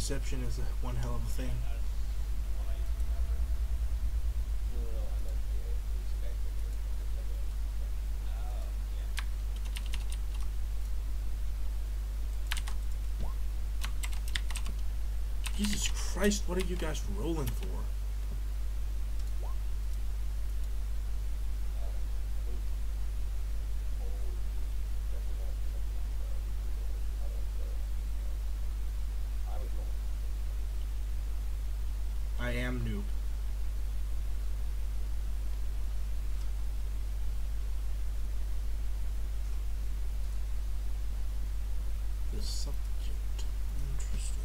reception is one hell of a thing. Jesus Christ, what are you guys rolling for? I am noob. The subject. Interesting.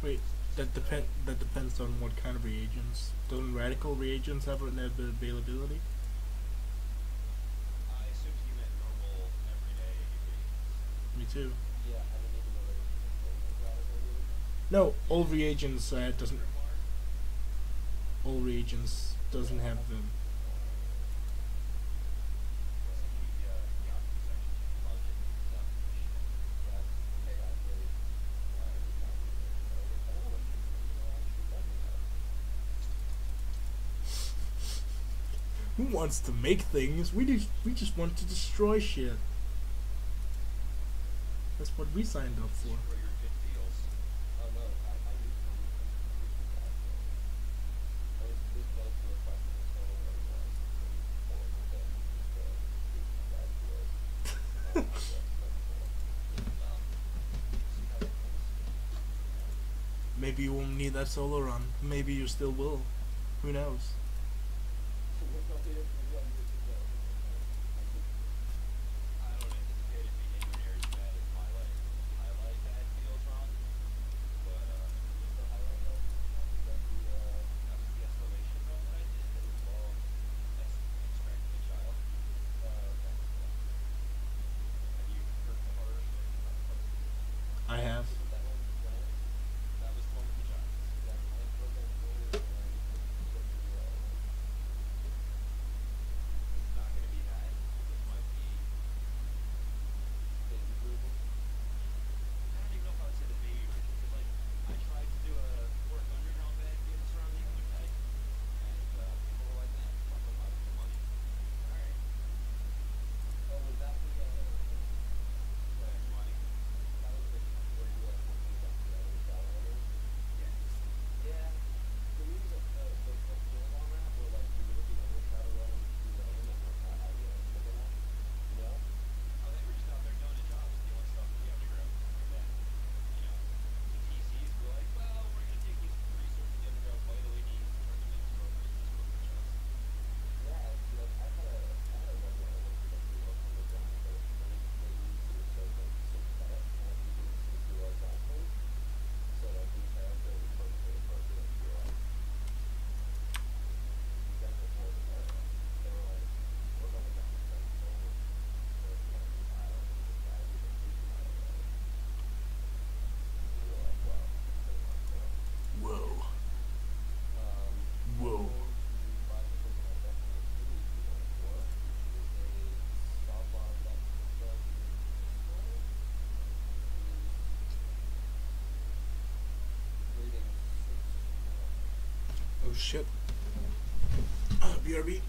Wait, that depends on what kind of reagents. Don't radical reagents have an availability? I assumed you meant normal, everyday ingredients. Me too. Yeah, I didn't even know there was No, all reagents doesn't. All reagents doesn't have them. Who wants to make things? We just want to destroy shit. That's what we signed up for. Maybe you won't need that solo run. Maybe you still will. Who knows? I have. Oh shit. BRB.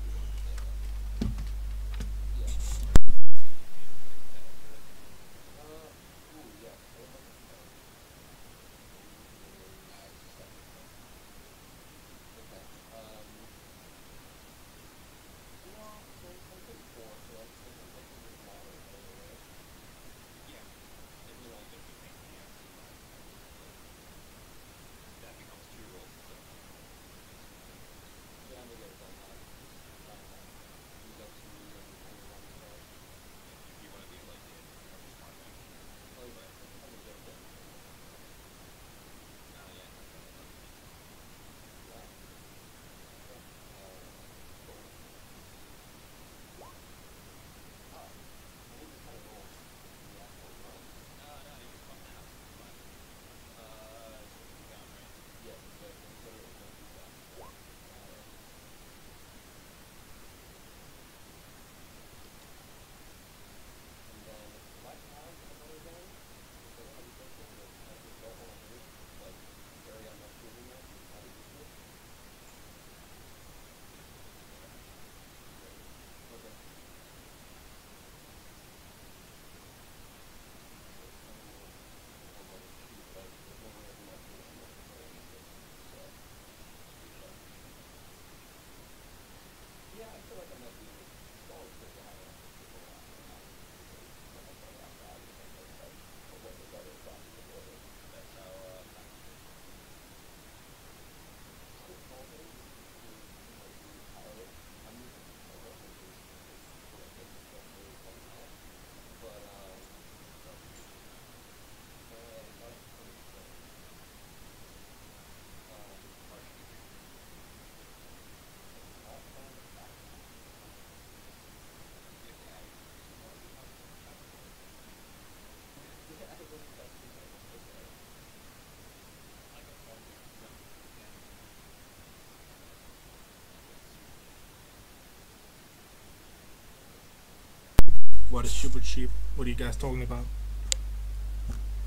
What is super cheap? What are you guys talking about?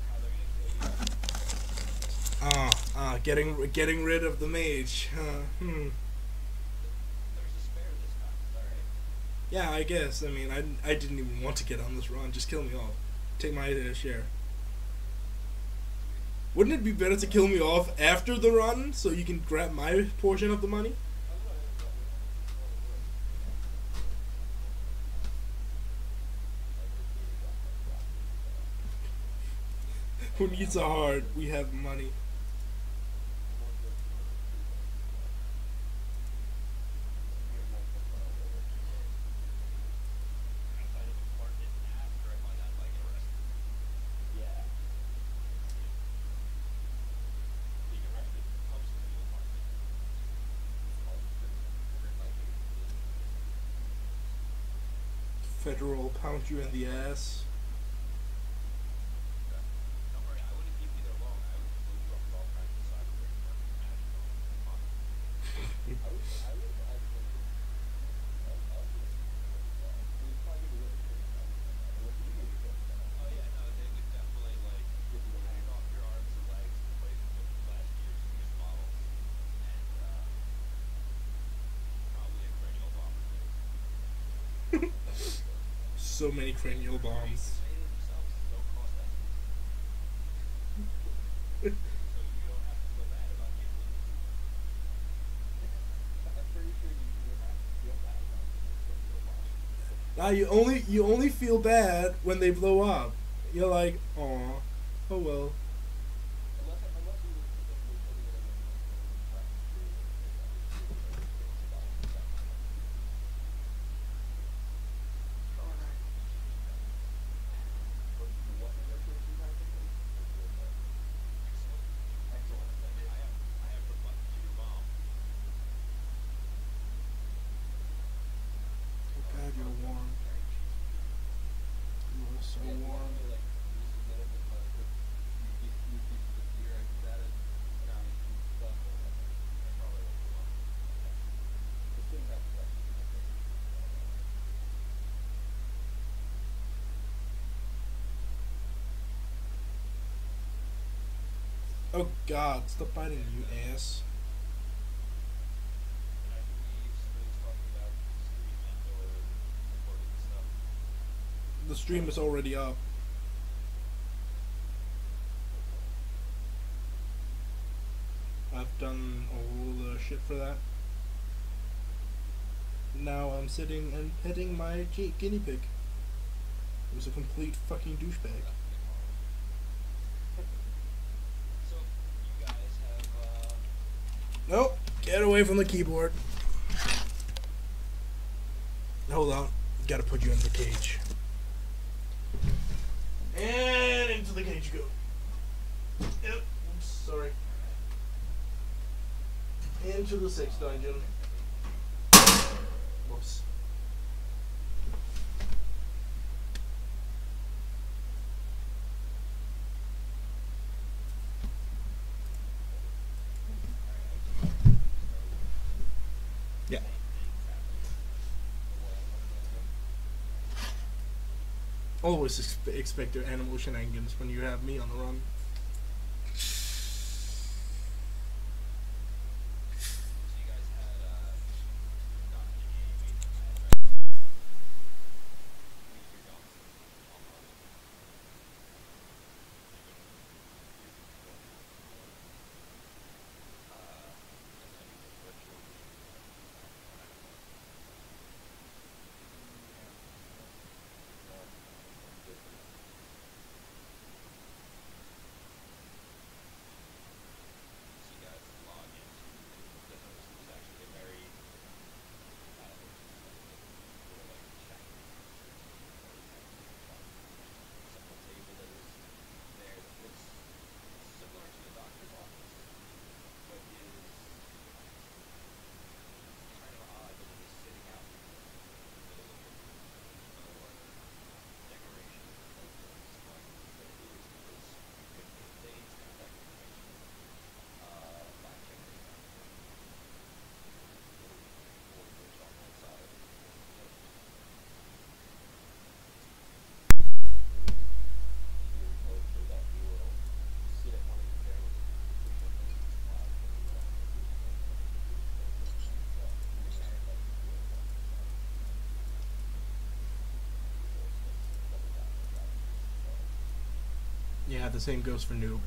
How they're gonna kill you. Getting rid of the mage. There's a spare this time. Alright. Yeah, I guess. I mean, I didn't even want to get on this run. Just kill me off. Take my share. Wouldn't it be better to kill me off after the run so you can grab my portion of the money? Who needs a heart? We have money. Outside of the apartment after I find out if I get arrested. Yeah. Being arrested comes to the apartment. Federal pound you in the ass. Don't worry, I wouldn't keep you there long. I would blow you up with all kinds of cyber Oh yeah, no, they would definitely like hang off your arms and legs and replace them with last year's used models and probably a cranial bomb or two. So many cranial bombs. Made it themselves, no cost estimate. So you don't have to feel bad about getting them. I'm pretty sure you would have to feel bad about getting Now you only feel bad when they blow up. You're like, aw, oh well. unless you were specifically putting it in Excellent. I have the button to your bomb. Oh God, you're warm. You are so warm. Oh God, stop biting, you ass. The stream is already up. I've done all the shit for that. Now I'm sitting and petting my guinea pig. It was a complete fucking douchebag. So, you guys have, Nope, get away from the keyboard. Hold on, gotta put you in the cage. And into the cage you go. Yep, oops, sorry. Into the 6th dungeon. Whoops. Yeah. Always expect your animal shenanigans when you have me on the run. so you guys had, not the same goes for noob.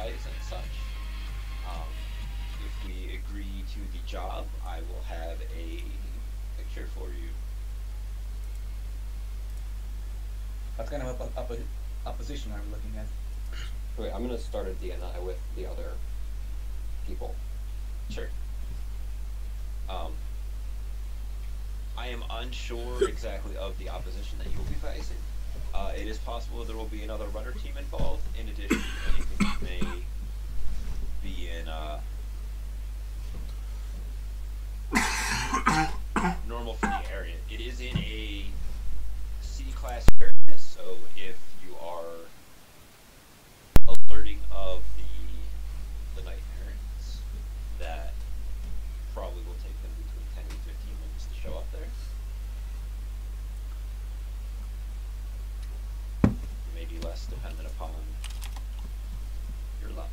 And such. Um, if we agree to the job, I will have a picture for you. What kind of opposition are we looking at? Wait, I'm gonna start a DNI with the other people. Sure. I am unsure exactly of the opposition that you will be facing. It is possible there will be another runner team involved, in addition to anything that may be in normal for the area. It is in a C-class area, so if you are alerting of the night errands, that probably will take them between 10 and 15 minutes to show up there. Maybe less, dependent upon your luck.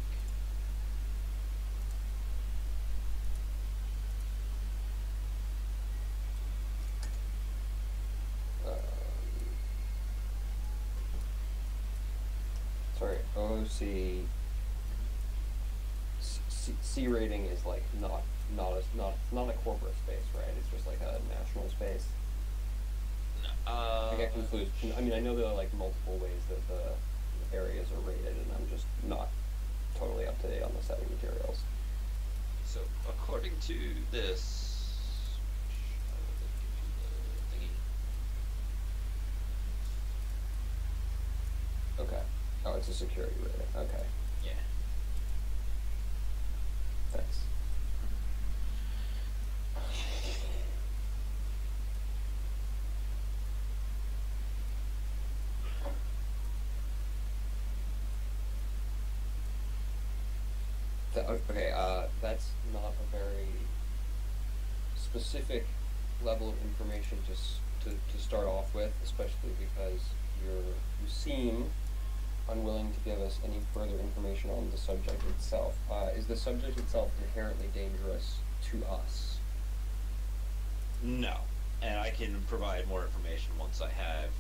Sorry, OC C rating is like not a corporate space, right? It's just like a national space. I get confused. I mean, I know there are like multiple ways that the areas are rated, and I'm just not totally up to date on the setting materials. So, according to this, I will give you the thingy. Okay. Oh, it's a security rating. Okay. Yeah. Thanks. Okay, that's not a very specific level of information to start off with, especially because you seem unwilling to give us any further information on the subject itself. Is the subject itself inherently dangerous to us? No. And I can provide more information once I have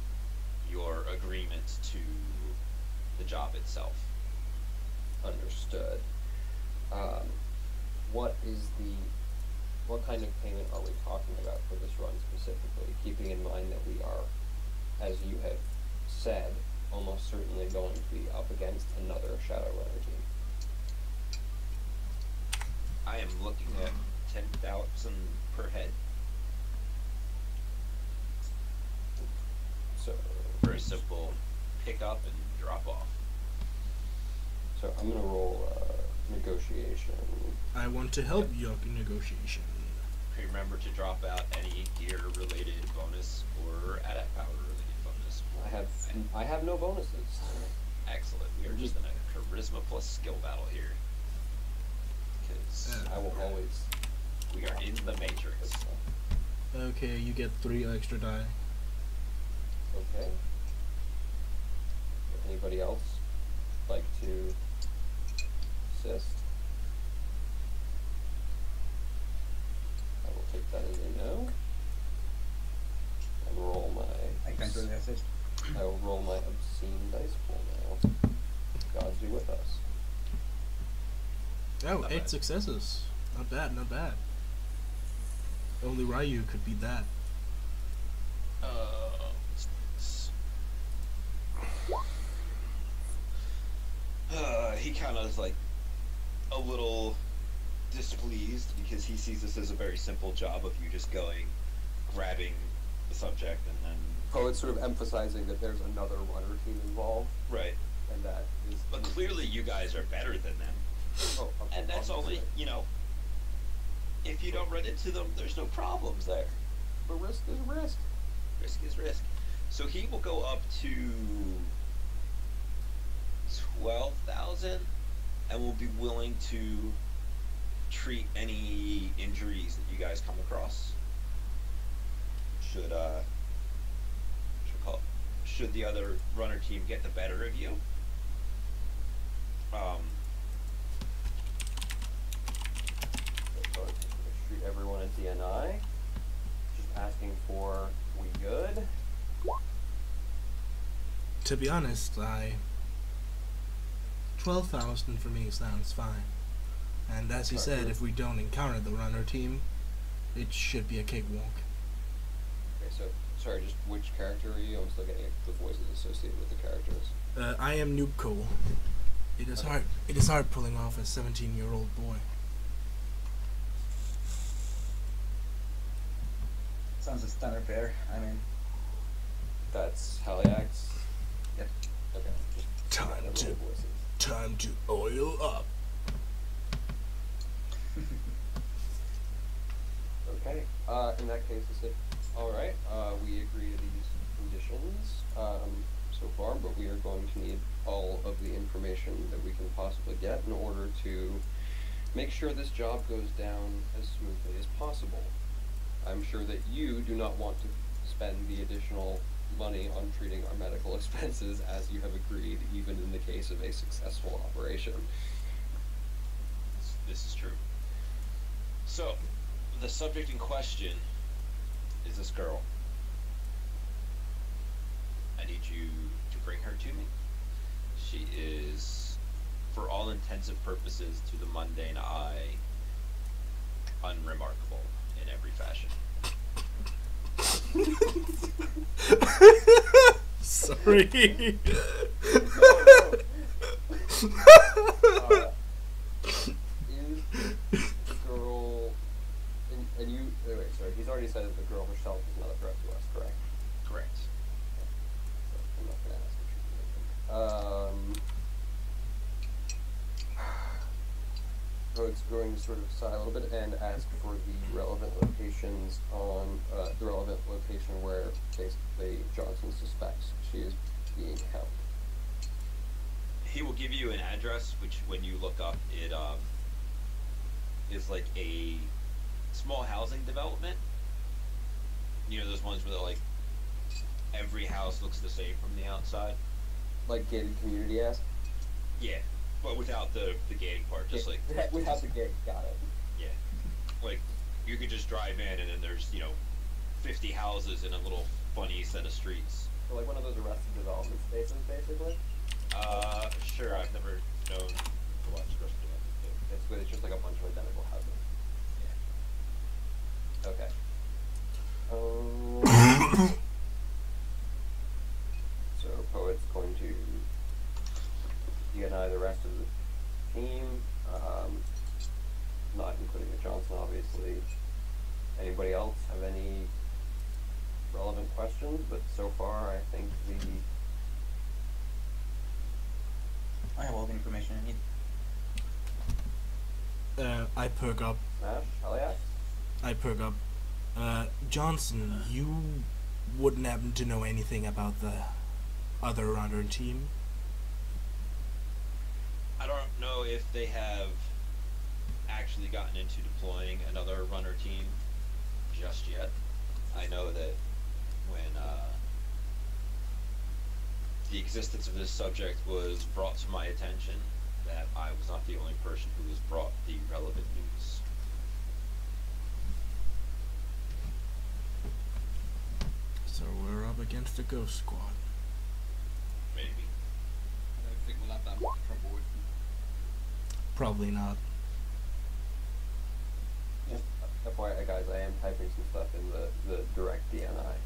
your agreement to the job itself. Understood. What kind of payment are we talking about for this run specifically, keeping in mind that we are, as you have said, almost certainly going to be up against another Shadowrunner team? I am looking at 10,000 per head. So for a simple pick up and drop off. So I'm gonna roll negotiation. I want to help your negotiation. Remember to drop out any gear related bonus or adapt power related bonus. I have no bonuses. Excellent. We are just in a charisma plus skill battle here. Because I will always. we are in the matrix. Okay, you get 3 extra die. Okay. Would anybody else like to assist? I will take that as a no. And roll my. I can't really assist. I will roll my obscene dice pool now. Gods be with us. Oh, Not 8 bad. successes. Not bad, not bad. Only Ryu could beat that. He kind of is like a little displeased because he sees this as a very simple job of you just going, grabbing the subject, and then Poet's sort of emphasizing that there's another runner team involved, right. and that is. But clearly, you guys are better than them, Oh, and that's only if you don't run into them, there's no problems there. But risk is risk. Risk is risk. So he will go up to 12,000 and will be willing to treat any injuries that you guys come across. Should the other runner team get the better of you. So it's just gonna shoot everyone at DNI. Just asking for we good. To be honest, 12,000 for me sounds fine. And as he said, if we don't encounter the runner team, it should be a cakewalk. Okay, so sorry, just which character are you? I'm still getting the voices associated with the characters. I am Noob Cole. It is hard. It is hard pulling off a 17-year-old boy. Sounds a standard pair. I mean, That's haliax. yep. Okay. Just Time random to- voices. Time to oil up. Okay. In that case, is it all right? We agree to these conditions so far, but we are going to need all of the information that we can possibly get in order to make sure this job goes down as smoothly as possible. I'm sure that you do not want to spend the additional money on treating our medical expenses, as you have agreed, even in the case of a successful operation. This is true. So, the subject in question is this girl. I need you to bring her to me. She is, for all intents and purposes, to the mundane eye, unremarkable in every fashion. Sorry. Is the girl, and you, wait, sorry, he's already said that the girl herself is not a threat to us, correct? Correct. So I'm not gonna ask if she's so it's going to sort of sigh a little bit and ask for the relevant locations on, the relevant location where basically Johnson suspects she is being held. He will give you an address, which when you look up, it is like a small housing development. You know those ones where they're like every house looks the same from the outside. Like gated community-esque? Yeah, but without the gating part, just like Without the gate, got it. yeah, like you could just drive in and then there's 50 houses in a little funny set of streets. So like one of those Arrested Development spaces, basically? Sure, I've never known to watch Arrested Development. Basically, it's just like a bunch of identical houses. Okay. So Poet's going to DNI the rest of the team, not including the Johnson, obviously. Anybody else have any relevant questions? But so far, I think I have all the information I need. I perk up. Smash, haliax? I perk up. Johnson, you wouldn't happen to know anything about the other runner team? I don't know if they have actually gotten into deploying another runner team just yet. I know that when the existence of this subject was brought to my attention, that I was not the only person who was brought the relevant news. So we're up against the Ghost Squad. Maybe. I don't think we'll have that much trouble with them. Probably not. Just FYI, guys, I am typing some stuff in the direct DNI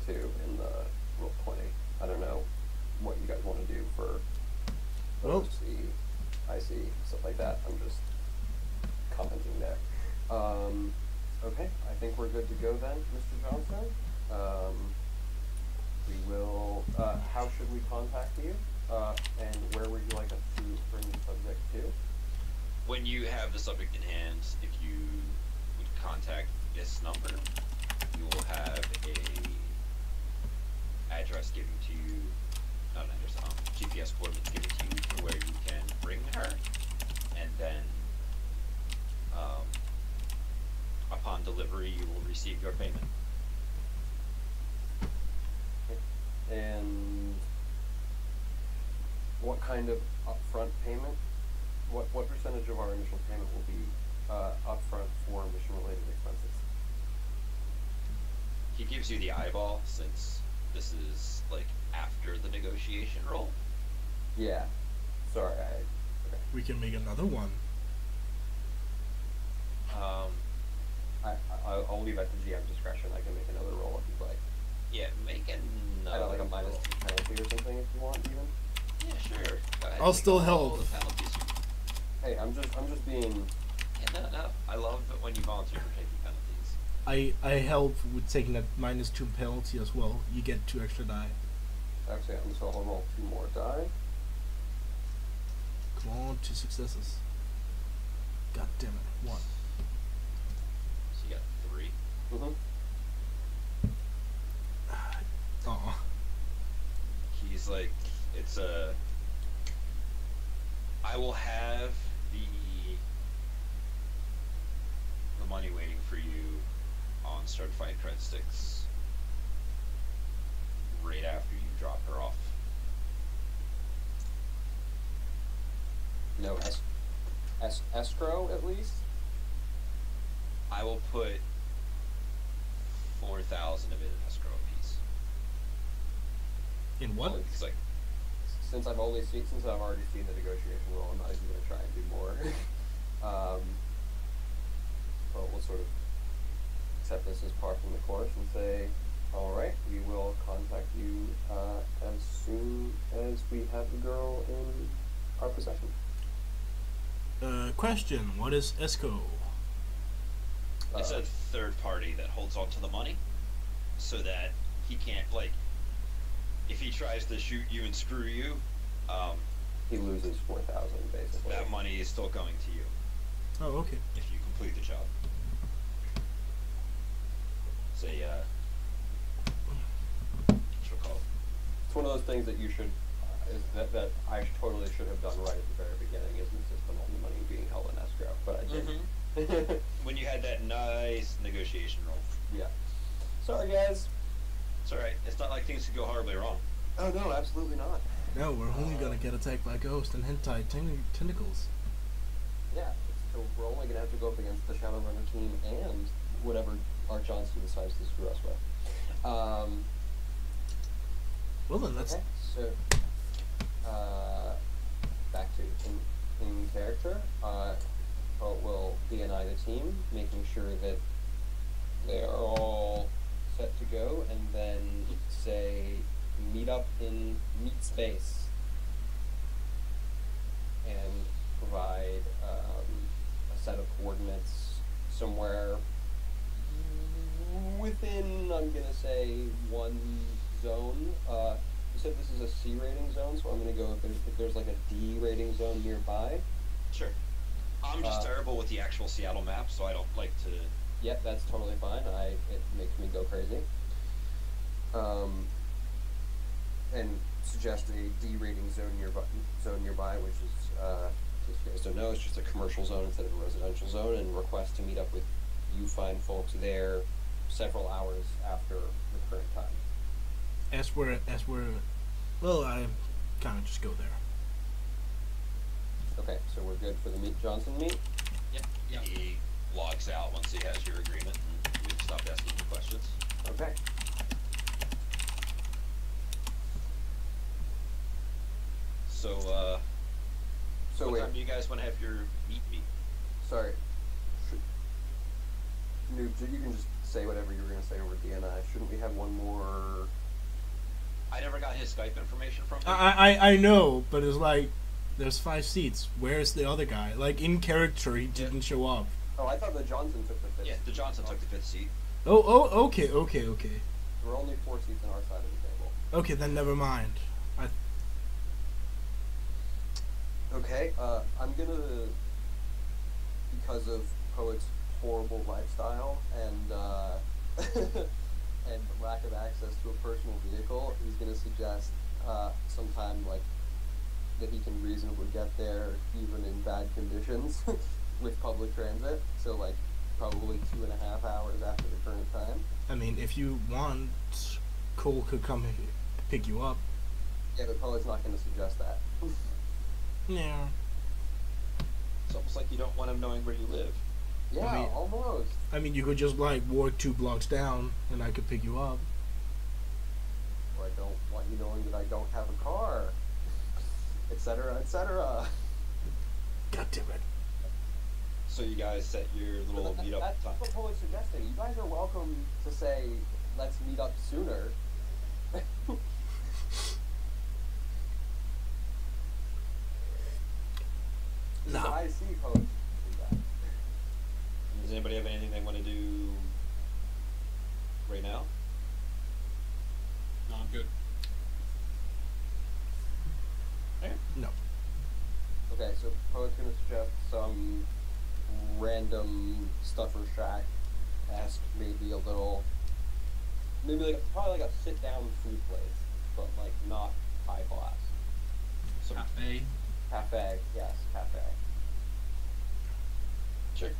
too in the Roll20. I don't know what you guys want to do for Well- OC, IC, stuff like that. I'm just commenting there. Okay, I think we're good to go then, Mr. Johnson. We will. How should we contact you? And where would you like us to bring the subject to? When you have the subject in hand, if you would contact this number, you will have a address given to you, not an address, GPS coordinates given to you for where you can bring her, and then upon delivery, you will receive your payment. And what kind of upfront payment? What percentage of our initial payment will be upfront for mission-related expenses? He gives you the eyeball since this is like after the negotiation roll. Yeah. Sorry, okay. We can make another one. I'll leave that to GM discretion. I can make another roll if you'd like. Yeah, make another. I don't like a minus roll. 2 penalty or something if you want even. Yeah, sure. Go ahead, I'll take still all help. the penalties. Hey, I'm just being. Yeah, no. I love it when you volunteer for taking penalties. I help with taking that -2 penalty as well. You get 2 extra die. Actually, I'm just gonna roll 2 more die. Come on, 2 successes. God damn it, 1. So you got 3. Mm-hmm. He's like, I will have the money waiting for you on certified credit sticks right after you drop her off. No escrow at least. I will put 4,000 of it in escrow apiece. In what? Only because, like, Since I've already seen the negotiation roll, I'm not even gonna try and do more. Well, we'll sort of accept this as par from the course and say, all right, we will contact you as soon as we have the girl in our possession. Question, what is ESCO? it's a third party that holds on to the money so that he can't, like, if he tries to shoot you and screw you, He loses 4,000 basically. that money is still going to you Oh, okay. if you complete the job. It's a, what's it called? It's one of those things that you should, that I totally should have done right at the very beginning, is insist on the money being held in escrow, but I didn't. When you had that nice negotiation roll. Yeah. Sorry, guys. It's alright, it's not like things could go horribly wrong. Oh no, absolutely not. No, we're only gonna get attacked by ghosts and hentai tentacles. Yeah, so we're only gonna have to go up against the Shadowrunner team and whatever Art Johnson decides to screw us with. Well then, let's... Okay, so back to in character. We'll DNI the team, making sure that they are all set to go, and then say meet up in meet space and provide a set of coordinates somewhere within, I'm gonna say, 1 zone. You said this is a C rating zone, so I'm gonna go if there's like a D rating zone nearby. Sure. I'm just terrible with the actual Seattle map, so I don't like to... Yep, that's totally fine. It makes me go crazy. And suggest a D rating zone nearby, which is, if you guys don't know, it's just a commercial zone instead of a residential zone, and request to meet up with you fine folks there several hours after the current time. As we're, well, I kind of just go there. Okay, so we're good for the meet Johnson meet? Yep. Yeah. He logs out once he has your agreement, and we've stopped asking him questions. Okay. So, So what wait, time do you guys want to have your meet? sorry. Noob, you can just say whatever you were going to say over DNI. Shouldn't we have one more? I never got his Skype information from him. I know, but it's like, there's 5 seats. Where's the other guy? Like, in character, he didn't show up. Oh, I thought the Johnson took the 5th. Yeah, the Johnson took the 5th seat. Oh, okay. There were only 4 seats on our side of the table. Okay, then never mind. Okay, I'm gonna, because of Poet's horrible lifestyle and and lack of access to a personal vehicle, he's gonna suggest sometime like that he can reasonably get there even in bad conditions with public transit. So like probably 2.5 hours after the current time. I mean, if you want, Cole could come pick you up. Yeah, but Poet's not gonna suggest that. Yeah. It's almost like you don't want him knowing where you live. Yeah, I mean- almost. I mean, you could just like walk 2 blocks down, and I could pick you up. Or I don't want you knowing that I don't have a car, etc., etc. God damn it. So you guys set your little meetup That's time. what Poet's suggesting. You guys are welcome to say, let's meet up sooner. No. I see Poets do that. Does anybody have anything they want to do right now? No, I'm good. No. Okay, so Poet's gonna suggest some random stuffer shack, ask maybe a little, maybe like probably like a sit down food place, but like not high class. So, Cafe. Yes, cafe. sure.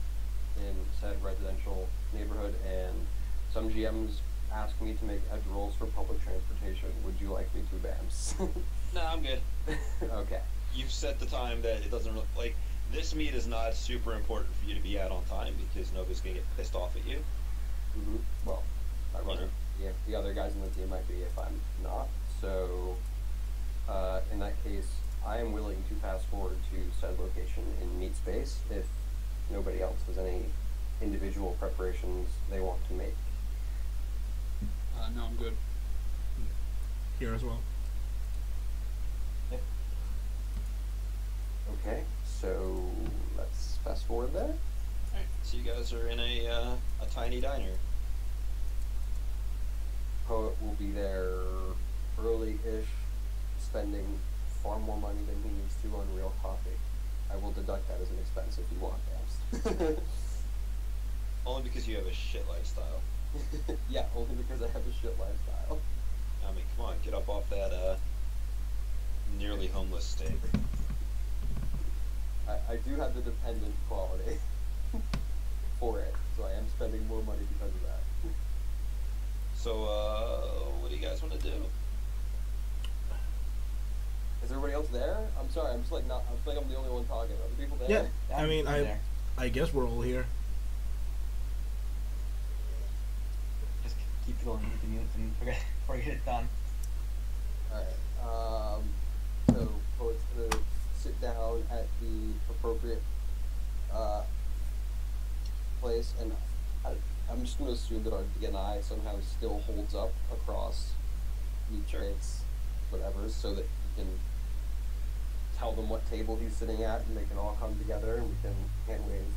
In said residential neighborhood, and some GMs ask me to make edge rolls for public transportation. Would you like me to, Bamce? No, I'm good. Okay. You've set the time that it doesn't like this meet is not super important for you to be out on time because nobody's gonna get pissed off at you. Mm-hmm. Well, ironic. Yeah, the other guys in the team might be if I'm not. So, in that case, I am willing to fast forward to said location in meet space if nobody else has any individual preparations they want to make. No, I'm good. Here as well. Okay, so let's fast forward there. Alright, so you guys are in a tiny diner. Poet will be there early-ish, spending far more money than he needs to on real coffee. I will deduct that as an expense if you want, Bams. Only because you have a shit lifestyle. Yeah, only because I have a shit lifestyle. I mean, come on, get up off that nearly homeless state. I do have the dependent quality for it, so I am spending more money because of that. So, what do you guys want to do? Is everybody else there? I'm sorry, I'm just like not. I feel like I'm the only one talking. Are the people there? Yeah. I mean, I'm there. I guess we're all here. Just keep going with the mute and forget it done. Alright. So Poet's gonna sit down at the appropriate place, and I'm just gonna assume that our DNI somehow still holds up across each space, whatever, so that he can tell them what table he's sitting at, and they can all come together, and we can hand wave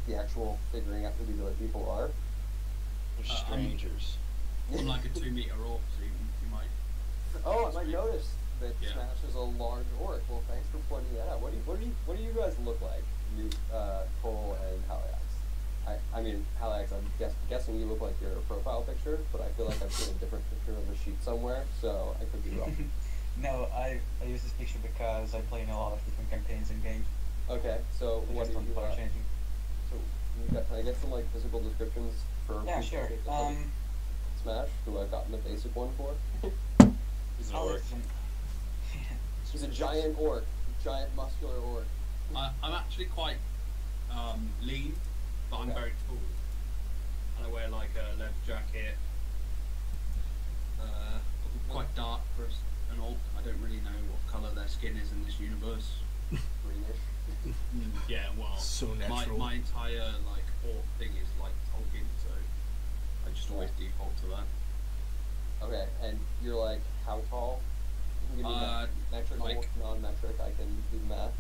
the actual figuring out who these other people are. They're strangers. I'm like a 2 meter orc, so you might. Oh, I might notice that Yeah. Smash is a large orc. Well, thanks for pointing that out. What do you guys look like? You, Cole and haliax. I mean, haliax. I'm guessing you look like your profile picture, but I feel like I've seen a different picture of a sheet somewhere, so I could be wrong. No, I use this picture because I play in a lot of different campaigns and games. Okay, so I what just do don't you? bother changing. So can I get some like physical descriptions for Yeah, people sure. who play Smash, who I've gotten the basic one for. He's an Alex orc. and- He's a giant orc, giant muscular orc. I'm actually quite lean, but I'm Okay. very tall. And I wear like a leather jacket. Quite dark for an orc. I don't really know what colour their skin is in this universe. Greenish. Yeah, well, So natural. my entire like orc thing is like Tolkien, so I just always default to that. Okay, and you're like how tall? You can give me metric like- or non-metric. I can do the math.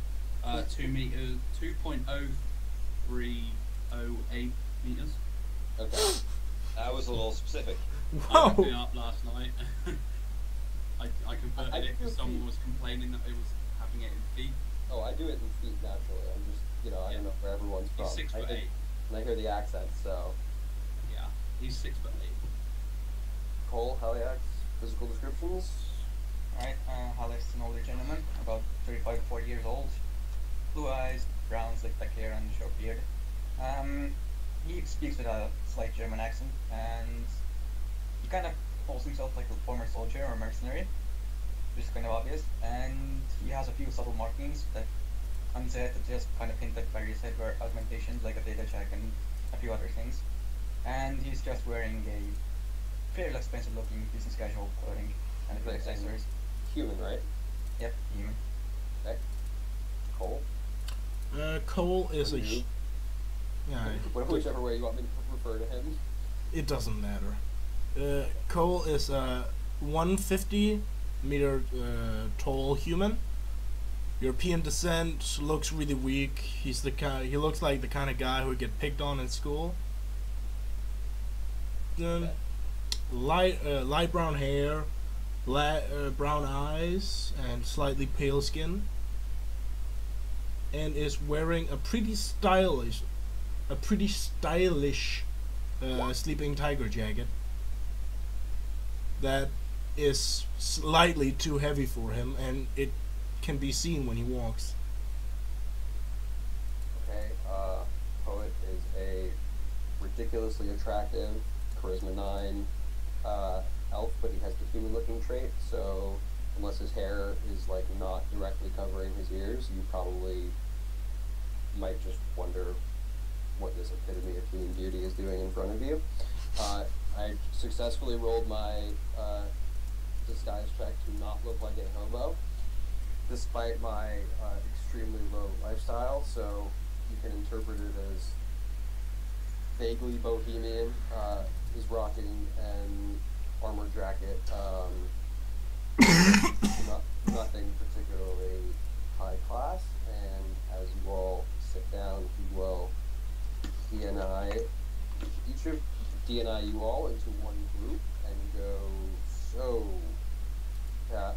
2 meters, 2.0308 meters. Okay. That was a little specific. I looked Whoa! it up last night. I converted I it do because someone feet. was complaining that it was having it in feet. Oh, I do it in feet naturally. I'm just, I Yeah. don't know where everyone's from. He's 6'8". And I hear the accent, so. Yeah, he's 6'8". Cole, haliax, physical descriptions. Alright, Alex is an older gentleman, about 35 to 40 years old. Blue eyes, brown slick back hair, and short beard. He speaks with a slight German accent, and he kind of calls himself like a former soldier or mercenary, which is kind of obvious. And he has a few subtle markings that unsaid that just kind of hint at various hardware augmentations like a data check and a few other things. And he's just wearing a fairly expensive looking business casual clothing and a few Nice. accessories. Human, right? Yep, human. Okay. Cole. Cole is a. You. Yeah, Whichever way you want me to refer to him. it doesn't matter. Cole is a 150-meter tall human. European descent, looks really weak. He looks like the kind of guy who would get picked on in school. Okay. Light brown hair, brown eyes, and slightly pale skin. And is wearing a pretty stylish sleeping tiger jacket that is slightly too heavy for him, and it can be seen when he walks. Okay. Poet is a ridiculously attractive, charisma 9 elf, but he has the human-looking trait. So unless his hair is like not directly covering his ears, you probably might just wonder what this epitome of human beauty is doing in front of you. I successfully rolled my disguise check to not look like a hobo, despite my extremely low lifestyle, so you can interpret it as vaguely bohemian. He's rocking an armor jacket, nothing particularly high class, and as you all sit down, he will DNI you all into one group and go, so,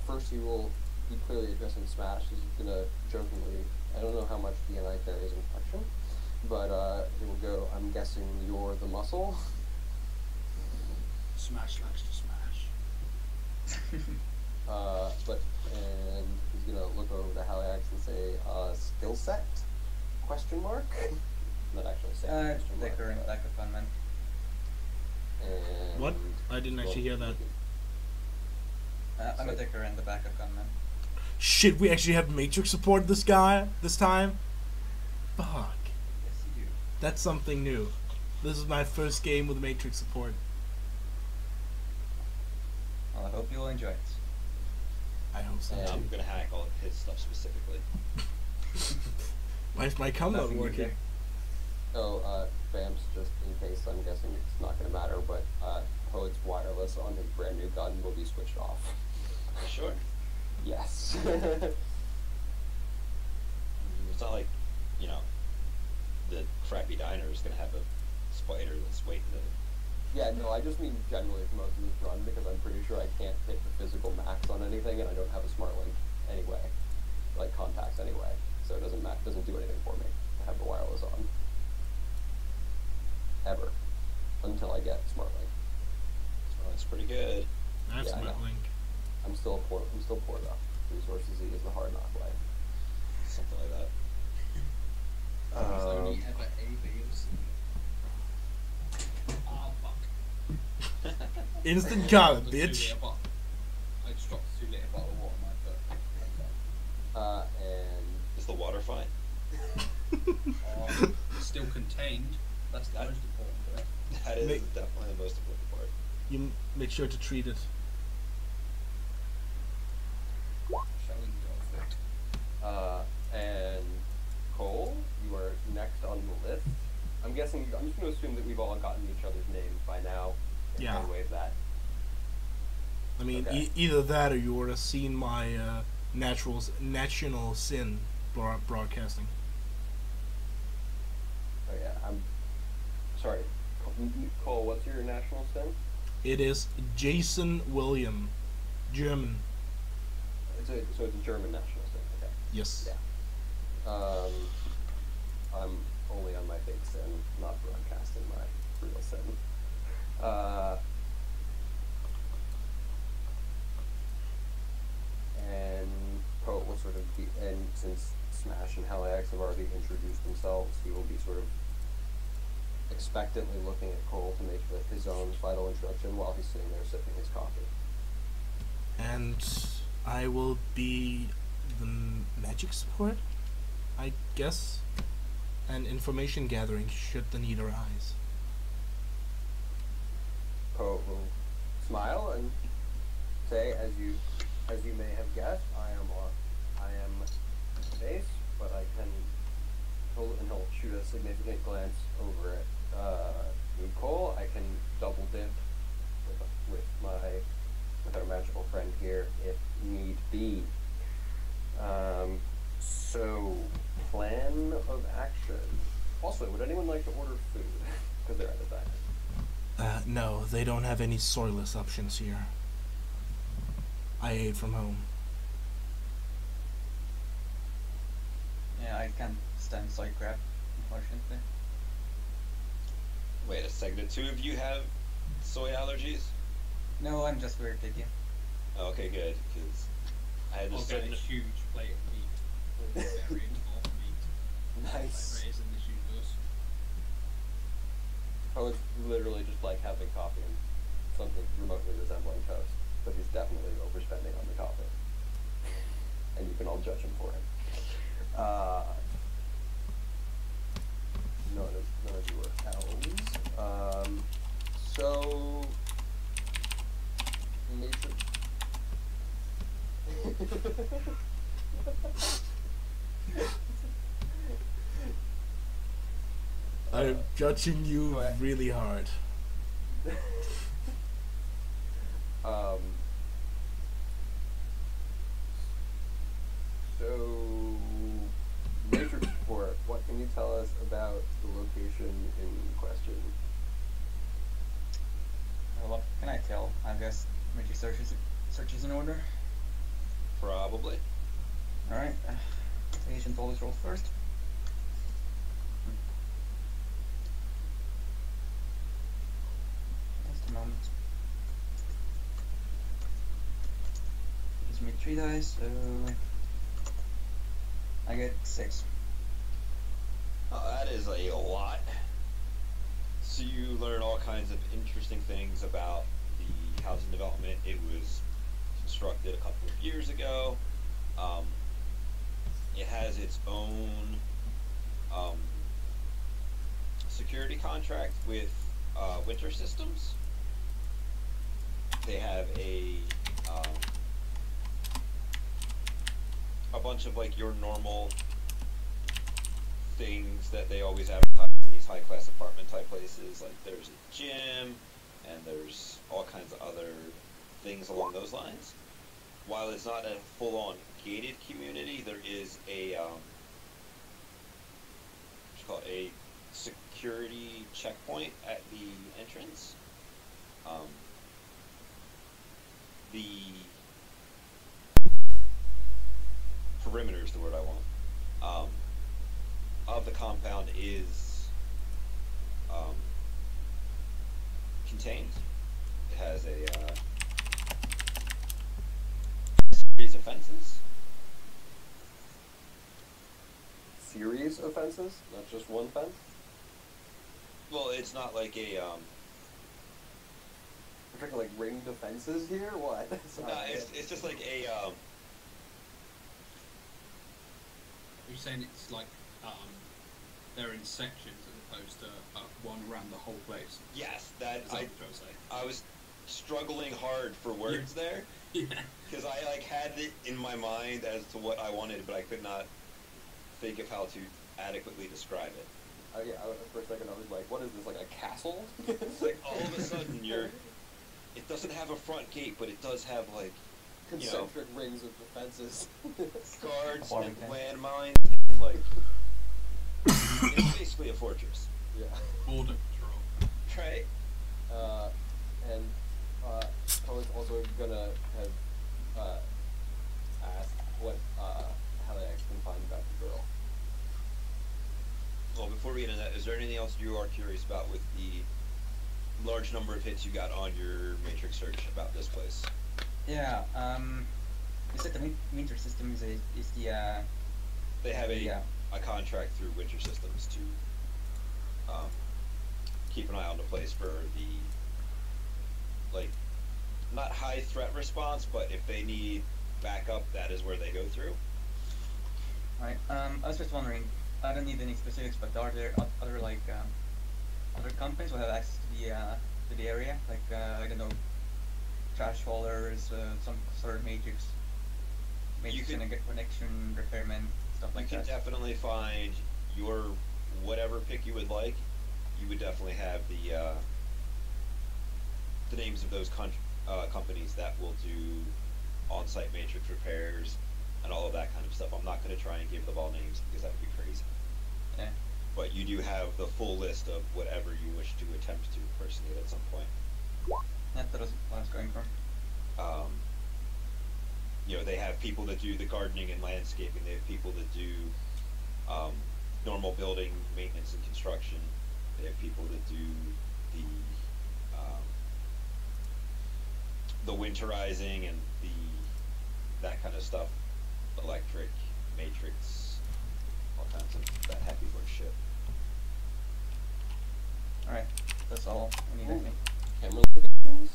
first he will be clearly addressing Smash. He's gonna jokingly, I don't know how much DNI carries inflection, but he will go, I'm guessing you're the muscle. Smash likes to smash. And he's gonna look over to haliax and say, skill set? Question mark? Not actually say question mark. Decker and backup gunman. And What? I didn't actually hear that. I'm a Decker and the backup gunman. Shit, we actually have Matrix support this time? Fuck. Yes, you do. That's something new. This is my first game with Matrix support. Well, I hope you'll enjoy it. I hope so Yeah. too. I'm gonna hack all of his stuff specifically. Why is my com not Nothing new working? there. Oh, Bamce, just in case, I'm guessing it's not going to matter, but Poet's wireless on his brand new gun will be switched off. For sure. Yes. It's not like, the crappy diner is gonna have a spider that's waiting to. Yeah, no, I just mean generally for most of this run, because I'm pretty sure I can't hit the physical max on anything, and I don't have a smart link anyway, like contacts anyway, so it doesn't do anything for me to have the wireless on. Ever. Until I get smart link. Oh, that's pretty good. That's Yeah, I my know. link. I'm still poor though. Resources is the hard knock life. Something like that. He's only ever able to. Instant comment, The 2 bitch. litre bottle. I just dropped a 2 litre bottle of water on my foot. And Is the water fine? Still contained. That's the most important bit. That is Make- definitely the most important part. You make sure to treat it. Shall we go for it? And Cole, you are next on the list. I'm guessing. I'm just going to assume that we've all gotten each other's names by now. And Yeah. wave that. I mean, Okay. either that or you would have seen my national sin broadcasting. Oh yeah. I'm sorry. Cole, what's your national sin? It is Jason William, German. So it's a German national sin. Okay. Yes. Yeah. I'm only on my fake sin, not broadcasting my real sin. And Poet will sort of be, and since Smash and haliax have already introduced themselves, he will be sort of expectantly looking at Cole to make his own final introduction while he's sitting there sipping his coffee. And I will be the magic support, I guess, and information gathering should the need arise. Poet will smile and say, as you may have guessed, I am base, but I can. And he'll shoot a significant glance over at you, Cole. I can double dip with our magical friend here if need be. So plan of action. Also, would anyone like to order food? Because they're at a diner. No, they don't have any soyless options here. I ate from home. Yeah, I can't stand soy crap, unfortunately. Wait a second. The two of you have soy allergies? No, I'm just very picky. Oh, okay, good. Because I had I'll this get certain. a huge plate of meat. All variant of meat. Nice. Whatever it is in this universe. Oh, it's literally just like having coffee and something remotely resembling toast, but he's definitely overspending on the coffee. And you can all judge him for it. None of you are elves. So nature. I'm judging you What? really hard. So, nature support, what can you tell us about the location in question? What can I tell? I guess magic searches in order. Probably. Alright. Agent always rolls first. Just a moment. Gives me 3 dice, so I get 6. Oh, that is a lot. So you learn all kinds of interesting things about the housing development. It was constructed a couple of years ago. It has its own security contract with Winter Systems. They have a bunch of like your normal things that they always advertise in these high class apartment type places. Like there's a gym and there's all kinds of other things along those lines. While it's not a full on gated community, there is a what's it called, a security checkpoint at the entrance. The perimeter is the word I want. Of the compound is contained. It has a series of fences. Series of fences, not just one fence? Well, it's not like a freaking like ring defenses here? What? No, it's just like a You're saying it's like they're in sections as opposed to one around the whole place. yes, that Is that what you're trying to say? I was struggling hard for words there Yeah. because I like had it in my mind as to what I wanted, but I could not think of how to adequately describe it. Yeah, for a second I was like, what is this, like a castle? Like all of a sudden it doesn't have a front gate, but it does have like concentric rings of defenses. guards Barbie and pin. landmines and like it's basically a fortress, Yeah. Border patrol. right? And I was also gonna have asked what haliax can find about the girl. Well, before we get into that, is there anything else you are curious about with the large number of hits you got on your matrix search about this place? Yeah. You said the meter system is the They have Yeah. a contract through Winter Systems to keep an eye on the place for the, like, not high threat response, but if they need backup, that is where they go through. Right. I was just wondering. I don't need any specifics, but are there other like other companies who have access to the area? Like I don't know, trash haulers, some sort of matrix You can- connection repairmen, stuff You like can that. definitely find your whatever pick you would like. You would definitely have the names of those companies that will do on-site matrix repairs and all of that kind of stuff. I'm not going to try and give them all names because that would be crazy. Yeah. But you do have the full list of whatever you wish to attempt to impersonate at some point. That was what I was going for. They have people that do the gardening and landscaping. They have people that do normal building maintenance and construction. They have people that do the winterizing and that kind of stuff, electric, matrix, all kinds of that happy work shit. All right. That's all I need. I think. Camera locations?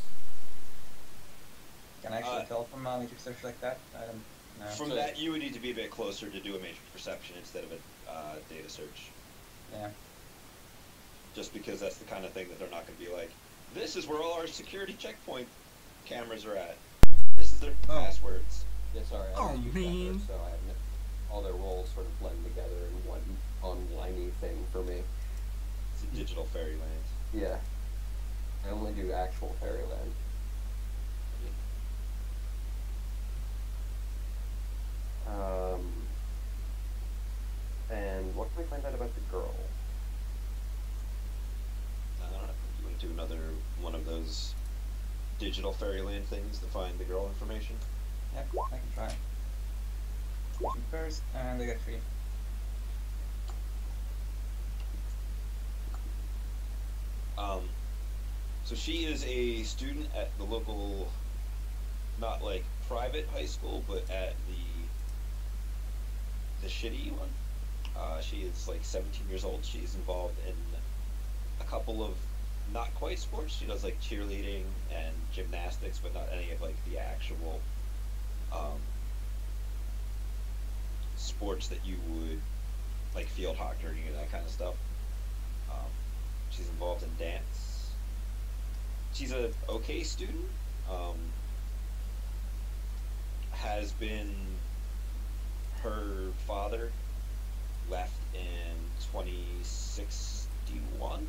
Can I actually tell from a matrix search like that? I don't know. From that, you would need to be a bit closer to do a matrix perception instead of a data search. Yeah. Just because that's the kind of thing that they're not going to be like, this is where all our security checkpoint cameras are at. This is their passwords. Yeah, sorry. Oh, I use that man. there, so I have all their roles sort of blend together in one online-y thing for me. It's a digital fairyland. Yeah. I only do actual fairyland. And what can we find out about the girl? I don't know. You want to do another one of those digital fairyland things to find the girl information? Yeah, I can try. Shoot first, and I got 3. So she is a student at the local, not like private high school, but at the shitty one. She is like 17 years old. She's involved in a couple of not quite sports. She does like cheerleading and gymnastics, but not any of like the actual sports that you would like field hockey or any of that kind of stuff. She's involved in dance. She's a okay student. Has been, her father left in 2061.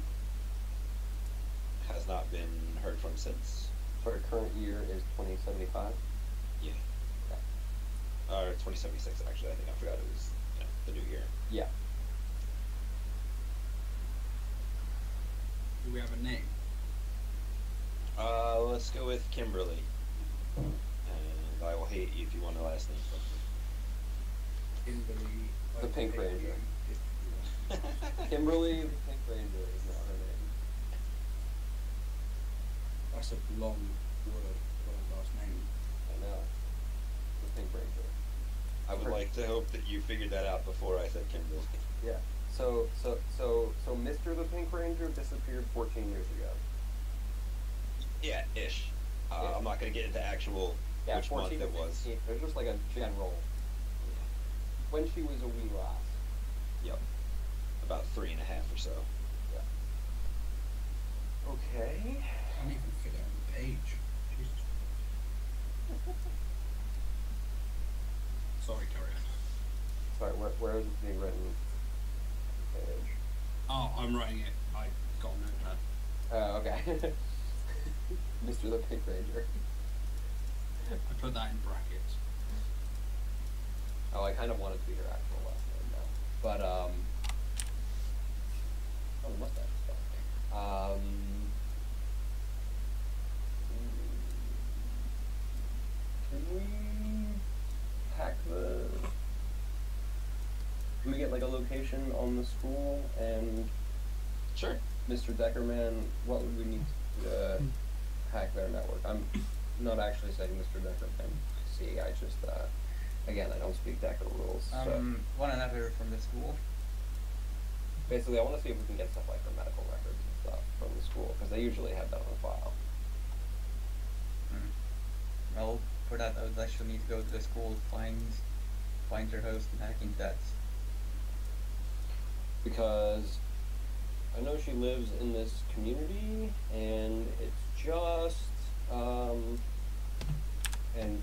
Has not been heard from since. So our current year is 2075. Yeah. Or 2076 actually. I think I forgot it was the new year. Yeah. Do we have a name? Let's go with Kimberly. And I will hate you if you want a last name from Kimberly. The Pink Ranger. me. Kimberly, the Pink Ranger is not her name. That's a long word for a last name. I know. The Pink Ranger. I would like to hope that you figured that out before I said Kimberly. Yeah. So Mr. the Pink Ranger disappeared 14 years ago. Yeah, ish. Ish. I'm not gonna get into actual which 14 month or it was. 15. There's just like a general. When she was a wee lass. Yep. About 3.5 or so. Yeah. Okay. I can't even fit it on the page. Jesus. Sorry, carry on. Sorry, where is it being written? Page. Oh, I'm writing it. I got a notepad. Oh, okay. Mr. the Pink Ranger. I put that in brackets. Oh, I kind of wanted to be her actual last name now. But, oh, the mustache is fun. Can we hack the... Can we get, like, a location on the school and... Sure. Mr. Deckerman, what would we need to hack their network? I'm not actually saying Mr. Deckerman. See, I just, again, I don't speak Decker rules. So One another from the school. basically, I want to see if we can get stuff like their medical records and stuff from the school, because they usually have that on file. Well, for that I would actually need to go to the school, find their host and hack into that. Because I know she lives in this community, and it's just, and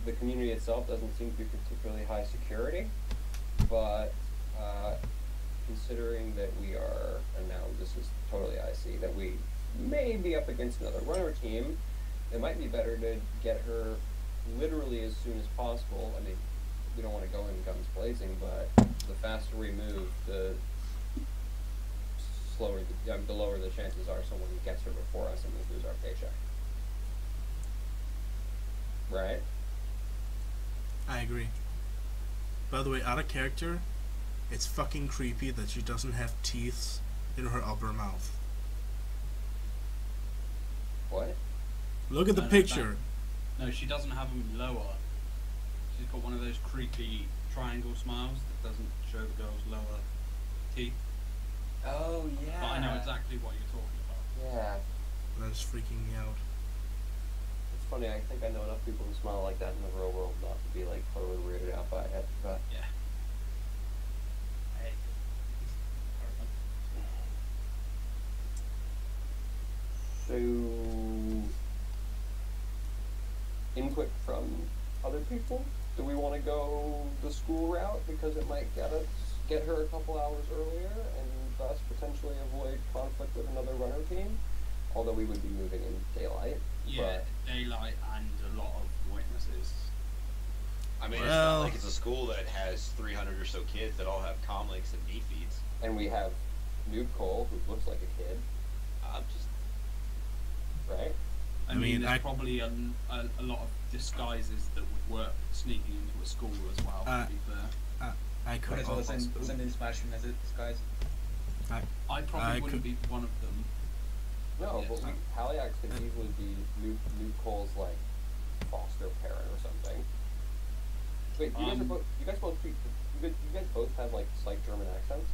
the community itself doesn't seem to be particularly high security, but considering that we are, and now this is totally IC, that we may be up against another runner team, it might be better to get her literally as soon as possible. I mean, we don't want to go in guns blazing, but the faster we move, the lower the chances are someone gets her before us and we lose our paycheck. Right? I agree. By the way, out of character, it's fucking creepy that she doesn't have teeth in her upper mouth. What? Look at the picture. No, she doesn't have them lower. She's got one of those creepy triangle smiles that doesn't show the girl's lower teeth. Oh, yeah. But I know exactly what you're talking about. Yeah. That's freaking me out. It's funny, I think I know enough people who smile like that in the real world not to be, like, totally weirded out by it, but... Yeah. So... input from other people? Do we want to go the school route because it might get her a couple hours earlier and thus potentially avoid conflict with another runner team? Although we would be moving in daylight. Yeah, daylight and a lot of witnesses. I mean, it's Well- not like it's a school that has 300 or so kids that all have comm links and knee feeds. And we have Noob Cole, who looks like a kid, Just right? I I mean, mean, there's I- probably a lot of disguises that would work sneaking into a school as well, to be fair. I could But it's also also. in Smashing as it disguise. I probably wouldn't be one of them. No, Yes. but haliax could easily be Noob Cole's, like, foster parent or something. Wait, you guys both have, like, slight German accents?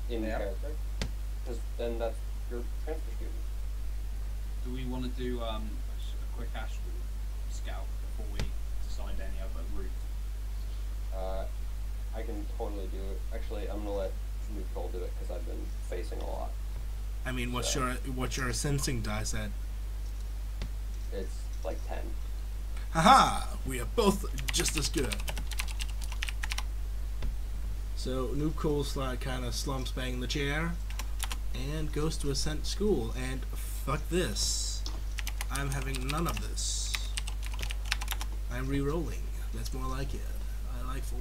In Yeah. character? Because then that's your transfer student. Do we want to do a quick astral scout before we decide any other route? I can totally do it. Actually, I'm gonna let Noob Cole do it, because I've been facing a lot. I mean, what's your sensing dice at? It's like 10. Haha! We are both just as good. So Noob Cole's like kind of slumps bang in the chair and goes to Ascent School. And fuck this, I'm having none of this. I'm re-rolling. That's more like it. I like 4.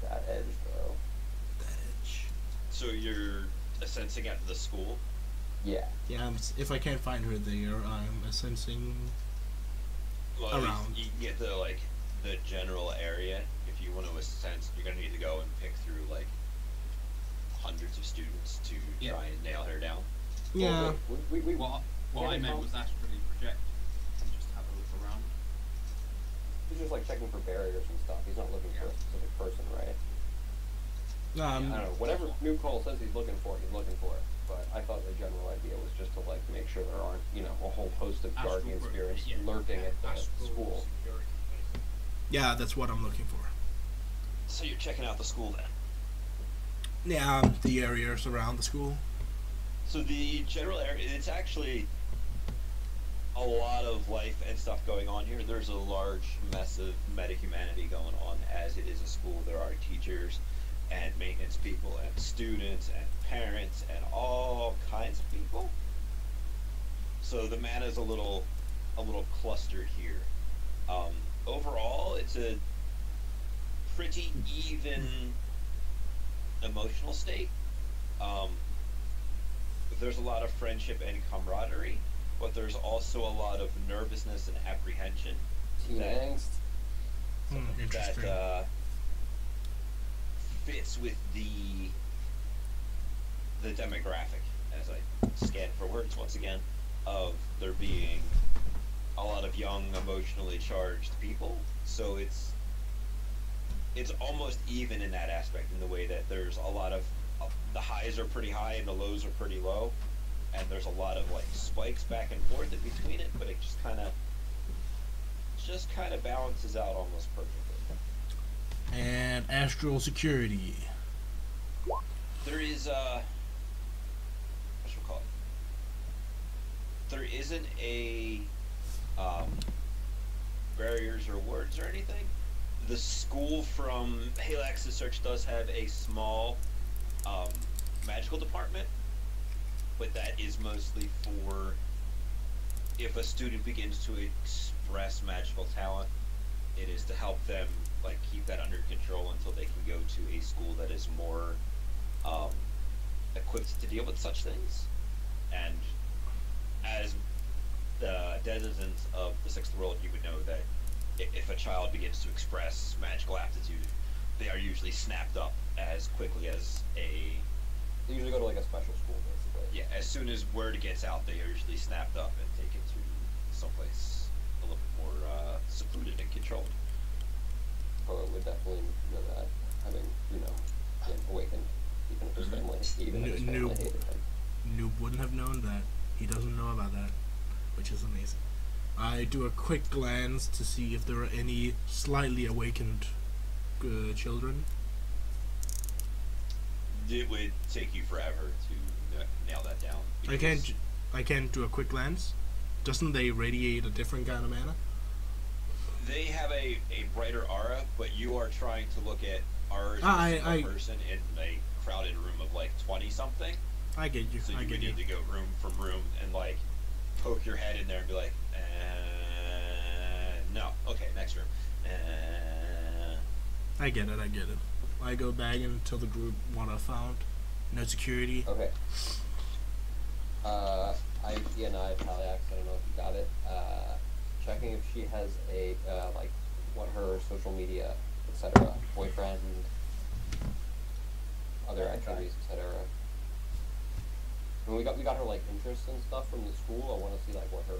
That edge, though. That edge. so you're sensing after the school. Yeah. Yeah, if I can't find her there, I'm sensing Well, around. you can get the the general area. If you want to sense, you're gonna need to go and pick through like hundreds of students to Yeah. try and nail her down. Yeah. Well, we What I meant was astrally project and just have a look around. he's just, like, checking for barriers and stuff. He's not looking for a specific person, right? I don't know. Whatever New Cole says he's looking for, he's looking for it. But I thought the general idea was just to like make sure there aren't, you know, a whole host of Astral guardian pro- spirits yeah, lurking at the astral school. security, basically. Yeah, that's what I'm looking for. So you're checking out the school then. Yeah, the areas around the school. So the general area, it's actually a lot of life and stuff going on here. There's a large mess of meta-humanity going on as it is a school. There are teachers and maintenance people and students and parents and all kinds of people. So the mana is a little clustered here. Overall, it's a pretty even emotional state. There's a lot of friendship and camaraderie, but there's also a lot of nervousness and apprehension. Teen angst. Interesting. That fits with the demographic, as I scan for words once again, of there being a lot of young, emotionally charged people. So it's almost even in that aspect, in the way that there's a lot of the highs are pretty high and the lows are pretty low, and there's a lot of like spikes back and forth in between it, but it just kind of balances out almost perfectly. And astral security. There is what should we call it? There isn't a barriers or wards or anything. The school, from haliax's search, does have a small magical department, but that is mostly for if a student begins to express magical talent, it is to help them like keep that under control until they can go to a school that is more equipped to deal with such things. And as the denizens of the sixth world, you would know that if a child begins to express magical aptitude, they are usually snapped up as quickly as a... They usually go to like a special school, basically. Yeah, as soon as word gets out, they are usually snapped up and taken to someplace a little bit more secluded and controlled. Oh, I would definitely know that, having, you know, been awakened, even if his family, even if his family hated him. Noob wouldn't have known that. He doesn't know about that, which is amazing. I do a quick glance to see if there are any slightly awakened children. It would take you forever to nail that down. I can't do a quick glance. Doesn't they radiate a different kind of mana? They have a brighter aura, but you are trying to look at auras of a single person in a crowded room of like 20 something. I get you. So you I would get you. need to go room from room and like poke your head in there and be like, no, okay, next room. I get it. I get it. I go back until the group one I found. No security. Okay. I DNI'd haliax, I don't know if you got it. Checking if she has a, like, what her social media, etc., boyfriend, other activities, etc. I mean, we got her, like, interests and stuff from the school. I want to see, like, what her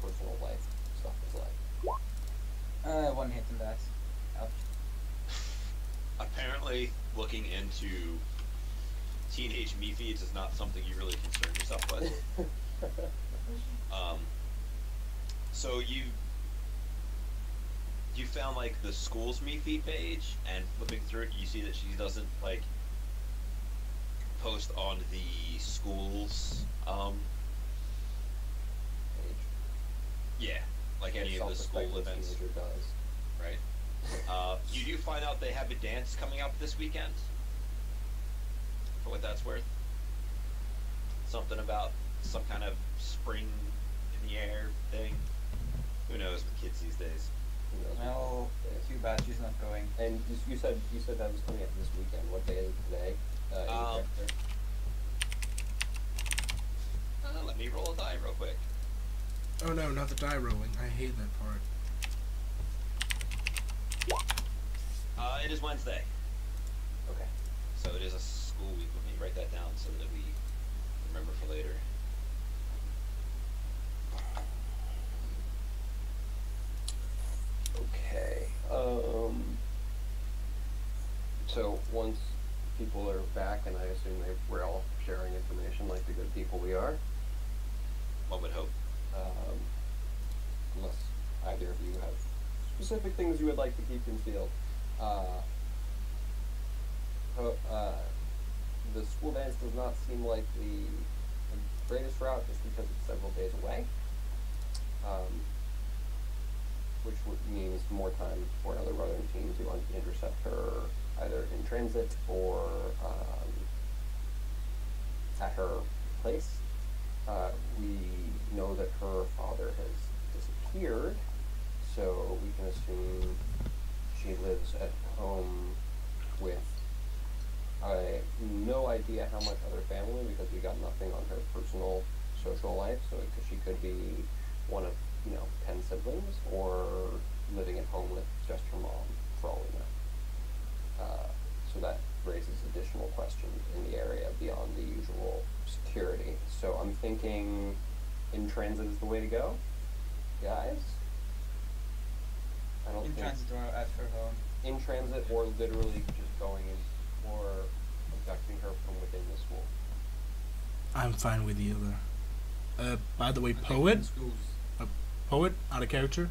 personal life stuff is like. One hit in that. Ouch. Apparently, looking into teenage me feeds is not something you really concern yourself with. So you found like the school's me feed page, and flipping through it, you see that she doesn't like post on the school's yeah, like any of the school events. Teenager does. Right. You do find out they have a dance coming up this weekend. For what that's worth. Something about some kind of spring in the air thing. Who knows with kids these days? Who knows? No, too bad she's not going. And you said that was coming up this weekend. What day is it today? Let me roll a die real quick. Oh no, not the die rolling. I hate that part. It is Wednesday. Okay. So it is a school week. Let me write that down so that we remember for later. Okay. So once people are back, and I assume we're all sharing information like the good people we are. One would hope. Unless either of you have specific things you would like to keep concealed. The school dance does not seem like the greatest route just because it's several days away. Which means more time for another Northern team to intercept her either in transit or at her place. We know that her father has disappeared, so we can assume she lives at home with no idea how much other family, because we got nothing on her personal social life, so she could be one of 10 siblings, or living at home with just her mom, for all we know. So that raises additional questions in the area beyond the usual security. So I'm thinking in transit is the way to go, guys. I don't In think transit or at her home. in transit, or literally just going in, or abducting her from within the school. I'm fine with either. By the way, I think poet, in schools, out of character.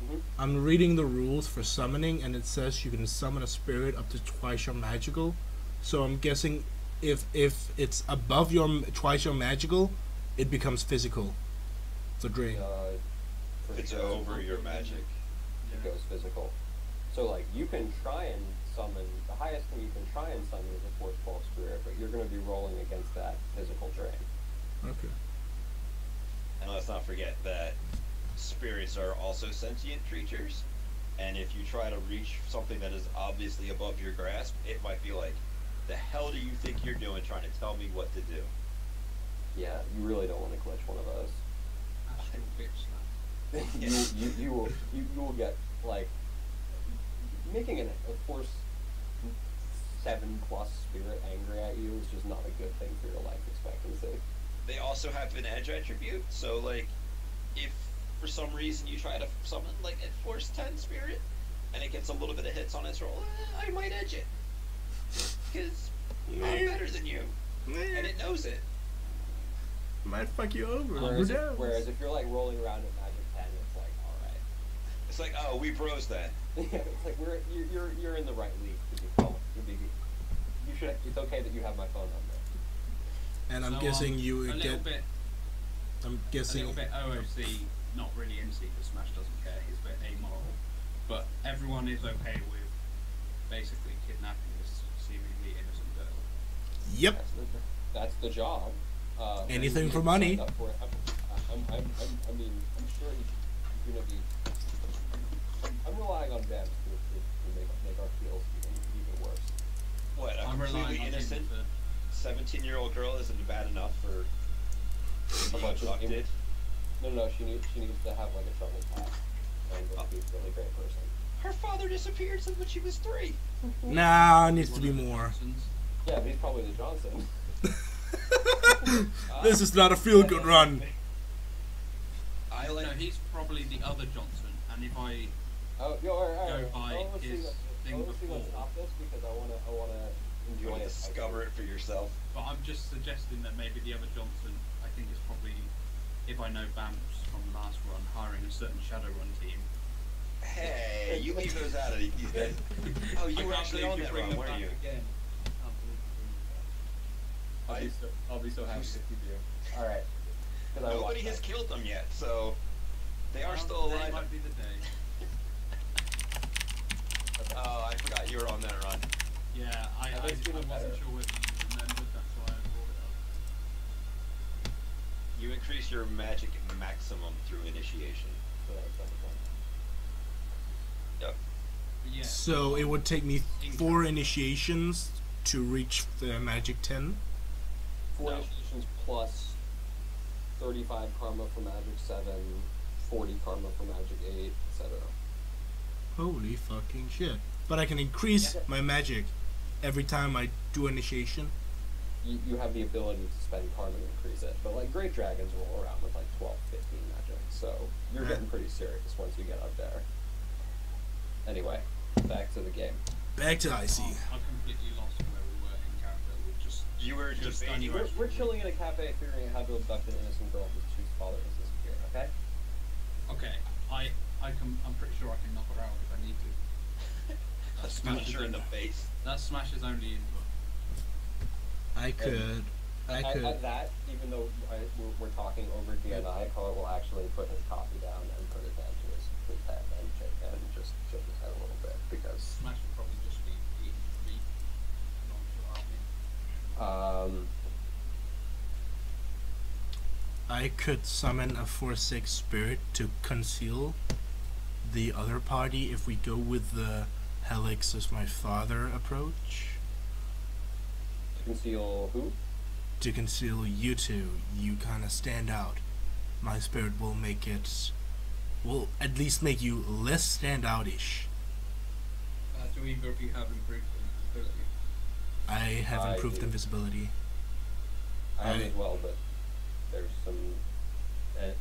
Mm-hmm. I'm reading the rules for summoning, and it says you can summon a spirit up to twice your magical. So I'm guessing if it's above your twice your magical, it becomes physical. So drain. For It's sure. over your magic. It goes physical. So like you can try and summon, the highest thing you can try and summon is a force 12 spirit, but you're going to be rolling against that physical drain. Okay. And let's not forget that spirits are also sentient creatures, and if you try to reach something that is obviously above your grasp, it might be like, the hell do you think you're doing trying to tell me what to do? Yeah, you really don't want to glitch one of those. astral bitch slap. You will get like making a force 7+ spirit angry at you is just not a good thing for your life expectancy. They also have an edge attribute, so like, if for some reason you try to summon like a force 10 spirit, and it gets a little bit of hits on its roll, I might edge it. Because I'm better than you, and it knows it. Might fuck you over. Whereas if you're like rolling around at magic 10, it's like, alright. It's like, oh, we bros then. Yeah, it's like you're in the right league to be called. You should. It's okay that you have my phone number. And I'm So, guessing you a would little get. bit, I'm a guessing. little bit OOC, not really into because Smash doesn't care. He's a bit amoral, but everyone is okay with basically kidnapping this seemingly innocent girl. Yep. That's the job. Anything and for he's money. signed up for it. I mean, I'm sure he's gonna be. I'm relying on Bamce to make our feels even worse. What, a I'm relying completely on him innocent to 17-year-old girl isn't bad enough for A being bunch of abducted? No, she needs to have like a troubled past and be a really great person. Her father disappeared since when she was 3. Nah, needs to be more. Yeah, but he's probably the Johnson. This is not a feel-good run. I No, like. he's probably the other Johnson, and if I Oh, yo, all right. Go by let's his thing let's before. stop this because I wanna You enjoy want to it. discover it for yourself. But I'm just suggesting that maybe the other Johnson, I think, is probably, if I know Bamce from the last run, hiring a certain Shadowrun team. Hey, you leave those out of these guys. Oh, you I were can't actually believe on you that bring run, them weren't back you? again. I'll be so happy if you do. All right. Nobody has killed them yet, so they are Well, still today alive. might be the day. Oh, I forgot you were on that run. Yeah, I Have I wasn't seen sure it whether better? you remembered, that's why I brought it up. You increase your magic maximum through initiation. Yep. But yeah, So it would take me 4 initiations to reach the magic 10. 4 No. initiations plus 35 karma for magic 7, 40 karma for magic 8, etc. Holy fucking shit. But I can increase my magic every time I do initiation. You have the ability to spend karma to increase it, but like great dragons roll around with like 12, 15 magic, so you're getting pretty serious once you get up there. Anyway, back to the game. Back to IC. I completely lost where we just You were Just debating. on your- We're chilling in a cafe figuring out how to abduct an innocent girl whose father has disappeared, okay? okay. I'm pretty sure I can knock her out if I need to. Smash her in the face. That smash is only in book. I could. At that, even though we're talking over DNI, Color will actually put his coffee down and put it down to his head and just shake his head a little bit because Smash would probably just be eating meat. Not sure. I could summon a 4/6 spirit to conceal the other party if we go with the Helix as my father approach. to conceal who? To conceal you two, you kind of stand out. My spirit will at least make you less stand out-ish. Do either of you have improved invisibility? I have I improved do. invisibility. I am as well, but there's some,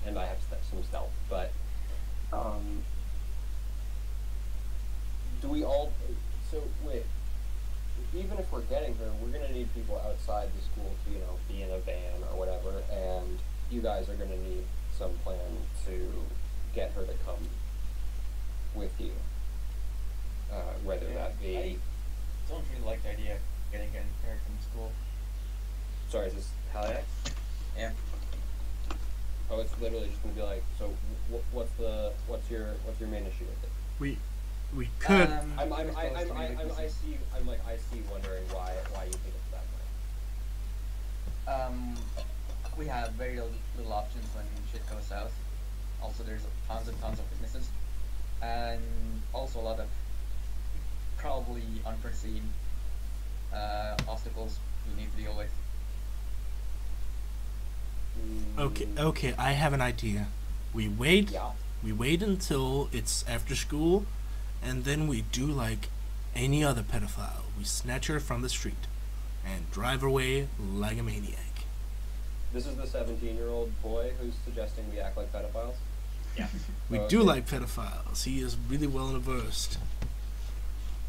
and I have some stealth. But do we all? So wait. Even if we're getting her, we're gonna need people outside the school to, be in a van or whatever, and you guys are gonna need some plan to get her to come with you. Whether that be. I don't really like the idea of getting her from school. Sorry, is this haliax? Yeah. Oh, it's literally just gonna be like, so what's your main issue with it? We could. I see wondering why you think it's that way. We have very little options when shit goes south. Also, there's tons and tons of witnesses, and also a lot of probably unforeseen obstacles we need to deal with. Okay, I have an idea. We wait. Yeah. We wait until it's after school, and then we do like any other pedophile. We snatch her from the street and drive her away like a maniac. This is the 17-year-old boy who's suggesting we act like pedophiles. Yeah. We Okay. do like pedophiles. He is really well versed.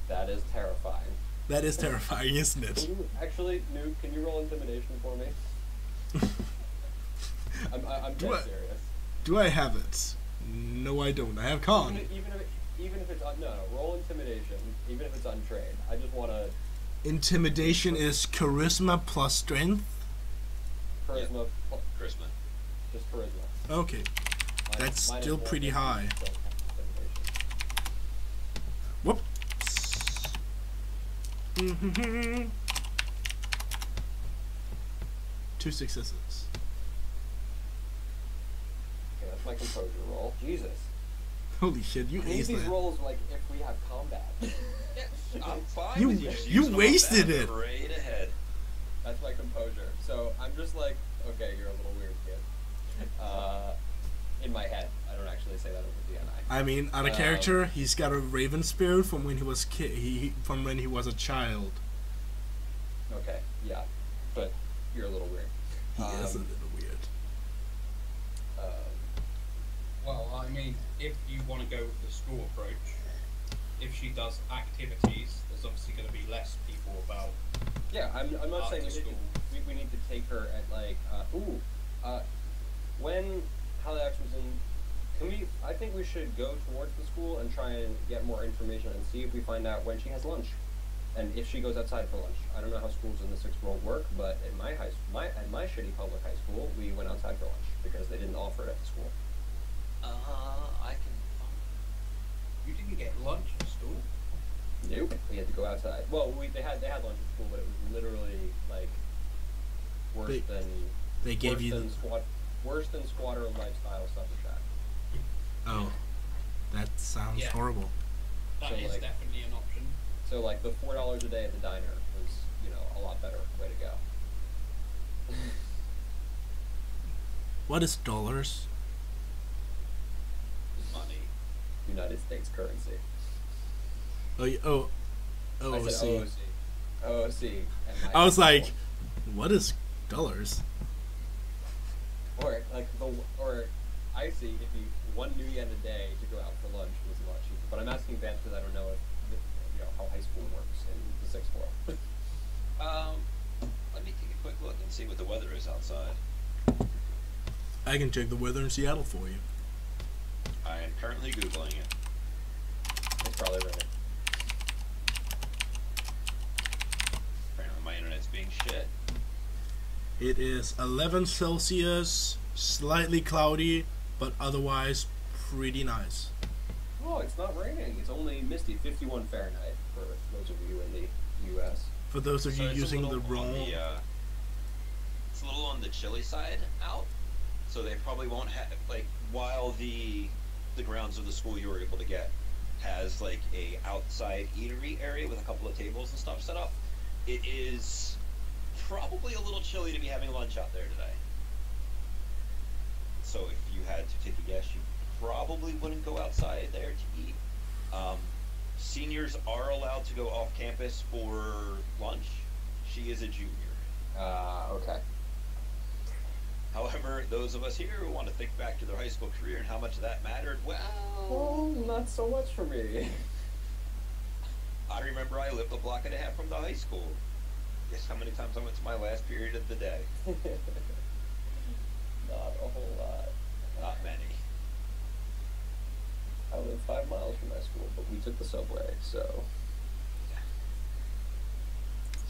That is terrifying. That is terrifying, isn't Can it? you actually, Nuke? Can you roll intimidation for me? I'm Do dead I- serious. Do I have it? No, I don't. I have con. Even if it's roll intimidation. Even if it's untrained, I just want to Intimidation is charisma plus strength. charisma. Charisma. Just charisma. Okay, that's Mine is still one, pretty so high. intimidation. Whoops. 2 successes. Okay, that's my composure roll. Jesus. Holy shit, you I need aced these that. rolls like if we have combat. I'm fine You- with you. Just you using them wasted back it. Right ahead. That's my composure. So I'm just like, okay, you're a little weird kid. In my head, I don't actually say that over DNI. I mean, out of character, he's got a raven spirit from when he was from when he was a child. Okay, yeah, but you're a little weird. He is a little weird. Well, I mean, if you want to go with the school approach, if she does activities, there's obviously going to be less people about. Yeah, I'm not saying After school. we need to take her at like when haliax was in. I think we should go towards the school and try and get more information and see if we find out when she has lunch, and if she goes outside for lunch. I don't know how schools in the 6th world work, but at my shitty public high school, we went outside for lunch because they didn't offer it at the school. I can. You didn't get lunch at school. Nope, we had to go outside. Well, they had lunch at school, but it was literally like worse They gave you the. worse than squatter lifestyle supper shack. Oh, that sounds Yeah. horrible. That So, is like- definitely an option. So like the $4 a day at the diner was, a lot better way to go. What is dollars? Money. United States currency. Oh, I said see. OOC. and I was like, what is dollars? or I see if you 1 new yen a day to go out for lunch was a lot cheaper. But I'm asking Bamce because I don't know if how high school works in the 6th world. I and see what the weather is outside. I can check the weather in Seattle for you. I am currently Googling it. It's probably right. Apparently my internet's being shit. It is 11 Celsius, slightly cloudy, but otherwise pretty nice. Oh, it's not raining. It's only misty. 51 Fahrenheit for those of you in the U.S. For those of you it's a using the little wrong... on it's a little on the chilly side out, so they probably won't have, like, while the grounds of the school you were able to get has, like, a outside eatery area with a couple of tables and stuff set up, it is probably a little chilly to be having lunch out there today. So if you had to take a guess, you probably wouldn't go outside there to eat. Seniors are allowed to go off campus for lunch. She is a junior. Okay. However, those of us here who want to think back to their high school career and how much that mattered, well, not so much for me. I remember I lived a block and a half from the high school. Guess how many times I went to my last period of the day? Not a whole lot. Not many. I live 5 miles from my school, but we took the subway, so...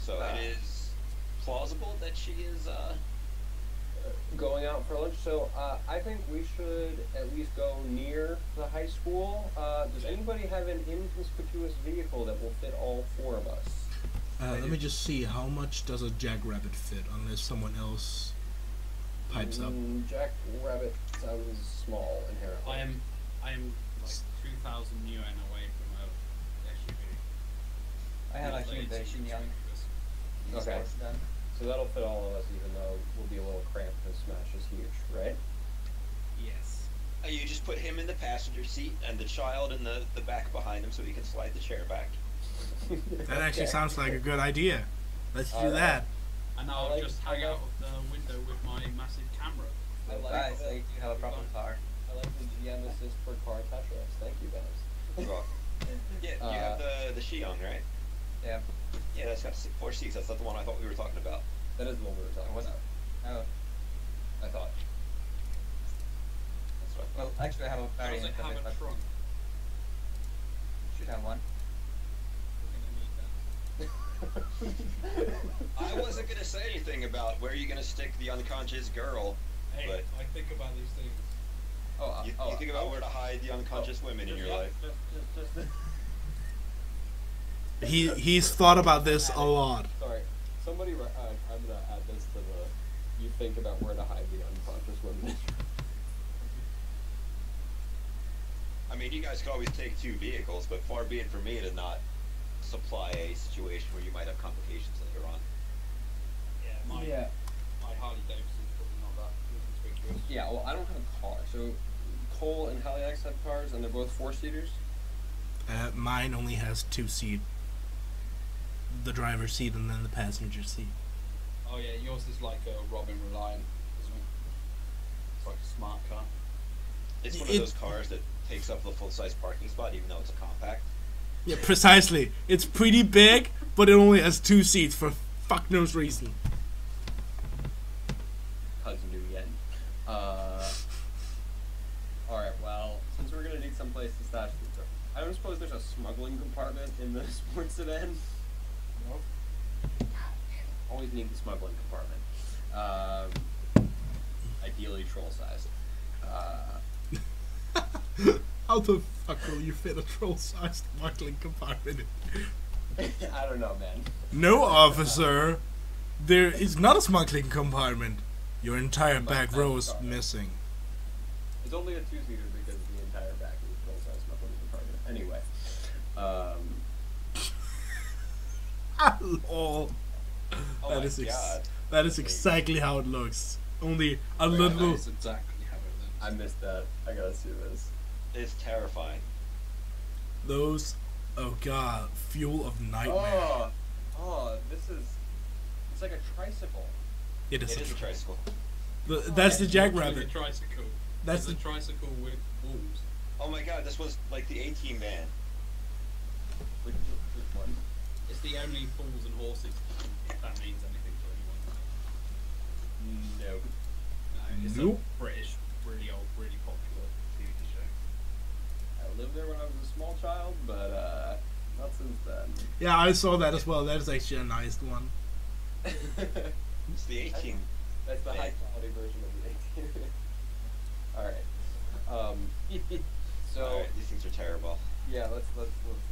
So it is plausible that she is, going out for lunch, so I think we should at least go near the high school. Does anybody have an inconspicuous vehicle that will fit all 4 of us? let me just see, how much does a jackrabbit fit, unless someone else pipes up? Jackrabbit sounds small inherently. I am like 2,000 UN away from a SUV. I have Not actually that the it's Xinjiang. Okay. Sports gun. So that'll fit all of us, even though we'll be a little cramped because Smash is huge, right? Yes. you just put him in the passenger seat and the child in the back behind him so he can slide the chair back. That actually sounds like a good idea. Let's do Alright. that. And I I'll like- just hang out of the window with my massive camera. I like Guys, that. like, you have a proper car. I like the GM assist for car Tetris. Thank you, guys. Well, yeah, you have the Xiong, right? Yeah. Yeah, that's got 4 seats. That's not the one I thought we were talking about. That is the one we were talking Was it? about. Oh. I thought. That's what I Well, actually, I have a Does variant it of have it, a but trunk? should have one. We're gonna need that. I wasn't gonna say anything about where you're gonna stick the unconscious girl. Hey, But- I think about these things. You think about where to hide the unconscious women in your life. He's thought about this a lot. Sorry. Somebody, I'm gonna add this to the. You think about where to hide the unconscious women. I mean, you guys could always take 2 vehicles, but far be it from me to not supply a situation where you might have complications later on. Yeah, my Harley Davidson's probably not that inconspicuous. Yeah. Well, I don't have a car, so Cole and haliax have cars, and they're both 4-seaters. Mine only has 2 seats. The driver's seat and then the passenger seat. Oh yeah, yours is like a Robin Reliant, isn't it? It's like a smart car. It's one of those cars that takes up the full-size parking spot, even though it's a compact. Yeah, precisely. It's pretty big, but it only has 2 seats for fuck knows reason. Cousin New Yen. Alright, well, since we're gonna need someplace to stash these, I don't suppose there's a smuggling compartment in the sports sedan? Nope. Always need the smuggling compartment. Ideally troll size. How the fuck will you fit a troll-sized smuggling compartment? I don't know, man. No, officer. There is not a smuggling compartment. Your entire back row is missing. It's only a 2-seater because the entire back is a troll size smuggling compartment. Anyway. Lol. Oh That my is god. that is exactly how it looks. Only a That little. is exactly how it I looks. missed that. I gotta see this. It's terrifying. Those. Oh god, fuel of nightmare. This is. It's like a tricycle. It It is. is a tricycle. That's the It's jackrabbit. a tricycle. That's It's the. a tricycle with wolves. Oh my god, this was like the A-Team van. Which one? It's the only fools and horses, if that means anything to anyone. No. No, it's Nope. a British, really old, really popular TV show. I lived there when I was a small child, but not since then. Yeah, I saw that as well. That is actually a nice one. It's the 18. That's the Yeah. high quality version of the 18. Alright. So Alright, these things are terrible. yeah, let's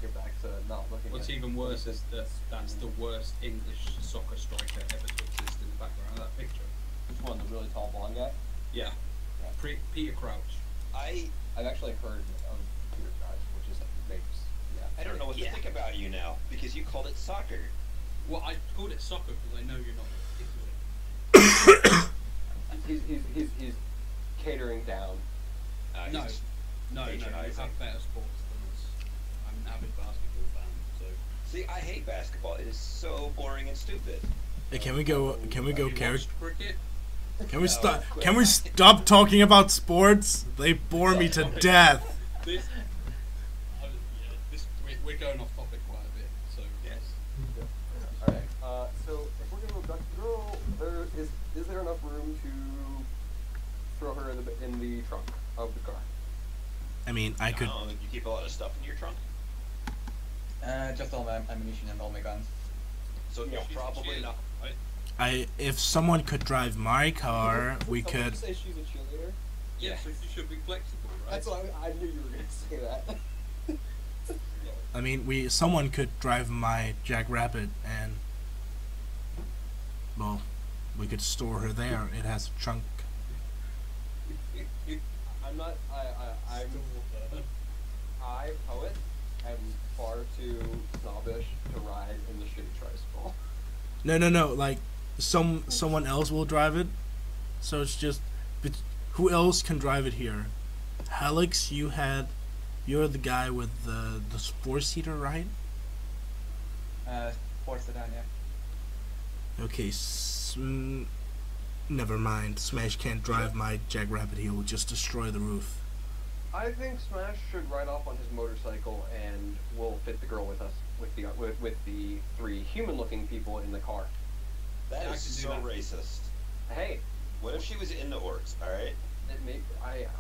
get back to not looking What's at even worse is that that's the worst English soccer striker ever to exist in the background of that picture. which one, the really tall blonde guy? Yeah. Peter Crouch. I've actually heard of Peter Crouch, which is makes yeah. I don't know what to think about you now, because you called it soccer. Well, I called it soccer because I know you're not Italy. He's catering down. No, He's no, you patronizing. have better sports than us. I'm an avid basketball fan, so. See, I hate basketball. It is so boring and stupid. Hey, can we go? Can we go? Have you Character? watched cricket? Can we No, stop? quit. Can we stop talking about sports? They bore me to death. This, we're going off topic quite a bit, so. Yes. Alright, so if we're gonna abduct the girl, is there enough room to throw her in the trunk of the car? I mean, I could. You keep a lot of stuff in your trunk, Just all my ammunition and all my guns. so Yeah, you'll probably not. If someone could drive my car, we Someone could. say she's a cheerleader? Yeah, so you should be flexible, right? That's what I knew you were gonna say that. I mean, someone could drive my Jackrabbit, and well, we could store her there. It has a trunk. I'm not. I, poet, am far too snobbish to ride in the shitty tricycle. No. Like someone else will drive it. So it's just, but who else can drive it here? Haliax, you're the guy with the 4-seater, right? Force sedan, yeah. Okay. Never mind. Smash can't drive my Jackrabbit. He will just destroy the roof. I think Smash should ride off on his motorcycle, and we'll fit the girl with us, with the 3 human-looking people in the car. That Yeah, I is can do so that. racist. Hey, What if she was in the orcs? All right.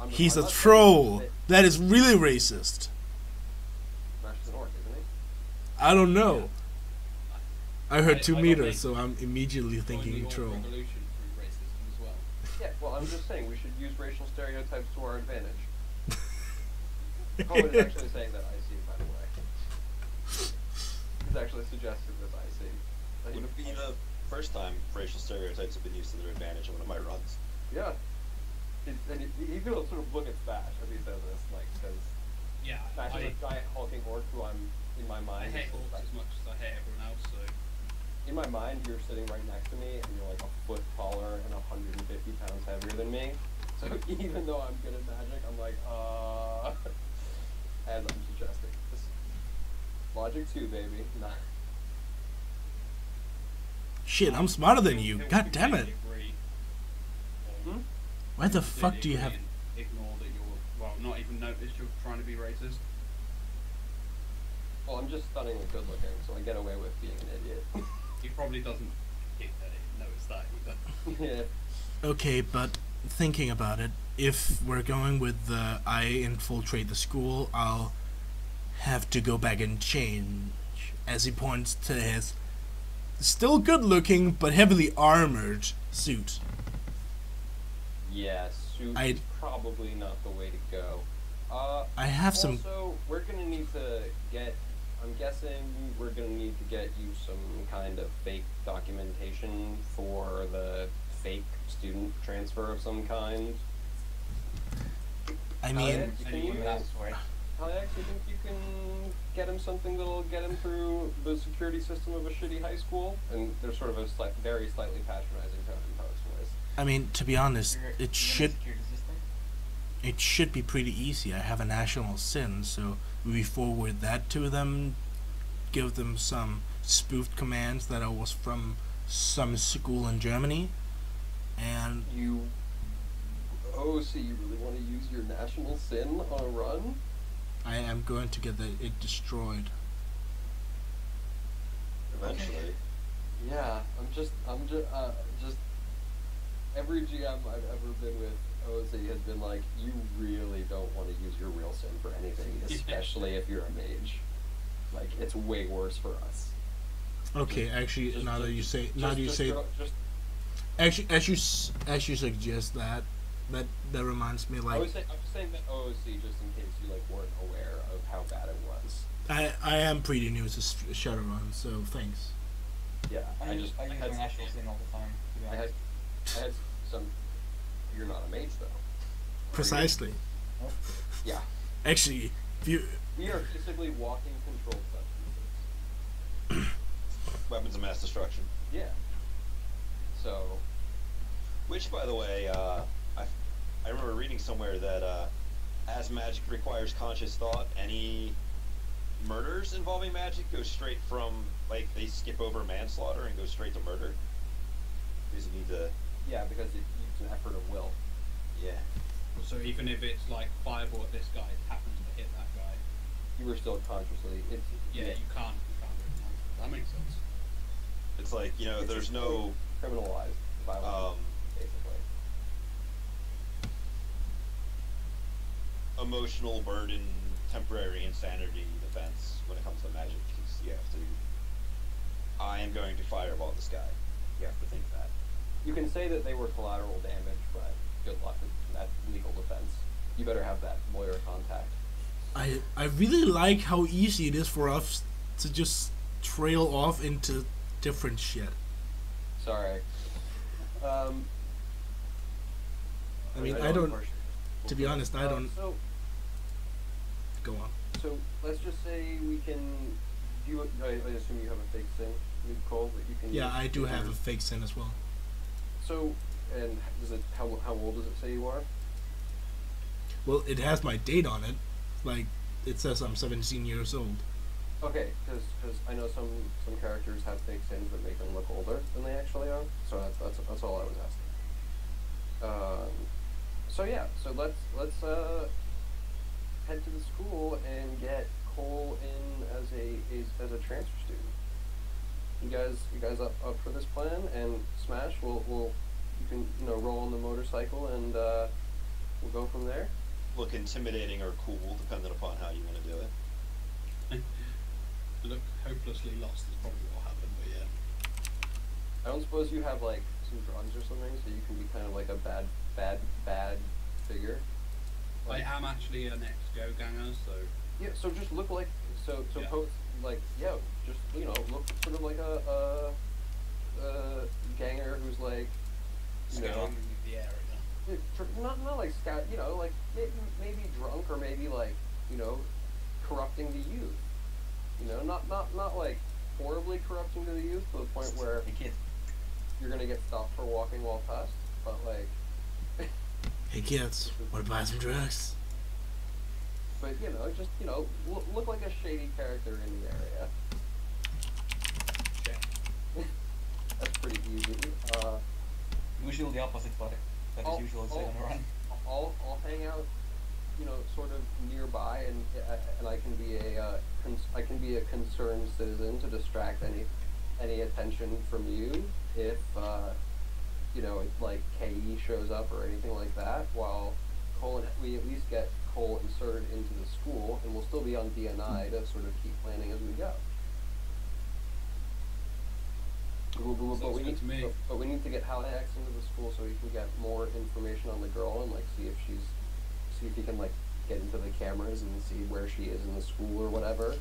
I'm He's I'm a not saying troll. that That is really racist. Smash is an orc, isn't he? I don't know. I heard I 2 got meters, made- so I'm immediately Join thinking the Orc troll. Revolution through racism as well. Yeah, well, I'm just saying we should use racial stereotypes to our advantage. Poet is actually saying that I see, by the way. He's actually suggesting this I see. That he- Would it be the first time racial stereotypes have been used to their advantage in one of my runs? Yeah. And he feels sort of look at Smash as he says this, like, because Yeah, Smash is a giant hulking orc who I'm, in my I mind, hate is orcs like- as much as I hate everyone else, so. in my mind, you're sitting right next to me, and you're like a foot taller and 150 pounds heavier than me. So even though I'm good at magic, I'm like, as I'm suggesting. This logic 2, baby. Nah. Shit, I'm smarter than you. He'll God damn it. completely agree. Hmm? Why the Completely fuck do you agree have... and Ignore that you're, well, not even notice you're trying to be racist. Well, I'm just stunningly good looking, so I get away with being an idiot. He probably doesn't notice that either. Yeah. Okay, but thinking about it, if we're going with the I infiltrate the school, I'll have to go back and change. As he points to his still good looking but heavily armored suit. Yeah, suit I- is probably not the way to go. I have some... Also, we're gonna need to get. I'm guessing we're gonna need to get you some kind of fake documentation for the fake student transfer of some kind. I mean, Can you That's right. Haliax, you think you can get him something that'll get him through the security system of a shitty high school? And there's sort of a very slightly patronizing tone in Poet's voice. I mean, to be honest, You're it in should... the security system? It should be pretty easy. I have a national sin, so we forward that to them, give them some spoofed commands that I was from some school in Germany, and Oh, so you really want to use your national sin on a run? I am going to get it destroyed. Eventually. Yeah, I'm just every GM I've ever been with OC has been like, you really don't want to use your real sim for anything, especially if you're a mage. Like, it's way worse for us. Okay, actually, now that you say, actually, as you suggest that reminds me, like, I was saying that OOC just in case you like weren't aware of how bad it was. I am pretty new to Shadowrun, so thanks. Yeah, I use my actual scene all the time. To be I had some. You're not a mage though. Precisely. Nope. Yeah. Actually, if you. We are basically walking controlled substances. Weapons of mass destruction. Yeah. So. Which, by the way, I remember reading somewhere that as magic requires conscious thought, any murders involving magic go straight from, like, they skip over manslaughter and go straight to murder. Because you need to... Yeah, because it's an effort of will. Yeah. So even if it's like fireball at this guy, it happens to hit that guy. You were still consciously... You can't do it. That makes sense. It's like, you know, It's there's no... criminalized violence, basically. emotional burden, temporary insanity defense when it comes to magic. You have to... I am going to fireball this guy. You have to think that. You can say that they were collateral damage, but good luck with that legal defense. You better have that lawyer contact. I really like how easy it is for us to just trail off into different shit. Sorry. I mean, I don't... To be honest, I don't... So, Go on. so let's just say we can... I assume you have a fake sin, Cole, that you can Yeah, use I do for- have a fake sin as well. So, and how old does it say you are? Well, it has my date on it. Like, it says I'm 17 years old. Okay, because I know some characters have fake sins that make them look older than they actually are. So that's all I was asking. So yeah, so let's head to the school and get Cole in as a transfer student. You guys up for this plan? And Smash, you can roll on the motorcycle and we'll go from there. Look intimidating or cool, depending upon how you want to do it. Look hopelessly lost is probably what happened, but yeah. I don't suppose you have like some drugs or something, so you can be kind of like a bad figure. I am actually an ex-go-ganger, so... Yeah, so just look like Yeah. Just look sort of like a ganger who's like Scouting the area. not like scout, like maybe drunk or maybe like corrupting the youth. Not like horribly corrupting to the youth to the point where The kid. you're gonna get stopped for walking while pest, but like. Hey kids, wanna buy some drugs? But just look like a shady character in the area. Check. That's pretty easy. Usually the opposite, but that is usually say on the run. I'll hang out, sort of nearby, and I can be a concerned citizen to distract any attention from you if if like KE shows up or anything like that. While we at least get Cole inserted into the school, and we'll still be on DNI to sort of keep planning as we go. But we need to get haliax into the school so we can get more information on the girl and like see if he can like get into the cameras and see where she is in the school or whatever,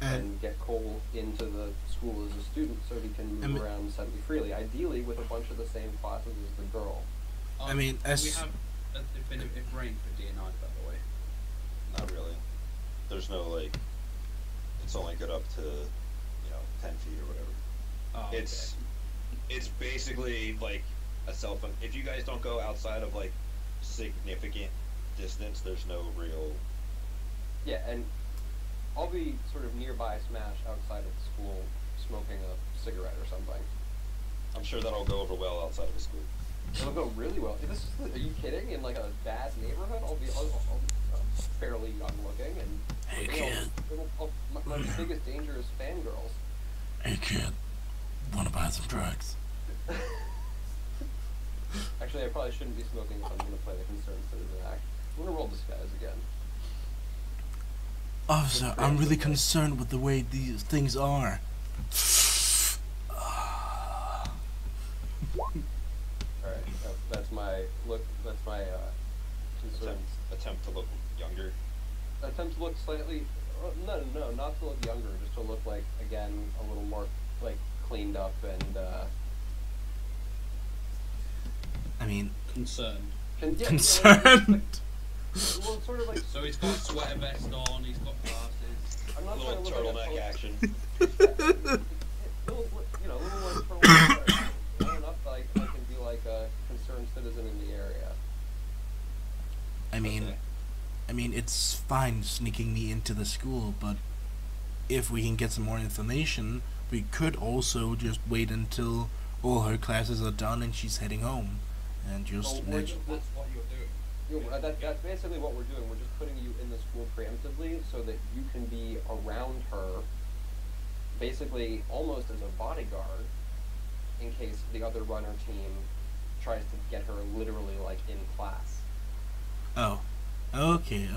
and get Cole into the school as a student so he can move around semi-freely, ideally with a bunch of the same classes as the girl. I mean, as... We have a definitive range for DNI, by the way. Not really. There's no, like... It's only good up to, 10 feet or whatever. Oh, It's basically, like, a cell phone. If you guys don't go outside of, like, significant distance, there's no real... Yeah, and I'll be sort of nearby Smash outside of the school smoking a cigarette or something. I'm sure that'll go over well outside of the school. It'll go really well. Are you kidding? In like a bad neighborhood, I'll be fairly young looking, and Hey kid. My biggest danger is fangirls. Hey kid, wanna buy some drugs? Actually, I probably shouldn't be smoking if I'm going to play the concerned citizen act. I'm going to roll disguise again. Officer, I'm really concerned with the way these things are. Alright, that's my look, that's my concern. Attempt to look younger. Attempt to look slightly, no, not to look younger, just to look like, again, a little more, like, cleaned up and, I mean, Concerned. concerned. Well, it's sort of like, So he's got a sweater vest on, he's got glasses. I'm A not trying little to look like a turtleneck action. a little like turtleneck, not enough that I can be like a concerned citizen in the area. I mean, it's fine sneaking me into the school, but if we can get some more information, we could also just wait until all her classes are done and she's heading home, and just Well, That's what you're doing. That's basically what we're doing. We're just putting you in the school preemptively so that you can be around her, basically almost as a bodyguard, in case the other runner team tries to get her literally like in class. Oh, okay.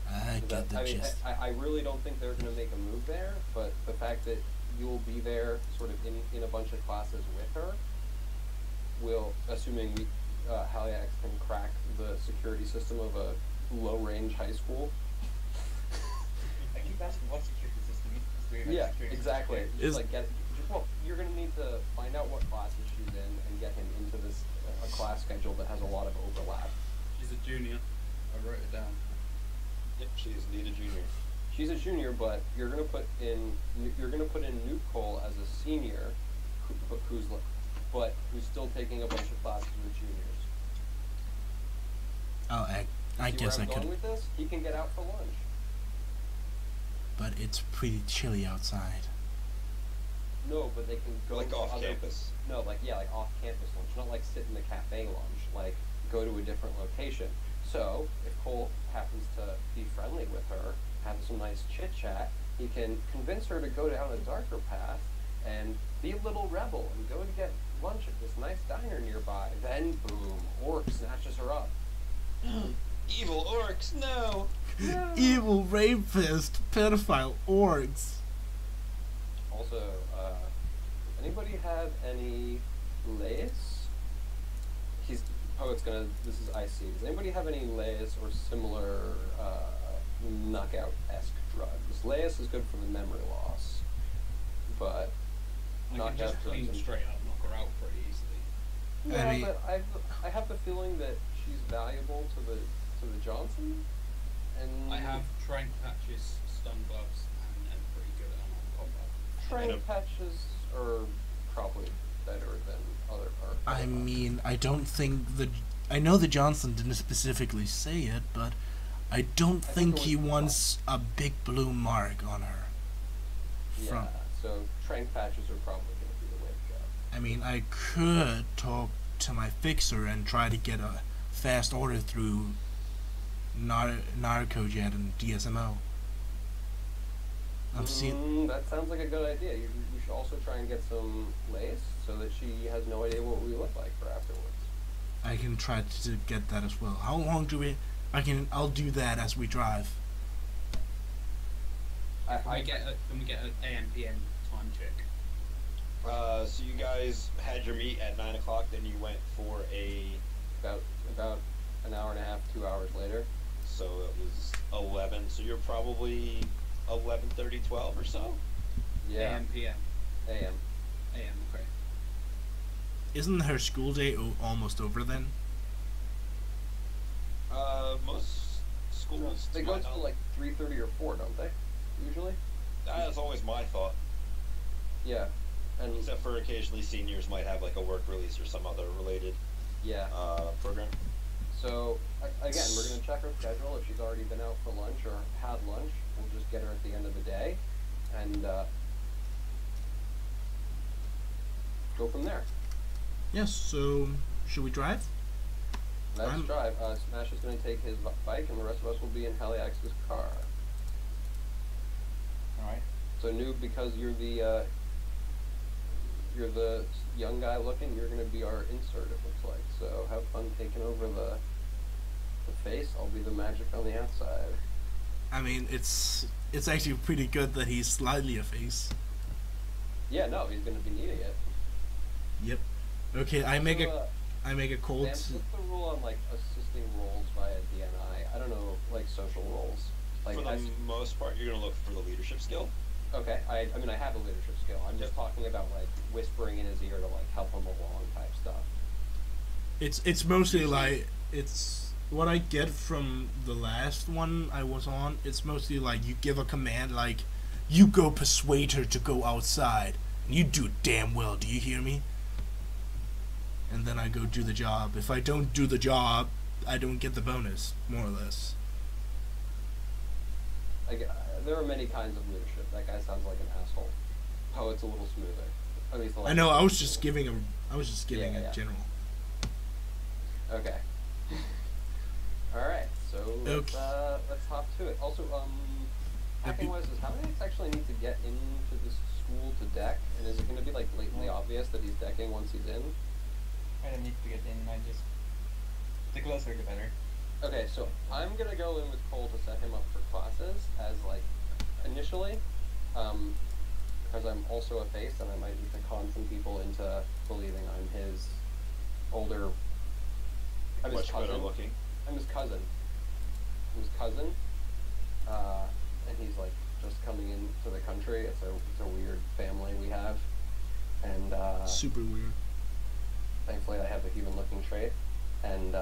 I That- get the I mean, gist. I really don't think they're going to make a move there, but the fact that you'll be there sort of in a bunch of classes with her will, assuming we, haliax can crack the security system of a low-range high school. I keep asking what security system is. Yeah, exactly. Is- Just like well, you're going to need to find out what classes she's in and get him into this a class schedule that has a lot of overlap. She's a junior. I wrote it down. Yep, she's indeed a junior. She's a junior, but you're gonna put in Nuke Cole as a senior, who's still taking a bunch of classes with juniors. Oh, I See guess where I I'm going could, with this? He can get out for lunch. but it's pretty chilly outside. No, but they can go Like to off other, campus. No, like off campus lunch, not like sit in the cafe lunch. Like go to a different location. So if Cole happens to be friendly with her, have some nice chit chat, he can convince her to go down a darker path and be a little rebel and go to get lunch at this nice diner nearby. Then boom, Orc snatches her up. Evil orcs, no! Evil rapist, pedophile orcs. Also, anybody have any lace? This is IC. Does anybody have any lace or similar knockout-esque drugs? Lace is good for the memory loss, but I can knockout just clean drugs. straight up, knock her out pretty easily. Yeah, I mean- but I have the feeling that she's valuable to the Johnson, and I have train patches, stun buffs, and am pretty good at unarmed combat. train And a- patches are probably better than other. I mean, I don't think I know the Johnson didn't specifically say it, but I don't I think think it he was the wants a big blue mark on her. yeah. So train patches are probably going to be the way to go. I mean, I could talk to my fixer and try to get a fast order through Narcojet and DSMO. I've seen. That sounds like a good idea. You should also try and get some lace so that she has no idea what we look like for afterwards. I can try to get that as well. How long do we? I'll do that as we drive. Can we get an AM/PM time check? So you guys had your meet at 9 o'clock, then you went for About an hour and a half, 2 hours later. so it was 11, so you're probably 11:30, 12 or so? Yeah. AM/PM. AM. AM. Okay. Isn't her school day almost over then? Most schools, They to go my till knowledge- like 3:30 or 4, don't they? Usually. That's always my thought. Yeah. And Except for occasionally seniors might have like a work release or some other related yeah. program. So again, we're gonna check her schedule. If she's already been out for lunch or had lunch, we'll just get her at the end of the day, and go from there. Yes. So should we drive? Let's I'm- drive. Smash is gonna take his bike, and the rest of us will be in Haliax's car. Alright. So Noob, because you're the you're the young guy looking. You're gonna be our insert. It looks like. So have fun taking over the face. I'll be the magic on the outside. I mean, it's actually pretty good that he's slightly a face. Yeah, no, he's gonna be needing it. Yep. Okay, I make So, a call Sam, to. what's the rule on like assisting roles via DNI? I don't know, like social roles. Like For the most part, you're gonna look for the leadership skill. okay, I mean I have a leadership skill. I'm just talking about like whispering in his ear to like help him along type stuff. It's mostly like it's what I get from the last one I was on. It's mostly like you give a command like, you go persuade her to go outside, and you do it damn well. Do you hear me? And then I go do the job. If I don't do the job, I don't get the bonus, more or less. There are many kinds of leadership. That guy sounds like an asshole. Oh, it's a little smoother. At least the I know. last I was one. just giving a Yeah. general. Okay. All right. So let's hop to it. Also, hacking wise, is haliax actually need to get into this school to deck, and is it going to be like blatantly obvious that he's decking once he's in? I don't need to get in, I just... The closer the better. Okay, so I'm gonna go in with Cole to set him up for classes as like initially, because I'm also a face and I might need to con some people into believing I'm his older. I'm his Much better cousin. looking. I'm his cousin. I'm his cousin, and he's like just coming into the country. It's a weird family we have, and Super weird. thankfully I have a human-looking trait, and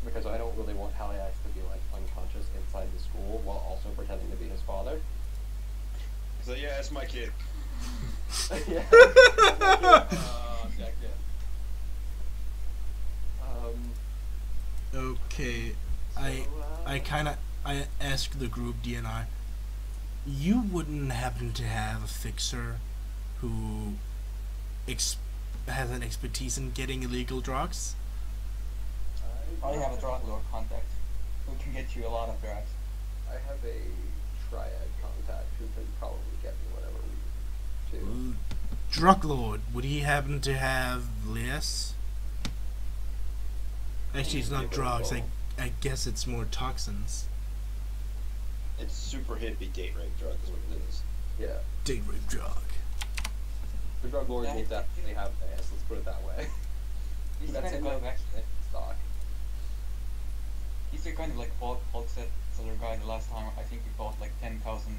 because I don't really want haliax to be like unconscious inside the school while also pretending to be his father. So yeah, it's my kid. Yeah. Jack in. Okay, So, I asked the group DNI. You wouldn't happen to have a fixer who has an expertise in getting illegal drugs? I have a drug lord contact who can get you a lot of drugs. I have a triad contact who can probably get me whatever we need to. Drug lord, would he happen to have less? Actually, it's not drugs. I guess it's more toxins. It's super hippie date rape drug is what it is. Yeah. Date rape drug. The drug lord will definitely have this, let's put it that way. He's That's kind in of my like stock. he's the kind of like bulk set seller guy. The last time I think we bought like 10,000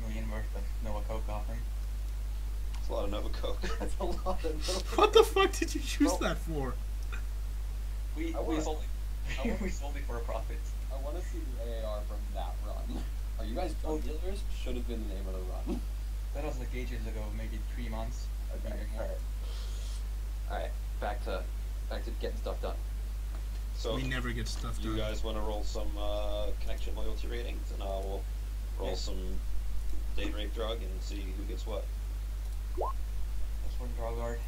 million worth of Nova Coke off him. It's a lot of Nova Coke. That's a lot of What the fuck did you choose Well- that for? We wanna- sold I it. wanna- We sold it for a profit. I want to see the AAR from that run. Are you guys drug dealers? Should have been the name of the run. That was like ages ago, maybe 3 months. Okay, maybe more. alright. Back to getting stuff done. So We never get stuff you done. guys want to roll some connection loyalty ratings, and I will roll some date rape drug and see who gets what. That's for the drug lord.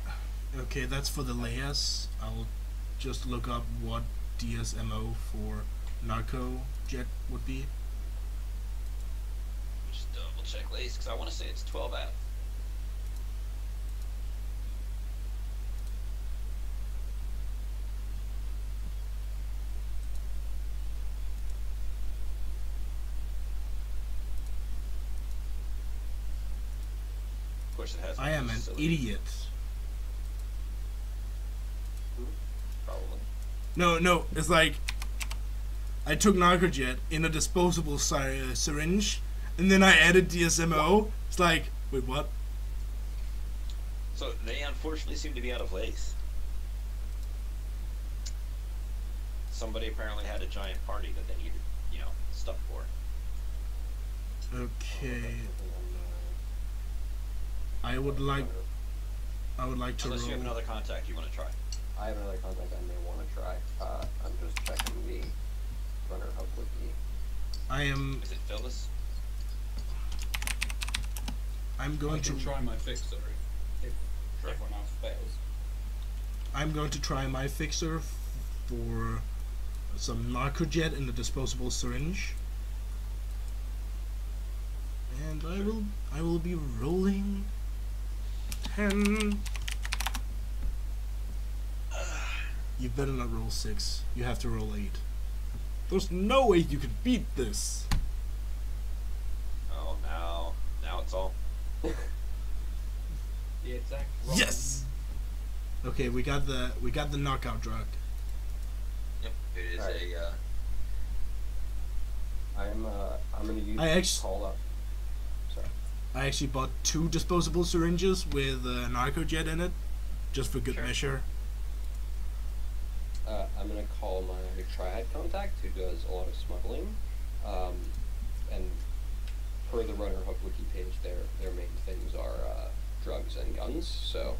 Okay, that's for the layers. I'll just look up what DSMO for narco jet would be. Just double check Lace, because I want to say it's 12 out. Of course, it has. I am an idiot. Probably. No, it's like I took Narcojet in a disposable syringe, and then I added DSMO. It's like, wait, what? So they unfortunately seem to be out of Lace. Somebody apparently had a giant party that they needed, stuff for. Okay, I would like to Unless roll. you have another contact you want to try. I have another contact I may want to try. I'm just checking the RunnerHub wiki. Is it Phyllis? I'm I going to can try my fixer if everyone else fails. I'm going to try my fixer for some Narcojet in the disposable syringe. And I will be rolling 10 You better not roll 6. You have to roll 8. There's no way you could beat this. Oh, now it's all. The exact wrong. Yes. Okay, we got the knockout drug. Yep, it is Alright. I'm gonna use I actu- call up. Sorry. I actually bought 2 disposable syringes with narcojet in it, just for good Sure. measure. I'm gonna call my triad contact who does a lot of smuggling, and per the RunnerHub wiki page, their main things are drugs and guns. So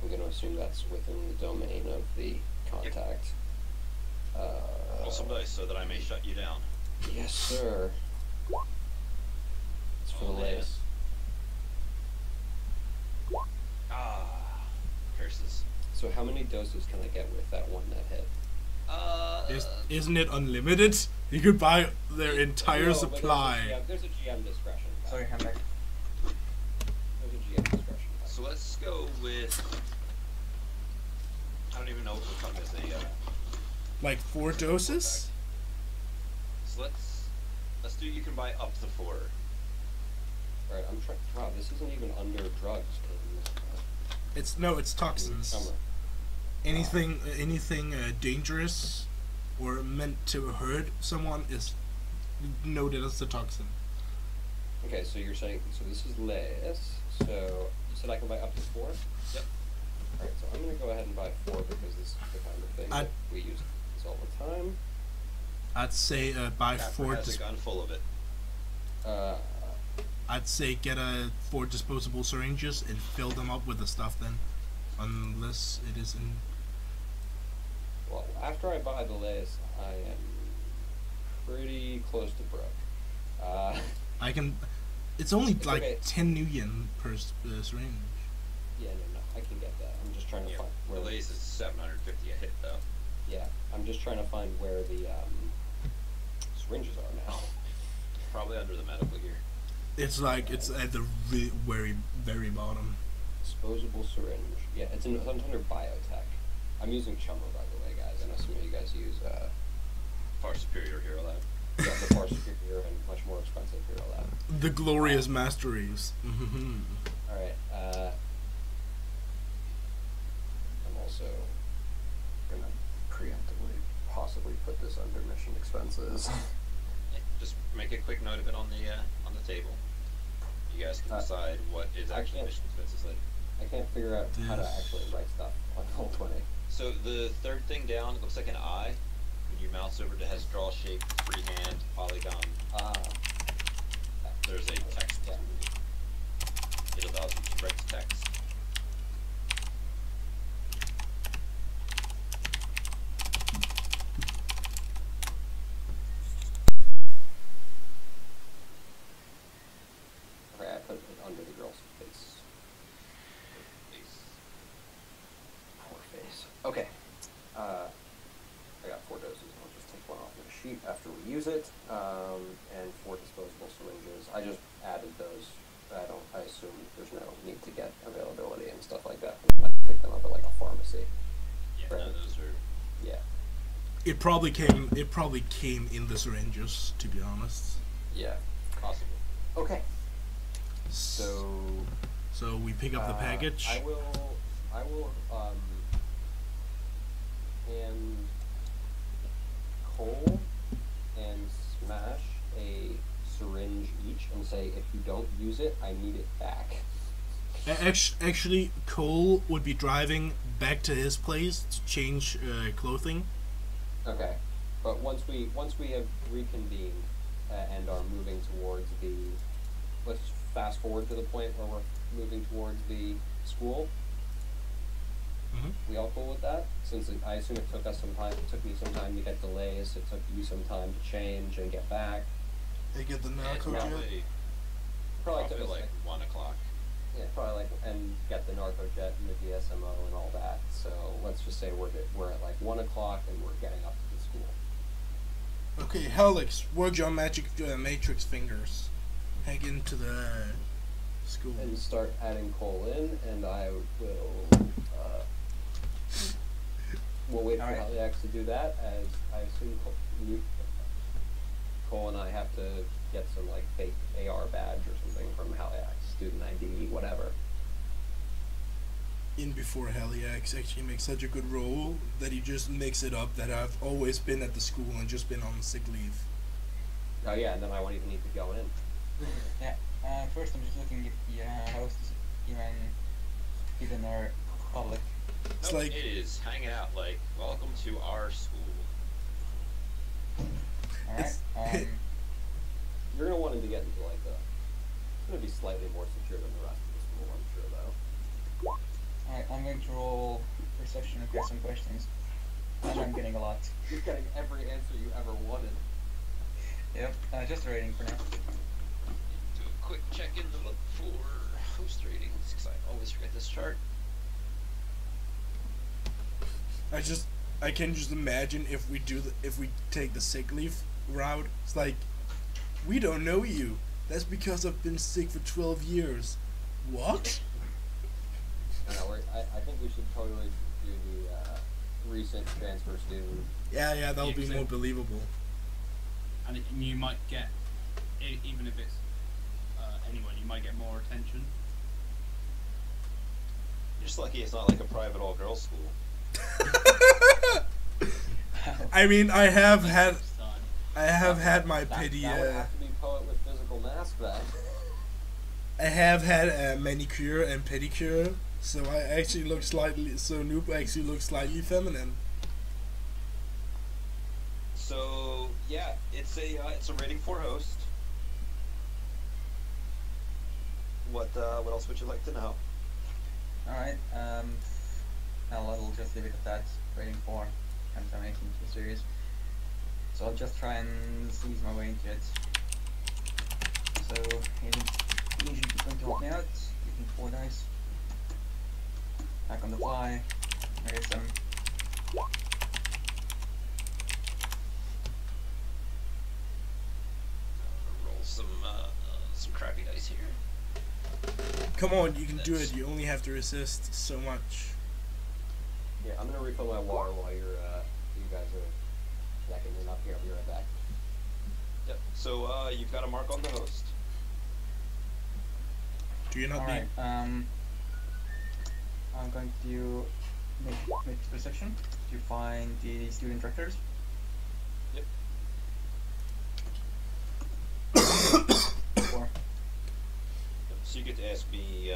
I'm gonna assume that's within the domain of the contact. Roll some dice so that I may shut you down. Yes, sir. It's for the Oh, man. latest. Ah, curses. So how many doses can I get with that one that hit? Isn't it unlimited? You could buy their entire No, but supply. There's a GM discretion. Sorry, I'm back. There's a GM discretion. So let's go with. I don't even know what one is Like 4 doses? So let's do. You can buy up to 4. Alright, I'm trying. Wow, this isn't even under drugs. It's toxins. Summer. Anything dangerous or meant to hurt someone is noted as a toxin. Okay, so you're saying this is less. So you said I can buy up to 4. Yep. Alright, so I'm gonna go ahead and buy 4 because this is the kind of thing that we use this all the time. I'd say buy Catherine 4. has a gun full of it. I'd say get 4 disposable syringes and fill them up with the stuff then, unless it is in. Well, after I buy the lace, I am pretty close to broke. I can. It's only It's like okay. 10 new yen per syringe. Yeah, no, I can get that. I'm just trying to Yeah, find the where. lace is 750 a hit though. Yeah, I'm just trying to find where the syringes are now. Probably under the medical gear. It's like it's at the very very bottom. Disposable syringe. Yeah, it's under biotech. I'm using Chummer, by the way, guys. I know some of you guys use Far superior Hero Lab. yeah, the far superior and much more expensive Hero Lab. The glorious masteries. Mm-hmm. All right. I'm also gonna preemptively possibly put this under mission expenses. Yeah, just make a quick note of it on the table. You guys can decide what is actually can't- mission expenses later. I can't figure out how to Yes. actually write stuff on Roll20. So the third thing down, it looks like an eye. When you mouse over, it has draw shape, freehand, polygon. There's a text. Yeah. It allows you to write text. Okay, I put it under the girl's face. Poor face. Okay. I got 4 doses. I'll just take one off my sheet after we use it. And 4 disposable syringes. I just added those. I assume there's no need to get availability and stuff like that. I might pick them up at like a pharmacy. Yeah, no, Right. those are. Yeah. It probably came in the syringes, to be honest. Yeah. Possible. Okay. So So we pick up the package. I will hand Cole and Smash a syringe each and say, if you don't use it, I need it back. Actually, Cole would be driving back to his place to change clothing. Okay. But once we have reconvened and are moving towards let's fast forward to the point where we're moving towards the school. Mm-hmm. We all cool with that? Since I assume it took me some time to get delays, it took you some time to change and get back. They get the Yeah, narco jet. Probably probably took us like 1 o'clock. yeah, probably and get the narco jet and the DSMO and all that. So let's just say we're at like 1 o'clock and we're getting up to the school. Okay, Helix, work your magic matrix fingers. Head into the school. And start adding Cole in, and I will We'll wait for Alright. haliax to do that, as I assume Cole and I have to get some like fake AR badge or something from haliax, student ID, whatever. In before haliax actually makes such a good role that he just makes it up that I've always been at the school and just been on sick leave. Oh yeah, and then I won't even need to go in. Yeah. First, I'm just looking if the host is even our public. It's Nope, like- it is hanging out like, welcome to our school. All right. It's- You're gonna want him to get into like the. It's gonna be slightly more secure than the rest of the school, I'm sure though. All right. I'm going to roll perception and get some questions. And I'm getting a lot. You're getting every answer you ever wanted. Yep. Just a rating for now. Do a quick check in to look for host ratings, because I always forget this chart. I can just imagine if we take the sick leave route. It's like, we don't know you. That's because I've been sick for 12 years. What? I think we should totally do the recent transfer student. Yeah, that'll Yeah, be 'cause more it- believable. And you might get, even if it's anyone, you might get more attention. You're just lucky it's not like a private all-girls school. I mean, I have had Side. my That pity. would have to be poet with physical mask then. I have had a manicure and pedicure, so I actually look slightly. So Noob actually looks slightly feminine. So yeah, it's a rating 4 host. What else would you like to know? All right. I'll just leave it at that. Rating 4. Contamination too serious. So I'll just try and squeeze my way into it. So agent is going to help me out. Using 4 dice. Back on the fly. I get some. Roll some crappy dice here. Come on, you can do it. You only have to resist so much. Yeah, I'm gonna refill my water while you guys are backing it up here. I'll be right back. Yep. So you've got a mark on the host. Do you not All need? right. I'm going to make perception to find the student directors. Yep. 4. So you get to ask me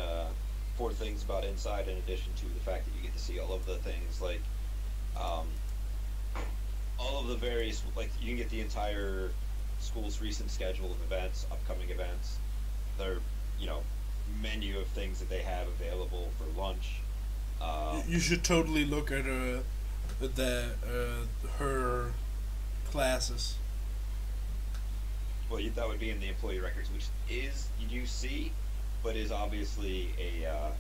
4 things about inside, in addition to the fact that you get to see all of the things like all of the various, like you can get the entire school's recent schedule of events, upcoming events, their menu of things that they have available for lunch. You should totally look at her classes. Well, that would be in the employee records, which is you do see, but is obviously a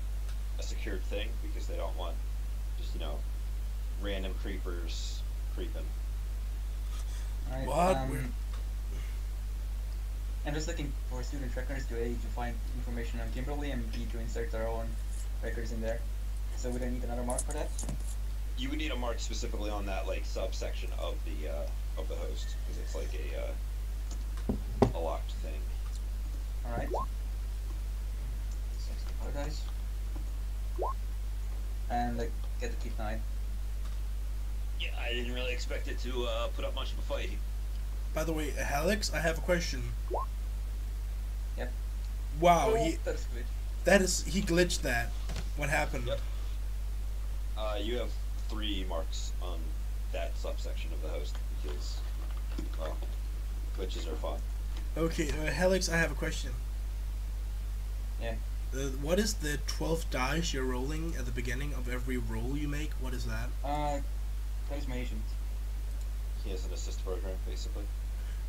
secured thing because they don't want just random creepers creeping. Alright, What? I'm just looking for student records to A, to find information on Kimberly, and B, to insert our own records in there. So would I need another mark for that? You would need a mark specifically on that subsection of the host because it's like a locked thing. Alright. 64 dice. And get the keep 9. Yeah, I didn't really expect it to put up much of a fight. By the way, Alex, I have a question. Yep. Wow, Oh, that's good. he glitched that. What happened? Yep. You have 3 marks on that subsection of the host because, well, glitches are fun. Okay, Alex, I have a question. Yeah. What is the 12th dice you're rolling at the beginning of every roll you make? What is that? That is my agent. He has an assist program, basically.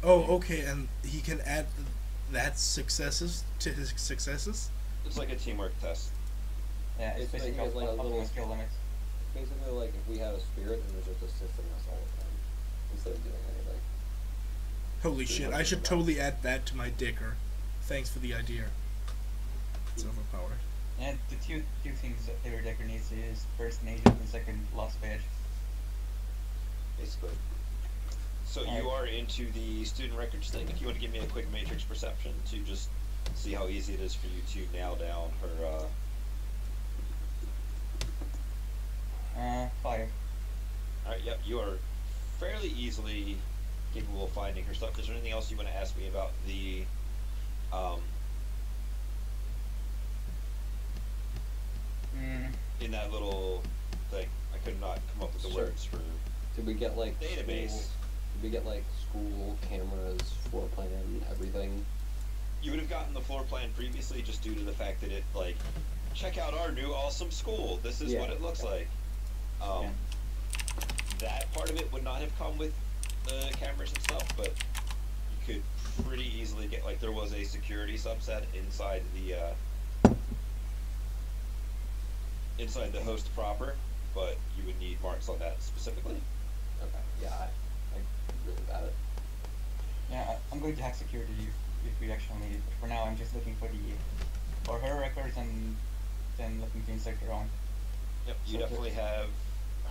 Oh, okay, and he can add that successes to his successes? It's like a teamwork test. Yeah, it's It's like- basically it's like a up to my little- skill limit. Basically, like if we had a spirit, then they're just assisting us all the time instead of doing anything. Holy shit, I should totally add that to my dicker. Thanks for the idea. It's overpowered. And the two things that every decker needs is first an agent and second lost badge. basically. So you are into the student records thing. If you want to give me a quick matrix perception to just see how easy it is for you to nail down her. 5. All right. Yep. You are fairly easily capable of finding her stuff. Is there anything else you want to ask me about the? In that little thing, I could not come up with the Sure. words for Did we get like database. Did we get like school cameras, floor plan, everything? You would have gotten the floor plan previously, just due to the fact that it like, check out our new awesome school. This is Yeah. what it looks like. That part of it would not have come with the cameras and stuff, but you could pretty easily get like there was a security subset inside the host proper, but you would need marks on that specifically. Okay. Yeah, I really got it. Yeah, I'm going to hack security if we actually need it. But for now, I'm just looking for her records and then looking to insert her own. Yep, you So definitely have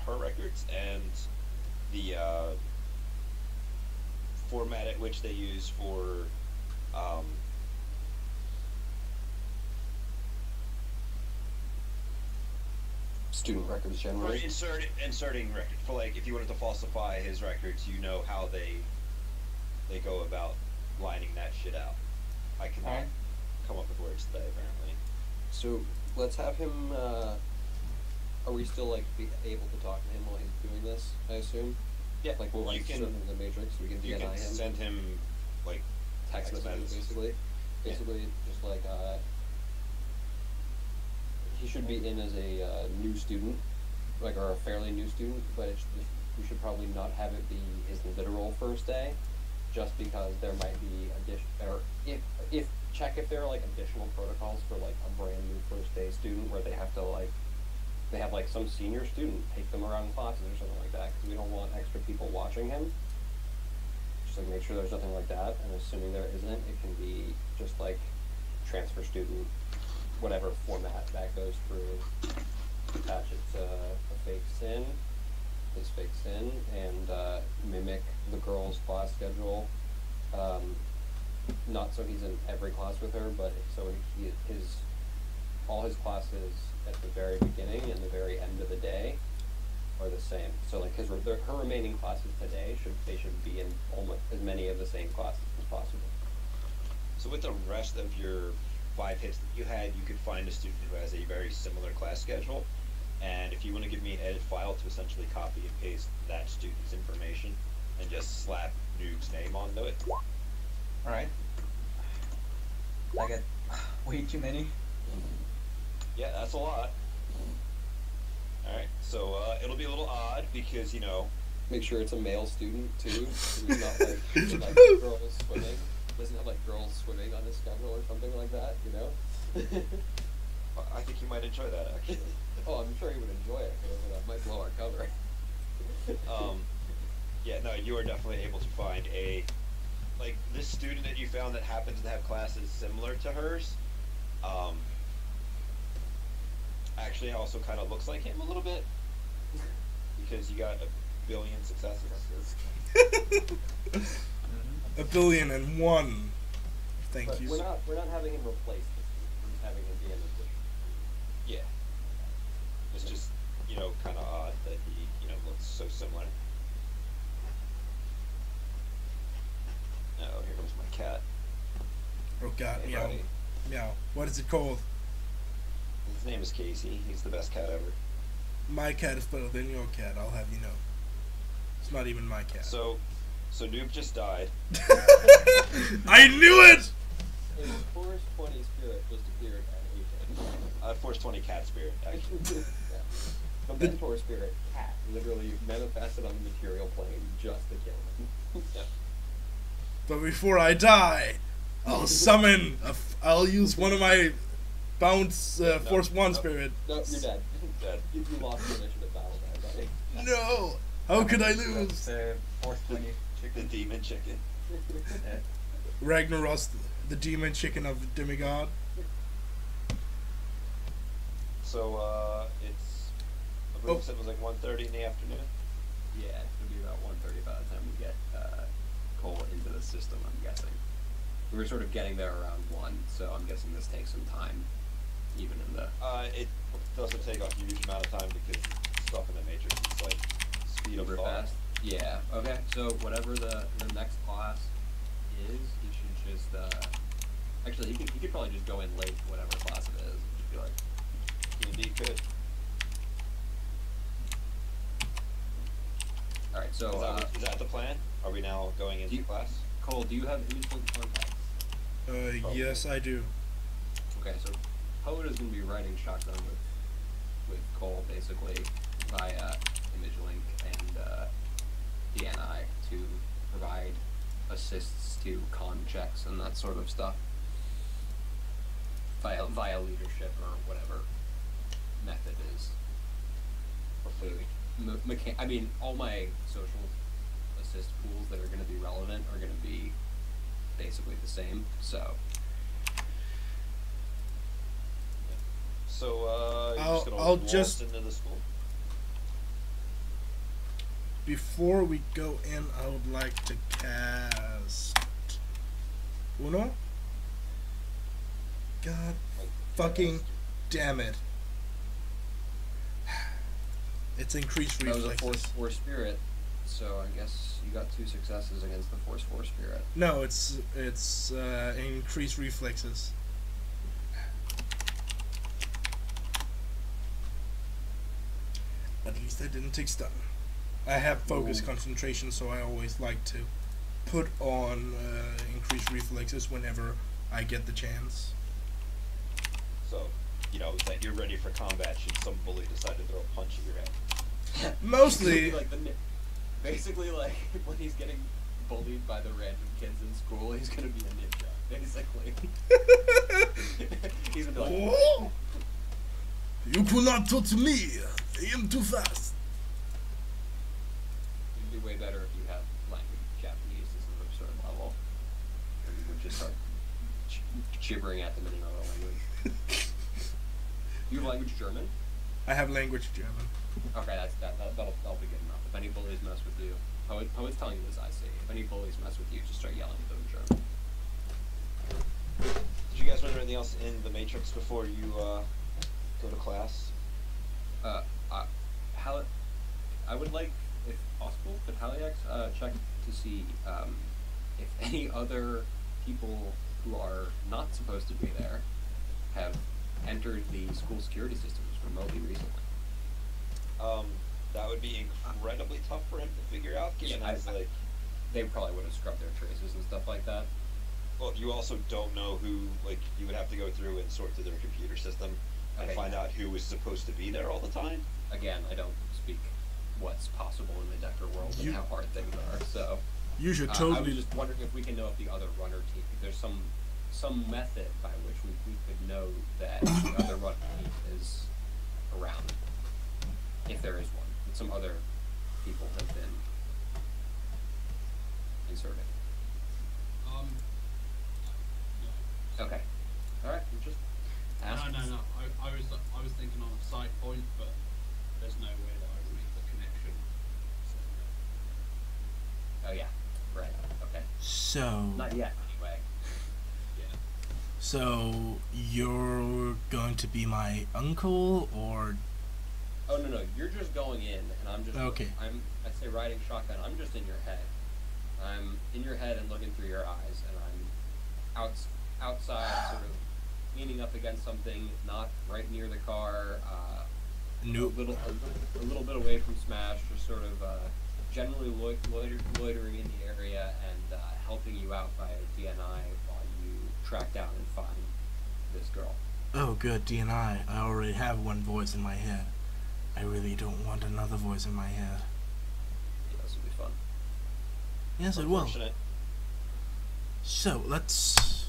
her records and the format at which they use for Student records for generally. inserting record for like if you wanted to falsify his records, you know how they go about lining that shit out. I cannot Alright. come up with words today apparently. So let's have him. Are we still like be able to talk to him while he's doing this? I assume. Yeah, Like we'll you like can send him the matrix. We can you DNI can him. send him like Text messages basically. Yeah. Basically, just like he should be in as a new student, like or a fairly new student, but we should probably not have it be his literal first day, just because there might be if check if there are like additional protocols for like a brand new first day student where they have to like they have like some senior student take them around classes or something like that, because we don't want extra people watching him. Just like make sure there's nothing like that, and assuming there isn't, it can be just like transfer student, whatever format that goes through. Attach it to a fake SIN, his fake SIN, and mimic the girl's class schedule. Not so he's in every class with her, but so all his classes at the very beginning and the very end of the day are the same. So like her remaining classes today should be in almost as many of the same classes as possible. So with the rest of your 5 hits that you had, you could find a student who has a very similar class schedule, and if you want to give me an edit file to essentially copy and paste that student's information and just slap Noob's name onto it. Alright. I get way too many. Yeah, that's a lot. Alright, so it'll be a little odd because, you know, Make sure it's a male student too. So he's not like girls swimming. Doesn't have like girls swimming on his schedule or something like that, you know? I think you might enjoy that actually. Oh, I'm sure he would enjoy it, but that might blow our cover. Yeah, no, you are definitely able to find like this student that you found that happens to have classes similar to hers. Actually, also kind of looks like him a little bit because you got 1 billion successes. 1,000,000,001. Thank But you. we're not having him replace the student. We're just having him be an addition. Yeah, it's just kind of odd that he looks so similar. Oh, here comes my cat. Oh God, Hey, meow, buddy. meow. What is it called? His name is Casey. He's the best cat ever. My cat is better than your cat. I'll have you know. It's not even my cat. So Noob just died. I knew it. His Force 20 spirit was declared at 8. Force 20 cat spirit, actually. Yeah. The mentor spirit, cat, literally manifested on the material plane just to kill him. Yep. But before I die, I'll summon. I'll use one of my bounce Force 1 spirit. No, you're dead. Dead. You lost the initiative battle there, buddy. No. How could I That's lose? the fourth 20 The chicken. demon chicken. Ragnaros, the demon chicken of the demigod. So it's I believe it was like 1:30 in the afternoon. Yeah, it's gonna be about 1:30 by the time we get Cole into the system. I'm guessing. We were sort of getting there around 1, so I'm guessing this takes some time, even in the. It doesn't take a huge amount of time because stuff in the Matrix is like speed of Super thought. fast. Yeah. Okay. So whatever the next class is, he should just. Actually, he could probably just go in late, whatever class it is. Just be like. He indeed could. All right. So Is that the plan? Are we now going into class? Cole, do you have image link contacts? Yes, I do. Okay, so Hoda is going to be riding shotgun with Cole basically via ImageLink and DNI to provide assists to con checks and that sort of stuff via leadership or whatever method is. I mean, all my social assist pools that are going to be relevant are going to be basically the same. So you're I'll just just- into the school. Before we go in, I would like to cast Uno. God fucking damn it. It's increased that was a reflexes. Force 4 spirit, so I guess you got 2 successes against the Force 4 spirit. No, it's increased reflexes. At least I didn't take stun. I have focus Ooh. concentration, so I always like to put on increased reflexes whenever I get the chance. So, that you're ready for combat should some bully decide to throw a punch at your head. Mostly, Basically, like when he's getting bullied by the random kids in school, he's gonna be a ninja. Basically, he's gonna be like, oh, you could not touch me. I am too fast. it'd be way better if you had language Japanese as an absurd level, and you would just start gibbering at them in another language. You have language German? I have language German. Okay, that'll be good enough. If any bullies mess with you, Poet's telling you this, I see. If any bullies mess with you, just start yelling at them in German. Did you guys learn anything else in the Matrix before you go to class? I would like, if possible, could haliax check to see if any other people who are not supposed to be there have entered the school security systems remotely recently. That would be incredibly tough for him to figure out, given as they probably would have scrubbed their traces and stuff like that. well, you also don't know who, you would have to go through and sort through their computer system and find out who is supposed to be there all the time. Again, I don't speak what's possible in the Decker world and how hard things are, so You should I was totally. just wondering if we can know if the other runner team, if there's some method by which we could know that the other runner team is around, if there is one. And some other people have been inserted. No. Okay. Alright, just ask. No. I was thinking on a side point, but there's no way that I would make the connection. So, Oh yeah. Right. Okay. So, Not yet, anyway. yeah. so you're going to be my uncle, or Oh no, you're just going in, and I'm just Okay. I say riding shotgun. I'm just in your head. I'm in your head and looking through your eyes, and I'm outside, sort of leaning up against something, not right near the car. Nope. A little bit away from Smash, just sort of generally loitering in the area and helping you out by DNI while you track down and find this girl. Oh, good, DNI. I already have one voice in my head. I really don't want another voice in my head. Yeah, this will be fun. Yes, it will. Unfortunate. So, let's...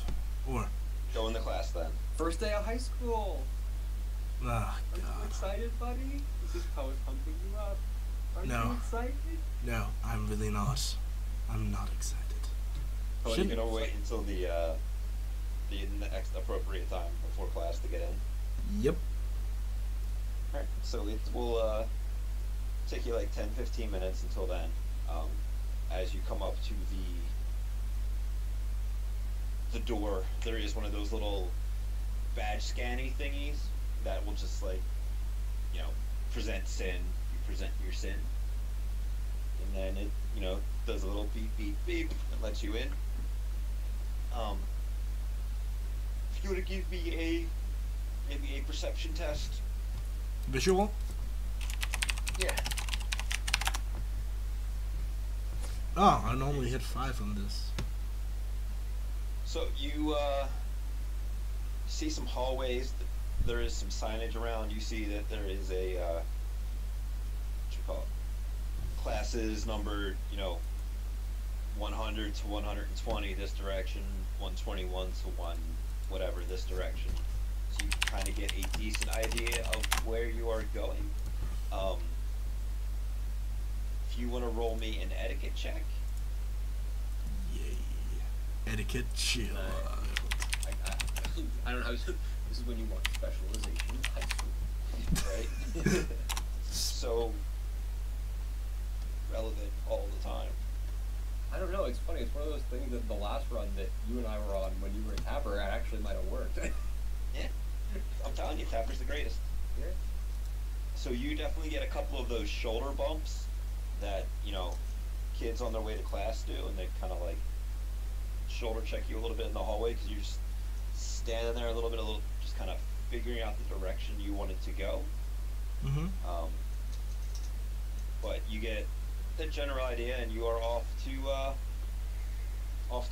Or... Go in the class then. First day of high school. Oh, Aren't you God. excited, buddy? Is this Poet pumping you up? Aren't No. you excited? No, I'm really not. I'm not excited. But Should- you're gonna wait until the next appropriate time before class to get in. Yep. Alright, so we'll take you like 10-15 minutes until then. As you come up to the door, there is one of those little badge scanny thingies that will just like, you know, present sin. You present your sin, and then it, you know, does a little beep beep beep and lets you in. If you were to give me maybe a perception test. Visual? Yeah. Oh, I normally hit 5 on this. So you see some hallways. There is some signage around. You see that there is a what you call it? Classes numbered, you know, 100 to 120 this direction, 121 to 1 whatever this direction. So you kind of get a decent idea of where you are going. If you want to roll me an etiquette check. Yay. Etiquette chill. I don't know. This is when you want specialization. High school, Right? So relevant all the time. I don't know. It's funny. It's one of those things that the last run that you and I were on when you were in Tapper, it actually might have worked. Yeah. I'm telling you, Tapper's the greatest. Yeah. So you definitely get a couple of those shoulder bumps that, you know, kids on their way to class do, and they kind of like shoulder check you a little bit in the hallway because you're just standing there a little, just kind of figuring out the direction you wanted to go. Mm-hmm. But you get the general idea, and you are off to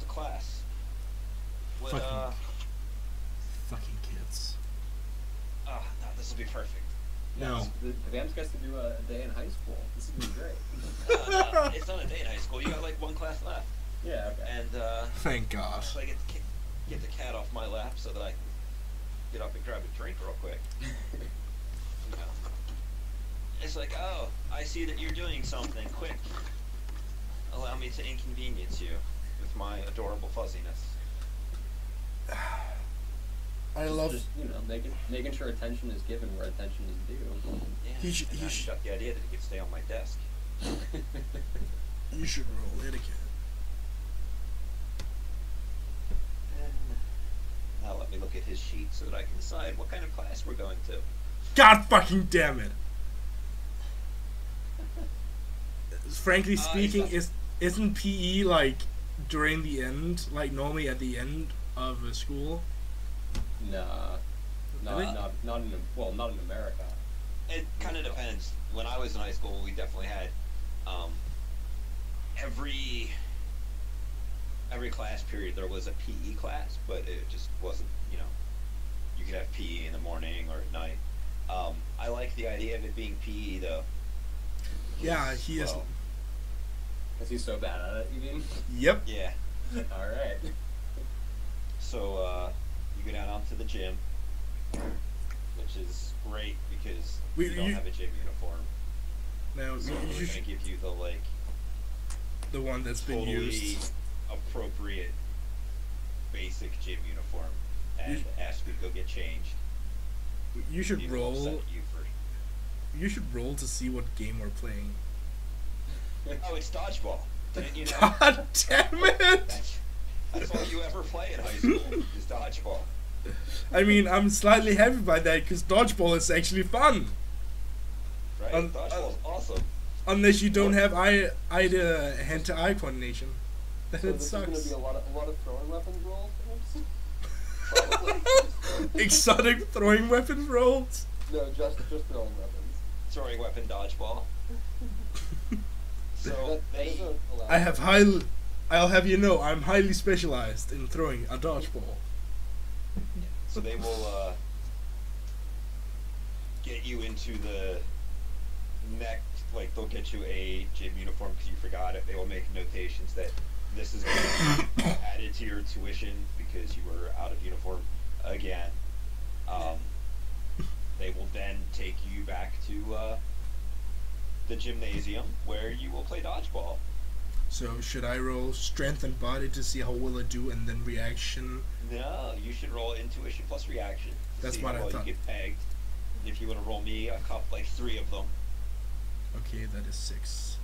class. What, Fucking kids. no, this will be perfect. No. The Bamce gets to do a day in high school. This is gonna be great. No, it's not a day in high school. You got like one class left. Yeah. Okay. And Thank God. so I get the cat off my lap so that I can get up and grab a drink real quick. You know. It's like, oh, I see that you're doing something. Quick, allow me to inconvenience you with my adorable fuzziness. I love. Just, you know, making sure attention is given where attention is due. Yeah, He and I got the idea that he could stay on my desk. You should roll etiquette. And now let me look at his sheet so that I can decide what kind of class we're going to. God fucking damn it! Frankly speaking, isn't PE like during the end, like normally at the end of a school? Nah. Really? Not in America. It kind of depends. When I was in high school, we definitely had every class period there was a PE class, but it just wasn't, you know, you could have PE in the morning or at night. I like the idea of it being PE though. Yeah, he is. Well, Is he so bad at it, you mean? Yep. yeah. Alright. So you go down onto the gym, which is great because We- you don't you- have a gym uniform. Now So you we're should, gonna give you the like the one that's been totally used. appropriate basic gym uniform and ask you to go get changed. You should People will roll. send you for- You should roll to see what game we're playing. Oh, it's dodgeball. Didn't you know? God damn it! That's all you ever play in high school is dodgeball. I mean, I'm slightly happy by that because dodgeball is actually fun. Right? Dodgeball's awesome. Unless you don't have eye to hand-to-eye coordination, then So it this is sucks. gonna be a lot of throwing weapons rolls, Probably. Exotic throwing weapons rolls. No, just throwing weapons. Throwing weapon dodgeball. So That is they allowed. I'll have you know, I'm highly specialized in throwing a dodgeball. so they will get you into the next, like they'll get you a gym uniform because you forgot it. They will make notations that this is going to be added to your tuition because you were out of uniform again. They will then take you back to the gymnasium where you will play dodgeball. So should I roll strength and body to see how well I do, and then reaction? No, you should roll intuition plus reaction. To That's see what how I well thought. You get pegged. And if you want to roll me a cup, like 3 of them. Okay, that is 6.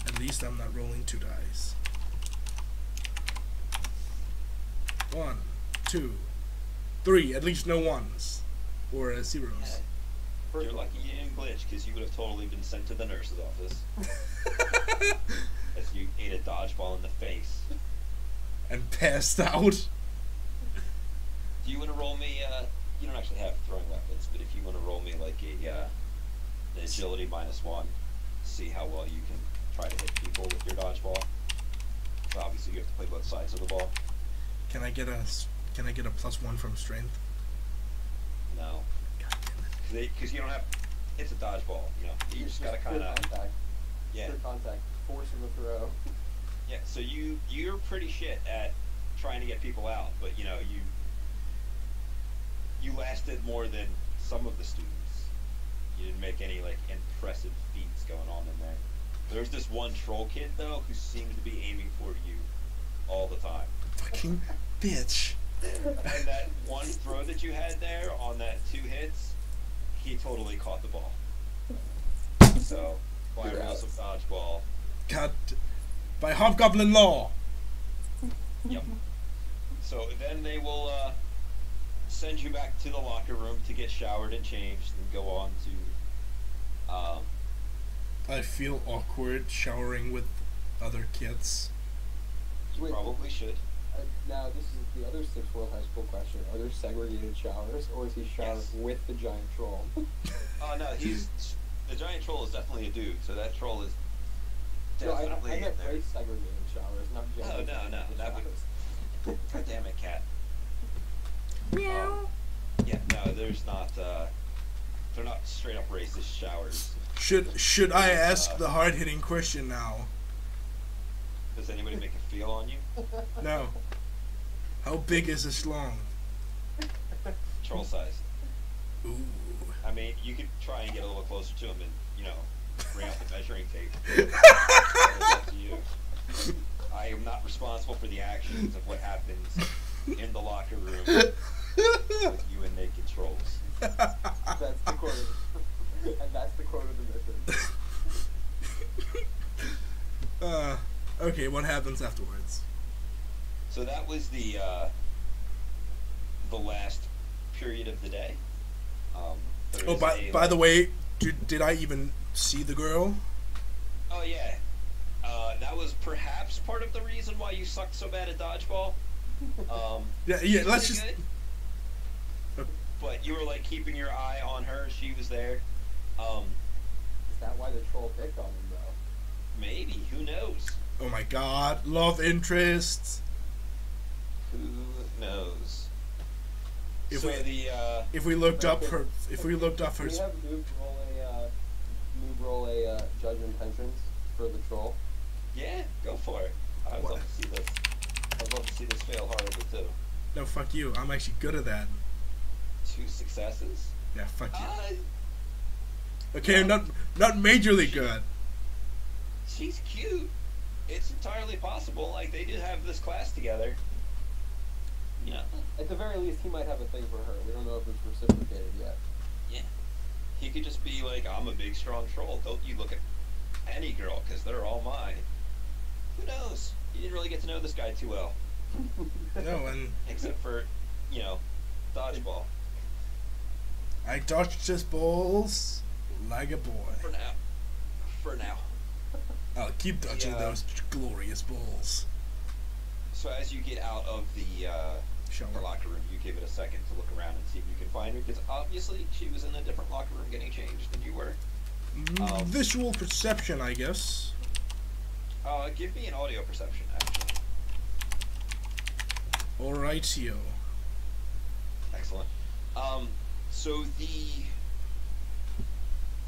At least I'm not rolling 2 dice. 1, 2, 3. At least no 1s. Or zeros. Yeah. You're lucky you didn't glitch, because you would have totally been sent to the nurse's office. As you ate a dodgeball in the face. And passed out. Do you want to roll me, you don't actually have throwing weapons, but if you want to roll me like an agility -1, see how well you can try to hit people with your dodgeball. So obviously you have to play both sides of the ball. Can I get a +1 from strength? No. God damn it. Because you don't have, it's a dodgeball, you know. You just gotta kind of, yeah. Pure contact, force him to throw. Yeah, so you're pretty shit at trying to get people out, but you know, you lasted more than some of the students. You didn't make any like impressive feats going on in there. There's this one troll kid though who seems to be aiming for you all the time. Fucking bitch. And that one throw that you had there on that 2 hits, he totally caught the ball. So, by rules of dodgeball. God, by hobgoblin law. Yep. So then they will send you back to the locker room to get showered and changed, and go on to. I feel awkward showering with other kids. You Wait, probably should. Now, this is the other Sixth World High School question. Are there segregated showers, or is he showering with the giant troll? Oh no, the giant troll is definitely a dude, so that troll is definitely I in meant there. race segregated showers, not gender. Oh no, that would. God damn it, cat. Meow. Yeah, no, there's not. They're not straight up racist showers. Should I ask the hard-hitting question now? Does anybody make a feel on you? No. How big is a schlong? Troll size. Ooh. I mean, you could try and get a little closer to him and, you know, bring out the measuring tape. It's up to you. I am not responsible for the actions of what happens in the locker room with you and naked trolls. That's the quote and that's the quote of the mission. Okay, what happens afterwards? So that was the last period of the day. Oh, by the way, did I even see the girl? Oh yeah, that was perhaps part of the reason why you sucked so bad at dodgeball. Yeah. Let's just. Good, but you were like keeping your eye on her. She was there. Is that why the troll picked on him, though? Maybe. Who knows? Oh my God! Love interest. Who knows? If so we looked up her, Can we have Noob roll a judgment entrance for the troll? yeah, go for it. I'd love to see this. I'd love to see this fail horribly too. No, fuck you. I'm actually good at that. 2 successes. Yeah, fuck you. Okay, not majorly good. She's cute. It's entirely possible. Like they did have this class together. Yeah. At the very least, he might have a thing for her. We don't know if it's reciprocated yet. Yeah. He could just be like, I'm a big, strong troll. Don't you look at any girl, because they're all mine. Who knows? You didn't really get to know this guy too well. No, and Except for, you know, dodgeball. I dodged his balls like a boy. For now. For now. I'll keep dodging Yeah. those glorious balls. So as you get out of the Shower. locker room, you give it a second to look around and see if you can find her, because obviously she was in a different locker room getting changed than you were. Visual perception, I guess. Give me an audio perception, actually. Alrightio. Excellent. So the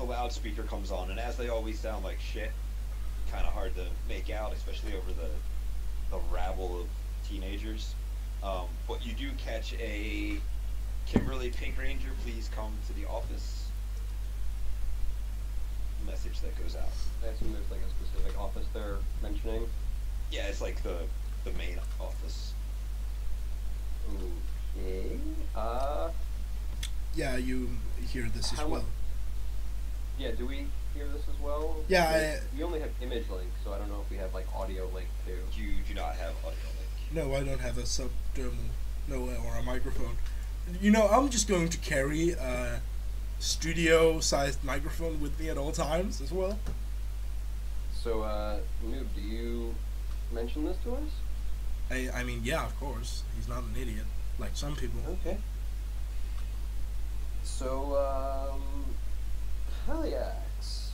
loudspeaker comes on, and as they always sound like shit, kind of hard to make out, especially over the rabble of teenagers. But you do catch a Kimberly Pink Ranger, please come to the office message that goes out. I assume there's like a specific office they're mentioning. Yeah, it's like the main office. Okay. Yeah, you hear this as well. Yeah, do we hear this as well? Yeah, we only have image link, so I don't know if we have like audio link too. You do not have audio link. No, I don't have a subdermal, or a microphone. You know, I'm just going to carry a studio-sized microphone with me at all times as well. So, Noob, do you mention this to us? I mean, yeah, of course. He's not an idiot, like some people. Okay. So, haliax.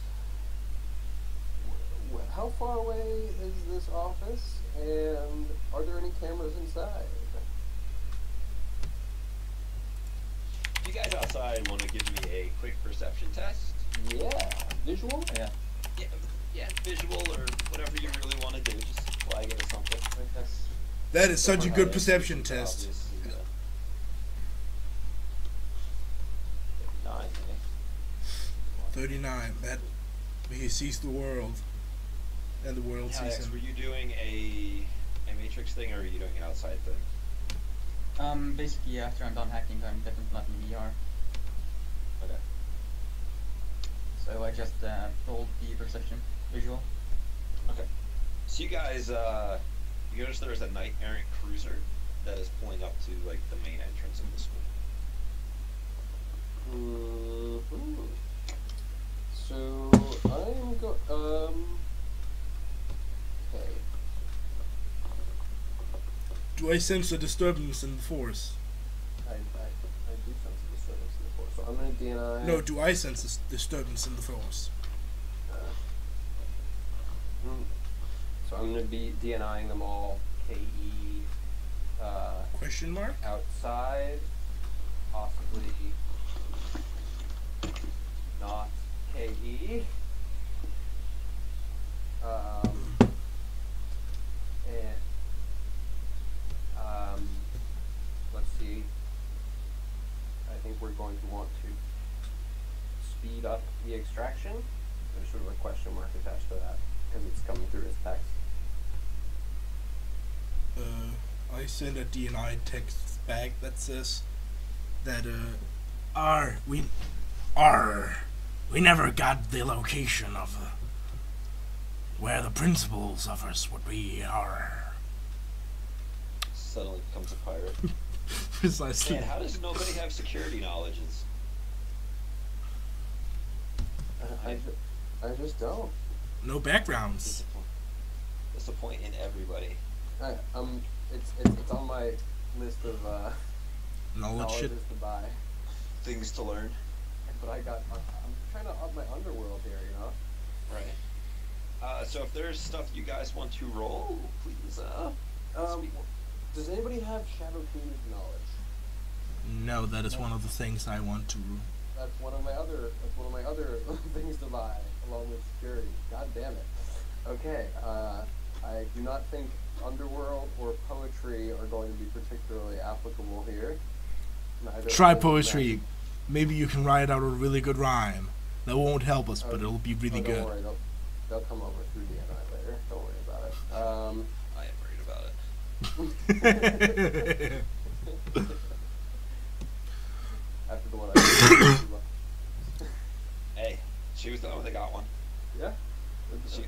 How far away is this office, and are there any cameras inside? Do you guys outside want to give me a quick perception test? Yeah. Visual? Yeah. Yeah, visual or whatever you really want to do. Just flag it or something. I think that's That is such a good Haliax perception is test. obvious, is, 9, eh? 39. That he sees the world, and the world sees Haliax, him. were you doing a Matrix thing, or are you doing an outside thing? basically after I'm done hacking, I'm definitely not in VR. Okay. So I just rolled the perception visual. Okay. So you guys, you notice there's a knight errant cruiser that is pulling up to like the main entrance of the school. Mm-hmm. So I'm okay. Do I sense a disturbance in the force? I do sense a disturbance in the force, so I'm gonna DNI. No, do I sense a disturbance in the force? So I'm gonna be DNIing them all. KE. Question mark? Outside, possibly not KE. And let's see. I think we're going to want to speed up the extraction. There's sort of a question mark attached to that because it's coming through as text. I send a DNI text back that says that we never got the location of where the principal's office would be. Suddenly becomes a pirate. Precisely. Man, how does nobody have security knowledges? I just don't. No backgrounds. What's the point in everybody? It's on my list of Knowledge shit. knowledges to buy. Things to learn. But I'm trying to up my underworld here, you know. Right. So if there's stuff you guys want to roll, please. Speak. Does anybody have shadow community knowledge? No, that is one of the things I want to. That's one of my other things to buy along with security. God damn it. Okay. I do not think underworld or poetry are going to be particularly applicable here. Try poetry. Maybe you can write out a really good rhyme. That won't help us, but it'll be really good. Don't worry, they'll come over through DNI later. Don't worry about it. I am worried about it. After the one Hey, she was the one that got one. Yeah. She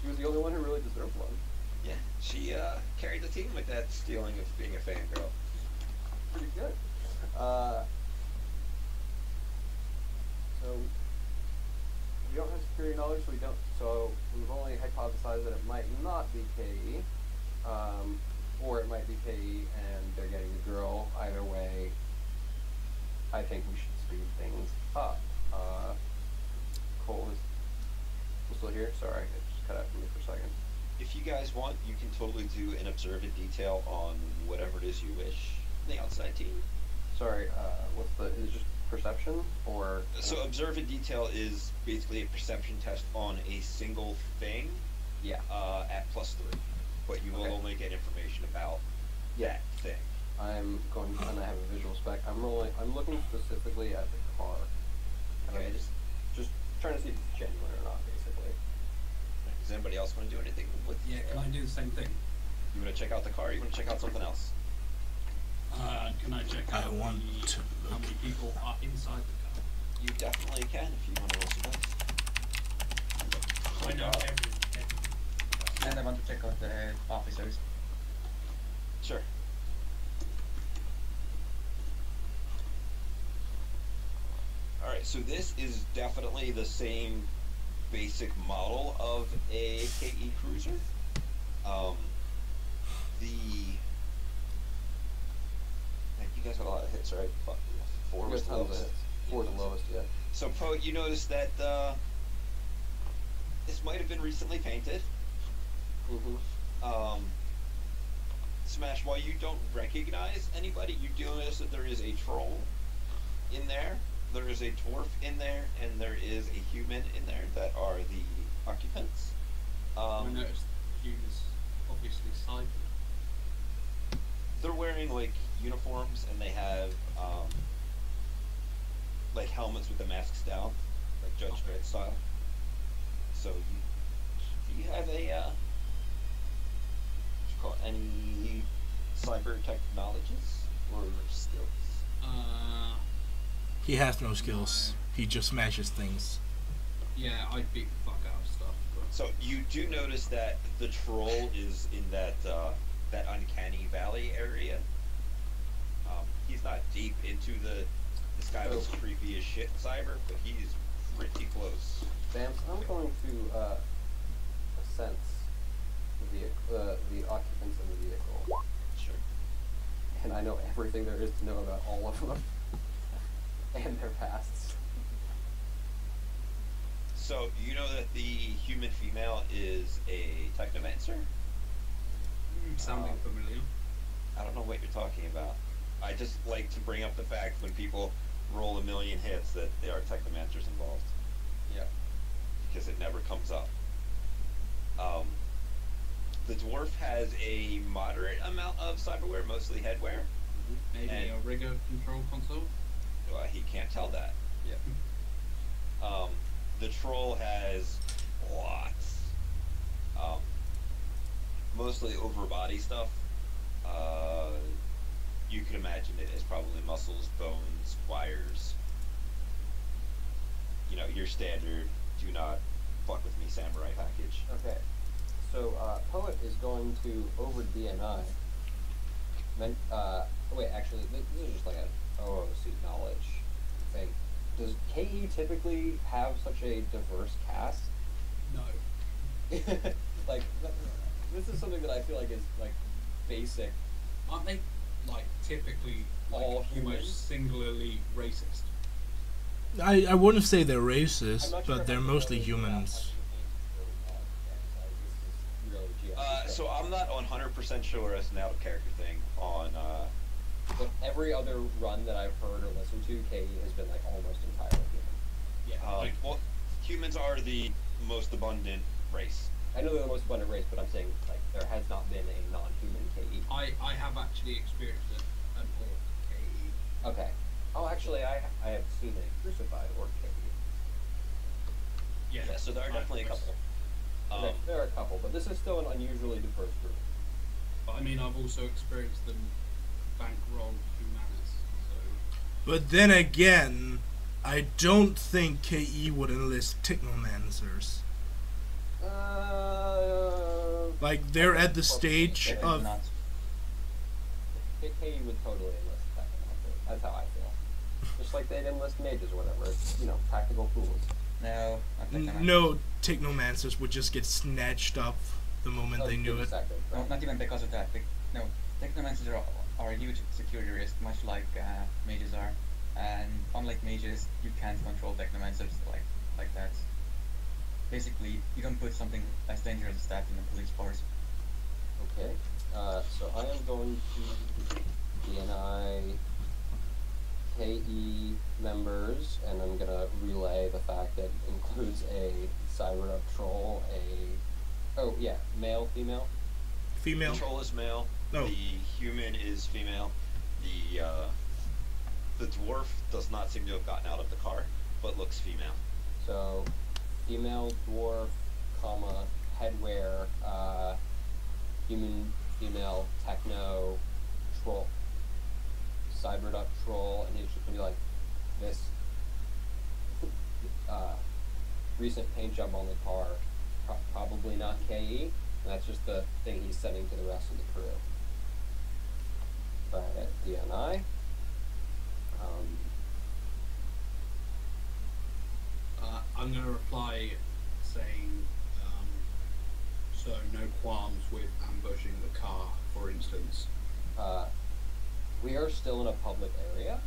was the only one who really deserved one. Yeah, she carried the team with that stealing of being a fangirl. Pretty good. So we don't have security knowledge, so we've only hypothesized that it might not be KE, or it might be KE and they're getting the girl. Either way, I think we should speed things up. Cole is still here? Sorry, it just cut out for me for a second. If you guys want, you can totally do an observant detail on whatever it is you wish. The outside team. Sorry, is it just perception or? So observant detail is basically a perception test on a single thing. Yeah. At +3, but you will only get information about that thing. I'm going, and I have a visual spec. I'm looking specifically at the car. And Okay. I'm just trying to see if it's genuine or not, basically. Does anybody else want to do anything with? Yeah, can I do the same thing? You want to check out the car? Or you want to check out something else? Can I check I out want to how many people are inside the car? You definitely can if you want to roll some dice. I know everything. And I want to check out the officers. Sure. Alright, so this is definitely the same basic model of a KE cruiser. You guys got a lot of hits, right? Fuck, 4 was the lowest. 4 is the lowest, yeah. So, Poe, you noticed that this might have been recently painted. Mm-hmm. Smash, while you don't recognize anybody, you do notice that there is a troll in there, there is a dwarf in there, and there is a human in there that are the occupants. I noticed the humans obviously cyber. They're wearing like uniforms, and they have like helmets with the masks down, like Judge Dredd style. So do you have a what you call it, any cyber technologies or skills? He has no skills. He just smashes things. Yeah, I'd beat the fuck out of stuff. But So you do notice that the troll is in that that uncanny valley area. He's not deep into this guy was creepy as shit cyber, but he's pretty close. Bamce, I'm going to sense the occupants of the vehicle, Sure. and I know everything there is to know about all of them and their pasts. So you know that the human female is a technomancer? sounding familiar. I don't know what you're talking about. I just like to bring up the fact when people roll a million hits that there are technomancers involved. Yeah. Because it never comes up. The dwarf has a moderate amount of cyberware, mostly headwear. Maybe And- a rigger control console. Well, he can't tell that. Yeah. The troll has lots. Mostly over body stuff. You could imagine it as probably muscles, bones, wires. You know, your standard do not fuck with me samurai package. Okay. So, Poet is going to, over DNI, wait, actually, this is just like an OOC knowledge thing. Does KE typically have such a diverse cast? No. Like, this is something that I feel like is, like, basic. Aren't they, like, typically like, All humans? almost singularly racist? I wouldn't say they're I'm racist, not sure but if they're I can mostly really do that. humans. This is really GS. So I'm not 100% sure as an out of character thing on. But every other run that I've heard or listened to, KE has been, like, almost entirely human. Yeah. Like, Well, humans are the most abundant race. I know they're the most abundant race, but I'm saying, like, there has not been a non-human KE. I have actually experienced an orc KE. Okay. Oh, actually, I have seen a crucified orc KE. Yeah. Yeah, so there are definitely a couple. Okay, there are a couple, but this is still an unusually diverse group. But I mean, I've also experienced them bankroll humanis. So But then again, I don't think KE would enlist technomancers. Like, they're at the stage They of... do not. KE would totally enlist technomancers. That's how I feel. Just like they'd enlist mages or whatever. It's, you know, tactical fools. No, not technomancers. No technomancers would just get snatched up the moment they knew it. Second, No, right? not even because of that. No, technomancers are a huge security risk, much like mages are. And unlike mages, you can't control technomancers like that. Basically, you don't put something as dangerous as that in the police force. Okay. So I am going to DNI KE members, and I'm gonna relay the fact that it includes a cyber up troll, male, female. Female. The troll is male. No. The human is female. The dwarf does not seem to have gotten out of the car, but looks female. So, female dwarf, comma, headwear, human, female, techno, troll, cybered up troll, and he's just gonna be like this. recent paint job on the car, probably not KE. And that's just the thing he's sending to the rest of the crew. But DNI. I'm going to reply saying, so no qualms with ambushing the car, for instance. We are still in a public area.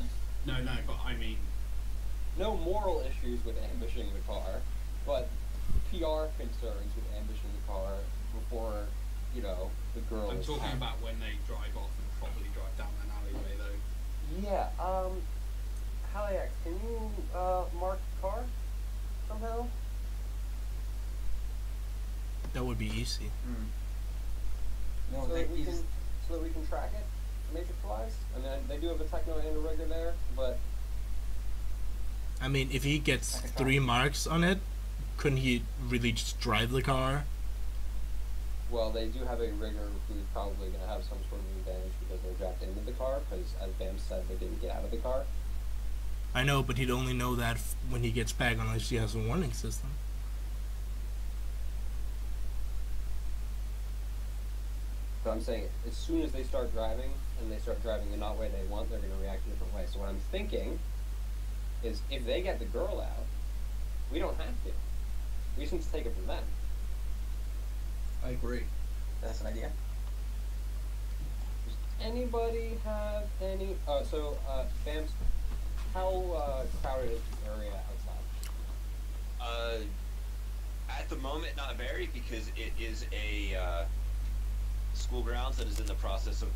No, but I mean... No moral issues with ambushing the car, but PR concerns with ambushing the car before, you know, the girls... I'm talking about when they drive off and probably drive down an alleyway, though. Yeah, haliax, can you, mark the car somehow? That would be easy. No, So they that we just can track it, matrix-wise? I mean, they do have a techno and a rigger there, but... I mean, if he gets I can 3 marks on it, couldn't he really just drive the car? Well, they do have a rigger who's probably going to have some sort of advantage because they're jacked into the car, because as Bamce said, they didn't get out of the car. I know, but he'd only know that when he gets back unless he has a warning system. So I'm saying, as soon as they start driving, and they start driving the not way they want, they're going to react a different way. So what I'm thinking is, if they get the girl out, we don't have to. We just need to take it from them. I agree. that's an idea. Does anybody have any... Bamce, how crowded is the area outside? At the moment, not very, because it is a school grounds that is in the process of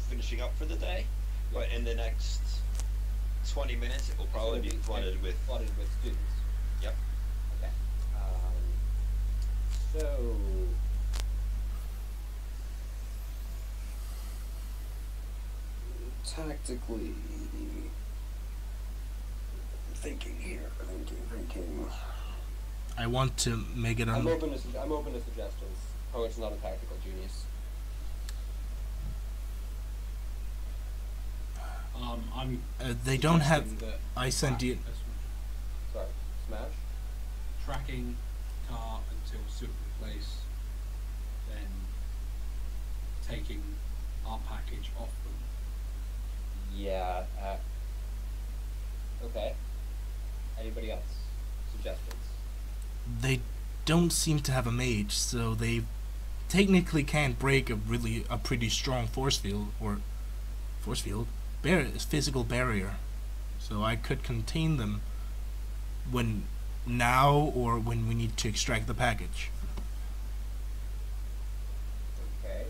finishing up for the day. But in the next 20 minutes, it will probably be flooded with students. Yep. Okay. So... Tactically... Thinking. I want to make it I'm open to suggestions. Oh, it's not a tactical genius. I'm they don't have... suggesting that I sent you... Sorry, smash? tracking car until a suitable place, then taking our package off them. Yeah, okay. Anybody else? Suggestions? They don't seem to have a mage, so they technically can't break a pretty strong physical barrier. So I could contain them now or when we need to extract the package. Okay,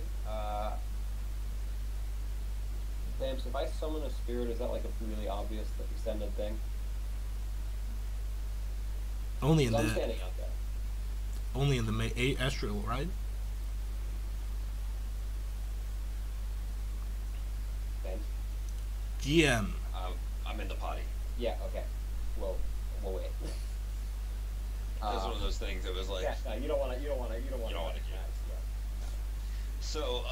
Bamce, if I summon a spirit, is that like a really obvious, like, extended thing? Only in 'Cause I'm the standing out there. astral, right? Bamce? GM. I'm in the potty. Yeah, okay. Well, we'll wait. It was one of those things that was like... Yeah, no, you don't want to. You don't wanna do it. So,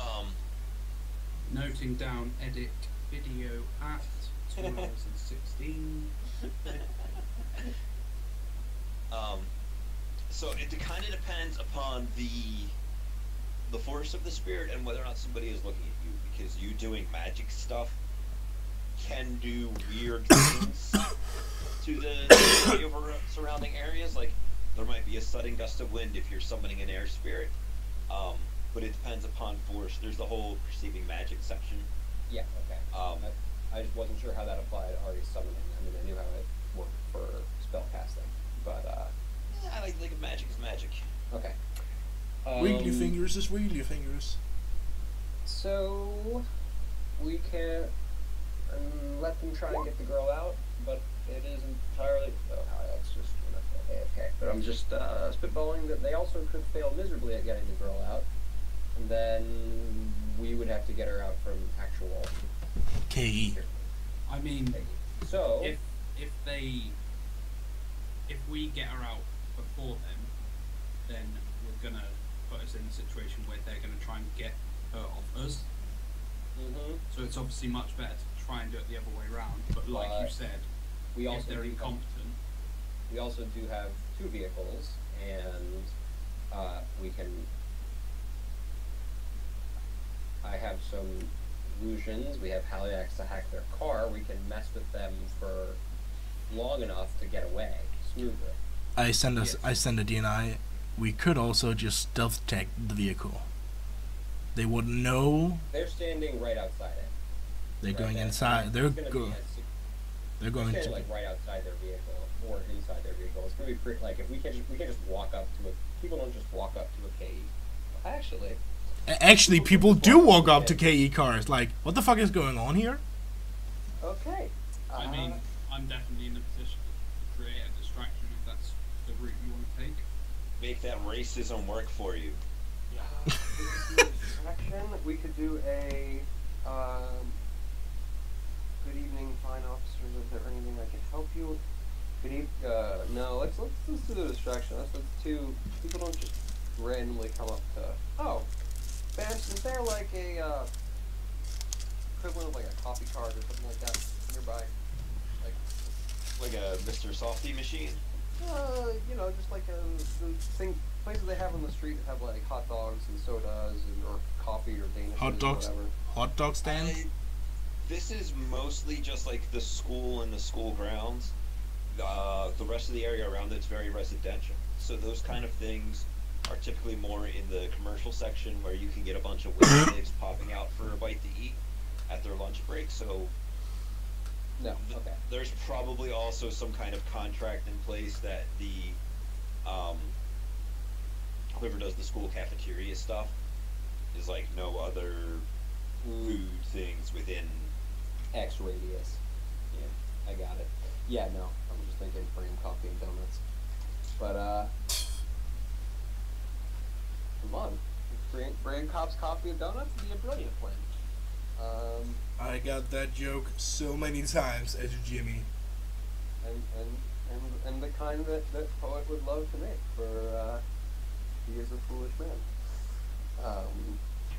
Noting down edit video at 2 hours and 16. So it kind of depends upon the force of the spirit and whether or not somebody is looking at you, because you doing magic stuff can do weird things to the over surrounding areas. Like, there might be a sudden gust of wind if you're summoning an air spirit, but it depends upon force. There's the whole perceiving magic section. Yeah, okay. I just wasn't sure how that applied to already summoning. I mean, I knew how it worked for spell casting, but I like to think of magic as magic. okay. Wiggly fingers is wiggly fingers. So we can let them try and get the girl out, but it is entirely. Oh, that's just okay. But I'm just spitballing that they also could fail miserably at getting the girl out, and then we would have to get her out from actual KE. I mean, So if we get her out before them, then we're gonna put us in a situation where they're gonna try and get her off us. So it's obviously much better to try and do it the other way around. But like you said, we if also they're do incompetent, we also do have 2 vehicles, and we can. I have some illusions. We have haliax to hack their car. We can mess with them for long enough to get away smoothly. I send a DNI. We could also just stealth tag the vehicle. They wouldn't know. They're standing right outside it. They're Right going there. inside. They're It's gonna be They're going standing to. like right outside their vehicle or inside their vehicle. It's gonna be pretty. Like if we can just walk up to a. People don't just walk up to a KE. Actually. Actually, people do walk up to KE cars. Like, what the fuck is going on here? Okay. I mean, I'm definitely in a position to create a distraction if that's the route you want to take. Make that racism work for you. Distraction. We could do a. Good evening, fine officers. Is there anything I can help you? Good evening. No. Let's do the distraction. Let's two. People don't just randomly come up to. Oh, Bamce, is there like a equivalent of like a coffee cart or something like that nearby? Like a Mr. Softy machine? Just like the places they have on the street that have like hot dogs and sodas or coffee or Danish Hot dogs? or whatever. Hot dog stand? This is mostly just like the school and the school grounds. The rest of the area around it's very residential. So those kind of things are typically more in the commercial section where you can get a bunch of wigs popping out for a bite to eat at their lunch break. So No, okay. there's probably also some kind of contract in place that the whoever does the school cafeteria stuff is like no other food things within X radius. Yeah, I got it. Yeah, no, I'm just thinking bring coffee and donuts. But come on, bring cops coffee and donuts would be a brilliant plan. I got that joke so many times as Jimmy. And the kind that poet would love to make for he is a foolish man.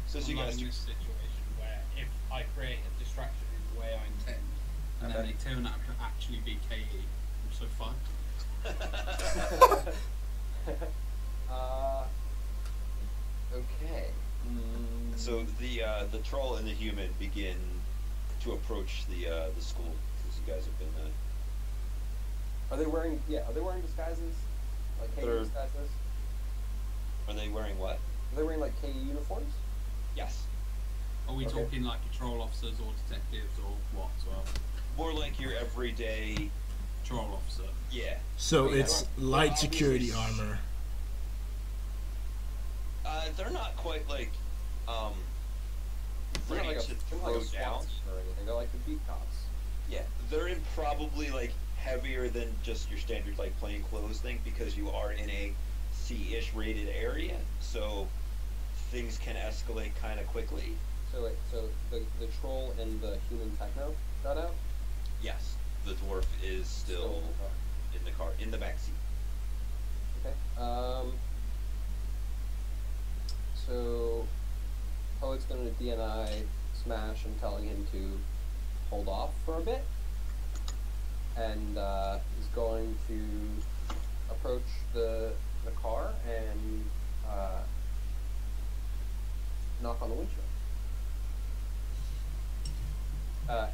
so I'm you not guys in this situation where if I create a distraction in the way I intend, and then they turn out to actually be KE, I'm so fucked. Okay. So the troll and the human begin to approach the school because you guys have been Are they wearing disguises? Like KE They're- disguises? are they wearing what? Are they wearing like KE uniforms? Yes. Are we Okay. talking like patrol officers or detectives or what as well? More like your everyday Patrol officer. yeah. So Yeah. it's light Well, security obviously- armor. They're not quite like They're not ready like to they're not throw like a SWAT down. team or anything. They're like the beat cops. Yeah, they're in probably like heavier than just your standard like plain clothes thing because you are in a C-ish rated area, so things can escalate kind of quickly. So wait, so the troll and the human techno got out? Yes, the dwarf is still in the car, in the back seat. Okay. So Poet's gonna DNI Smash and telling him to hold off for a bit. And is going to approach the car and knock on the windshield.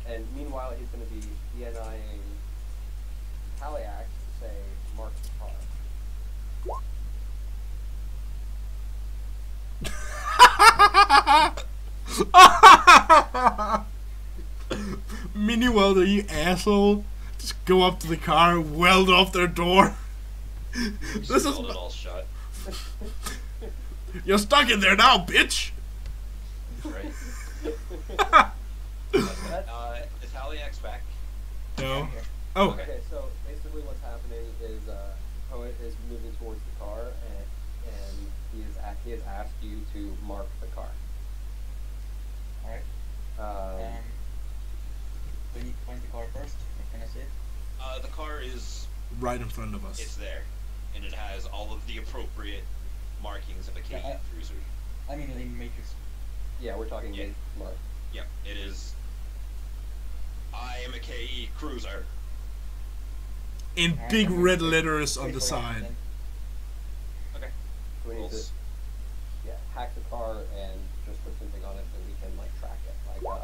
And meanwhile, he's going to be DNIing haliax to say, mark the car. Mini welder, you asshole! Just go up to the car, weld off their door. This is. Hold it all shut. You're stuck in there now, bitch. Right. Is Haliax back? No. Oh. Okay, so basically what's happening is Poet is moving towards the car, and he has asked you to mark the car. Alright. Do we need to find the car first? Can I see it? The car is Right in front of it's us. there, and it has all of the appropriate markings of a KE Yeah, cruiser. I mean in Matrix. Yeah, we're talking Yeah. Mark. Yep, it is. I am a KE cruiser. in Alright, big I'm gonna red wait- letters on wait the for Austin side. then. Okay. So we need to, Rolls. yeah, hack the car and just put something on it that we can like track it, like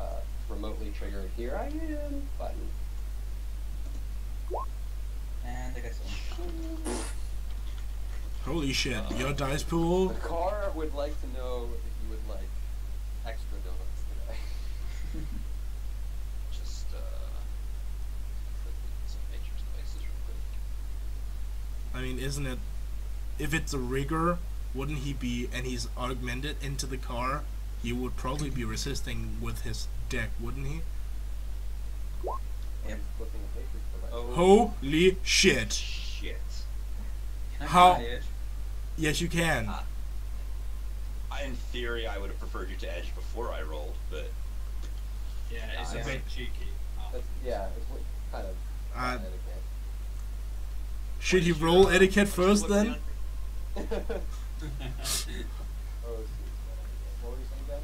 remotely triggered. Here I am button. And I got some. Holy shit, your dice pool. The car would like to know if you would like extra donuts today. Just click some matrix devices real quick. I mean, isn't it? If it's a rigger, wouldn't he be? And he's augmented into the car. He would probably be resisting with his deck, wouldn't he? Yep. Flipping a matrix device. Oh Holy shit! shit. Can I How- try it? Yes, you can. In theory, I would have preferred you to edge before I rolled, but Yeah, it's Yeah. a bit cheeky. That's, yeah, it's what kind of etiquette. Should he roll etiquette first What then? Oh, see, what were you saying, Ben?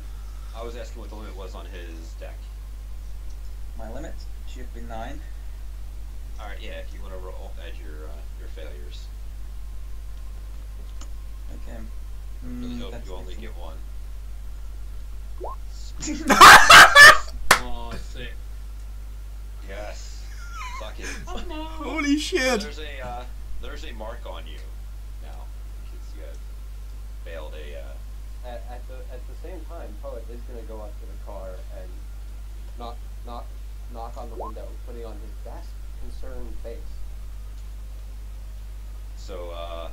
I was asking what the limit was on his deck. My limit should be 9. Alright, yeah, if you want to roll, edge your failures. Okay. Really hope That's you only easy. get one. Oh, sick. Yes. Suck it. Holy shit! There's a mark on you now because you have failed a. At the same time, Poet is going to go up to the car and knock on the window, putting on his best concerned face. So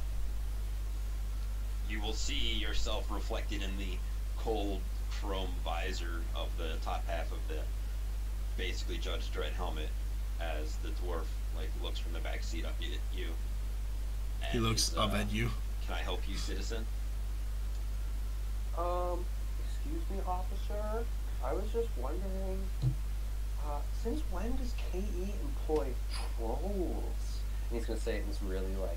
you will see yourself reflected in the cold chrome visor of the top half of the basically Judge Dredd helmet as the dwarf like looks from the back seat up at you. He And looks is, up at you. Can I help you, citizen? Excuse me, officer. I was just wondering, since when does KE employ trolls? And he's gonna say it in this really like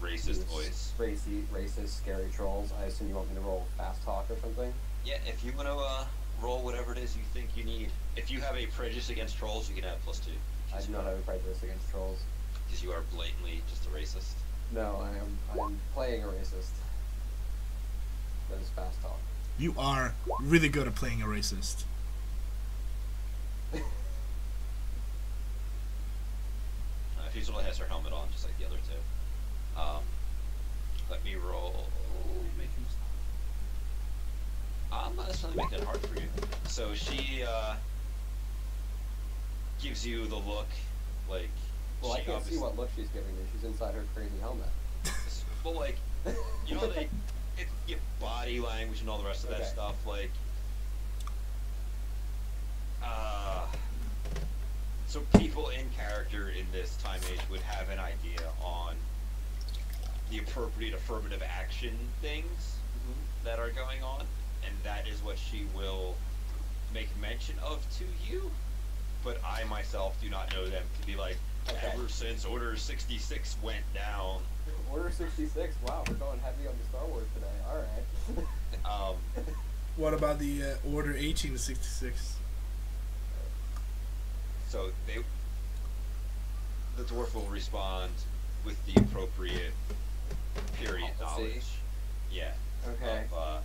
Racist voice. racist, scary trolls. I assume you want me to roll fast talk or something. Yeah, if you want to roll whatever it is you think you need. If you have a prejudice against trolls, you can have +2. I do not have a prejudice against trolls. Because you are blatantly just a racist. No, I'm playing a racist. That is fast talk. You are really good at playing a racist. She still has her helmet on, just like the other two. Let me roll. I'm not necessarily making it hard for you. So she gives you the look, like. Well, I she can't see obviously- what look she's giving me. She's inside her crazy helmet. Well, like, you know, it's your body language and all the rest of that Okay. stuff. Like, so people in character in this time age would have an idea on the appropriate affirmative action things that are going on, and that is what she will make mention of to you. But I myself do not know them to be like, Okay. ever since Order 66 went down. Order 66. Wow, we're going heavy on the Star Wars today. All right. What about the Order 1866? So the dwarf will respond with the appropriate period Prophecy. knowledge. Yeah. Okay. Of, what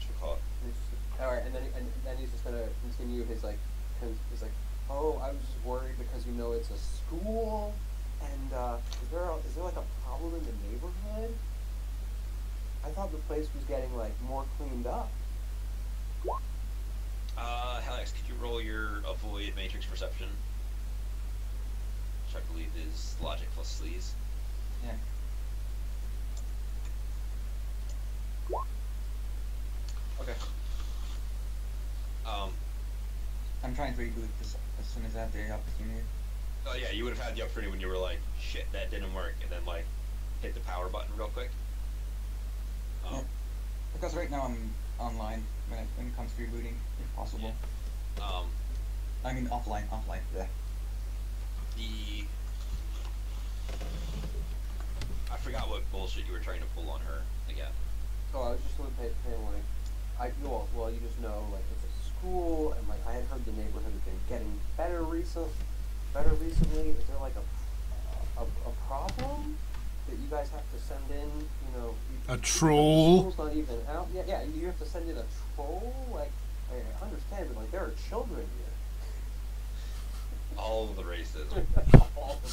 you call it? All right, and then he's just gonna continue his like, he's like, oh, I was just worried because you know it's a school, and is there like a problem in the neighborhood? I thought the place was getting like more cleaned up. Haliax, could you roll your avoid matrix perception? Which I believe is logic plus sleaze. Yeah. Okay. I'm trying to reboot this as soon as I have the opportunity. Oh yeah, you would have had the opportunity when you were like, shit, that didn't work, and then like, hit the power button real quick. Yeah. Because right now I'm online when it comes to rebooting, if possible. I mean offline. Yeah. I forgot what bullshit you were trying to pull on her again. So I was just gonna pay like, well, you just know like it's a school, and like I had heard the neighborhood had been getting better recently. Is there like a that you guys have to send in, you know, A troll? School's not even out yet. Yeah, you have to send in a troll. Like, I understand, but like there are children here. All of the racism. All of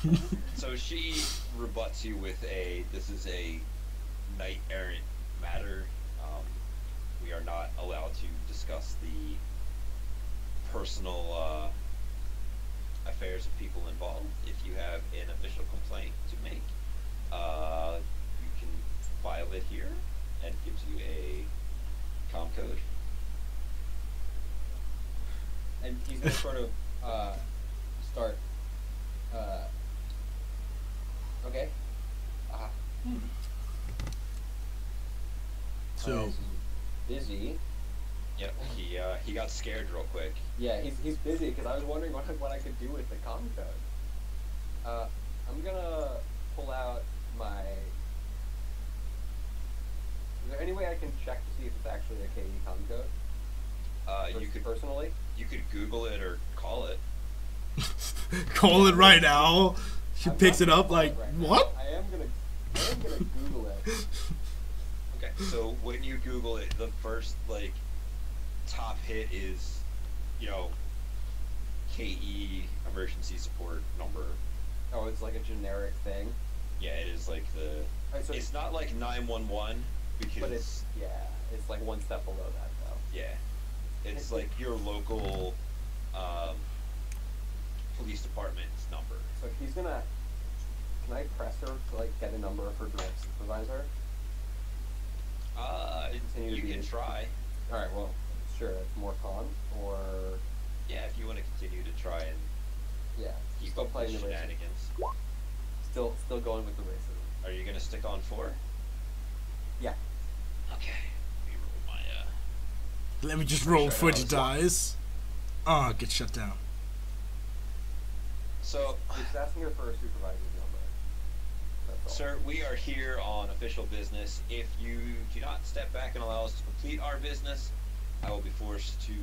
the racism. So she rebuts you with this is a knight errant matter. We are not allowed to discuss the personal affairs of people involved. If you have an official complaint to make, you can file it here, and it gives you a comm code. And he's gonna sort of start. Okay. So, Busy. Yep, he got scared real quick. Yeah, he's busy because I was wondering what I could do with the comm code. I'm gonna pull out my. Is there any way I can check to see if it's actually a KE comm code? You could personally. You could Google it or call it. call it right now. She I'm picks not it up gonna like, call it right now. what? I am gonna Google it. Okay, so when you Google it, the first like top hit is, you know, KE emergency support number. Oh, it's like a generic thing. Yeah, it is like the. Alright, so It's not like 911 because. but it's like one step below that though. Yeah, it's like your local police department's number. So he's gonna. Can I press her to like get a number of her direct supervisor? You can try. All right. Well, sure. It's more con or Yeah, if you want to continue to try and yeah. keep Still up with playing the racism. shenanigans. Still going with the racism. Are you gonna stick on 4? Yeah. Okay. Let me roll my Let me just Pretty roll sure footy that was- dice. Ah, get shut down. So, He's asking her for a supervisor's number. That's all. sir, we are here on official business. If you do not step back and allow us to complete our business, I will be forced to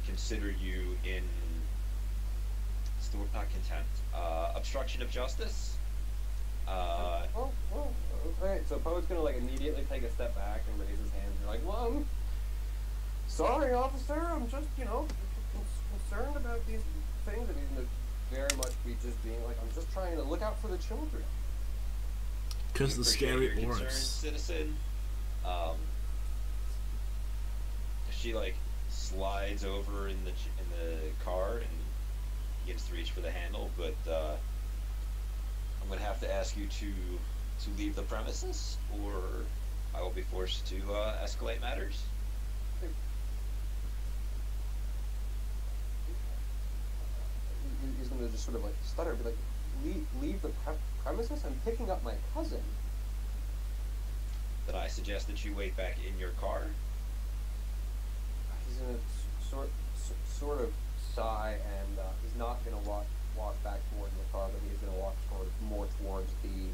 consider you in not contempt, obstruction of justice. Oh, okay. So Poe's gonna like immediately take a step back and raise his hands and be like, "Well, I'm sorry, officer. I'm just, concerned about these things." And he's gonna very much be just being like, "I'm just trying to look out for the children." Because the Appreciate scary your concern, orcs. citizen. She like slides over in the car and begins to reach for the handle, but I'm gonna have to ask you to leave the premises, or I will be forced to escalate matters. He's gonna just sort of like stutter, and be like, "Leave the premises? I'm picking up my cousin." Then I suggest that you wait back in your car. He's gonna sort of sigh, and he's not gonna walk back towards the car, but he's gonna walk more towards the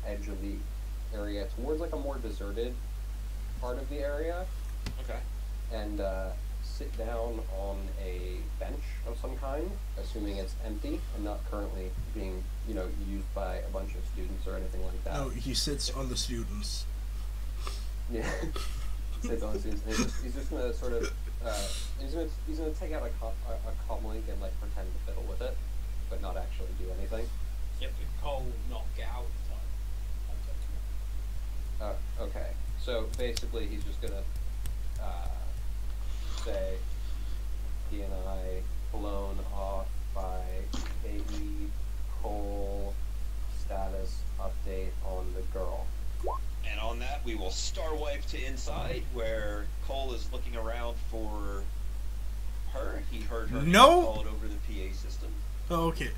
edge of the area, towards like a more deserted part of the area, Okay. and sit down on a bench of some kind, assuming it's empty and not currently being, used by a bunch of students or anything like that. No, he sits on the students. Yeah. Sits on the students. And he's just gonna sort of he's gonna take out a comlink and like pretend to fiddle with it, but not actually do anything. Yep, if Cole would not get out in time. Okay. So basically, he's just gonna say, "He and I blown off by KE Cole status update on the girl." And on that, we will star wipe to inside, where Cole is looking around for her. He heard her No. called over the PA system. Oh, okay.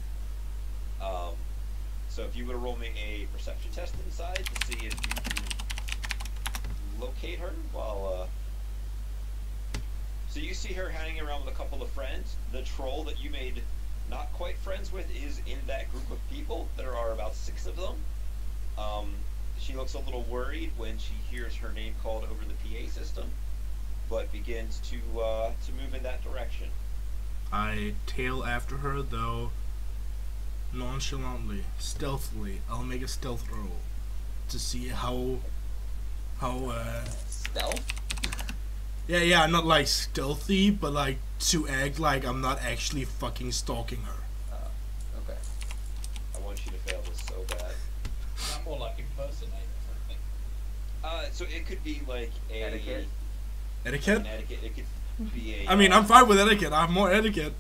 So if you would roll me a perception test inside to see if you can locate her while, So you see her hanging around with a couple of friends. The troll that you made not quite friends with is in that group of people. There are about 6 of them. She looks a little worried when she hears her name called over the PA system, but begins to move in that direction. I tail after her, though nonchalantly, stealthily, I'll make a stealth roll to see how Stealth? yeah, not like stealthy, but like to act like I'm not actually fucking stalking her. Okay. I want you to fail this so bad. I'm more like impersonate or something. So it could be like a Etiquette? Etiquette? An etiquette. It could be a. I mean, I'm fine with etiquette. I have more etiquette.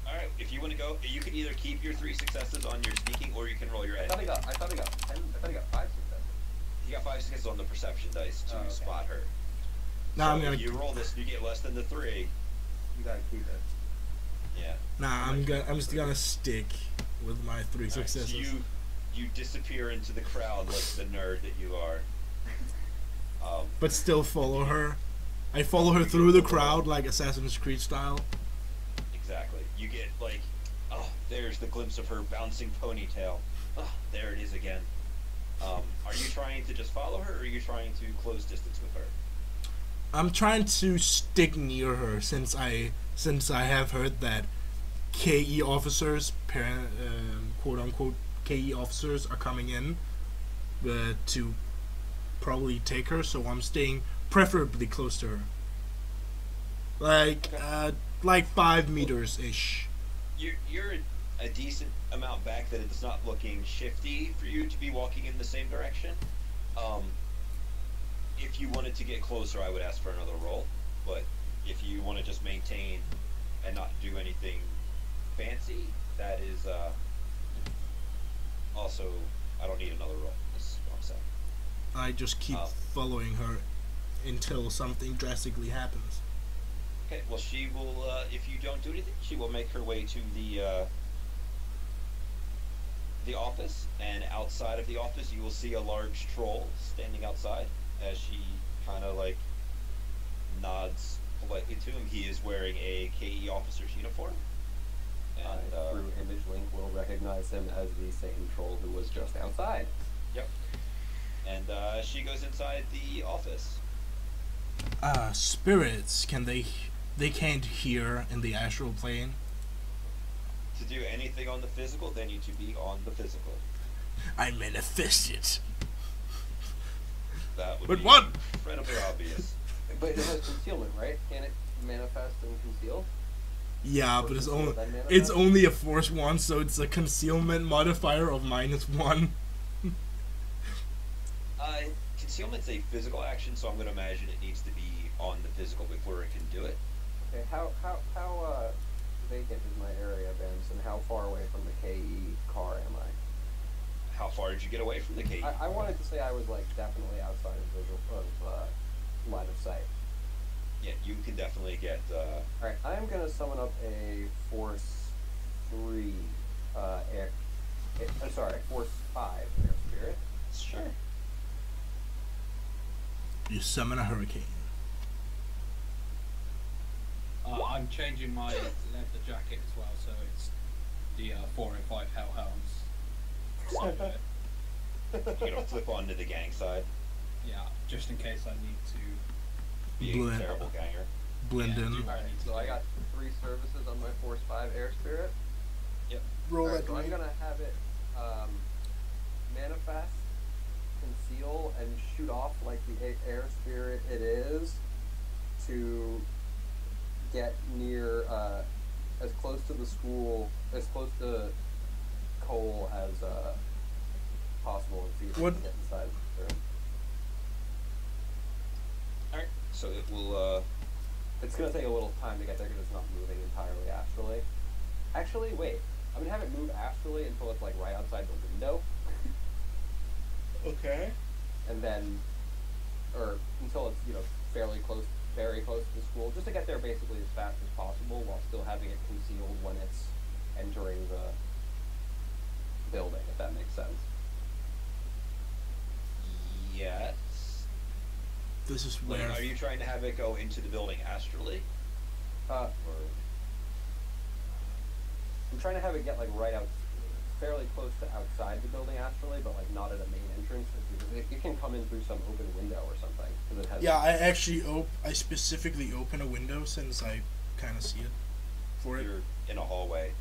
All right, if you want to go, you can either keep your 3 successes on your sneaking, or you can roll your I thought he etiquette. got 10. I thought he got 5 successes. You got 5 successes on the perception dice to Okay. spot her. Nah, So I'm if you gonna. roll this, and you get less than the 3. You gotta keep it. Yeah. Nah, I'm just gonna stick with my 3 All right, so successes. you disappear into the crowd like the nerd that you are. But still follow her. I follow her through the crowd like Assassin's Creed style. Exactly. You get like, oh, there's the glimpse of her bouncing ponytail. Oh, there it is again. Are you trying to just follow her, or are you trying to close distance with her? I'm trying to stick near her since I have heard that KE officers, quote unquote KE officers, are coming in to probably take her. So I'm staying preferably close to her, like 5 meters ish. You're a decent amount back that it's not looking shifty for you to be walking in the same direction. If you wanted to get closer, I would ask for another roll. But if you want to just maintain and not do anything fancy, that is also, I don't need another roll. That's what I'm saying. I just keep following her until something drastically happens. Okay, well, she will, if you don't do anything, she will make her way to the office, and outside of the office, you will see a large troll standing outside as she kind of, like, nods politely to him. He is wearing a KE officer's uniform. And, Through image link, we'll recognize him as the same troll who was just outside. Yep. And, she goes inside the office. Spirits, they can't hear in the astral plane? To do anything on the physical, they need to be on the physical. I manifest it. That would But be what? incredibly obvious. But it has concealment, right? Can it manifest and conceal? Yeah, Or but it's conceal only then manifest? it's only a force 1, so it's a concealment modifier of -1. Concealment's a physical action, so I'm going to imagine it needs to be on the physical before it can do it. Okay, how vacant is my area, Bamce, and how far away from the KE car am I? How far did you get away from the cave? I wanted to say I was like definitely outside of line of sight. Yeah, you can definitely get. Alright, I'm gonna summon up a Force 3 Force 5 air spirit. Sure. You summon a hurricane. I'm changing my leather jacket as well, so it's the 405 Hellhounds. You're gonna flip onto the gang side. Yeah, just in case I need to. Be a Blend. terrible ganger. Blend Yeah, in. do what I need to So I do. got 3 services on my Force 5 air spirit. Yep. Roll Alright, that so I'm green. gonna have it manifest, conceal, and shoot off like the air spirit it is to get near as close to the school, as close to Cole as possible, and see if we What- can get inside the room. Alright, so it will. It's gonna take a little time to get there because it's not moving entirely astrally. Actually, wait. I'm gonna have it move astrally until it's like right outside the window, Okay. and then, or until it's fairly close, very close to the school, just to get there basically as fast as possible while still having it concealed when it's entering the building, if that makes sense. Yes. This is Like, where. are you trying to have it go into the building astrally? Uh, Or I'm trying to have it get like right out, fairly close to outside the building astrally, but like not at a main entrance. It can come in through some open window or something because it has. Yeah, I specifically open a window since I kind of see it for it. you're in a hallway.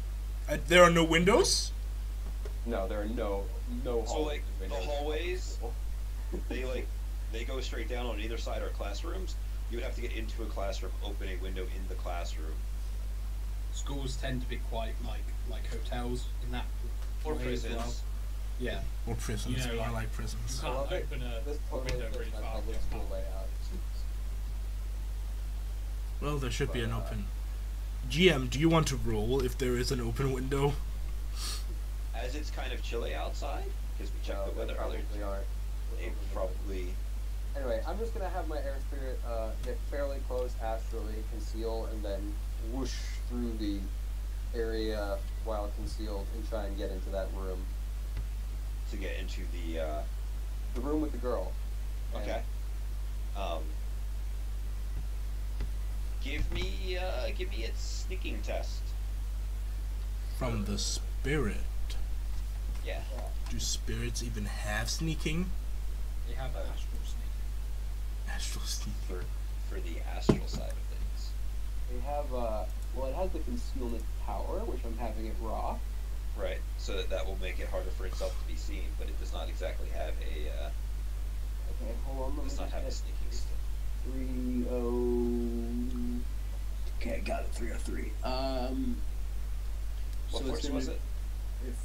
There are no windows? No, there are no So hallways like and the windows. hallways, they go straight down on either side are classrooms. You would have to get into a classroom, open a window in the classroom. Schools tend to be quite like hotels in that Or way as prisons. well. Yeah. Or prisons, You know, more like- like prisons. You I can't love it. open This a totally window fits really my far. public school layout. Well, there should be an open. GM, do you want to roll if there is an open window? As it's kind of chilly outside, because we checked the weather earlier, probably aren't. they probably. Anyway, I'm just gonna have my air spirit get fairly close astrally, conceal, and then whoosh through the area while concealed and try and get into that room. To get into The room with the girl. And okay. Give me a sneaking test. From the spirit. Yeah. Do spirits even have sneaking? They have astral sneak. Astral sneaking. For the astral side of things. They have, well, it has the concealment power, which I'm having it raw. Right. So that will make it harder for itself to be seen, but it does not exactly have a. Okay, hold on. Let me Does not just have a get sneaking skill. 3-0. Okay, got it. 303. What so force it's gonna was it?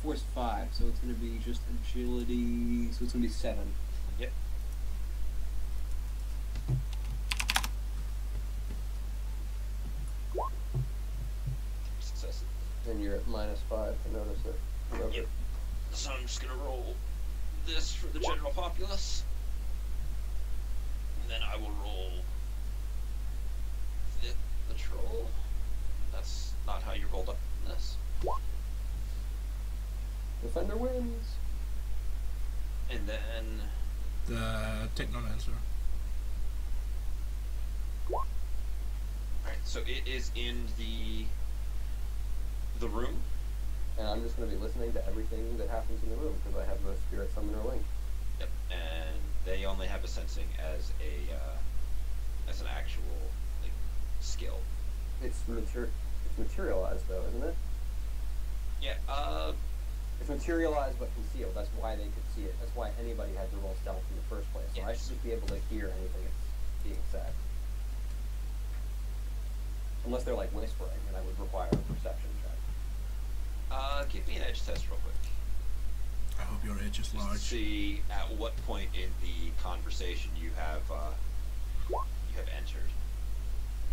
Force 5, so it's gonna be just agility. So it's gonna be 7. Yep. Success. And you're at -5 to notice it. Whoever. Yep. So I'm just gonna roll this for the general populace. And then I will roll the troll. That's not how you rolled up in this. Defender wins. And then The Technomancer. alright, so it is in the room. And I'm just gonna be listening to everything that happens in the room because I have the spirit summoner link. Yep. And they only have a sensing as an actual like skill. It's materialized though, isn't it? Yeah, It's materialized but concealed. That's why they could see it. That's why anybody had to roll stealth in the first place. So I Yes. should just be able to hear anything that's being said. Unless they're like whispering, and I would require a perception check. give me an edge test real quick. I hope your edge is Just to large. see at what point in the conversation you have entered.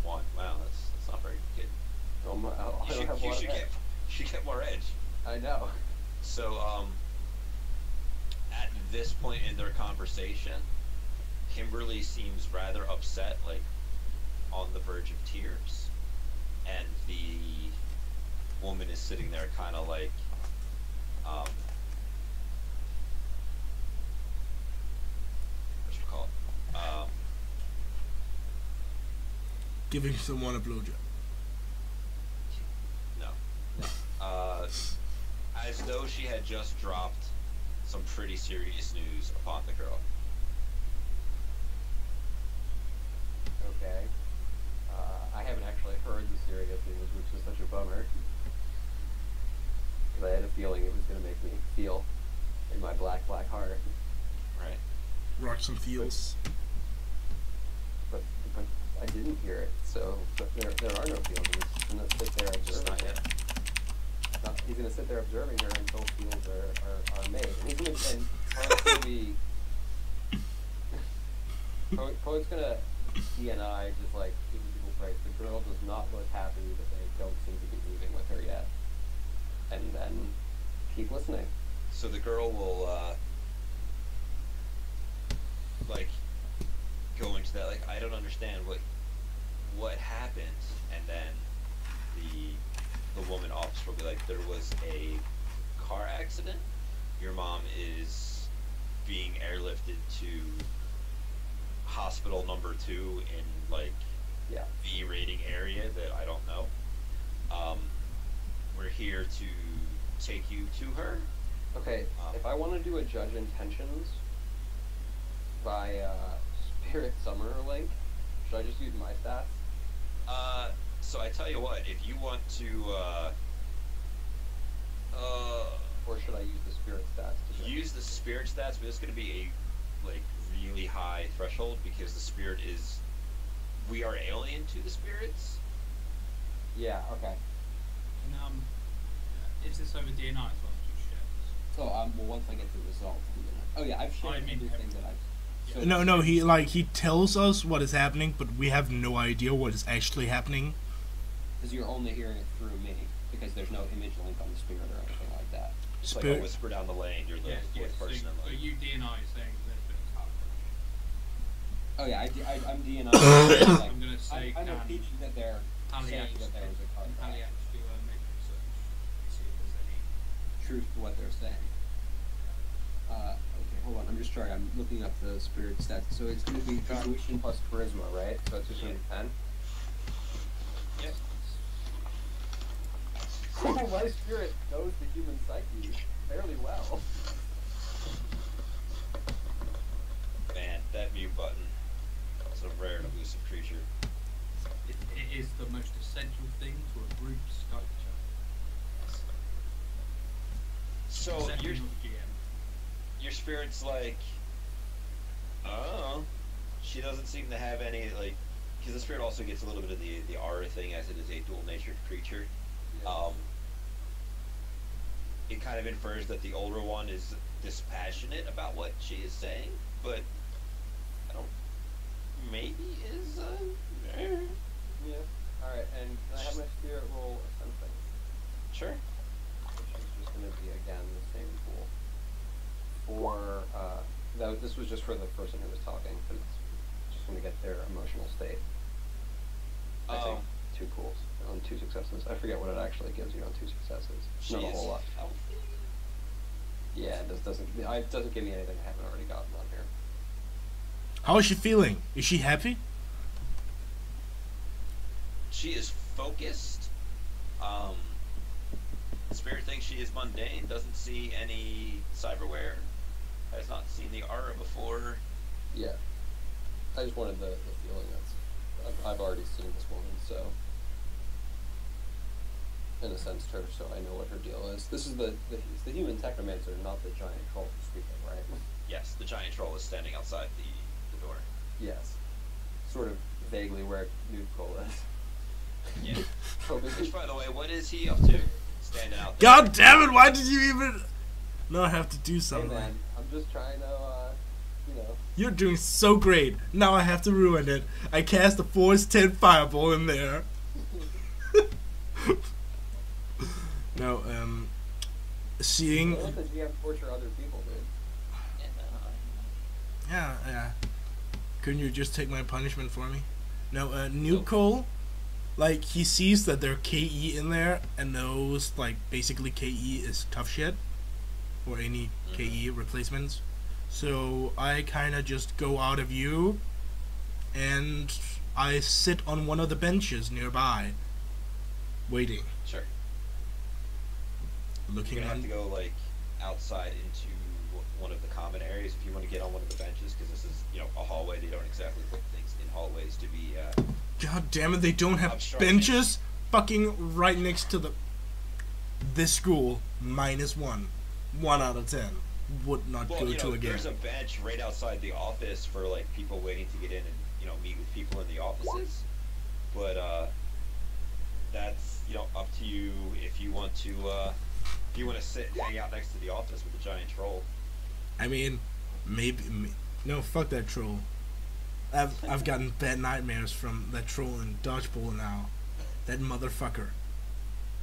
1. Wow, that's not very good. Oh my! Oh, I You don't have a lot of edge. you should get more edge. I know. So at this point in their conversation, Kimberly seems rather upset, like on the verge of tears, and the woman is sitting there kind of like what should we call it? Giving someone a blowjob. No. As though she had just dropped some pretty serious news upon the girl. Okay. I haven't actually heard the serious news, which is such a bummer. Because I had a feeling it was going to make me feel in my black heart. Right. Rock some feels. But I didn't hear it, so there are no feelings. He's going to sit there Just observing not her. yet. He's going to sit there observing her until feels are made. And he's going to, and Poet's going to be... Poet's going to DNI just like giving people praise. The girl does not look happy that they don't seem to be moving with her yet. And then keep listening. So the girl will like go into that like I don't understand what happened, and then the woman officer will be like, there was a car accident. Your mom is being airlifted to hospital number 2 in like Yeah. V rating area that I don't know. We're here to take you to her. Okay, if I want to do a judge intentions by Spirit Summoner link, should I just use my stats? So I tell you what, if you want to, Or should I use the spirit stats to do? Use the spirit stats, but it's going to be a like really high threshold because the spirit is. We are alien to the spirits. Yeah. Okay. And is this over DNI as well? Just shares? So well, once I get the result, oh yeah, I've shared everything that I've. So No, he tells us what is happening, but we have no idea what is actually happening. Because you're only hearing it through me, because there's no image link on the spirit or anything like that. It's like a whisper down the lane. You're the fourth person. So you DNI saying there's been a car crash. Oh yeah, I'm DNI. I'm gonna say I'm impeaching that they're saying haliax that there was a car crash. haliax to make research, see if there's any. Truth to what they're saying. Okay, hold on. I'm just trying. I'm looking up the spirit stats. So it's going to be intuition plus charisma, right? So it's just going to be 10. Yep. My spirit knows the human psyche fairly well. Man, that mute button. It's a rare and elusive creature. It is the most essential thing to a group structure. So Except your for the GM. your spirit's like, oh, she doesn't seem to have any like, because the spirit also gets a little bit of the aura thing as it is a dual-natured creature. Yeah. It kind of infers that the older one is dispassionate about what she is saying, but I don't. Maybe is. Yeah. All right. And can I have my spirit roll something? Sure. Which is just going to be again the same pool. For this was just for the person who was talking, but it's just going to get their emotional state. I think 2 pools on 2 successes. I forget what it actually gives you on 2 successes. Not a whole lot. Healthy. Yeah, it doesn't give me anything I haven't already gotten on here. How is she feeling? Is she happy? She is focused. Spirit thinks she is mundane. Doesn't see any cyberware. Has not seen the aura before. Yeah. I just wanted the feeling that's I've already seen this woman, so in a sense, so I know what her deal is. This is it's the human technomancer, not the giant troll speaking, right? Yes, the giant troll is standing outside the door. Yes. Sort of vaguely where Nude Cole is. Yeah. Oh, Which, by the way, what is he up to? Standing out there. God damn it! Why did you even? No, I have to do hey something. man, I'm just trying to, You're doing so great. Now I have to ruin it. I cast a Force 10 Fireball in there. No, seeing. Don't let the GM torture other people, dude. Yeah. Couldn't you just take my punishment for me? No, New Cole, like, he sees that there are KE in there and knows, like, basically KE is tough shit. Or any KE replacements. So I kind of just go out of view and I sit on one of the benches nearby, waiting. Sure. Looking You're gonna on. have to go like outside into one of the common areas if you want to get on one of the benches, because this is a hallway. They don't exactly put things in hallways to be. God damn it! They don't have obstructing. benches. Fucking right next to this school. -1. 1 out of 10. Would not go to again. There's a bench right outside the office for like people waiting to get in and meet with people in the offices. But that's up to you if you want to sit and hang out next to the office with the giant troll. I mean, maybe no. Fuck that troll. I've gotten bad nightmares from that troll in Dodgeball now. That motherfucker.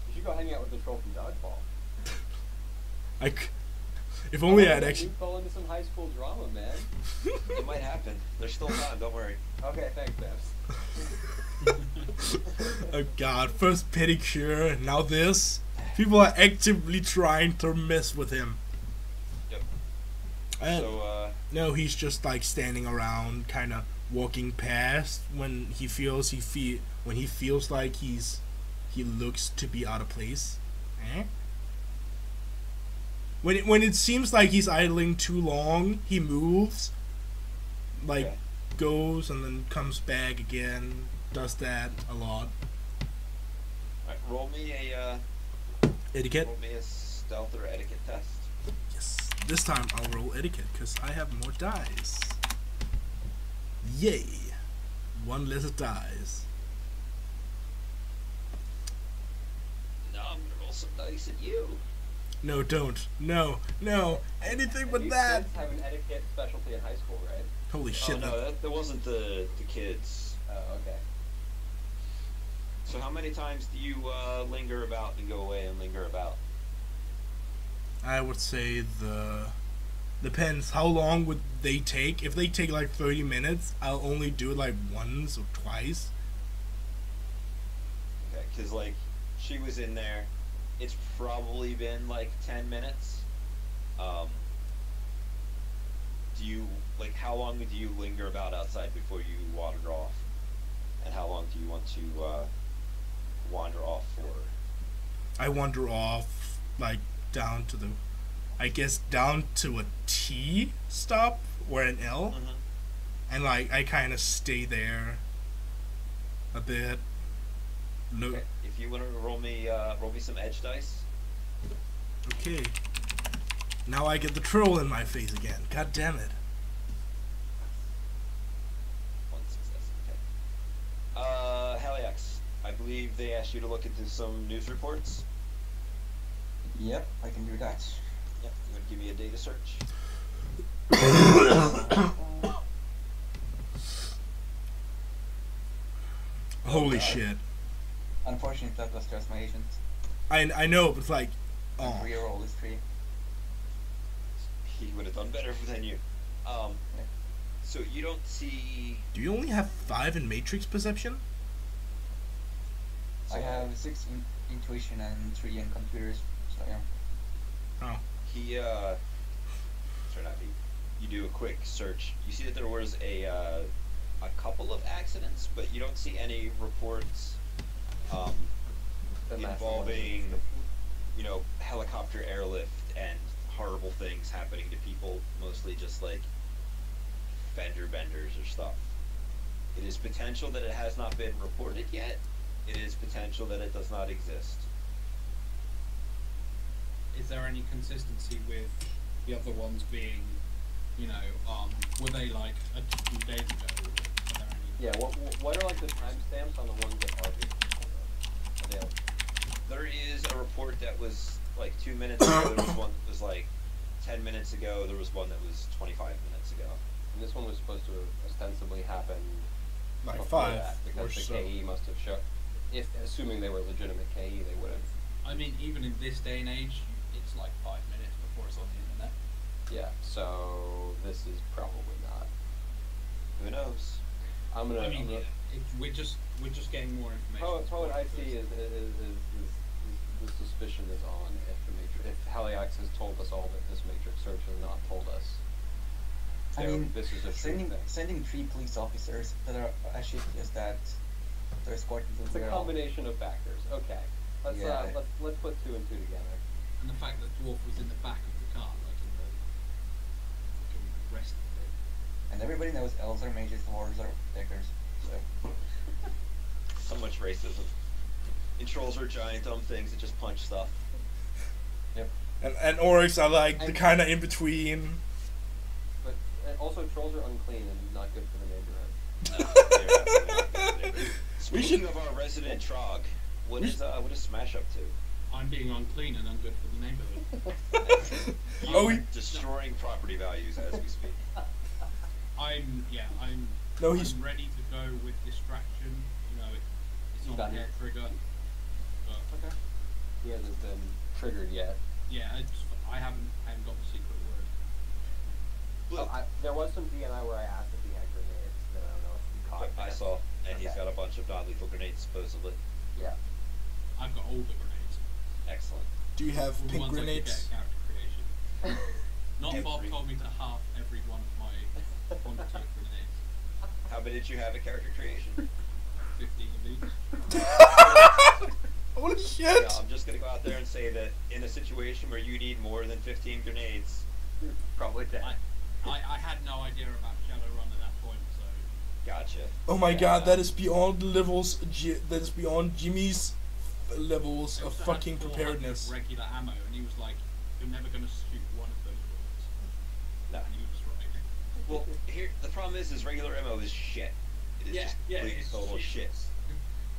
You should go hang out with the troll from Dodgeball. If only I'd actually. You fall into some high school drama, man. It might happen. There's still time. Don't worry. Okay, thanks, Babs. Oh God! First pedicure, now this. People are actively trying to mess with him. Yep. And So no, he's just like standing around, kind of walking past when he feels like he looks to be out of place. When it seems like he's idling too long, he moves, like Okay. goes and then comes back again. Does that a lot. alright, roll me a Etiquette. stealth or etiquette test. Yes. This time I'll roll etiquette because I have more dice. Yay! One less dice. Now I'm gonna roll some dice at you. No, don't. No, no. Anything but you that. kids have an etiquette specialty in high school, right? Holy shit. Oh no, that wasn't the kids. Oh, okay. So how many times do you linger about and go away and linger about? I would say depends how long would they take. If they take like 30 minutes, I'll only do it like once or twice. Okay, because like she was in there. It's probably been like 10 minutes. Do you like how long do you linger about outside before you wander off? And how long do you want to wander off for? I wander off like down to I guess down to a T stop or an L, Mm-hmm. and like I kind of stay there a bit. Look. Okay. If you want to roll me some edge dice. Okay. Now I get the troll in my face again. God damn it. One success. Okay. Haliax, I believe they asked you to look into some news reports. Yep, I can do that. Yep. You want to give me a data search? Holy God. shit. Unfortunately, that was just my agent. I know, but it's like, And oh. reroll is 3. He would have done better than you. So you don't see. Do you only have 5 in Matrix Perception? I have 6 in intuition and 3 in computers. So yeah. Oh. He sorry, not he. You do a quick search. You see that there was a couple of accidents, but you don't see any reports The massive involving, ones. you know, helicopter airlift and horrible things happening to people. Mostly just like fender benders or stuff. It is potential that it has not been reported yet. It is potential that it does not exist. Is there any consistency with the other ones being, you know, were they like a few days ago? Or are there any... Yeah, what are like the timestamps on the ones that are being available? There is a report that was like 2 minutes ago. There was one that was like 10 minutes ago. There was one that was 25 minutes ago. And this one was supposed to ostensibly happen Like before 5 that, or because the so. KE must have shown. If assuming they were legitimate KE, they would have. I mean, even in this day and age, it's like 5 minutes before it's on the internet. Yeah. So this is probably not. Who knows? I'm gonna. I mean, we're just getting more information. What I see is the suspicion is on if the Matrix, if Haliax has told us all that this Matrix search has not told us. So I mean, this is a true thing. sending 3 police officers that are as shifty as that, they're escorting to It's the a girl. combination of factors. Okay. Let's Yeah. let's put 2 and 2 together. And the fact that Dwarf was in the back of the car, like in the fucking rest of it. And everybody knows elves are mages, dwarves are deckers. So So much racism. And trolls are giant dumb things that just punch stuff. yep. And orcs are like the kind of in between. But also, trolls are unclean and not good for the neighborhood. They're definitely not good neighbors. We Speaking should- of our resident Trog, what We is Smash up to? I'm being unclean and ungood for the neighborhood. You Oh, are we- destroying property values as we speak. I'm No, he's. I'm ready to go with distraction. You know, it's You not got a it. trigger. But Okay. He hasn't been triggered yet. yeah, I haven't got the secret word. Look, There was some DNI where I asked if he had grenades, but I don't know if he caught. I that. saw, and he's Okay. got a bunch of non-lethal grenades supposedly. Yeah. I've got all the grenades. Excellent. Do you have All the pink ones grenades? I could get character creation. Not Dude, Bob three. told me to half every one of my quantity of grenades. How many did you have at character creation? 15 of each. Holy shit! Yeah, I'm just gonna go out there and say that in a situation where you need more than 15 grenades, Probably dead. I had no idea about Shadowrun at that point, so gotcha. Oh my Yeah. god, that is beyond levels. That is beyond Jimmy's levels They of also had fucking 400 preparedness. regular ammo, and he was like, "You're never gonna shoot one of those bullets." No. And he was right. Well, here the problem is regular ammo is shit. It is just complete it's total shit. useless.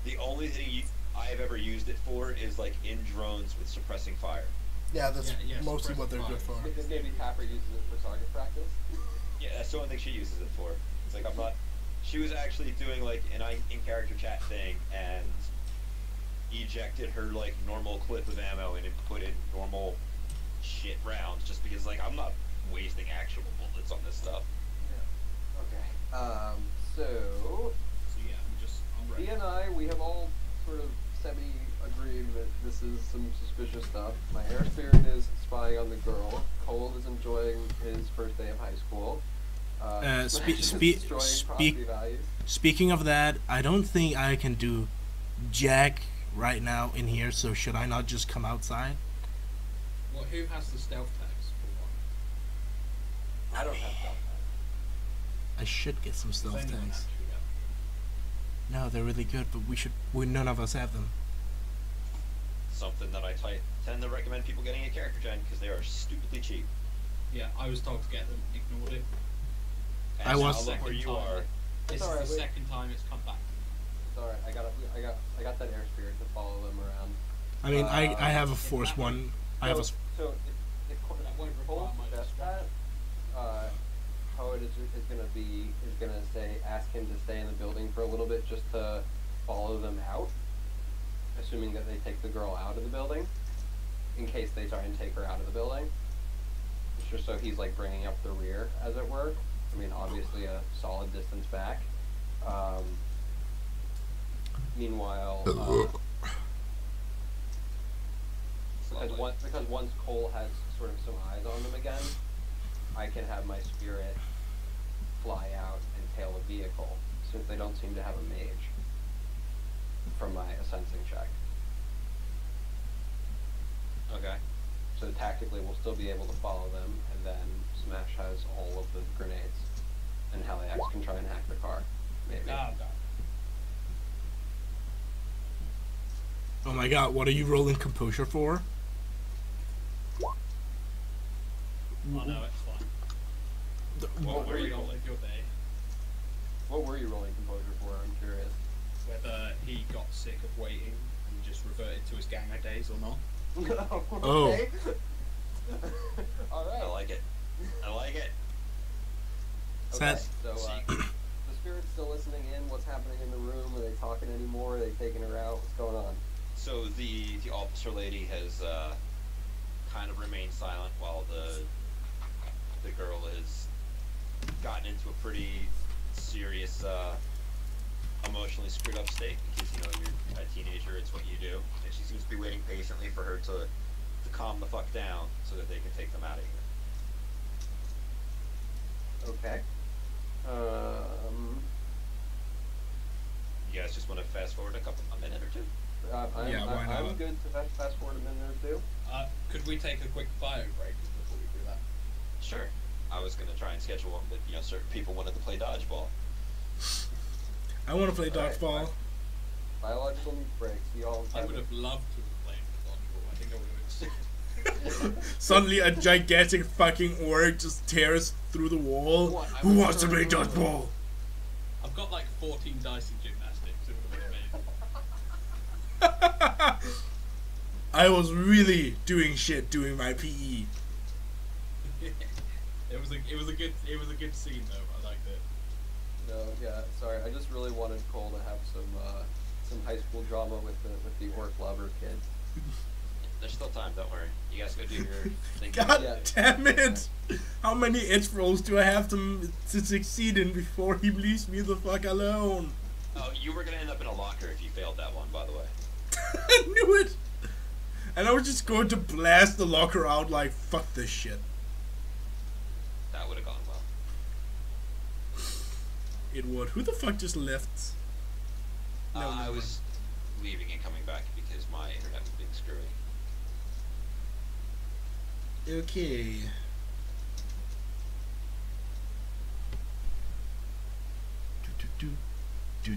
The only thing I have ever used it for is like in drones with suppressing fire. Yeah, that's Yeah, mostly what they're good for. Because maybe Tapper uses it for target practice. Yeah, that's the only thing she uses it for. It's like I'm not. She was actually doing like an in-character chat thing and ejected her like normal clip of ammo and put in normal shit rounds just because like I'm not wasting actual bullets on this stuff. Okay. So So yeah, I'm ready. he and I, we have all sort of semi-agreed that this is some suspicious stuff. My air spirit is spying on the girl. Cole is enjoying his first day of high school. Smash is destroying property values. Speaking of that, I don't think I can do jack right now in here, so should I not just come outside? Well, who has the stealth tags for one? I don't have stuff. I should get some Does stealth anyone tags. actually have? No, they're really good, but none of us have them. Something that I tend to recommend people getting a character gen because they are stupidly cheap. Yeah, I was told to get them, ignored it. And I now was- look where you are. This alright, is the wait. second time it's come back. It's alright. I got that air spirit to follow them around. I mean, I have a force one. I have a. So if That won't require Cole my does that, how it is gonna say ask him to stay in the building for a little bit just to follow them out, assuming that they take the girl out of the building, in case they try and take her out of the building. It's just so he's like bringing up the rear, as it were. I mean, obviously a solid distance back. Meanwhile, because once Cole has sort of some eyes on them again, I can have my spirit fly out and tail a vehicle, since they don't seem to have a mage from my sensing check. Okay. So tactically, we'll still be able to follow them, and then Smash has all of the grenades, and Haliax can try and hack the car, maybe. Oh, God. Oh my god, what are you rolling composure for? Oh no, it's fine. What were you on rolling? with your day? What were you rolling composure for? I'm curious. Whether he got sick of waiting and just reverted to his ganger days or not. Oh. Okay. All right. I like it. I like it. Okay, Sad. so the spirit's still listening in. What's happening in the room? Are they talking anymore? Are they taking her out? What's going on? So the officer lady has kind of remained silent while the girl has gotten into a pretty serious emotionally screwed up state because you're a teenager, it's what you do, and she seems to be waiting patiently for her to calm the fuck down so that they can take them out of here. Okay. You guys just want to fast forward a minute or two? Yeah, why not? I'm good to fast forward a minute or two. Could we take a quick bio break before we do that? Sure. I was gonna try and schedule one, but certain people wanted to play dodgeball. I want to play Alright. dodgeball. Biological needs breaks. You all I would have loved to have played with dodgeball. I think I would have Suddenly, a gigantic fucking orc just tears through the wall. What? I Who was wants to play trying- dodgeball? I've got like 14 dice in gymnastics. It would have been I was really doing shit doing my PE. amazing. It was a good scene though. I liked it. No, yeah, sorry. I just really wanted Cole to have some high school drama with the orc lover kid. There's still time, don't worry. You guys go do your thing. God Yeah. damn it! How many itch rolls do I have to succeed in before he leaves me the fuck alone? Oh, you were gonna end up in a locker if you failed that one, by the way. I knew it! And I was just going to blast the locker out like, fuck this shit. That would have gone well. It would. Who the fuck just left? No, I never was leaving and coming back because my internet was being screwy. Okay. Do, do, do. Your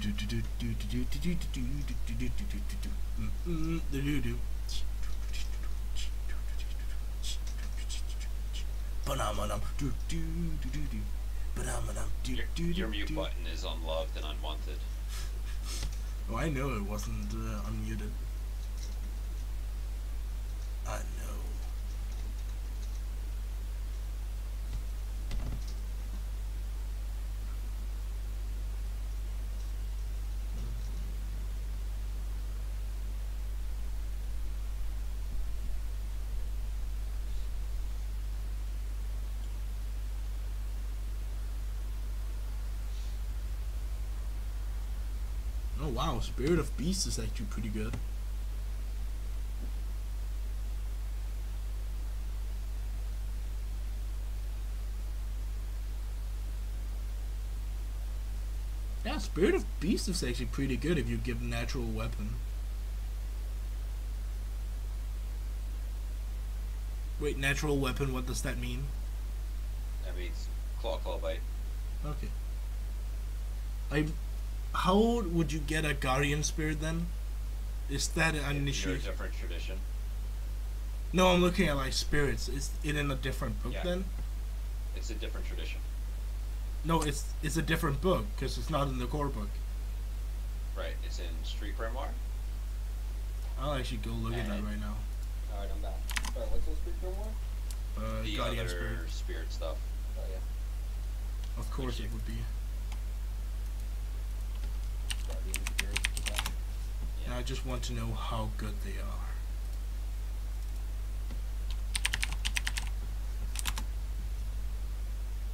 mute button is unloved and unwanted. Oh, I know it wasn't unmuted. I know. Oh wow, Spirit of Beast is actually pretty good. Yeah, Spirit of Beast is actually pretty good if you give natural weapon. Wait, natural weapon, what does that mean? That means claw bite. Okay. How would you get a guardian spirit then? Is that an You're a initiation? different tradition. No, I'm looking at like spirits. Is it in a different book Yeah. then? It's a different tradition. No, it's a different book because it's not in the core book. Right. It's in Street Grimoire. I'll actually go look at that right now. Alright, I'm back. Sorry, what's this Street Grimoire? The Guardian other spirit. spirit stuff. Oh, yeah. Of course it would be. Guardian Spirit. Yeah. And I just want to know how good they are.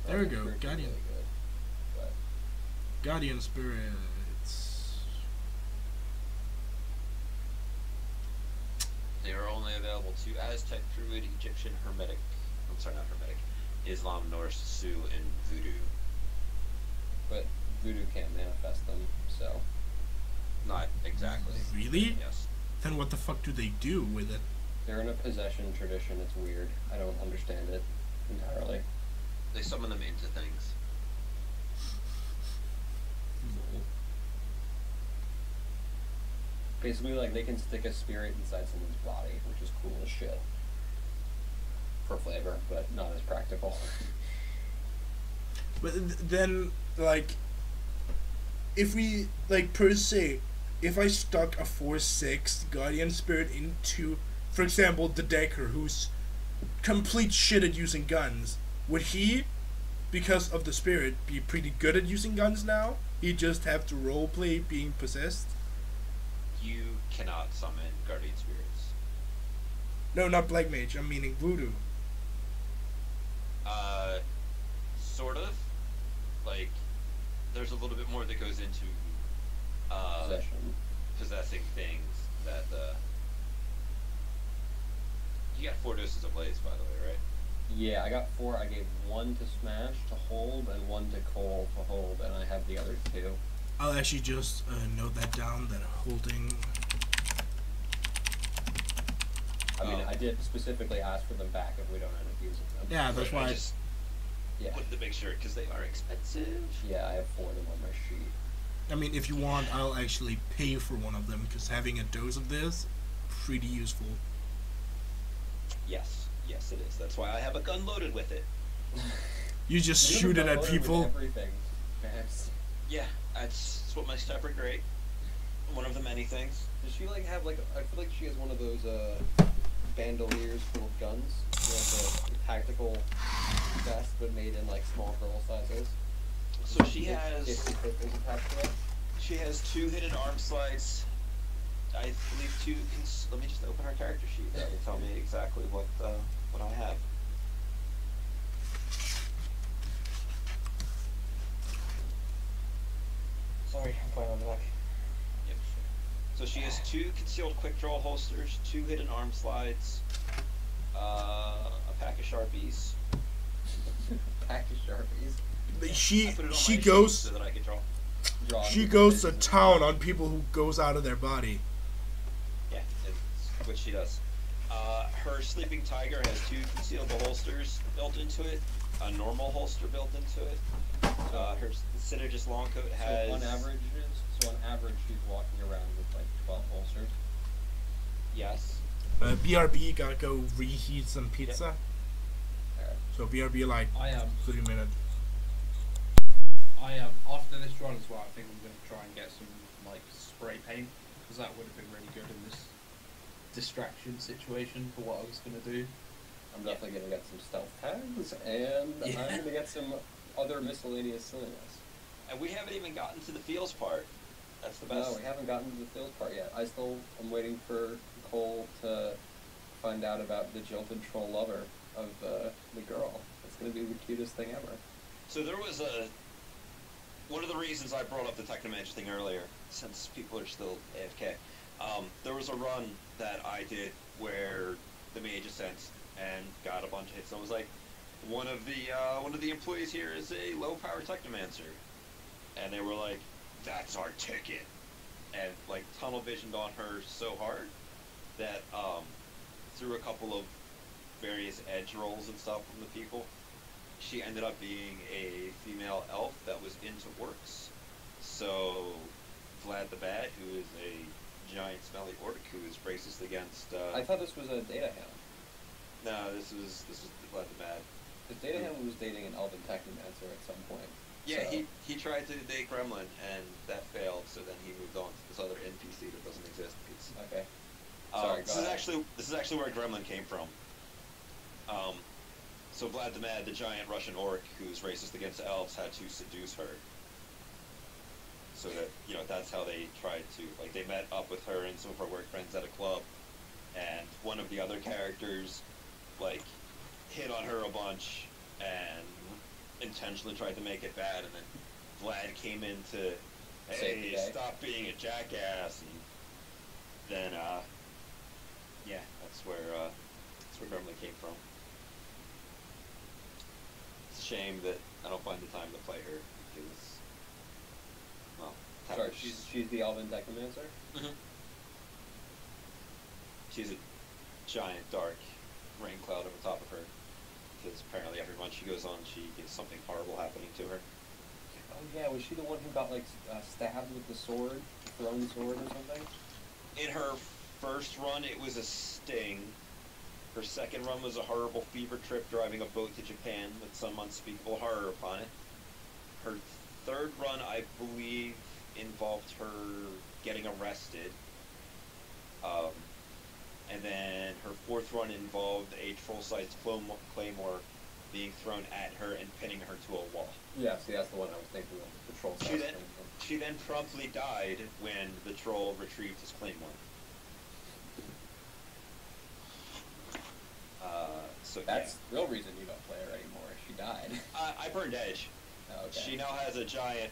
There we go, Spirit's Guardian. Really good. But Guardian spirits. They are only available to Aztec, Druid, Egyptian, Hermetic. I'm sorry, not Hermetic. Islam, Norse, Sioux, and Voodoo. but Voodoo can't manifest them, so Not exactly. Really? Yes. Then what the fuck do they do with it? they're in a possession tradition. It's weird. I don't understand it entirely. They summon them into things. Basically, like, they can stick a spirit inside someone's body, which is cool as shit. For flavor, but not as practical. But then, like, if we, like, per se, if I stuck a 4/6 Guardian Spirit into, for example, the Decker, who's complete shit at using guns, would he, because of the spirit, be pretty good at using guns now? He'd just have to roleplay being possessed? You cannot summon guardian spirits. No, not Black Mage, I'm meaning Voodoo. Sort of. Like, there's a little bit more that goes into Possession. possessing things that you got 4 doses of Blaze, by the way, right? Yeah, I got 4. I gave 1 to Smash to hold, and 1 to Cole to hold, and I have the other 2. I'll actually just note that down, that holding... I mean, I did specifically ask for them back if we don't end up using them. Yeah, that's Right, why... I just Yeah. wanted to make sure, because they are expensive. Yeah, I have 4 of them on my sheet. I mean, if you want, I'll actually pay for one of them, because having a dose of this, pretty useful. Yes, yes it is. That's why I have a gun loaded with it. You just You shoot it have at loaded with people. Everything, perhaps. Yeah, that's what makes Typer great. One of the many things. Does she like have like? I feel like she has one of those bandoliers full of guns, like a tactical vest, but made in like small girl sizes. So she If has pistols attached to it. she has 2 hidden arm slides. I believe 2. Let me just open her character sheet. That will tell me exactly what I have. Sorry, I'm playing on the back. Yep. So she has 2 concealed quick draw holsters, 2 hidden arm slides, a pack of Sharpies. Pack of Sharpies. I She put it on my she sheet goes so that I can draw. Drawn she with goes to faces. town on people who goes out of their body. Yeah, it's what she does. Her sleeping tiger has 2 concealable holsters built into it. a normal holster built into it. Her Synergist long coat has. So on average, she's walking around with like 12 holsters. Yes. BRB gotta go reheat some pizza. Alright. So BRB like I am. 3 minutes. I am after this run as well. I think I'm going to try and get some like spray paint because that would have been really good in this distraction situation for what I was going to do. I'm definitely going to get some stealth tags, and I'm going to get some other miscellaneous silliness. And we haven't even gotten to the feels part. That's the best. No, we haven't gotten to the feels part yet. I still am waiting for Cole to find out about the jilted troll lover of the girl. It's going to be the cutest thing ever. So there was one of the reasons I brought up the Technomancer thing earlier, since people are still AFK. There was a run that I did where the mage ascents and got a bunch of hits. And I was like, one of the employees here is a low-power Technomancer, and they were like, "That's our ticket," and like tunnel visioned on her so hard that through a couple of various edge rolls and stuff from the people, she ended up being a female elf that was into orcs. So Vlad the Bad, who is a giant smelly orc who is racist against. I thought this was a data hound. No, this was Vlad the Bad. Because data hound was dating an elven technomancer at some point. Yeah, so. he tried to date Gremlin and that failed. So then he moved on to this other NPC that doesn't exist. Okay. Sorry. This is actually where Gremlin came from. So Vlad the Mad, the giant Russian orc who's racist against elves, had to seduce her. So that, you know, that's how they tried to, like, they met up with her and some of her work friends at a club, and one of the other characters, like, hit on her a bunch and intentionally tried to make it bad, and then Vlad came in to, hey, stop being a jackass, and then, yeah, that's where Gremlin came from. It's a shame that I don't find the time to play her, because, well... Sorry, she's the elven technomancer? Mm-hmm. She's a giant, dark rain cloud over top of her, because apparently every month she goes on, she gets something horrible happening to her. Oh yeah, was she the one who got, like, stabbed with the sword? Thrown sword or something? In her first run, it was a sting. Her second run was a horrible fever trip driving a boat to Japan with some unspeakable horror upon it. Her third run, I believe, involved her getting arrested. And then her fourth run involved a troll-sized claymore being thrown at her and pinning her to a wall. Yeah, see, that's the one I was thinking of, the troll-sized She then promptly died when the troll retrieved his claymore. So that's the real reason you don't play her anymore. She died. I burned Edge. Oh, okay. She now has a giant,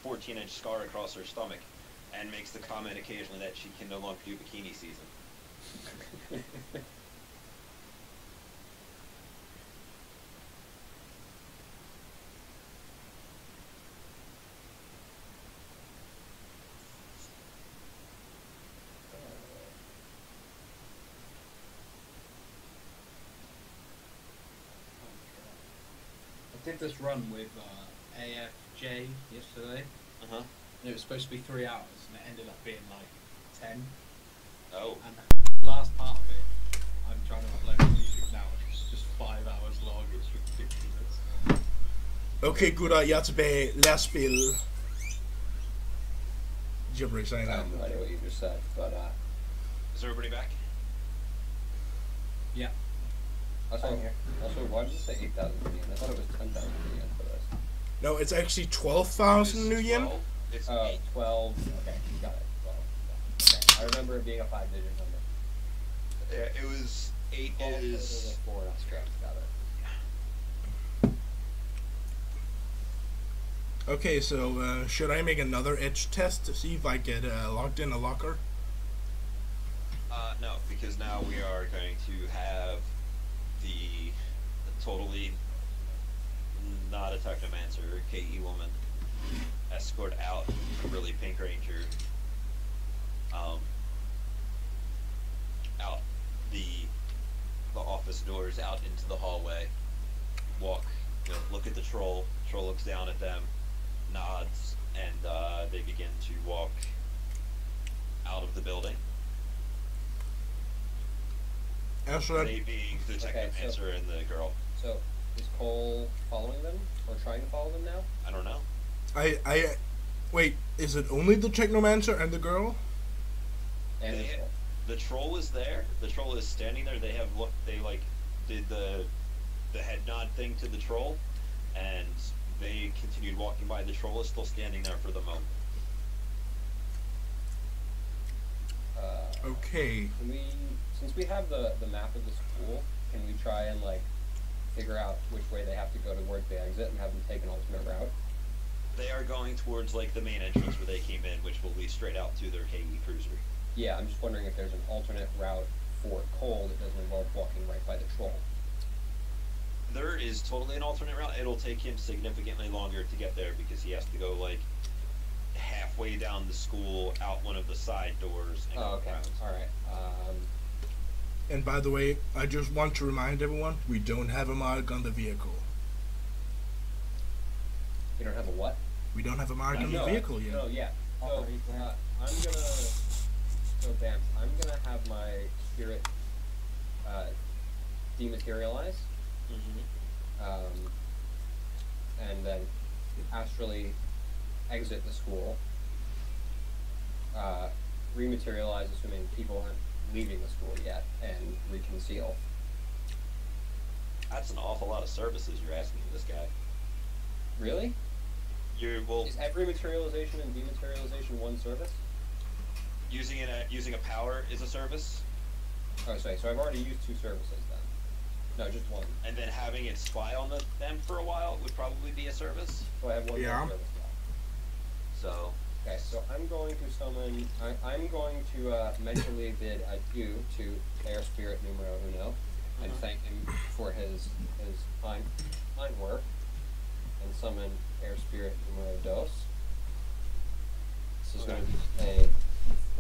14-inch scar across her stomach, and makes the comment occasionally that she can no longer do bikini season. I did this run with AFJ yesterday. Uh-huh. And it was supposed to be 3 hours, and it ended up being like 10. Oh. And the last part of it, I'm trying to upload on YouTube now, and it's just 5 hours long. It's ridiculous. Okay, gutter, jeg er tilbage. Lad os spille. Gibberish, I I know. have no idea what you just said, but Is everybody back? Yeah. also, I'm here. why did it say 8,000 yen? I thought it was 10,000 yen for this. No, it's actually 12,000 new yen. 12? It's Oh, 8. 12. Okay, you got it. 12. Okay. I remember it being a 5-digit number. Yeah, it was 8 is... 4 extra. Got it. Okay, so should I make another edge test to see if I get locked in a locker? No, because now we are going to have the totally not a Technomancer KE woman escort out a really Pink Ranger out the office doors, out into the hallway, walk look at the troll. Troll looks down at them, nods, and they begin to walk out of the building. Ashra, They being the Technomancer and the girl. So, is Cole following them? Or trying to follow them now? I don't know. wait, is it only the Technomancer and the girl? And They- the troll. The troll is there. The troll is standing there. They have looked. They like did the head nod thing to the troll, and they continued walking by. The troll is still standing there for the moment. Okay. Can we, since we have the map of the school, can we try and like figure out which way they have to go towards the exit and have them take an alternate route? They are going towards like the main entrance where they came in, which will lead straight out to their KE cruiser. Yeah, I'm just wondering if there's an alternate route for Cole that doesn't involve walking right by the troll. There is totally an alternate route. It'll take him significantly longer to get there because he has to go like halfway down the school, out one of the side doors, and Oh, go okay. around. Alright. And by the way, I just want to remind everyone, we don't have a mark on the vehicle. You don't have a what? We don't have a mark on the No, vehicle yet. No, yeah. So, Already planned. I'm gonna... So, Bamce, I'm gonna have my spirit dematerialize. And then astrally exit the school, rematerialize, assuming people aren't leaving the school yet, and reconceal. That's an awful lot of services you're asking of this guy. Really? Well, Is every materialization and dematerialization one service? using a power is a service, Oh, sorry, so I've already used 2 services then. No, just one. and then having it spy on them for a while would probably be a service. So I have one Yeah. more service left. So Okay, so I'm going to summon. I'm going to mentally bid adieu to Air Spirit Numero Uno and thank him for his fine work, and summon Air Spirit Numero Dos. This is going to be a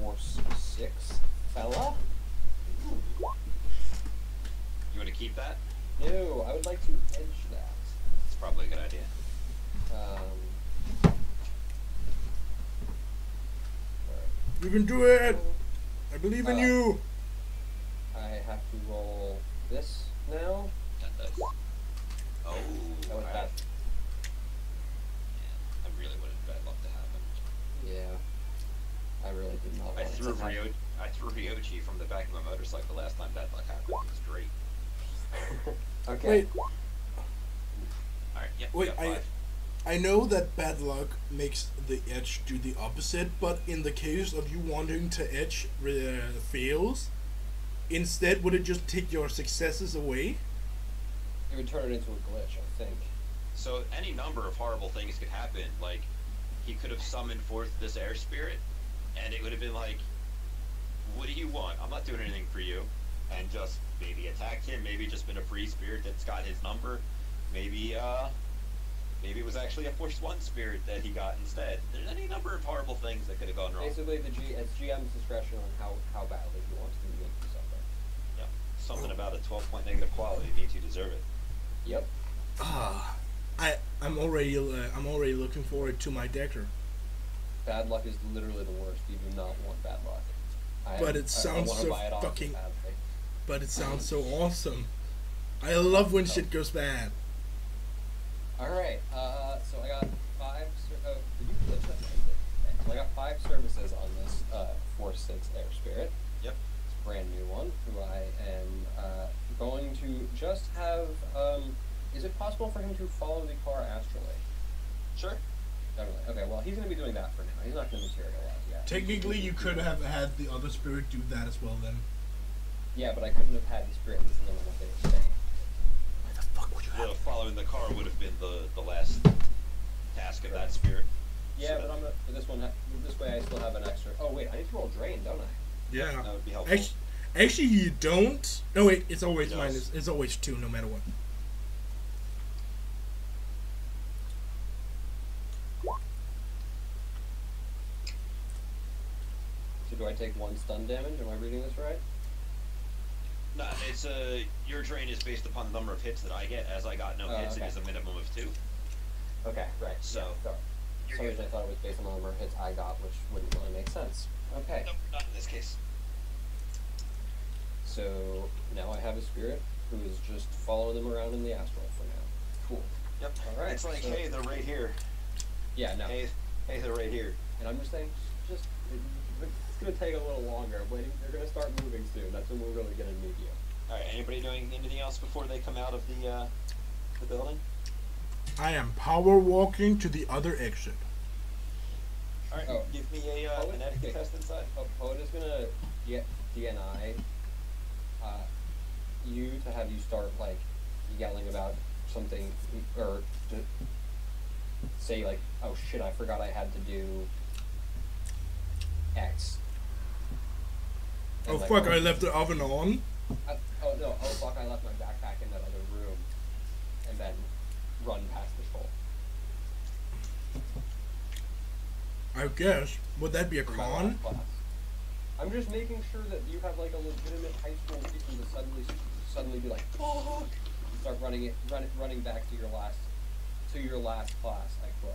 Force 6 fella. you want to keep that? No, I would like to edge that. It's probably a good idea. Alright. You can do it! I believe in you! I have to roll this now. That does. Oh, That was alright. bad. Yeah, I really wanted bad luck to happen. Yeah. I really did not I want it threw to happen. Ryochi from the back of my motorcycle last time bad luck happened. It was great. Okay. Wait, Alright, yep. wait, you got 5. I know that bad luck makes the edge do the opposite, but in the case of you wanting to edge fails, instead would it just take your successes away? It would turn it into a glitch, I think. So any number of horrible things could happen. Like, he could have summoned forth this air spirit, and it would have been like, what do you want? I'm not doing anything for you. And just maybe attacked him, maybe just been a free spirit that's got his number. Maybe it was actually a Force 1 spirit that he got instead. There's any number of horrible things that could have gone wrong. Basically, it's GM's discretion on how badly he wants to make you something. Yeah. Something about a 12-point negative quality means you deserve it. Yep. I'm already looking forward to my Decker. Bad luck is literally the worst. You do not want bad luck. But it sounds wanna so buy it off fucking- badly. But it sounds so awesome. I love when shit goes bad. Alright, so I got 5 did you glitch that? Okay. So I got 5 services on this Force 6 Air Spirit. Yep. It's a brand new one, who I am going to just have, is it possible for him to follow the car astrally? Sure. Definitely. Okay, well, he's going to be doing that for now. He's not going to materialize yet. Technically, you could have had the other spirit do that as well then. Yeah, but I couldn't have had the spirit listen to what they were saying. Why the fuck would you Well, following the car would have been the last task of that spirit. Yeah, So but for this one, this way I still have an extra. Oh wait, I need to roll drain, don't I? Yeah. that would be helpful. Actually, you don't. No, wait. It's always It does. minus. It's always 2, no matter what. So do I take 1 stun damage? Am I reading this right? No, it's your drain is based upon the number of hits that I get. As I got no hits, okay. it is a minimum of 2. Okay, right. So, For you're some good. reason I thought it was based on the number of hits I got, which wouldn't really make sense. Okay. Nope, not in this case. So now I have a spirit who is just following them around in the astral for now. Cool. Yep. All right. It's like, so, hey, they're right here. Yeah, no. Hey, they're right here. And I'm just saying, it's gonna take a little longer. They're gonna start moving soon. That's when we're really gonna need you. All right. Anybody doing anything else before they come out of the building? I am power walking to the other exit. All right. Oh. Give me an etiquette test inside. Poet is gonna get DNI you to have you start like yelling about something, or to say like, oh shit, I forgot I had to do X. And Oh like, fuck, I left the oven on. oh fuck, I left my backpack in that other room, and then run past the troll. I guess. Would that be a For my con? last class. I'm just making sure that you have like a legitimate high school reason to suddenly be like, fuck, and start running back to your last class. I quote.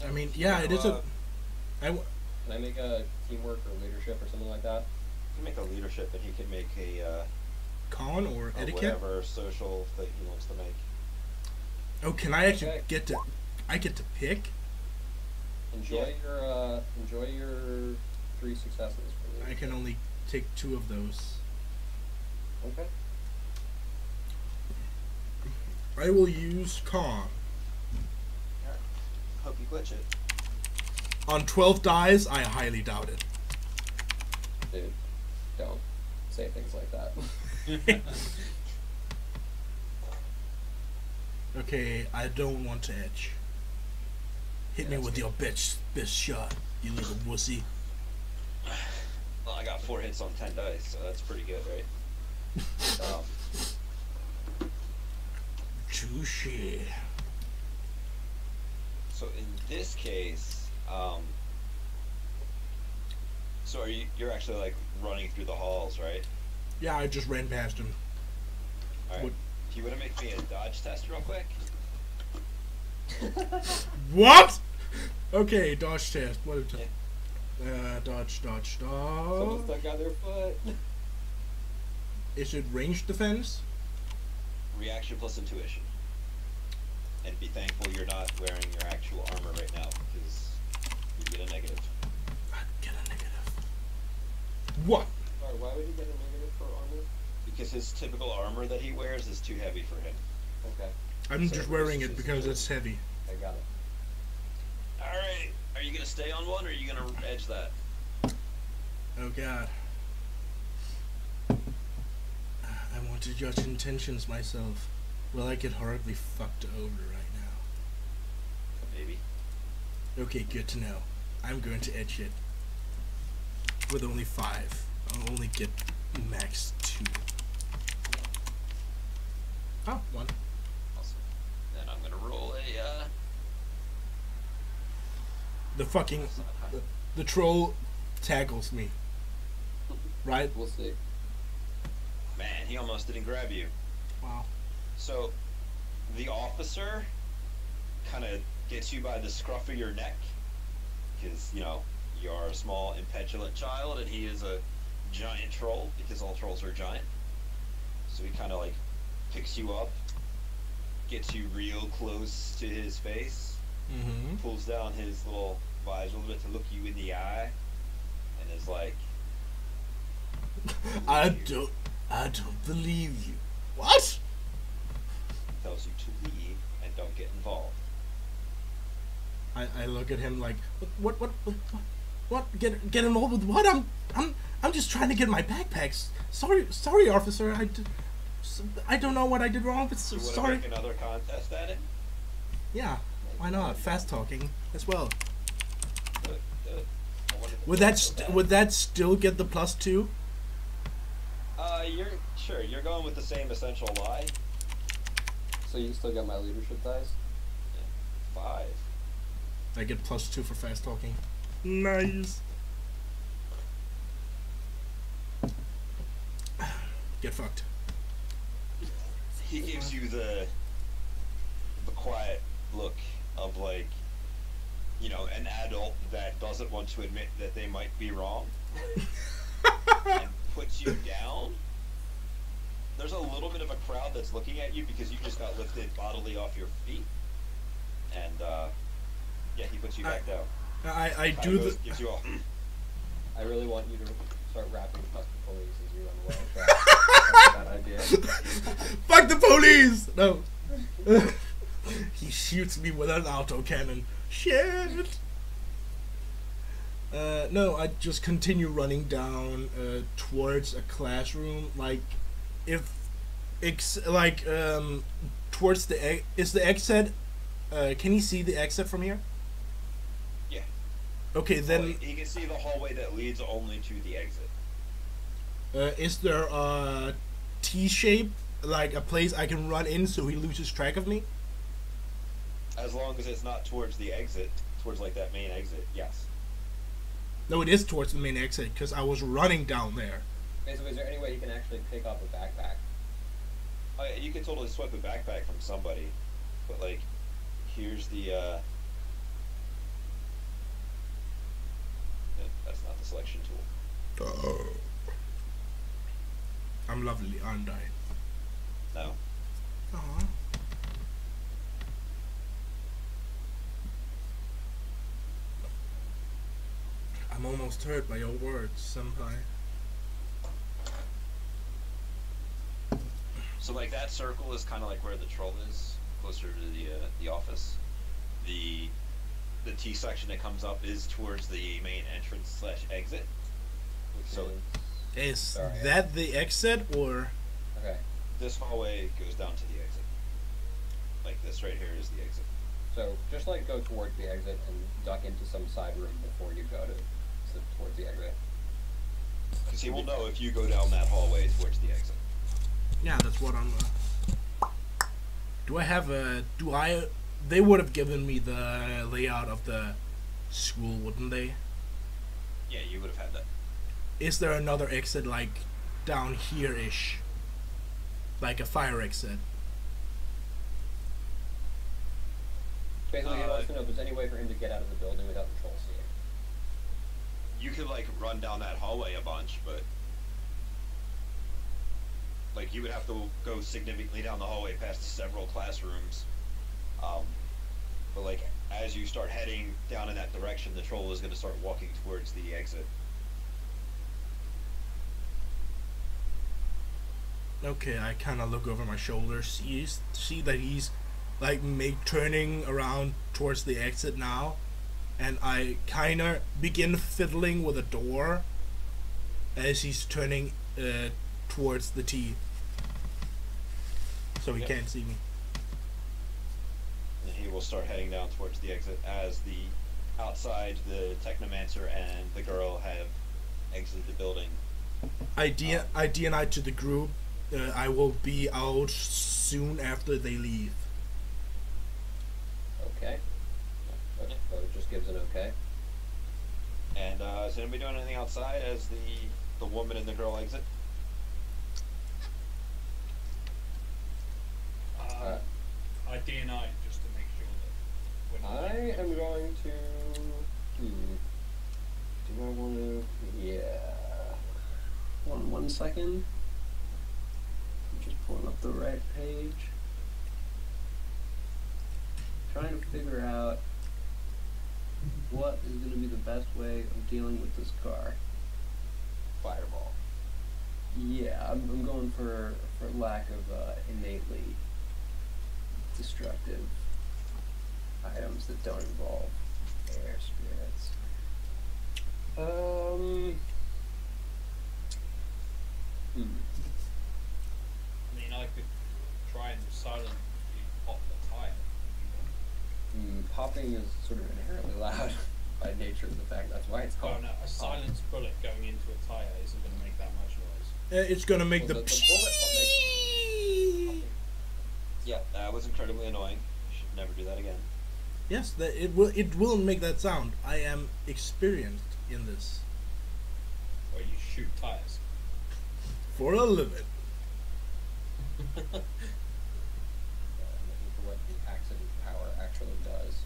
I mean, yeah, it is a. Can I make a teamwork or leadership or something like that? He can make a leadership, and he can make a Con or etiquette? whatever social thing he wants to make. Oh, can I actually Okay. get to? I get to pick. Enjoy your 3 successes. For I can only take 2 of those. Okay. I will use con. Alright. Hope you glitch it. On 12 dies, I highly doubt it. Dude, don't say things like that. Okay, I don't want to edge. Hit me Yeah, with that's your best shot, you little wussy. Well, I got 4 hits on 10 dice, so that's pretty good, right? Touche. So in this case, so you're actually like running through the halls, right? Yeah, I just ran past him. All right. What- Do you want to make me a dodge test real quick? What? Okay, dodge test. What is it? Yeah. Dodge. Someone stuck out their foot. Is it ranged defense? Reaction plus intuition. And be thankful you're not wearing your actual armor right now, because you get a negative. I'd get a negative. What? Sorry, why would he get a negative for armor? Because his typical armor that he wears is too heavy for him. Okay, I'm So just wearing it's it just because a- it's heavy. I got it. Alright, are you gonna stay on one, or are you gonna edge that? Oh god. I want to judge intentions myself. Well, I get horribly fucked over right now. Maybe. Okay, good to know. I'm going to edge it. With only 5. I'll only get max 2. Oh, 1. Awesome. Then I'm gonna roll a, The fucking... The troll tackles me. Right? We'll see. Man, he almost didn't grab you. Wow. So, the officer kind of gets you by the scruff of your neck, because, you know, you are a small, impetulant child, and he is a giant troll, because all trolls are giant. So he kind of, like, picks you up, gets you real close to his face, Mm-hmm. pulls down his little visor a little bit to look you in the eye, and is like, I don't believe you. What? tells you to leave and don't get involved. I look at him like, what? Get involved with what? I'm just trying to get my backpacks. Sorry, officer. I don't know what I did wrong, but You want to sorry. make another contest at it? Yeah, why not? Fast talking as well. Good, good. I wanted to Would know that would that still get the +2? You're going with the same essential lie. So you still got my leadership dice? 5. I get +2 for fast talking. Nice. Get fucked. He gives you the quiet look of like, you know, an adult that doesn't want to admit that they might be wrong, and puts you down. There's a little bit of a crowd that's looking at you because you just got lifted bodily off your feet, and yeah, he puts you back down. I do the. Gives you a. I really want you to start rapping "fuck the police" as you run away. That's a bad idea. Fuck the police! No. He shoots me with an autocannon. Shit! No, I just continue running down towards a classroom. Like, if towards the is the exit. Can you see the exit from here? Yeah. Okay, then. He can see the hallway that leads only to the exit. Is there a T shape, like a place I can run in so he loses track of me? As long as it's not towards the exit, towards like that main exit, yes. No, it is towards the main exit because I was running down there. Basically, is there any way you can actually pick up a backpack? Oh yeah, you can totally swipe a backpack from somebody, but like, here's the. That's not the selection tool. Oh. I'm lovely, aren't I? No. Aww. I'm almost hurt by your words, senpai. So like that circle is kind of like where the troll is, closer to the office. The T section that comes up is towards the main entrance / exit. So Is that the exit or? Okay. This hallway goes down to the exit. Like this right here is the exit. So just like go towards the exit and duck into some side room before you go towards the exit. Because he will know if you go down that hallway towards the exit. Yeah, that's what I'm. Do I have a? They would have given me the layout of the school, wouldn't they? Yeah, you would have had that. Is there another exit like down here-ish? Like a fire exit? Basically, he wants to know if there's any way for him to get out of the building without the troll seeing. You could like run down that hallway a bunch, but like you would have to go significantly down the hallway past several classrooms. But like as you start heading down in that direction, the troll is going to start walking towards the exit. Okay, I kind of look over my shoulder, see that he's like turning around towards the exit now, and I kind of begin fiddling with a door as he's turning towards the T, so he can't see me. And he will start heading down towards the exit as the outside, the Technomancer and the girl have exited the building. I DNI to the group. I will be out soon after they leave. Okay. So it just gives an okay. And is anybody doing anything outside as the woman and the girl exit? I DNI just to make sure that we're not. I am going to. Do I want to? Yeah. One second. I'm just pulling up the right page. Trying to figure out what is going to be the best way of dealing with this car. Fireball. Yeah, I'm going for lack of innately destructive items that don't involve air spirits. I mean, I could try and silently pop the tire. Popping is sort of inherently loud by nature of the fact. That's why it's called. Oh no, a silenced bullet going into a tire isn't going to make that much noise. It's gonna make Well, the. the bullet will make. Yeah, that was incredibly annoying. Should never do that again. Yes, that it will make that sound. I am experienced in this Where you shoot tires. for a living. looking for what the accident power actually does.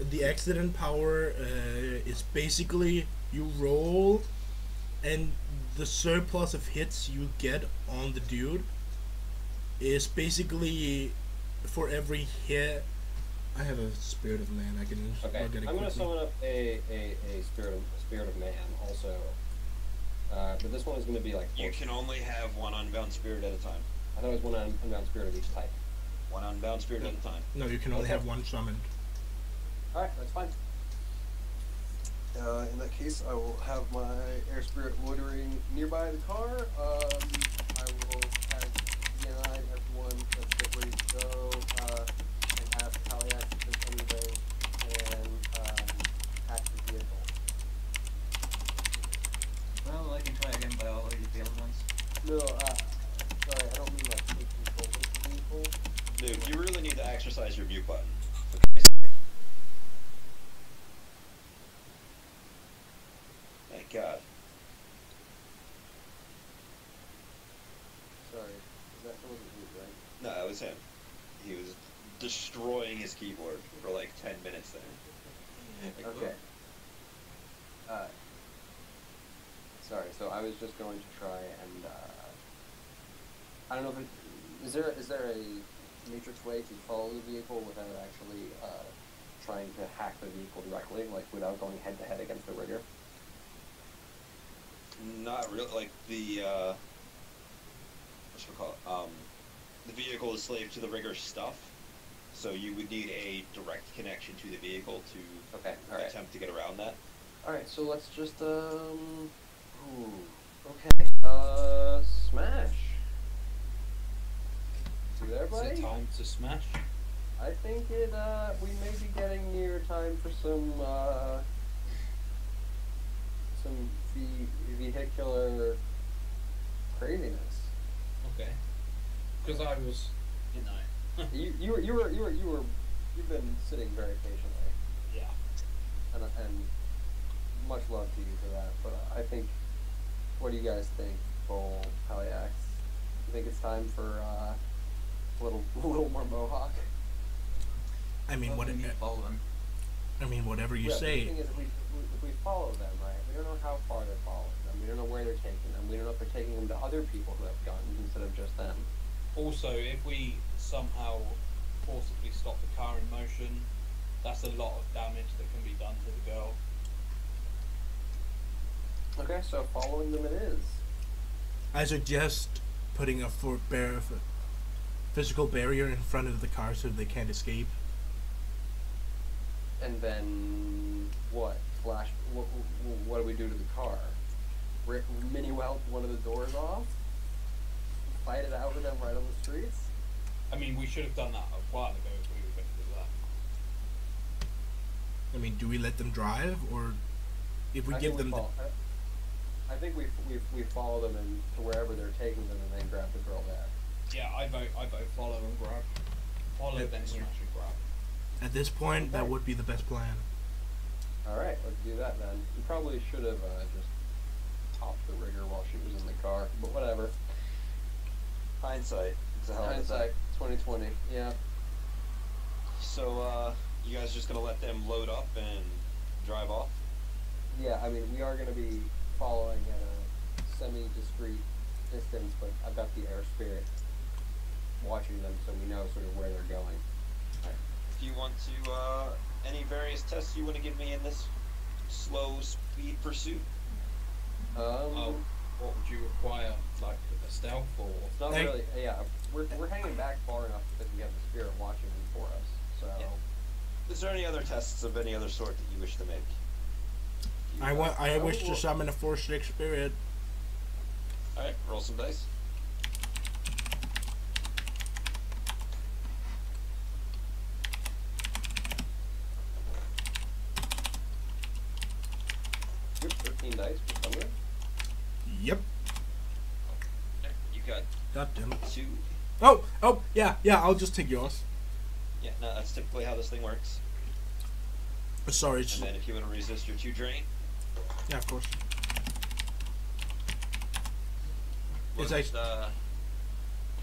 The accident power is basically you roll, and the surplus of hits you get on the dude is basically for every hit. I have a spirit of man. I can Okay, look at it I'm going to quickly. summon up a spirit of man also. But this one is going to be like. You can only have one unbound spirit at a time. I thought it was one unbound spirit of each type. One unbound spirit at a time. No, you can only have one summoned. Alright, that's fine. In that case, I will have my air spirit loitering nearby the car. I will have DNI everyone. Let's get ready to go. And have haliax this anyway. And hack the vehicle. Well, I can try again, but I already failed once. No, sorry, I don't mean like take control of the vehicle. Dude, you really need to exercise your mute button. Thank God. Sorry, that wasn't you, right? No, that was him. He was destroying his keyboard for like 10 minutes there. Okay. Sorry, so I was just going to try and, I don't know if it, is there a matrix way to follow the vehicle without actually, trying to hack the vehicle directly, like without going head to head against the rigger? Not really, like the, whatchamacallit, the vehicle is slave to the rigger's stuff, so you would need a direct connection to the vehicle to Okay, alright. attempt to get around that. Alright, so let's just, okay, smash. You there, Is buddy? it time to smash? I think we may be getting near time for some vehicular craziness. Okay. Because I was, You've been sitting very patiently, yeah. and much love to you for that. But I think, what do you guys think, Bull, haliax? You think it's time for a little more mohawk? I mean, Well, we need to follow them. whatever you Yeah, but say. the thing is, if we follow them, right, we don't know how far they're following them. We don't know where they're taking them. We don't know if they're taking them to other people who have guns instead of just them. Also, if we somehow forcibly stop the car in motion, that's a lot of damage that can be done to the girl. Okay, so following them it is. I suggest putting a physical barrier in front of the car so they can't escape. And then what? Flash. What do we do to the car? Mini weld one of the doors off? Fight it out with them right on the streets? I mean, we should have done that a while ago if we were going to do that. I mean, do we let them drive, or if we I give think them I think we follow them to wherever they're taking them and then grab the girl there. Yeah, I vote follow and grab. Follow, Yep. then smash and grab. at this point, that Okay. would be the best plan. Alright, let's do that then. You probably should have just topped the rigger while she was in the car, but whatever. Hindsight. It's a hell of a Hindsight, 2020, yeah. So, you guys just gonna let them load up and drive off? Yeah, I mean, we are going to be following at a semi-discreet distance, but I've got the air spirit watching them so we know sort of where they're going. If you want to, any various tests you want to give me in this slow speed pursuit? Oh, what would you require? Like a stealth or? It's not Hey. really, yeah, we're hanging back far enough because we have the spirit watching them for us, so... Yeah. Is there any other tests of any other sort that you wish to make? I wish to summon a 4-6 spirit. Alright, roll some dice. Good, 13 dice for summon. Yep. You got God damn it. 2. Oh, yeah, I'll just take yours. Yeah, no, that's typically how this thing works. Sorry, And then if you want to resist your 2 drain, yeah, of course. what, It's like-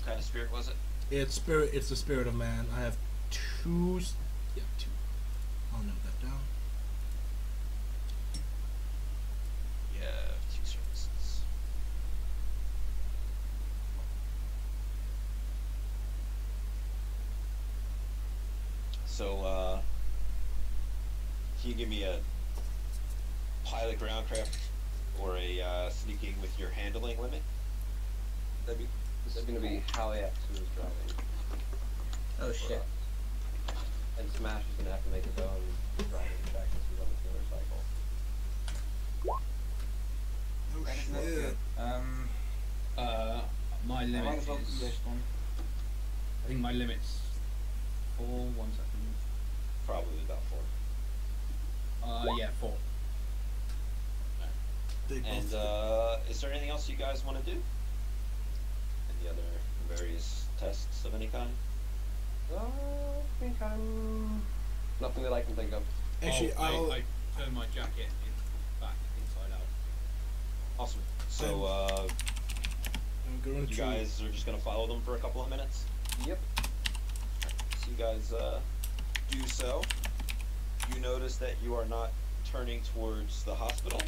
What kind of spirit was it? It's spirit. It's the spirit of man. I have two. Yeah, two. I'll note that down. Yeah, 2 services. So, can you give me a pilot groundcraft or a sneaking with your handling limit? This is going to be haliax who is driving. Oh shit. And Smash is going to have to make his own driving check since he's on the motorcycle. Oh That is not shit. good. My I might limit as well do is. this one. I think my limit's 4. 1 second. Probably about 4. Yeah, 4. They And both- is there anything else you guys want to do? Any other various tests of any kind? I think I'm... Nothing that I can think of. Actually, I turn my jacket back inside out. Awesome. So, I'm going you to. guys are just gonna follow them for a couple of minutes? Yep. So you guys do so. You notice that you are not turning towards the hospital.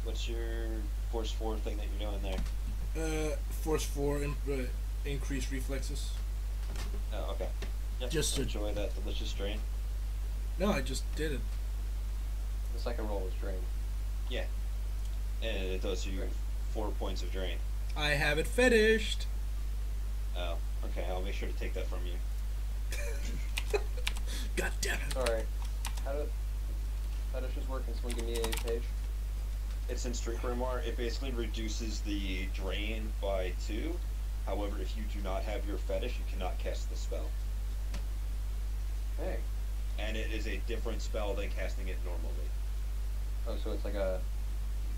What's your force 4 thing that you're doing there? Force 4 increase reflexes. Oh, okay. Yep. Just to- enjoy that delicious drain. No, I just did it. The second roll was drain. Yeah. And it does you 4 points of drain. I have it finished. Oh, okay. I'll make sure to take that from you. God damn it. Sorry. How do fetishes work? Can someone give me a page? It's in Street Grimoire. It basically reduces the drain by 2. However, if you do not have your fetish, you cannot cast the spell. Hey. And it is a different spell than casting it normally. Oh, so it's like a...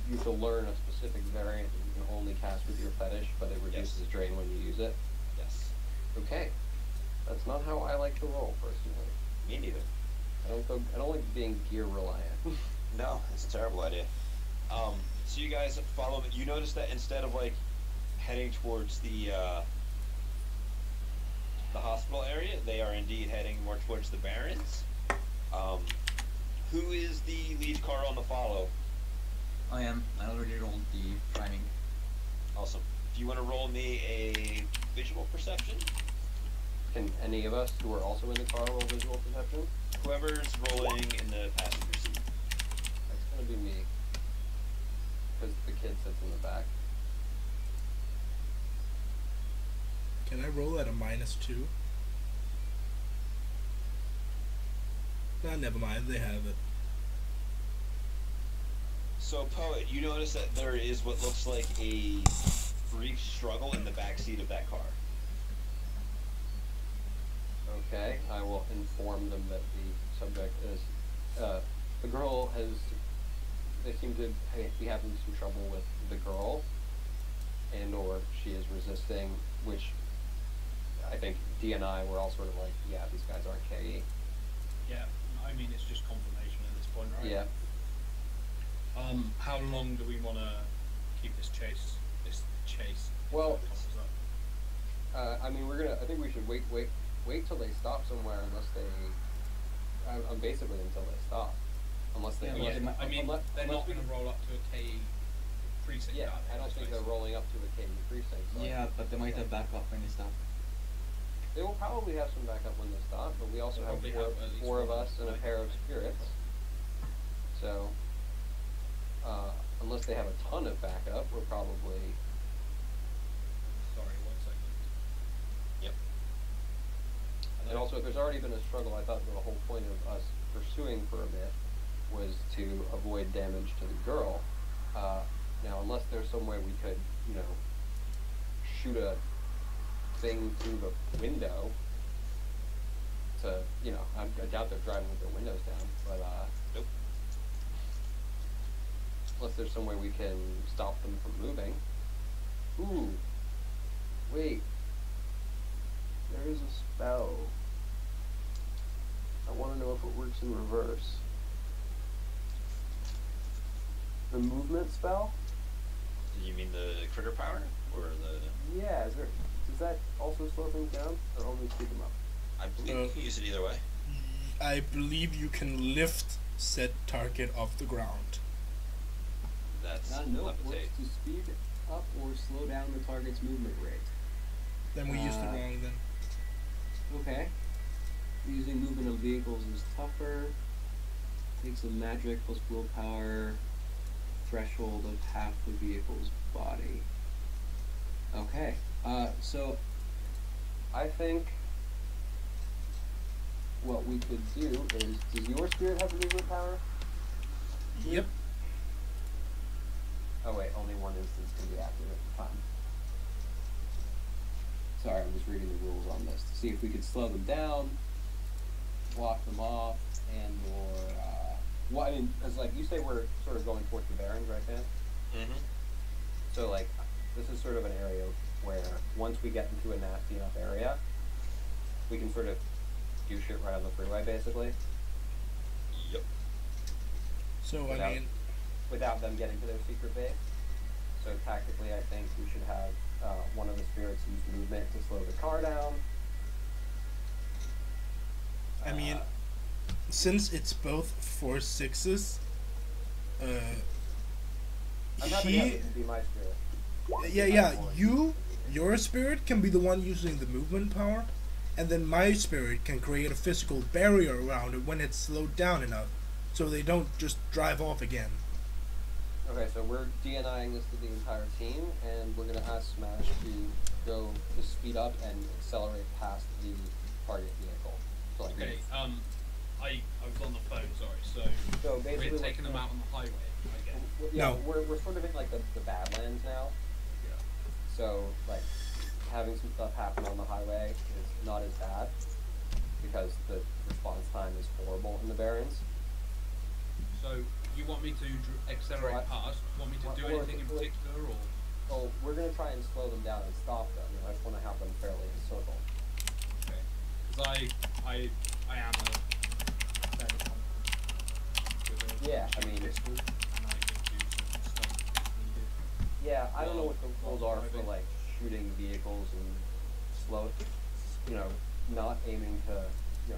You have to learn a specific variant that you can only cast with your fetish, but it reduces Yes. drain when you use it? Yes. Okay. That's not how I like to roll, personally. Me neither. I don't like being gear reliant. No, it's a terrible idea. So you guys follow me. You notice that instead of like heading towards the hospital area, they are indeed heading more towards the Barrens. Who is the lead car on the follow? I am. I already rolled the priming. Awesome. If you want to roll me a visual perception, Can any of us who are also in the car roll visual perception? whoever's rolling in the passenger seat. That's gonna be me. Because the kid sits in the back. Can I roll at a -2? Nah, never mind. They have it. So, Poet, you notice that there is what looks like a brief struggle in the back seat of that car. Okay, I will inform them that the subject is, the girl has, they seem to be having some trouble with the girl, and or she is resisting, which I think D and I were all sort of like, yeah, these guys aren't KE. Yeah, I mean it's just confirmation at this point, right? Yeah. How long do we want to keep this chase? Well, Is I mean, I think we should wait till they stop somewhere unless they, I'm basically until they stop. Unless they, Yeah, that? unless, Yeah, I mean, unless, they're unless not we- going to roll up to a KE precinct. Yeah, are they? I don't think they're Let's face it. rolling up to a KE precinct. So Yeah, but they might have backup when they stop. They will probably have some backup when they stop, but we also They'll have probably four, have at least four of one, us and a right? pair of spirits. So, unless they have a ton of backup, we're probably... Sorry, 1 second. Yep. And also, if there's already been a struggle, I thought the whole point of us pursuing for a bit was to avoid damage to the girl. Now, unless there's some way we could, shoot a thing through the window to, I doubt they're driving with their windows down, but, Nope. unless there's some way we can stop them from moving. Ooh. Wait. There is a spell. I want to know if it works in reverse. The movement spell? Do you mean the critter power or the? Yeah, does that also slow things down or only speed them up? I believe you can use it either way. I believe you can lift said target off the ground. That's No, works levitate. to speed up or slow down the target's movement rate. Then we used the wrong then. Okay. Using movement of vehicles is tougher. Takes a magic plus willpower. Threshold of half the vehicle's body. Okay. So I think what we could do is, does your spirit have the movement power? Yep. Oh wait, only one instance can be active at the time. Sorry, I'm just reading the rules on this to see if we could slow them down, block them off, and or well, I mean, because like you say, we're sort of going towards the Barrens, right, Dan? Mm-hmm. So like, this is sort of an area where once we get into a nasty enough area, we can sort of do shit right on the freeway, basically. Yep. So Without- I mean, without them getting to their secret base. So tactically, I think we should have one of the spirits use movement to slow the car down. I mean, since it's both 4/6s, I'm happy to have it be my spirit. yeah, your spirit can be the one using the movement power, and then my spirit can create a physical barrier around it when it's slowed down enough, so they don't just drive off again. Okay, so we're DNIing this to the entire team, and we're going to ask Smash to go to speed up and accelerate past the target vehicle. So like Okay, I was on the phone, sorry, So basically we're taking them out on the highway, I guess. Yeah, No. we're sort of in like the Badlands now. Yeah. So like having some stuff happen on the highway is not as bad because the response time is horrible in the Barrens. So, you want me to accelerate Well, past? Want me to do well, anything in well, particular, or? So we're going to try and slow them down and stop them. I just want to have them fairly in a circle. Okay. Because I am a fairly confident with a Yeah, I mean- pistol, and I can do some stuff needed. Yeah, I don't know what the rules Well, are for like shooting vehicles and slow, not aiming to,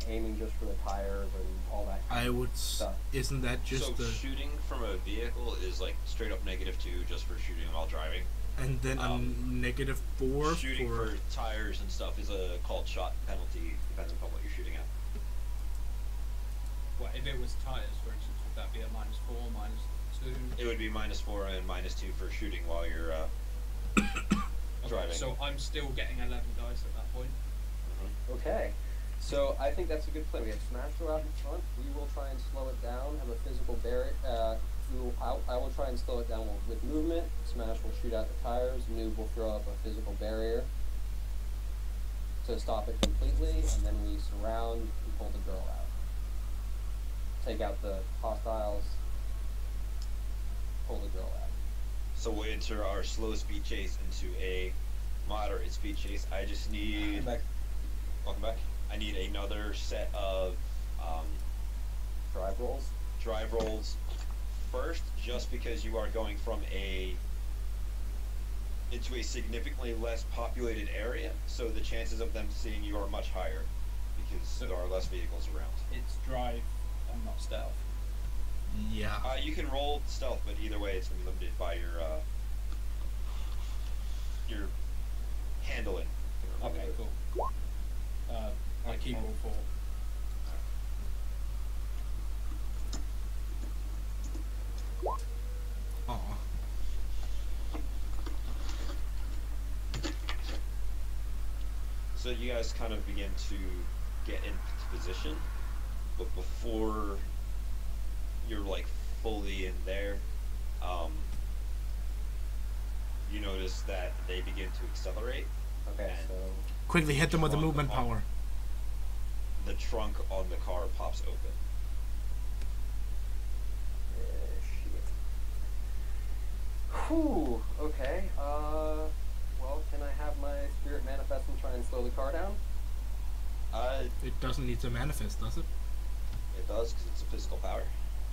aiming just for the tires and all that kind I of would. stuff. Isn't that just so the? shooting from a vehicle is like straight up -2 just for shooting while driving. And then a -4 Shooting for. for tires and stuff is a called shot penalty, depending upon what you're shooting at. Well, if it was tires, for instance, would that be a -4, -2? It would be -4 and -2 for shooting while you're driving. So I'm still getting 11 dice at that point. Okay, so I think that's a good plan. We have Smash go out in front. We will try and slow it down, have a physical barrier. I will try and slow it down with movement. Smash will shoot out the tires. Noob will throw up a physical barrier to stop it completely, and then we surround and pull the girl out. Take out the hostiles, pull the girl out. So we enter our slow speed chase into a moderate speed chase. I just need. Welcome back. I need another set of drive rolls first, just because you are going from into a significantly less populated area, so the chances of them seeing you are much higher because there are less vehicles around. It's drive and not stealth. Yeah. You can roll stealth, but either way, it's limited by your handling. Okay, cool. I keep all 4. Aw. So you guys kind of begin to get into position, but before you're like fully in there, you notice that they begin to accelerate. Okay, And so Quickly hit them with the trunk movement on- power. The trunk on the car pops open. shit. Whew. Okay. Well, can I have my spirit manifest and try and slow the car down? It doesn't need to manifest, does it? It does, because it's a physical power.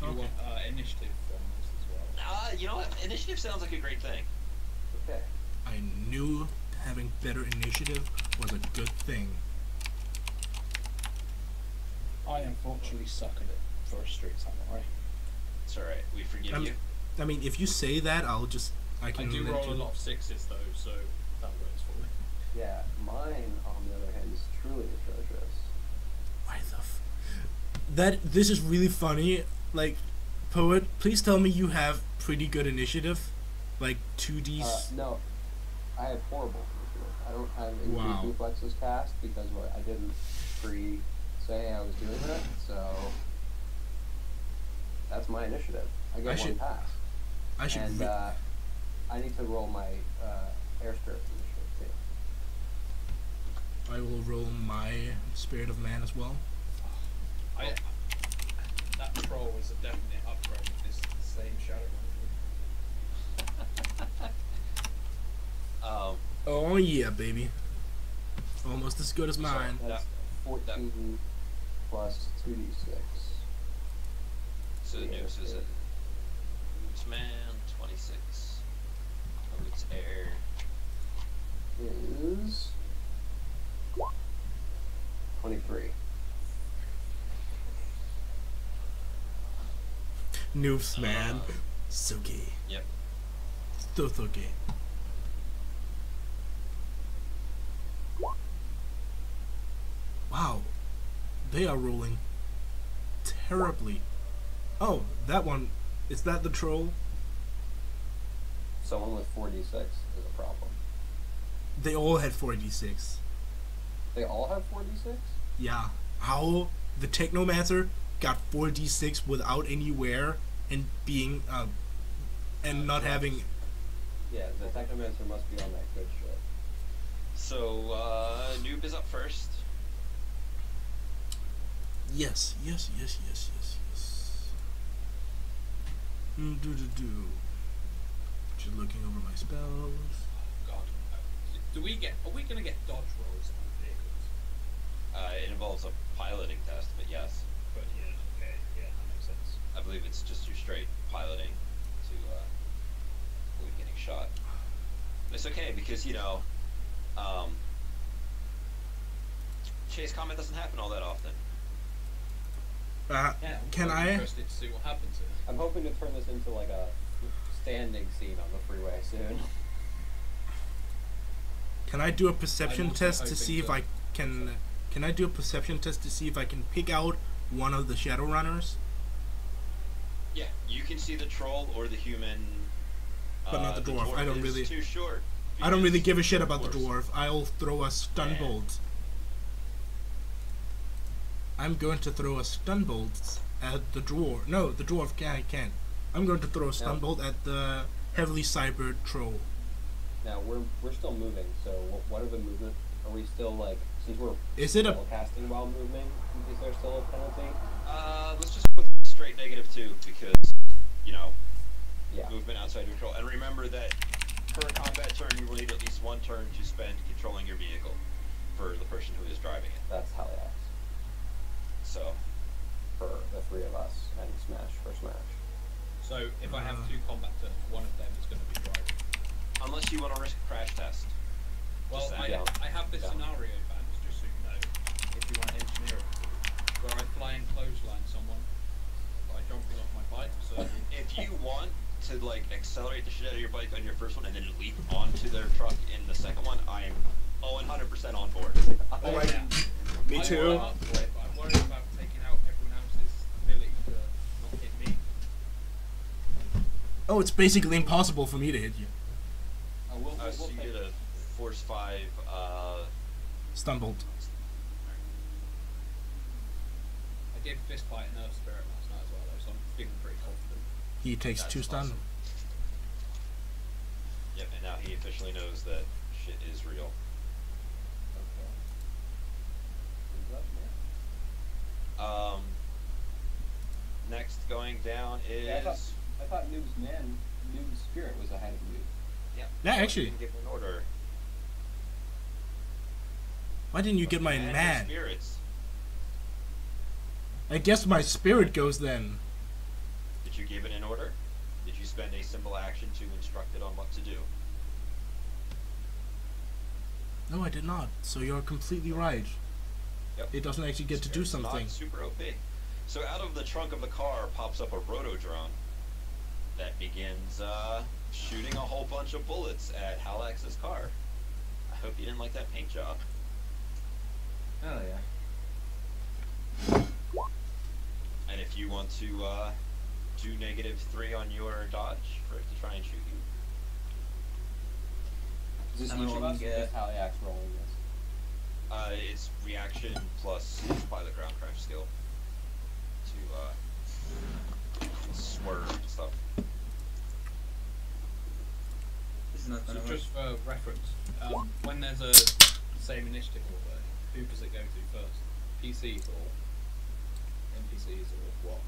Do you Okay. want initiative from this as well? You know what? Initiative sounds like a great thing. Okay. I knew having better initiative was a good thing. I unfortunately suck at it for a street samurai. It's alright, we forgive you. I mean, if you say that, I I can do let roll you. a lot of sixes though, so that works for me. Yeah, mine, on the other hand, is truly atrocious. Why the this is really funny. Like, Poet, please tell me you have pretty good initiative. Like 2Ds. No, I have horrible initiative. I don't have increased Wow. reflexes cast because I didn't say I was doing that, so that's my initiative. I get one pass. I should. And I need to roll my air spirit initiative too. I will roll my Spirit of Man as well. That troll is a definite upgrade of this same Shadow Runner. Oh yeah, baby. Almost as good as mine. That's 14 plus 2d6. So Yeah, Nukes is yeah. Nukes man, 26. Oh, it's air. Is 23. Noobs, man. So gay. Yep. So gay. Wow. They are rolling terribly. Oh, that one. Is that the troll? Someone with 4d6 is a problem. They all had 4d6. They all have 4d6? Yeah. How the Technomancer got 4d6 without any wear and being and not having. Yeah, the Technomancer must be on that good shit. So, Noob is up first. Yes. Just looking over my spells. God. Are we gonna get dodge rolls on vehicles? It involves a piloting test, but yes. But yeah, okay, yeah, that makes sense. I believe it's just your straight piloting to avoid getting shot. But it's okay because, chase combat doesn't happen all that often. Yeah, Can I'm I? interested to see what happens here. I'm hoping to turn this into like a standing scene on the freeway soon. Can I do a perception I'm also test to hoping see if to- I can? Can I do a perception test to see if I can pick out one of the shadow runners? Yeah, you can see the troll or the human. But not the dwarf. I don't is really- too short. I don't really because give a shit about the dwarves. dwarf. I'll throw a stun Yeah. bolt. I'm going to throw a stun bolt at the dwarf. No, the dwarf can't. I'm going to throw a stun No. bolt at the heavily cybered troll. Now we're still moving, so what are the movement? Are we still like, since we're Is it a? casting while moving? Is there still a penalty? Let's just go with straight -2 because, Yeah. movement outside your control. And remember that per combat turn, you will need at least one turn to spend controlling your vehicle for the person who is driving it. That's haliax So, for the three of us and Smash for Smash. So if I have two combat turns, one of them is going to be driving. unless you want to risk a crash test. Well, Just I, saying. I have this Yeah. scenario, Bamce, just so you know, if you want to engineer it, where I fly and clothesline someone by jumping off my bike, so... If you want to accelerate the shit out of your bike on your first one and then leap onto their truck in the second one, I am 100% on board. Alright. Yeah. Me too. I'm up for it, but I'm worried about taking out everyone else's ability to not hit me. Oh, it's basically impossible for me to hit you. So you get a Force 5, Stun bolt. I did fist fight an Earth Spirit last night as well, though, so I'm feeling pretty confident. He takes That's 2 stun. awesome. Yep, and now he officially knows that shit is real. Okay. Who's up now? Next going down is... Yeah, I thought Noob's spirit was ahead of you. Yeah, actually. Give an order. Why didn't you get my And your man? spirits. I guess my spirit goes then. Did you give it an order? Did you spend a simple action to instruct it on what to do? No, I did not. So you're completely right. Yep. It doesn't actually get to do It's not something. super OP. So out of the trunk of the car pops up a roto-drone that begins shooting a whole bunch of bullets at Halax's car. I hope you didn't like that paint job. Oh yeah. And if you want to do -3 on your dodge for it to try and shoot you. Is this I'm each of rolling, us or just haliax rolling this? It's reaction plus pilot ground crash skill to swerve and stuff. This is not So gonna work. just for reference, when there's a same initiative order, who does it go to first? PCs or NPCs or what?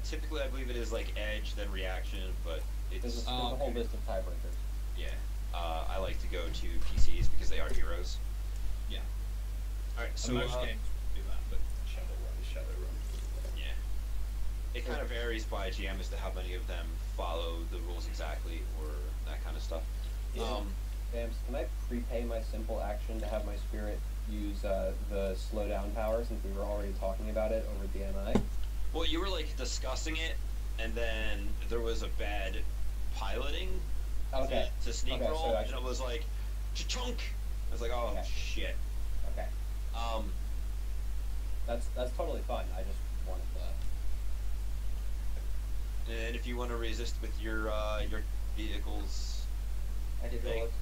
Typically I believe it is like edge, then reaction, but There's it's a whole okay. list of tiebreakers. yeah. I like to go to PCs because they are heroes. Yeah. Alright, so So most games do that, but Shadowrun is Shadowrun. yeah. It kind of varies by GM as to how many of them follow the rules exactly or that kind of stuff. Bamce, can I prepay my simple action to have my spirit use the slowdown power since we were already talking about it over DMI? Well, you were like discussing it, and then there was a bad piloting Okay. to sneak Okay, roll, so and actually- it was like chunk. I was like, oh Okay. shit. Okay. That's totally fine. I just wanted to. And if you want to resist with your vehicle's I did thing, roll it.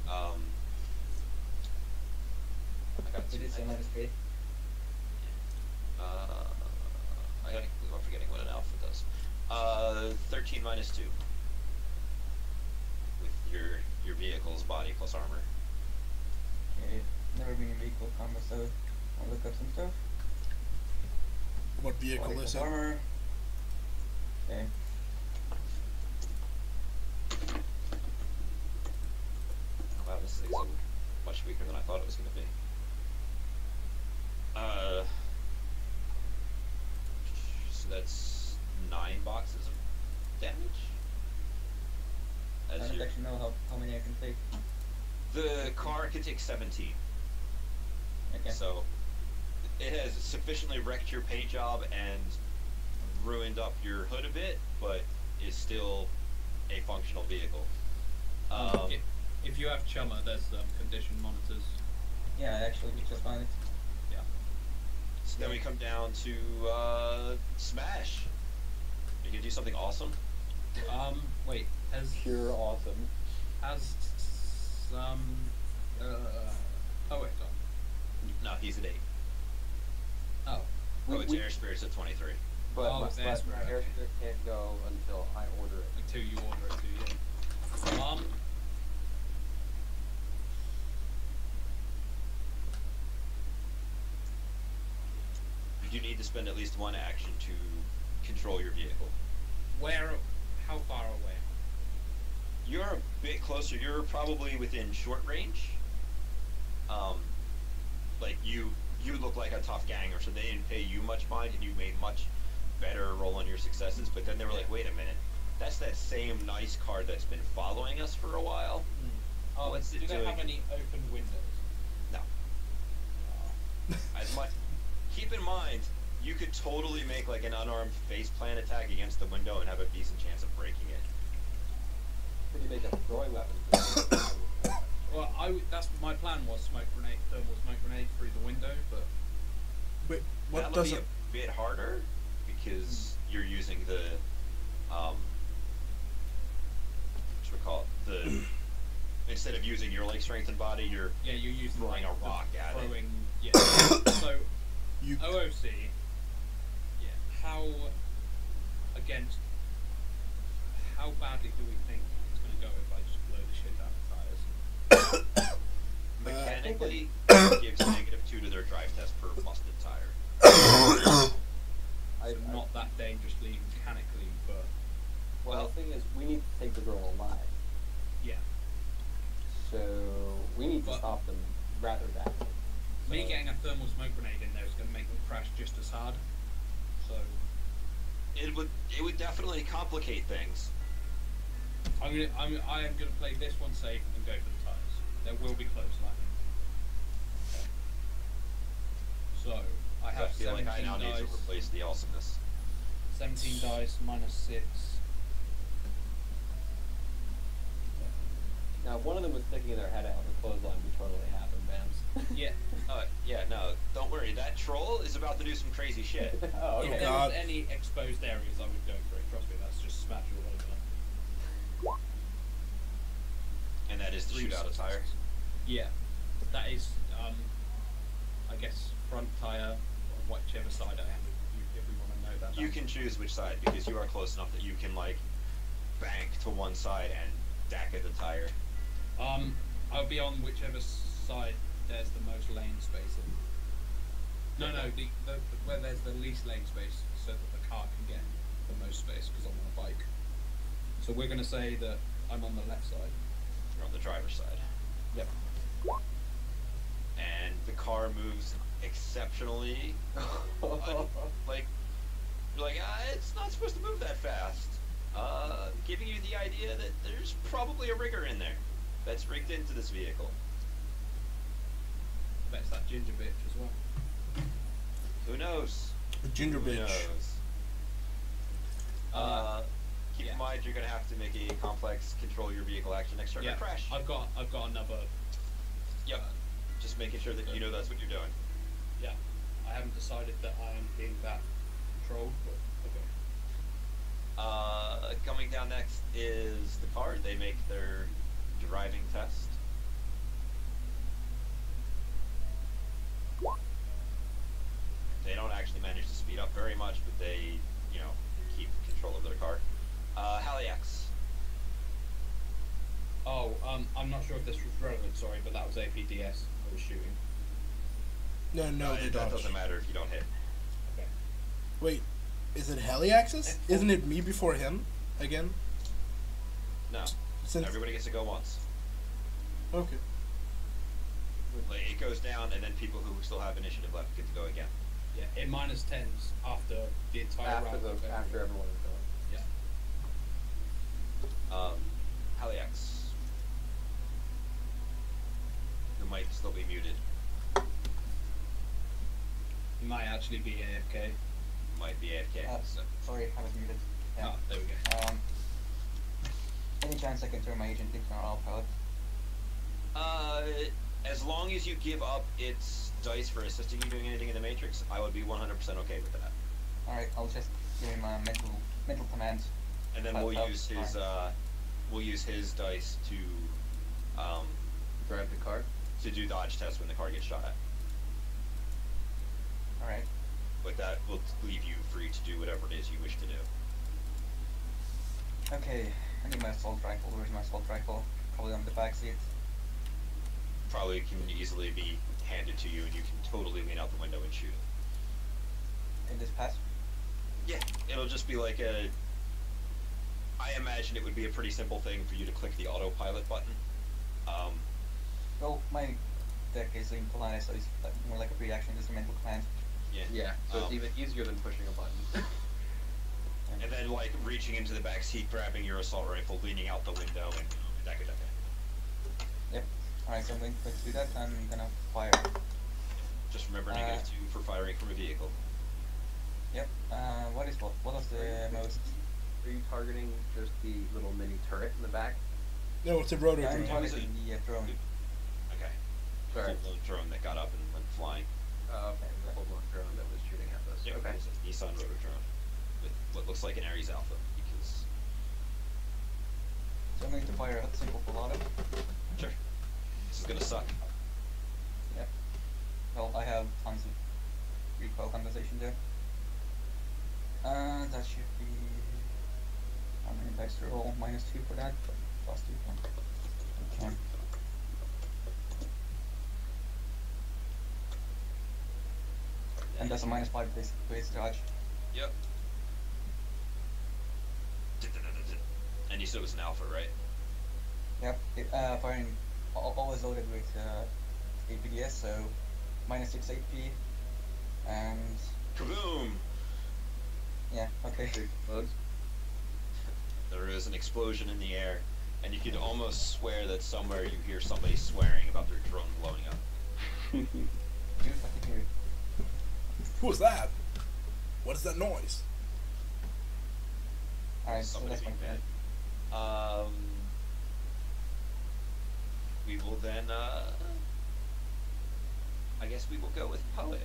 I got It two. is another speed. I'm forgetting what an alpha does. 13 minus 2 with your vehicle's body plus armor. Okay. Never been in vehicle combat, so I'll look up some stuff. What vehicle Body is plus it? armor. Okay. Wow, this thing's much weaker than I thought it was going to be. So that's 9 boxes of damage. I As don't your, actually know how many I can take. the car can take 17. Okay. So it has sufficiently wrecked your paint job and ruined up your hood a bit, but is still a functional vehicle. If you have Chummer, there's condition monitors. Yeah, I actually just found it. So then we come down to Smash. You can do something awesome. Wait, Pure awesome. has some poet on? No, he's at 8. Oh, Poet's Air Spirit's at 23. But Oh, my it's my Air Spirit, air okay. spirit can't go until I order it. until you order it, do you? You need to spend at least one action to control your vehicle. How far away? You're a bit closer. You're probably within short range. Like you look like a tough ganger, so they didn't pay you much mind, and you made much better roll on your successes. But then they were like, wait a minute, that's that same nice card that's been following us for a while. Oh, What's it do they doing? have any open windows? No. As much. Keep in mind, you could totally make like an unarmed face plant attack against the window and have a decent chance of breaking it. Can you make a throwing weapon? Well, that's my plan was thermal smoke grenade through the window, but Wait, what That'll does be it? a bit harder because you're using the what should we call it? The instead of using your like strength and body, you're yeah, you're using throwing like, a rock the at it. throwing, yeah. So You OOC, Yeah. how badly do we think it's going to go if I just blow the shit out of tires? Mechanically, it gives -2 to their drive test per busted tire. So not that dangerously mechanically, but Well, the thing is, we need to take the girl alive. yeah. So we need to But- stop them rather badly. Me So- getting a thermal smoke grenade in there is going to make them crash just as hard. So It would definitely complicate things. I am going to play this one safe and go for the tires. There will be close lightning. guy now needs to dice. replace the awesomeness. 17 dice minus 6. Now, one of them was sticking their head out of the clothesline would totally happen, Bams. Yeah. Yeah, no, don't worry. That troll is about to do some crazy shit. Oh, If okay. there God. was any exposed areas, I would go for it. Trust me, that's just smash all over. And that is to shoot out a tire. Yeah. That is, I guess, front tire, or whichever side I am, if we want to know that. You can choose which side, because you are close enough that you can, like, bank to one side and dack at the tire. I'll be on whichever side there's the most lane space in. No, the where there's the least lane space, so that the car can get the most space, because I'm on a bike. So we're going to say that I'm on the left side. You're on the driver's side. Yep. And the car moves exceptionally, like, you're like, it's not supposed to move that fast. Giving you the idea that there's probably a rigger in there that's rigged into this vehicle. Bet it's that ginger bitch as well. Who knows? The ginger Who bitch. knows? Keep in mind you're gonna have to make a complex control your vehicle action next turn or crash. I've got another. Yep. Just making sure that you know that's what you're doing. Yeah. I haven't decided that I am being that controlled, but okay. Coming down next is the car. They make their driving test. They don't actually manage to speed up very much, but they, keep control of their car. Haliax. Oh, I'm not sure if this was relevant, sorry, but that was APDS I was shooting. No, they that dodge. doesn't matter if you don't hit. Okay. Wait, is it haliaxis? Isn't it me before him again? No. Since Everybody gets to go once. okay. Like, it goes down, and then people who still have initiative left get to go again. Yeah, it minus 10s after the entire after round. after everyone is gone. Yeah. Haliax. Who might still be muted. It might actually be AFK. Might be AFK. So. Sorry, I was muted. Yeah. Oh, there we go. Any chance I can turn my agent into an autopilot? As long as you give up its dice for assisting you doing anything in the Matrix, I would be 100% okay with that. Alright, I'll just give him a mental command. And then we'll use his dice to Drive the car. to do dodge tests when the car gets shot at. Alright. But that will leave you free to do whatever it is you wish to do. Okay, I need my assault rifle. Where's my assault rifle? Probably on the back seat. Probably can easily be handed to you, and you can totally lean out the window and shoot it. In this pass? Yeah, it'll just be like a... I imagine it would be a pretty simple thing for you to click the autopilot button. Well, my deck is inclined, so it's like more like a pre-action, just a mental command. Yeah, so it's even easier than pushing a button. And then, like, reaching into the back seat, grabbing your assault rifle, leaning out the window, and that could Yep. Alright, so I'm going to do that. I'm gonna fire. Just remember -2 for firing from a vehicle. Yep. What is the most? Are you targeting just the little mini turret in the back? No, it's a rotor I'm drone. targeting the drone. Okay. Sorry. Full-blown drone that got up and went flying. Oh, okay. The full-blown drone that was shooting at us. Yeah, Okay. it was a Nissan rotor drone with what looks like an Ares Alpha, because... So I'm going to fire a simple Volata. Sure. This is gonna suck. Yep. Well, I have tons of recoil compensation there. That should be... How many dice to roll? -2 for that, but +2 for... Okay. And that's a -5 to its charge. Yep. And you said it was an Alpha, right? Yep. Firing always loaded with APDS, so -6 AP. And... Kaboom! yeah, okay. Explodes. There is an explosion in the air, and you could almost swear that somewhere you hear somebody swearing about their drone blowing up. Dude, I can hear it. Who was that? What is that noise? Alright, so Somebody that's my being turn. mad. We will then, I guess we will go with Poet.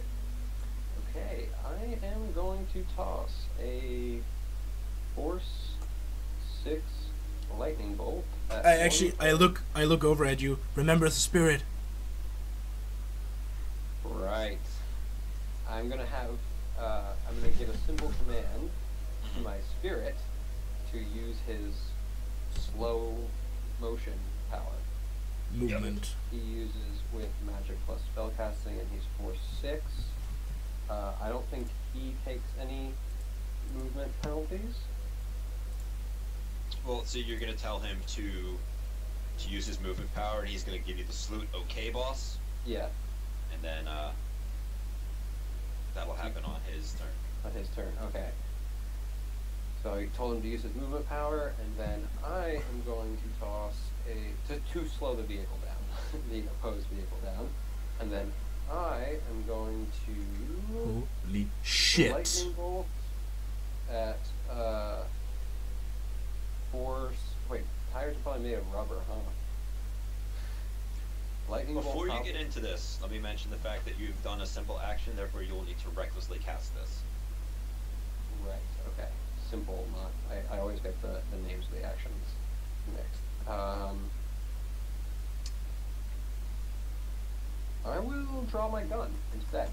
Okay, I am going to toss a Force 6 lightning bolt. At I look over at you. Remember the spirit. Right. I'm gonna have. I'm gonna give a simple command to my spirit to use his slow motion power. Movement. He uses with magic plus spellcasting, and he's Force 6. I don't think he takes any movement penalties. Well, so you're gonna tell him to use his movement power, and he's gonna give you the salute, okay, boss? Yeah, And then, that will happen on his turn. on his turn. Okay. So I told him to use his movement power, and then I am going to toss to slow the vehicle down, the opposed vehicle down, and then I am going to Holy shit. lightning bolt at force. Wait, tires are probably made of rubber, huh? Lightning bolt. Before you top- get into this, let me mention the fact that you've done a simple action, therefore you will need to recklessly cast this. Right. Okay. Simple. Not. I always get the names of the actions mixed. I will draw my gun instead.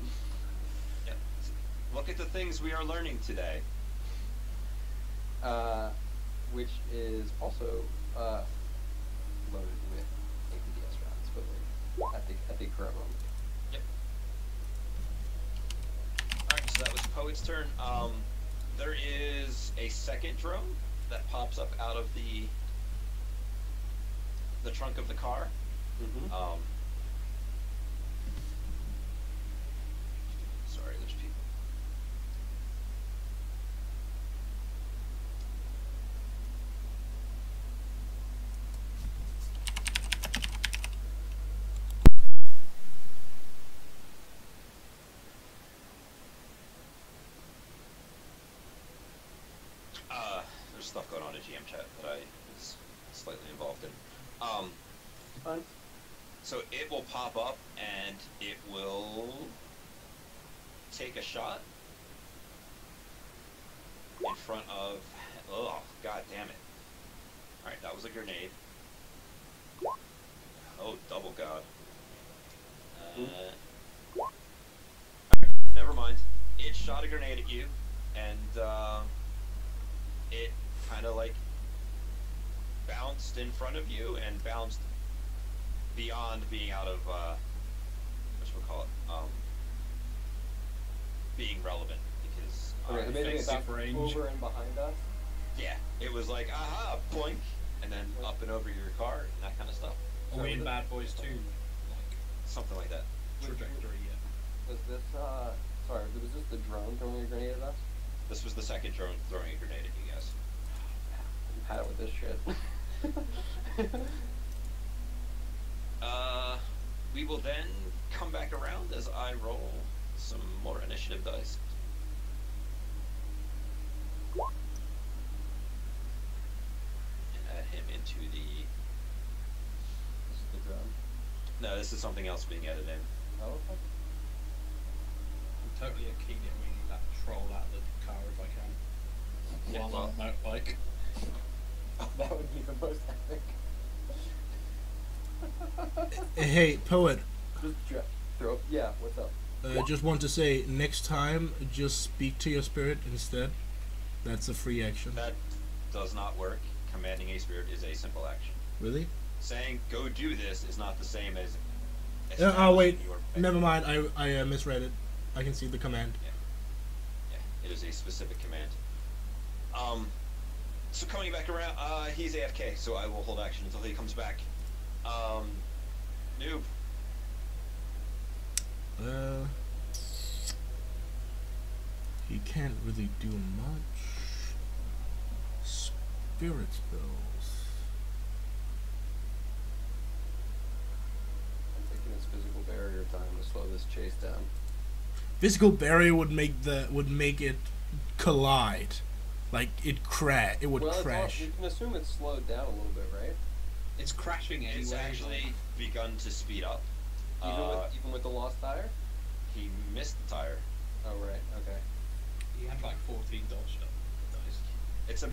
Yep. Look at the things we are learning today. Which is also loaded with APDS rounds, but at the current moment. Yep. Alright, so that was Poet's turn. There is a second drone that pops up out of the trunk of the car. Mm-hmm. Sorry, there's people. There's stuff going on in GM chat that I was slightly involved in. Fun. So it will pop up and it will take a shot in front of. Oh, god damn it. Alright, that was a grenade. Oh, double god. Never mind. It shot a grenade at you, and it kind of like bounced in front of you and bounced beyond being out of whatchamacallit, being relevant, because Okay, so basically safe about range. over and behind us. yeah, it was like aha, boink, and then up and over your car and that kind of stuff, Are we in Bad Boys 2? Like, something like that. trajectory, yeah. Was this sorry, was this the drone throwing a grenade at us? This was the second drone throwing a grenade at you guys. I've had it with this shit. We will then come back around as I roll some more initiative dice. And add him into the. This is the drone. No, this is something else being added in. Oh, okay. I'm totally a keen at winging that troll out of the car if I can. Yeah, While well- on a motorbike. That would be the most epic. Hey, Poet. Just throw. Yeah, what's up? Just want to say, next time, just speak to your spirit instead. That's a free action. That does not work. Commanding a spirit is a simple action. Really? Saying go do this is not the same as. Oh wait, establishing your- never mind. I misread it. I can see the command. Yeah, it is a specific command. So coming back around, he's AFK, so I will hold action until he comes back. Noob. He can't really do much. Spirit spells. I'm taking this physical barrier time to slow this chase down. Physical barrier would make it collide, like it would Well, crash. you can assume it's slowed down a little bit, right? It's crashing anyway. It's actually begun to speed up. Even with the lost tire? He missed the tire. Oh, right, okay. He had like 14 dodge dice. It's a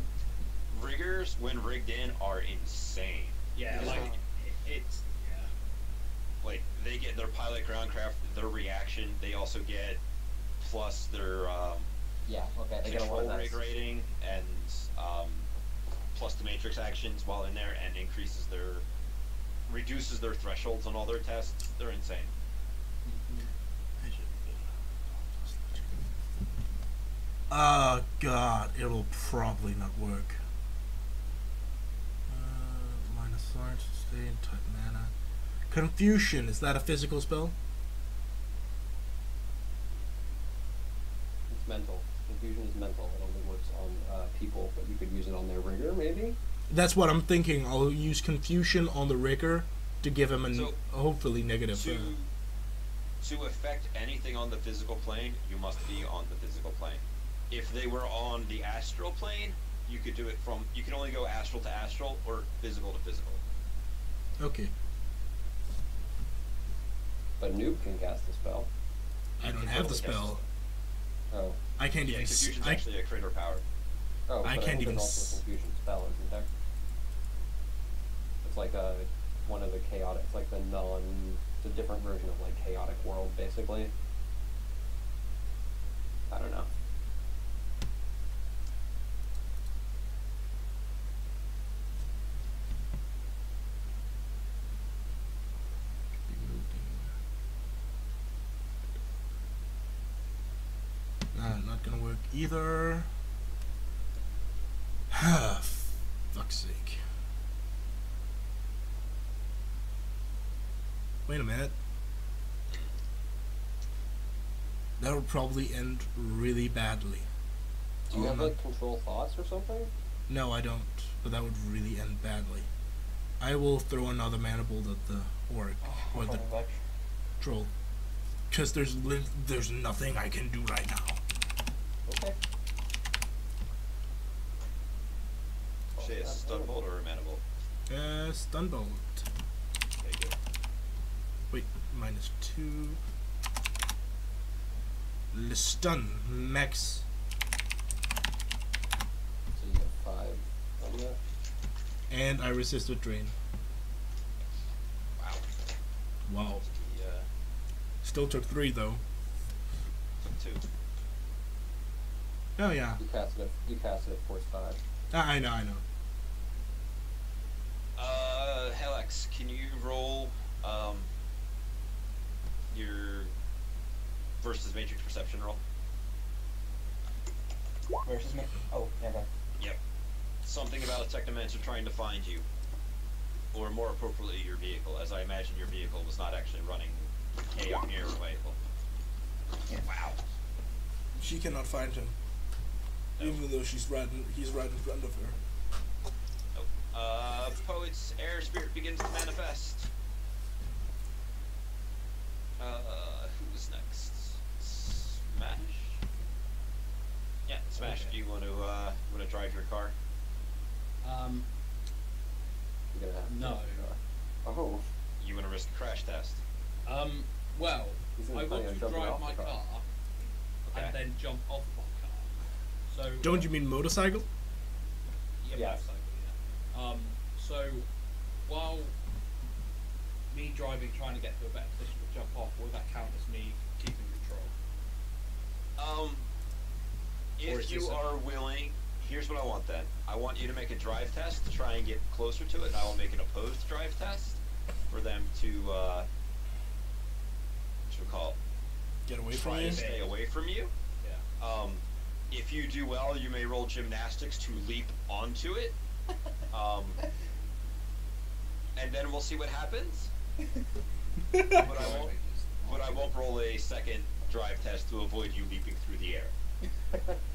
riggers when rigged in are insane. Yeah, like it's Like they get their pilot ground craft, their reaction. They also get plus their Yeah, okay, they get a lot control of rig that. rating and plus the matrix actions while in there, and reduces their thresholds on all their tests. They're insane. Oh god, it'll probably not work. Minus large, sustain, type mana. Confusion, is that a physical spell? It's mental. Confusion is mental. It only works on people, but you could use it on their rigger, maybe? That's what I'm thinking. I'll use confusion on the rigger to give him a hopefully negative. To affect anything on the physical plane, you must be on the physical plane. If they were on the astral plane, you could do it from. You can only go astral to astral or physical to physical. Okay. But Noob can cast the spell. I don't have the spell. Oh. I can't Yeah, even. confusion's actually a crater power. Oh, I but can't think even there's also a confusion spell, isn't there? It's like one of the chaotic. It's like it's a different version of like chaotic world, basically. I don't know. Not gonna work either. Fuck's sake. Wait a minute. That would probably end really badly. Do you have like control thoughts or something? No, I don't. But that would really end badly. I will throw another mana bolt at the orc or the troll, because there's nothing I can do right now. Okay. Say a stun bolt or a mana bolt? Stun bolt. Okay, good. Wait, -2. Le stun max. So you get 5 on that. And I resist with drain. Wow. Wow. Yeah. Still took 3 though. 2. Oh yeah. You cast it at force 5. I know. Haliax, can you roll your versus matrix perception roll? Versus me? Oh, yeah, go. Yep. Something about a technomancer trying to find you. Or more appropriately, your vehicle, as I imagine your vehicle was not actually running chaos near your vehicle. Yeah. Wow. She cannot find him. No. Even though he's right in front of her. Poet's air spirit begins to manifest. Who's next? Smash? Yeah, Smash, Okay. do you want to drive your car? You're gonna have to. No. Oh. You want to risk a crash test? Well, He's I gonna want plan to on jumping drive off my the car. car Okay. and then jump off my car. So Don't you mean motorcycle? Yeah, Yes. motorcycle, yeah. So while me driving, trying to get to a better position to jump off, will that count as me keeping control? Or If is you this a- are willing, here's what I want then. I want you to make a drive test to try and get closer to it, and I will make an opposed drive test for them to, what you call it? Get away from Try you. to stay away from you. Yeah. If you do well, you may roll gymnastics to leap onto it. And then we'll see what happens. But I won't roll a second drive test to avoid you leaping through the air.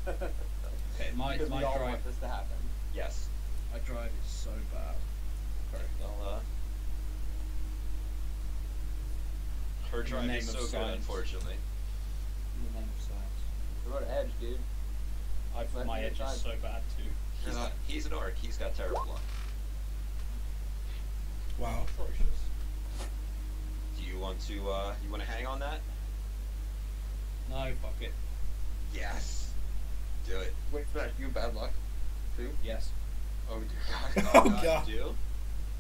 Okay, my Because we all drive, want this to happen. Yes. my drive is so bad. Well, her In the drive name is of so good, science. unfortunately. the name of science. What about Edge, dude? My edge is so bad too. He's an orc. He's got terrible luck. Wow. Atrocious. Do you want to hang on that? No, fuck it. Yes. Do it. Wait, Smash, you have bad luck? Too? Yes. Oh, dear God. Oh god. You do?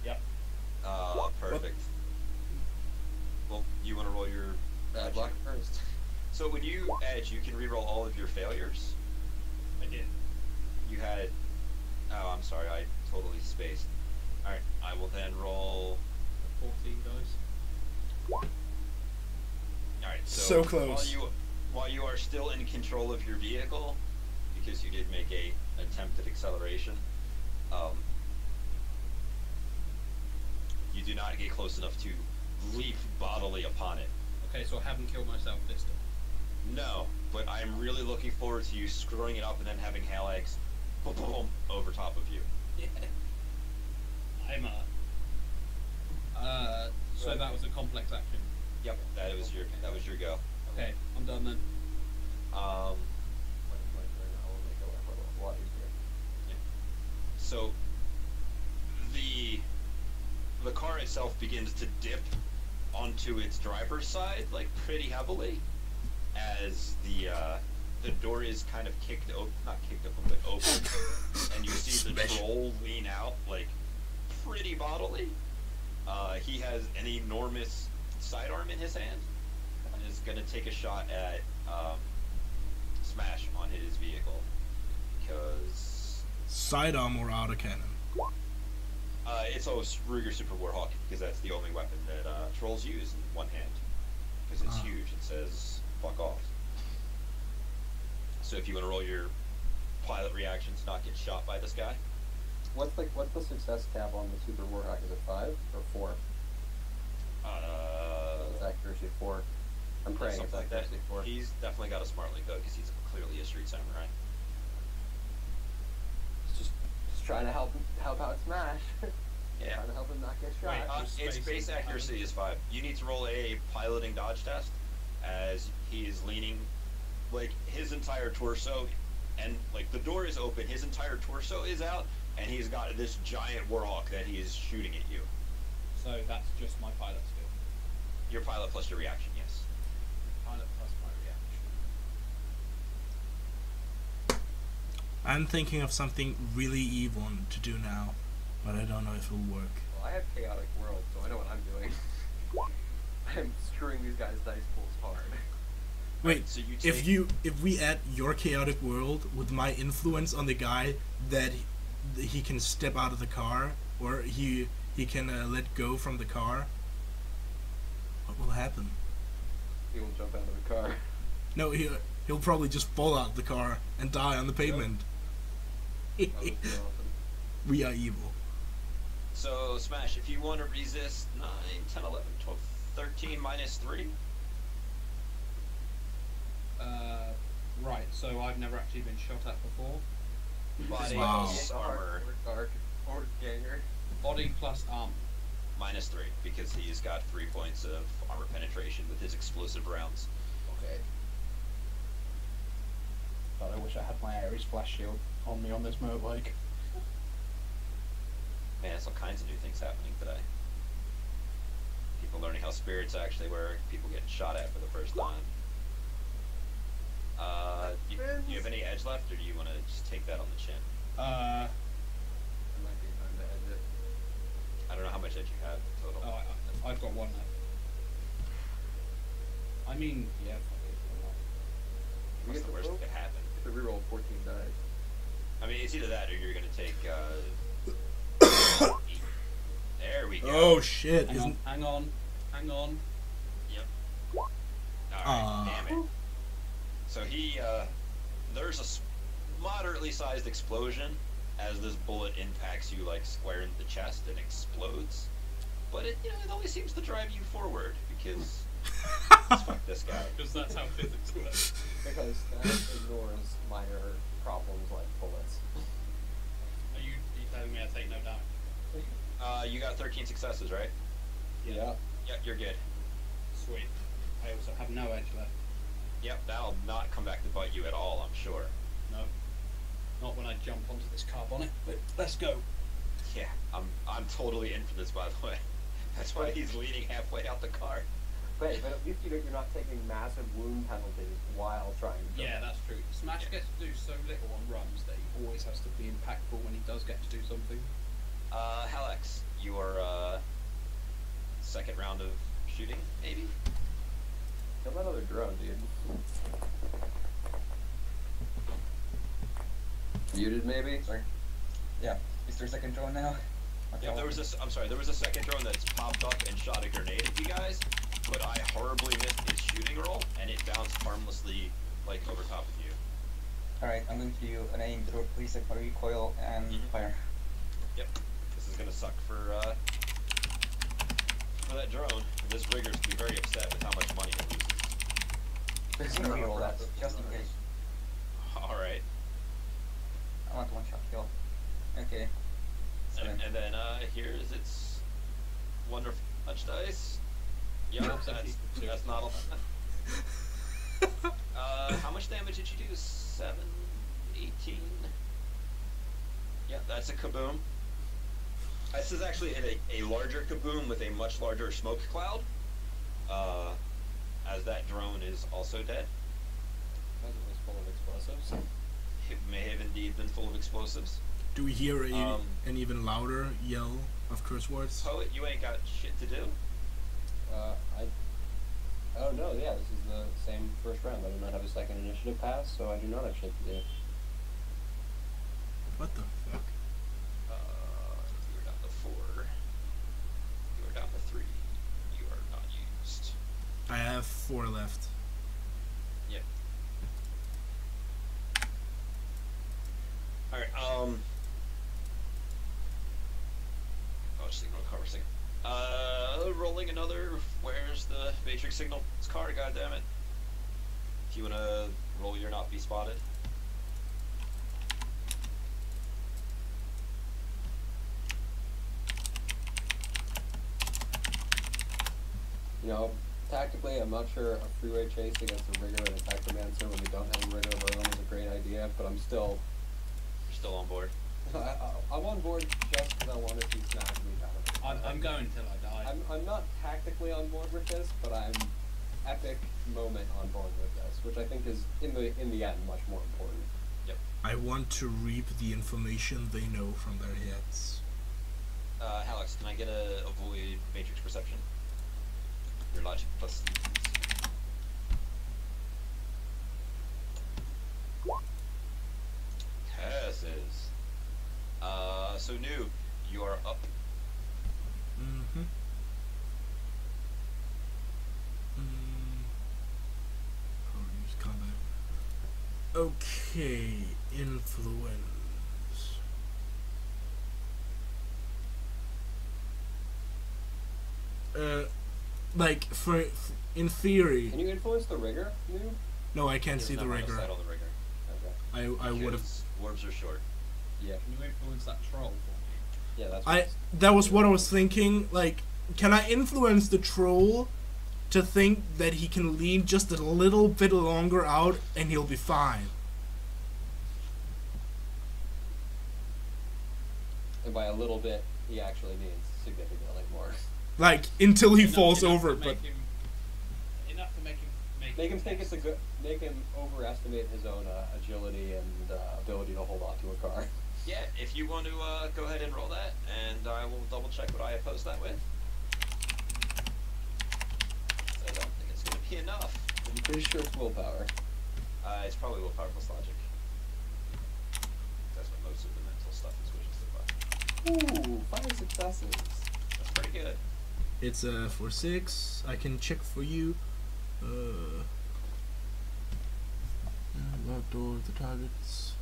Yep. Perfect. Well, you want to roll your Bad luck first. So when you edge, you can reroll all of your failures. I did. You had. Oh, I'm sorry. I totally spaced. All right. I will then roll. 14 dice. All right. So close. While you are still in control of your vehicle, because you did make a attempt at acceleration, you do not get close enough to leap bodily upon it. Okay, so I haven't killed myself this time. No, but I'm really looking forward to you screwing it up and then having haliax boom, boom, boom, over top of you. Yeah. I'm so that was a complex action. Yep, that was your go. Okay, I'm done then. So the car itself begins to dip onto its driver's side, like pretty heavily, as the door is kind of not kicked open, but open, and you see the troll lean out, like pretty bodily. He has an enormous sidearm in his hand, and is gonna take a shot at Smash on his vehicle, because Sidearm or autocannon? it's always Ruger Super Warhawk, because that's the only weapon that trolls use in one hand, because it's huge. It says "fuck off." So if you want to roll your pilot reaction to not get shot by this guy, What's the success cap on the Super Warhawk? Is it 5 or 4? It's accuracy 4. I'm praying it's something like that. accuracy 4. He's definitely got a smart link though, because he's clearly a street samurai. Just trying to help out Smash. Yeah. Trying to help him not get shot. Wait, Its base accuracy is 5. You need to roll a piloting dodge test, as he is leaning, like his entire torso, and like the door is open, his entire torso is out, and he's got this giant warhawk that he is shooting at you. So that's just my pilot skill. Your pilot plus your reaction, yes. Pilot plus my reaction. I'm thinking of something really evil to do now, but I don't know if it'll work. Well, I have chaotic world, so I know what I'm doing. I'm screwing these guys' dice pools hard. Wait, so you take, if we add your chaotic world with my influence on the guy, that he can step out of the car, or he can let go from the car, what will happen? He will jump out of the car. No, he'll probably just fall out of the car and die on the pavement. That would be awesome. We are evil. So Smash, if you want to resist 9, 10, 11, 12, 13 minus 3. Right, so I've never actually been shot at before. Body Wow. plus armor Or ganger. Body plus armor. minus 3, because he's got 3 points of armor penetration with his explosive rounds. Okay. God, I wish I had my Ares flash shield on me on this motorbike. Man, there's all kinds of new things happening today. People learning how spirits actually work, people getting shot at for the first time. Do you have any edge left, or do you want to just take that on the chin? It might be time to end it. I don't know how much edge you have total. Oh, I've got one left. I mean, yeah, fuck it. What's the worst that could happen? If we reroll 14 dice. I mean, it's either that, or you're going to take, 8. There we go. Oh shit! Hang on. Yep. Alright, damn it. So there's a moderately sized explosion as this bullet impacts you like square in the chest and explodes. But it always seems to drive you forward, because fuck this guy. Because that's how physics works. Because that ignores minor problems like bullets. Are you telling me I take no damage? You got 13 successes, right? Yeah. Yeah, you're good. Sweet. I also have no edge left. Yep, that'll not come back to bite you at all, I'm sure. No. Not when I jump onto this car bonnet, but let's go. Yeah, I'm totally in for this, by the way. That's why he's leaning halfway out the car. But at least you're not taking massive wound penalties while trying to Yeah, that's true. Smash gets to do so little on runs that he always has to be impactful when he does get to do something. Haliax, your second round of shooting, maybe? Kill that other drone, dude. Muted, maybe? Sorry. Yeah. Is there a second drone now? Yeah, there was a second drone that's popped up and shot a grenade at you guys, but I horribly missed its shooting roll, and it bounced harmlessly, like, over top of you. Alright, I'm going to do an aim to reset my recoil and fire. Yep. This is gonna suck for that drone. This rigger's gonna be very upset with how much money it loses. Just gonna reroll that, just in case. Alright. I want one shot kill. Okay. And then here's its wonderful punch dice. Yep, that's not a lot. How much damage did you do? 7, 18? Yeah, that's a kaboom. This is actually a larger kaboom with a much larger smoke cloud, as that drone is also dead. Because it was full of explosives. It may have indeed been full of explosives. Do we hear an even louder yell of curse words? Poet, you ain't got shit to do. Oh no, yeah, this is the same first round. I do not have a second initiative pass, so I do not have shit to do. What the fuck? You are down to 4. You are down to 3. You are not used. I have 4 left. Yep. Alright, signal recover signal. Rolling another. Where's the matrix signal? It's car, goddammit. If you wanna roll your not be spotted. You know, tactically, I'm not sure a freeway chase against a rigger and a Tactomancer when we don't have a rigger of our own is a great idea, but I'm still... You're still on board. I'm on board just because I want to see Smash leave out of it. I'm going till I die. I'm not tactically on board with this, but I'm epic moment on board with this, which I think is, in the end, much more important. Yep. I want to reap the information they know from their heads. Alex, can I get a avoid matrix perception? Your logic plus. Passes. So noob, you are up. Mm-hmm. Use combat. Okay, influence. Like in theory. Can you influence the rigger, noob? No, I can't see the rigger. On the rigger. Okay. I would have. Orbs are short. Yeah. Can you influence that troll for me? Yeah, that's. That was what I was thinking. Like, can I influence the troll to think that he can lean just a little bit longer out and he'll be fine? And by a little bit, he actually means significantly more. Like until he Enough- falls enough over, to but make him, enough to make him Make him think it's a good. Make him overestimate his own agility and ability to hold on to a car. Yeah, if you want to go ahead and roll that, and I will double check what I oppose that with. I don't think it's going to be enough. I'm pretty sure it's willpower. It's probably willpower plus logic. That's what most of the mental stuff is, which is the fun. Ooh, 5 successes. That's pretty good. it's for 6. I can check for you. Lock door of the targets.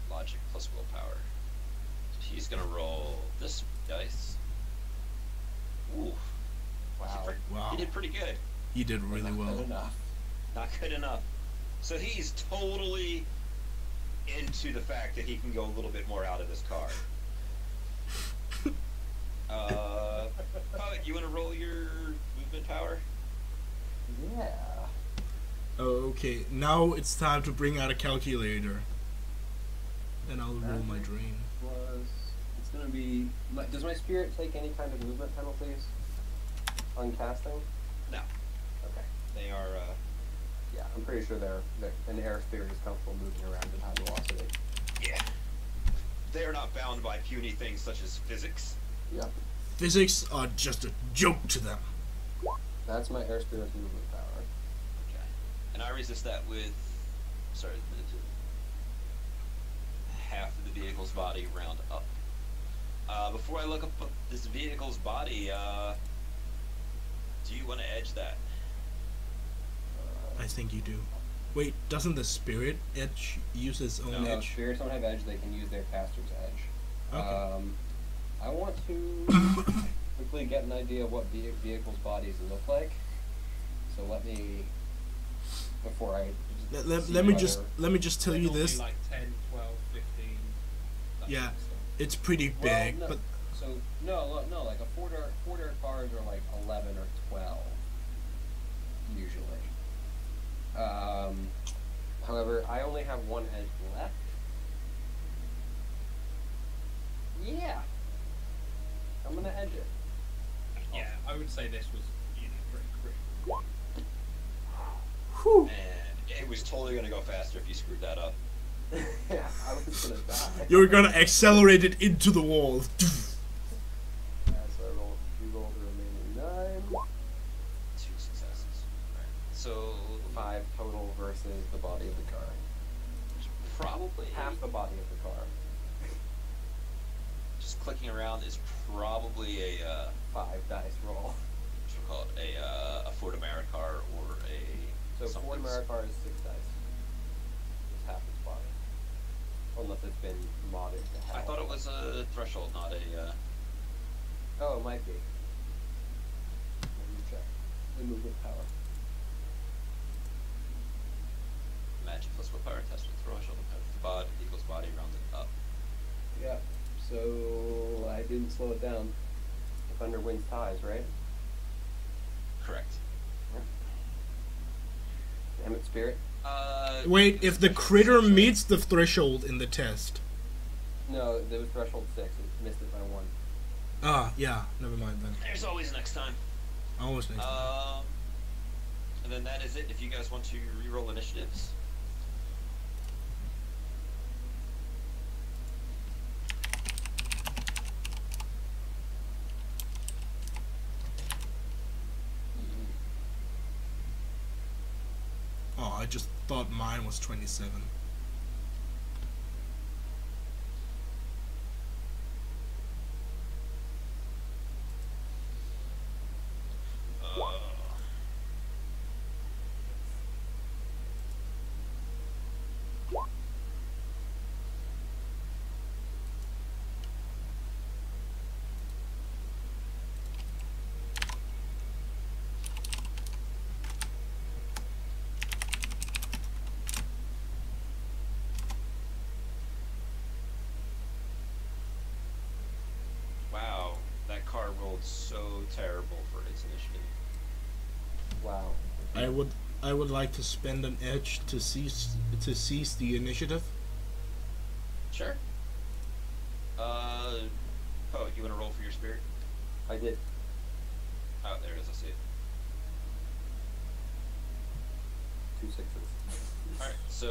Logic plus willpower. So he's gonna roll this dice. Ooh. Wow. Wow. He did pretty good. He did really Not well. good enough. Not good enough. So he's totally into the fact that he can go a little bit more out of his car. Poet, you want to roll your movement power? Yeah. Okay, now it's time to bring out a calculator. And I'll roll my drain. It's gonna be. Does my spirit take any kind of movement penalties on casting? No. Okay. They are, Yeah, I'm pretty sure an air spirit is comfortable moving around at high velocity. yeah. They are not bound by puny things such as physics. Yep. Physics are just a joke to them. That's my air spirit's movement power. Okay. And I resist that with, sorry, half of the vehicle's body round up. Before I look up this vehicle's body, do you want to edge that? I think you do. Wait, doesn't the spirit edge use its own No, edge? spirits don't have edge. They can use their caster's edge. Okay. I want to quickly get an idea of what vehicles' bodies look like. So let me, before I. Let me just tell you Normally this. Like 10, 12, 15. that Yeah. kind of stuff. It's pretty big, no, but so no, like a four-door cars are like 11 or 12 usually. However, I only have one edge left. Yeah, I'm gonna edge it. Yeah, I would say this was pretty quick. whew, And it was totally going to go faster if you screwed that up. Yeah, I was gonna die. you're gonna accelerate it into the wall. Yeah, so we roll the remaining 9. 2 successes. Right. So 5 total versus the body of the car. probably Half the body of the car. just clicking around is probably a 5 dice roll. what you call it, a Ford Americar or a So Ford something's- Americar is 6 dice. It's half its body. Unless it's been modded to hell. I thought it was a threshold, not a. Oh, it might be. Let me check. The movement power. Magic plus willpower test with threshold of the body equals body rounded up. Yeah. So I didn't slow it down. If Thunder wins ties, right? Correct. Damn it, Spirit. Wait, if the critter meets the threshold in the test. No, there was threshold 6. It missed it by 1. Ah, yeah, never mind then. There's always next time. Almost next time. And then that is it. If you guys want to reroll initiatives. Oh, I just thought mine was 27. Wow, that car rolled so terrible for its initiative. Wow. I would like to spend an edge to seize the initiative. Sure. Poet, you want to roll for your spirit? I did. Oh, there it is. I see it. 2 6s. All right. So,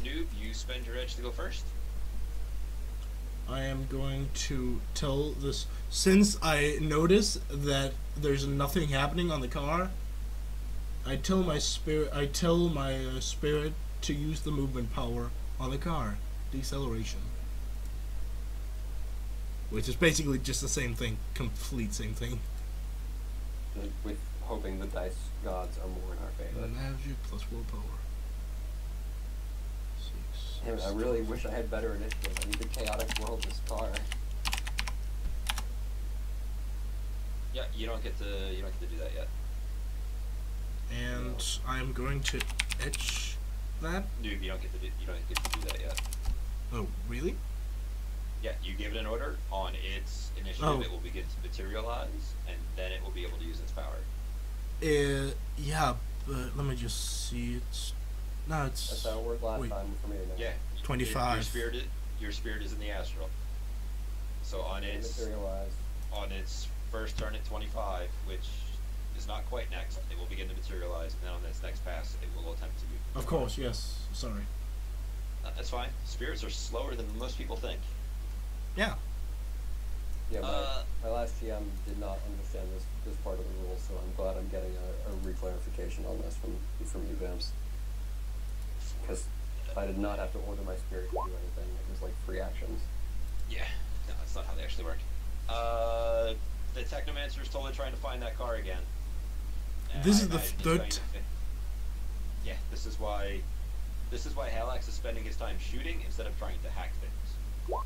noob, you spend your edge to go first. I am going to tell this, since I notice that there's nothing happening on the car. I tell my spirit to use the movement power on the car, deceleration, which is basically just the same thing, complete same thing. With hoping the dice gods are more in our favor. Magic plus willpower. 6. Damn it, I really wish I had better initiative. I need to chaotic world this car. Yeah, you don't get to do that yet. And I'm going to etch that? Noob, you don't get to do that yet. Oh, really? Yeah, you give it an order. On its initiative, Oh. it will begin to materialize, and then it will be able to use its power. Yeah, but let me just see. It's no, it's That's how it worked last wait, time for me. Now. Yeah. 25. Your spirit is in the astral. So on its Materialize. first turn at 25, which is not quite next, it will begin to materialize, and then on its next pass, it will attempt to move. Of course, yes. Sorry. That's fine. Spirits are slower than most people think. Yeah. Yeah, my last GM did not understand this part of the rules, so I'm glad I'm getting a reclarification on this from you, Bamce. Because I did not have to order my spirit to do anything. It was like free actions. Yeah. No, that's not how they actually work. The Technomancer is totally trying to find that car again. And This I is the imagine he's third. going to yeah, this is why haliax is spending his time shooting instead of trying to hack things.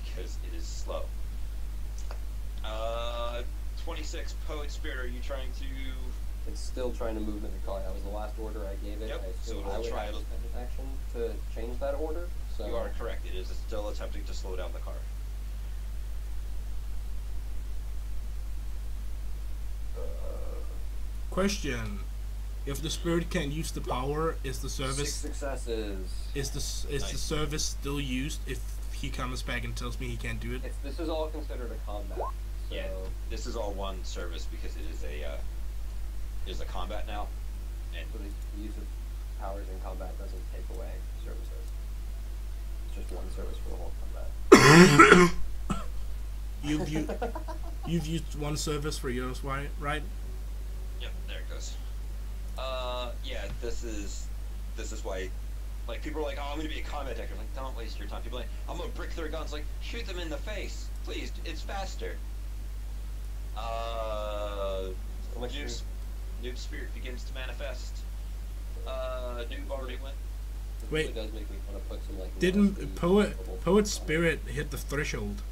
Because it is slow. 26 Poet Spirit, are you trying to... It's still trying to move into the car. That was the last order I gave it. Yep, I so assume it'll I would try have to- to spend an action to change that order. So You are correct, it is still attempting to slow down the car. Question: if the spirit can use the power, is the 6 service successes. is the Nice. service still used if he comes back and tells me he can't do it? This is all considered a combat. So Yeah, this is all one service because it is a combat now, and so the use of powers in combat doesn't take away services. It's just one service for the whole combat. You've used one service for yours, right? yep, there it goes. Yeah, this is why, like, people are like, oh, I'm gonna be a combat detective. Like, don't waste your time. People are like, I'm gonna brick their guns. Like, shoot them in the face, please. It's faster. Much Noob spirit begins to manifest. Noob already went. This Wait. really does make me want to put some like. Didn't nasty poet bubble spirit hit the threshold?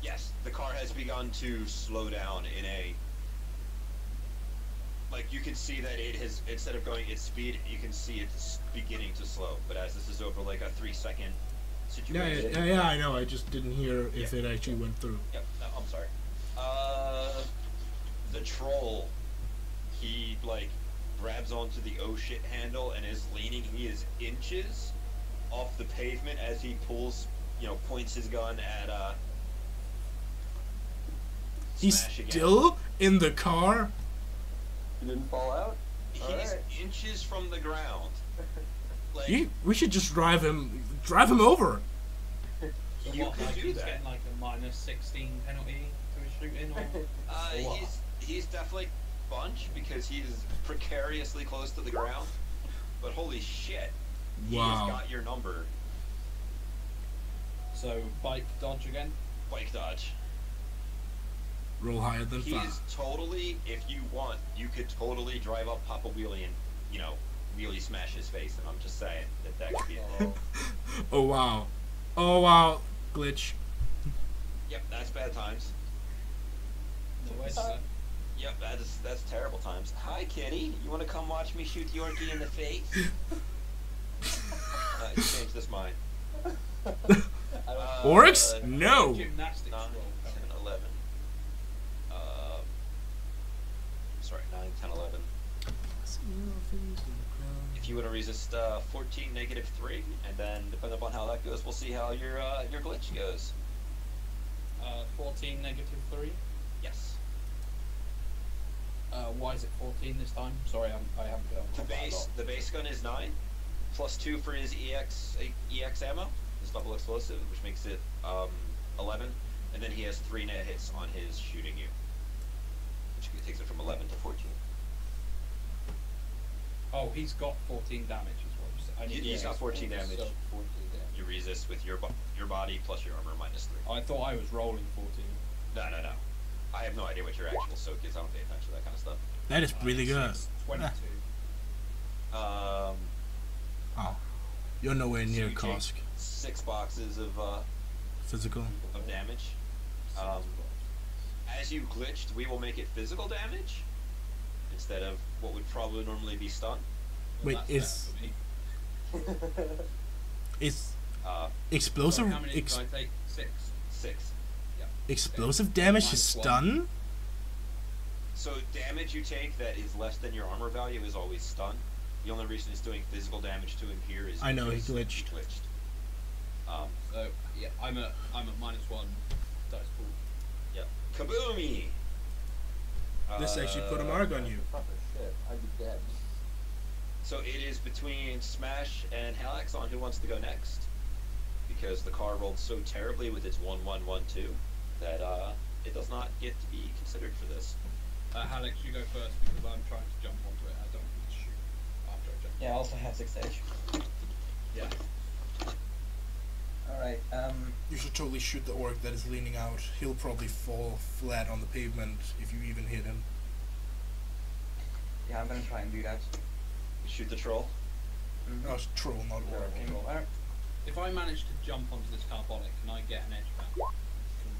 Yes, the car has begun to slow down in a. Like, you can see that it has, instead of going its speed, you can see it's beginning to slow. But as this is over like a 3-second situation. Yeah, I know. I just didn't hear if Yeah. it actually went through. Yep, no, I'm sorry. The troll, he, like, grabs onto the oh shit handle and is leaning. He is inches off the pavement as he pulls, points his gun at, He's Smash again. still in the car. You didn't fall out. He's Alright. inches from the ground. Like, We should just drive him over. So You what, could like do he's that. getting like a -16 penalty to his shooting, or what? he's definitely bunch because he's precariously close to the ground. But holy shit, he has Wow. got your number. So bike dodge again. Bike dodge. Roll higher than He 5. is totally, if you want, you could totally drive up, pop a wheelie, and, wheelie smash his face. And I'm just saying that could be a thing. Oh wow. Glitch. Yep, that's bad times. No way to go. Yep, that's terrible times. Hi, kitty. You want to come watch me shoot Yorkie in the face? Change this mind. Oryx? Uh, No. Gymnastics 9, roll. 10, 11. Sorry, 9, 10, 11. If you want to resist 14, -3, and then depending upon how that goes, we'll see how your glitch goes. 14 -3. Yes. Why is it 14 this time? Sorry, I haven't been on The combat a lot. base gun is 9, +2 for his EX ammo, his double explosive, which makes it 11, and then he has 3 net hits on his shooting you, which takes it from 11 to 14. Oh, he's got 14 damage as well. I need He's to- got 14 damage. So 14 damage. You resist with your body plus your armor -3. I thought I was rolling 14. No. I have no idea what your actual soak is. I don't pay attention to that kind of stuff. That is really good. It's 22. Oh, you're nowhere near So you take Kosk. 6 boxes of Physical. damage. As you glitched, we will make it physical damage instead of what would probably normally be stun. Wait, That's is fair for me. It's Uh, explosive. How many did I take? 6. 6. Yeah. Explosive damage is Minus 1. stun. So damage you take that is less than your armor value is always stun. The only reason it's doing physical damage to him here is I know, he because glitched. So yeah, I'm at -1 dice pool. Yep. Kaboomy! This actually put a mark on you. Fuck this shit. I'd be dead. So it is between Smash and haliax on who wants to go next. Because the car rolled so terribly with its 1-1-1-2 that it does not get to be considered for this. Haliax, you go first because I'm trying to jump onto it. I don't want to shoot after I jump. Yeah, I also have 6 edge. Yeah. Alright, You should totally shoot the orc that is leaning out. He'll probably fall flat on the pavement if you even hit him. yeah, I'm gonna try and do that. You shoot the troll. Mm-hmm. Oh, it's troll, not orc. Okay, where? If I manage to jump onto this carbonic, can I get an edge back? Can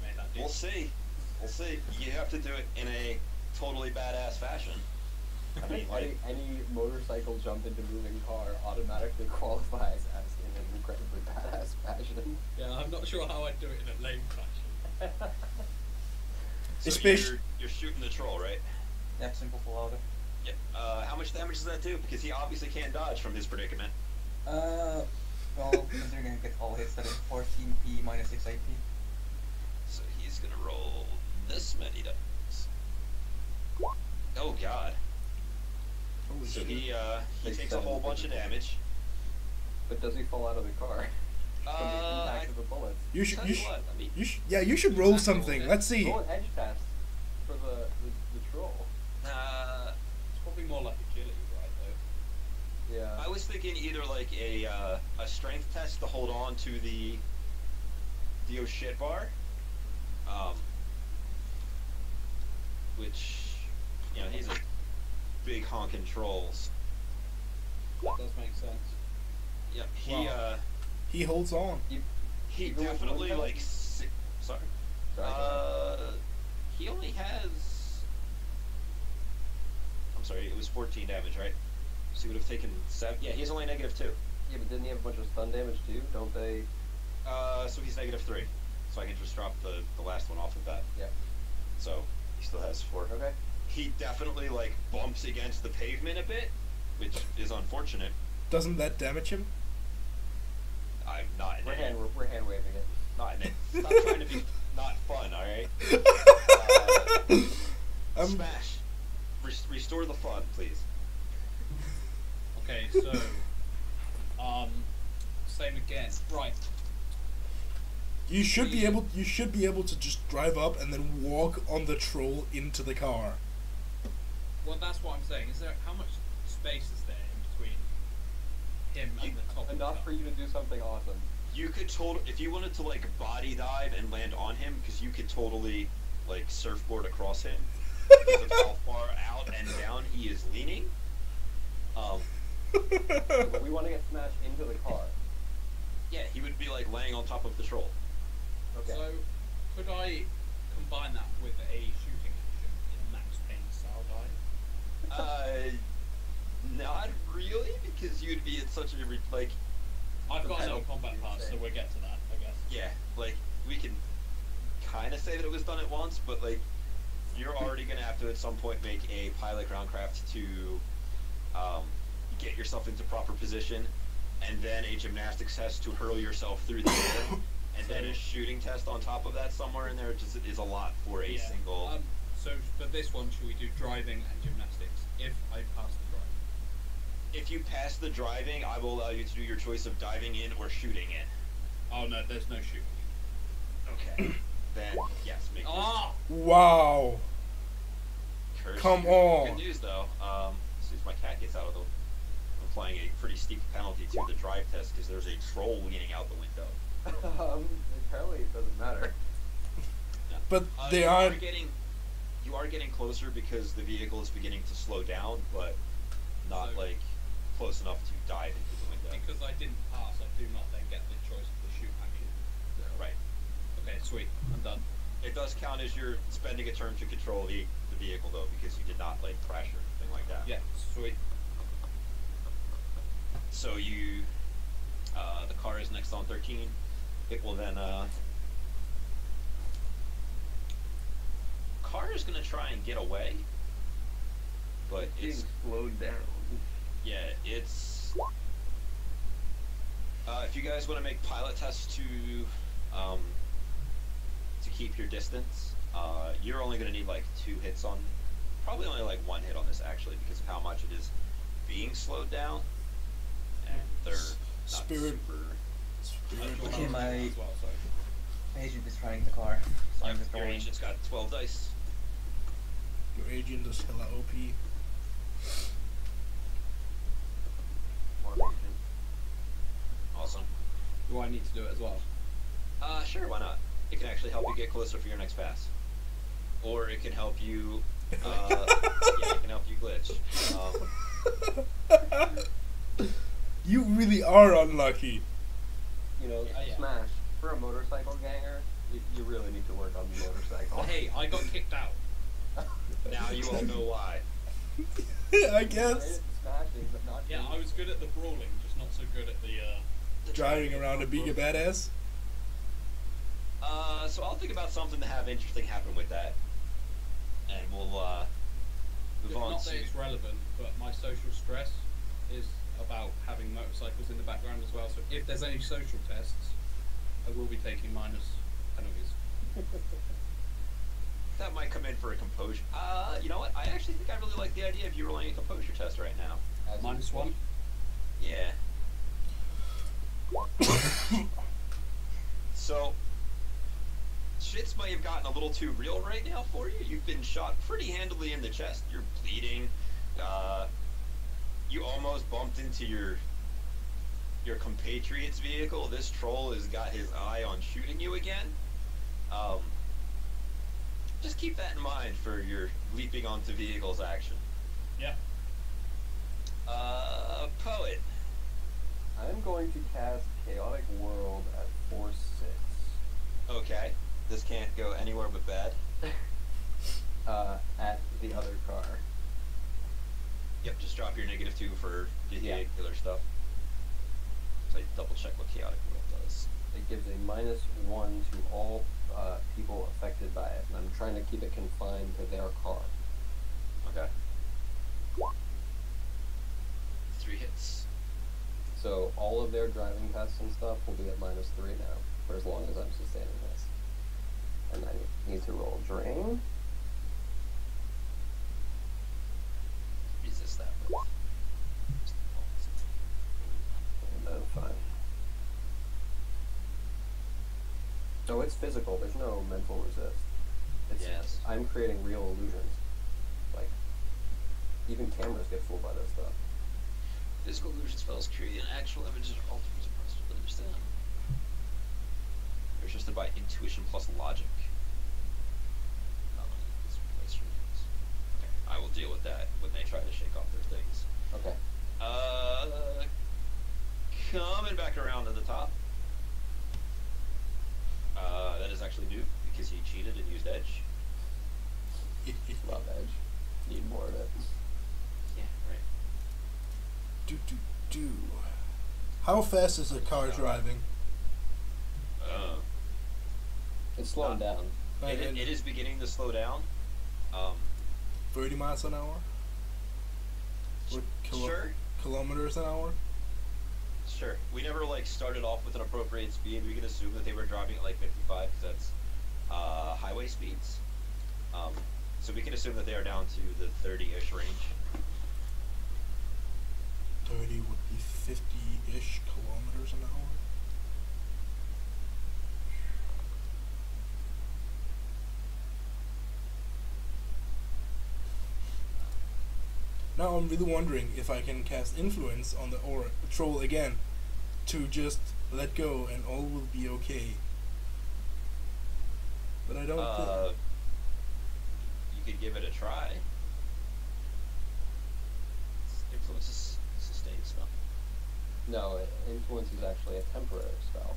we make that deal? We'll see. We'll see. You have to do it in a totally badass fashion. I mean, like, any motorcycle jump into moving car automatically qualifies as in an incredibly badass fashion. Yeah, I'm not sure how I'd do it in a lame fashion. so Especially- you're shooting the troll, right? Yep, simple full auto. Yep. How much damage does that do? Because he obviously can't dodge from his predicament. Well, considering I get all hits, that is 14p minus 6 AP. So he's gonna roll this many dice. Oh god. Holy So shit. he Takes takes a whole 7 bunch of damage. But does he fall out of the car? From the I impact of the bullets. You should, tell you you should, what, I mean, yeah, you should roll That's cool, something. yeah. Let's see. Roll an edge test for the troll. It's probably more like agility, right, though. Yeah. I was thinking either like a strength test to hold on to the Dio shit bar, which, you know, he's a big honkin' trolls. That does make sense. Yep, He holds on. he You go with definitely one like sorry. Sorry. He only has. I'm sorry, it was 14 damage, right? So he would have taken 7. Yeah, he's only -2. Yeah, but didn't he have a bunch of stun damage too? Don't they? So he's -3. So I can just drop the last one off of that. Yeah. So he still has 4. Okay. He definitely like bumps against the pavement a bit, which is unfortunate. Doesn't that damage him? I'm not in We're it. hand waving it. Not in it. Stop trying to be not fun, alright? Smash. Restore the fun, please. Okay, so same again. Right. You should be able. You should be able to just drive up and then walk on the troll into the car. Well, that's what I'm saying. Is there how much space is there in between him and the top? of the Enough car? for you to do something awesome. You could if you wanted to like body dive and land on him, because you could totally like surfboard across him because of how far out and down he is leaning. But we want to get smashed into the car. Yeah, he would be like laying on top of the troll. Okay. So, could I combine that with a shooting action in Max Payne style dive? Not really, because you'd be in such a like. I've got no That'll combat be pass, so insane. we'll get to that, I guess. Yeah, like we can kind of say that it was done at once, but like you're already gonna have to at some point make a pilot groundcraft to get yourself into proper position, and then a gymnastics test to hurl yourself through the air, and then a shooting test on top of that somewhere in there. Just is a lot for a single. So for this one, should we do driving and gymnastics? If I pass the driving. If you pass the driving, I will allow you to do your choice of diving in or shooting in. Oh no, there's no shooting. Okay. Then yes, make. Ah! Wow. Curse Come you. on. Good news though. As soon as my cat gets out of the, I'm applying a pretty steep penalty to the drive test because there's a troll leaning out the window. Apparently it doesn't matter. Yeah. But they you aren't. You are getting closer because the vehicle is beginning to slow down, but not So- like close enough to dive into the window. Because I didn't pass, I do not then get the choice of the shoot action. Right. Okay, sweet. I'm done. It does count as you're spending a turn to control the vehicle though, because you did not like crash or anything like that. Yeah, sweet. So you focused on 13. It will then, car is gonna try and get away, but it's slowed down. yeah, it's. If you guys want to make pilot tests to keep your distance, you're only gonna need like 2 hits on, probably only like 1 hit on this actually because of how much it is being slowed down, and they're not Spirit. super. Okay, my as well, so. agent is trying the car, so I'm just Your rolling. agent's got 12 dice. Your agent is hella OP. Awesome. Do I need to do it as well? Sure, why not? It can actually help you get closer for your next pass. Or it can help you, yeah, it can help you glitch. You really are unlucky. You know, Yeah. Smash, for a motorcycle ganger, you really need to work on the motorcycle. Hey, I got kicked out. Now you all know why. I guess. Smashing, but not Yeah, I was good at the brawling, just not so good at the, Driving around and being a badass. So I'll think about something to have interesting happen with that. And we'll, move on not to... that it's relevant, but my social stress is about having motorcycles in the background as well, so if there's any social tests, I will be taking minus penalties. That might come in for a composure. You know what? I actually think I really like the idea of you rolling a composure test right now. As Minus 1? Yeah. So, shits might have gotten a little too real right now for you. You've been shot pretty handily in the chest. You're bleeding. You almost bumped into your compatriot's vehicle. This troll has got his eye on shooting you again. Just keep that in mind for your leaping onto vehicles action. Yeah. Poet. I'm going to cast Chaotic World at 4/6. Okay. This can't go anywhere but bad. At the other car. Yep, just drop your -2 for vehicular stuff. So I double check what Chaotic World does. It gives a -1 to all people affected by it, and I'm trying to keep it confined to their car. Okay. 3 hits. So all of their driving tests and stuff will be at -3 now, for as long as I'm sustaining this. And I need to roll drain. Resist that with. And then fine. So it's physical, there's no mental resist. It's, Yes. I'm creating real illusions. Like, even cameras get fooled by this stuff. Physical illusion spells create an actual image or alter as a person to understand. They're adjusted by intuition plus logic. Okay, I will deal with that when they try to shake off their things. Okay. Coming back around to the top. That is actually new because he cheated and used edge. Love edge. Need more of it. Yeah, right. Do. How fast is the car driving? It's slowing down. It is beginning to slow down. 30 miles an hour? Or Sure. kilometers an hour? Sure. We never started off with an appropriate speed. We can assume that they were driving at 55 because that's highway speeds. So we can assume that they are down to the 30-ish range. 30 would be 50-ish kilometers an hour. Now I'm really wondering if I can cast influence on the troll again to just let go and all will be okay. But I don't think... You could give it a try. Influence is sustained stuff. No, influence is actually a temporary spell.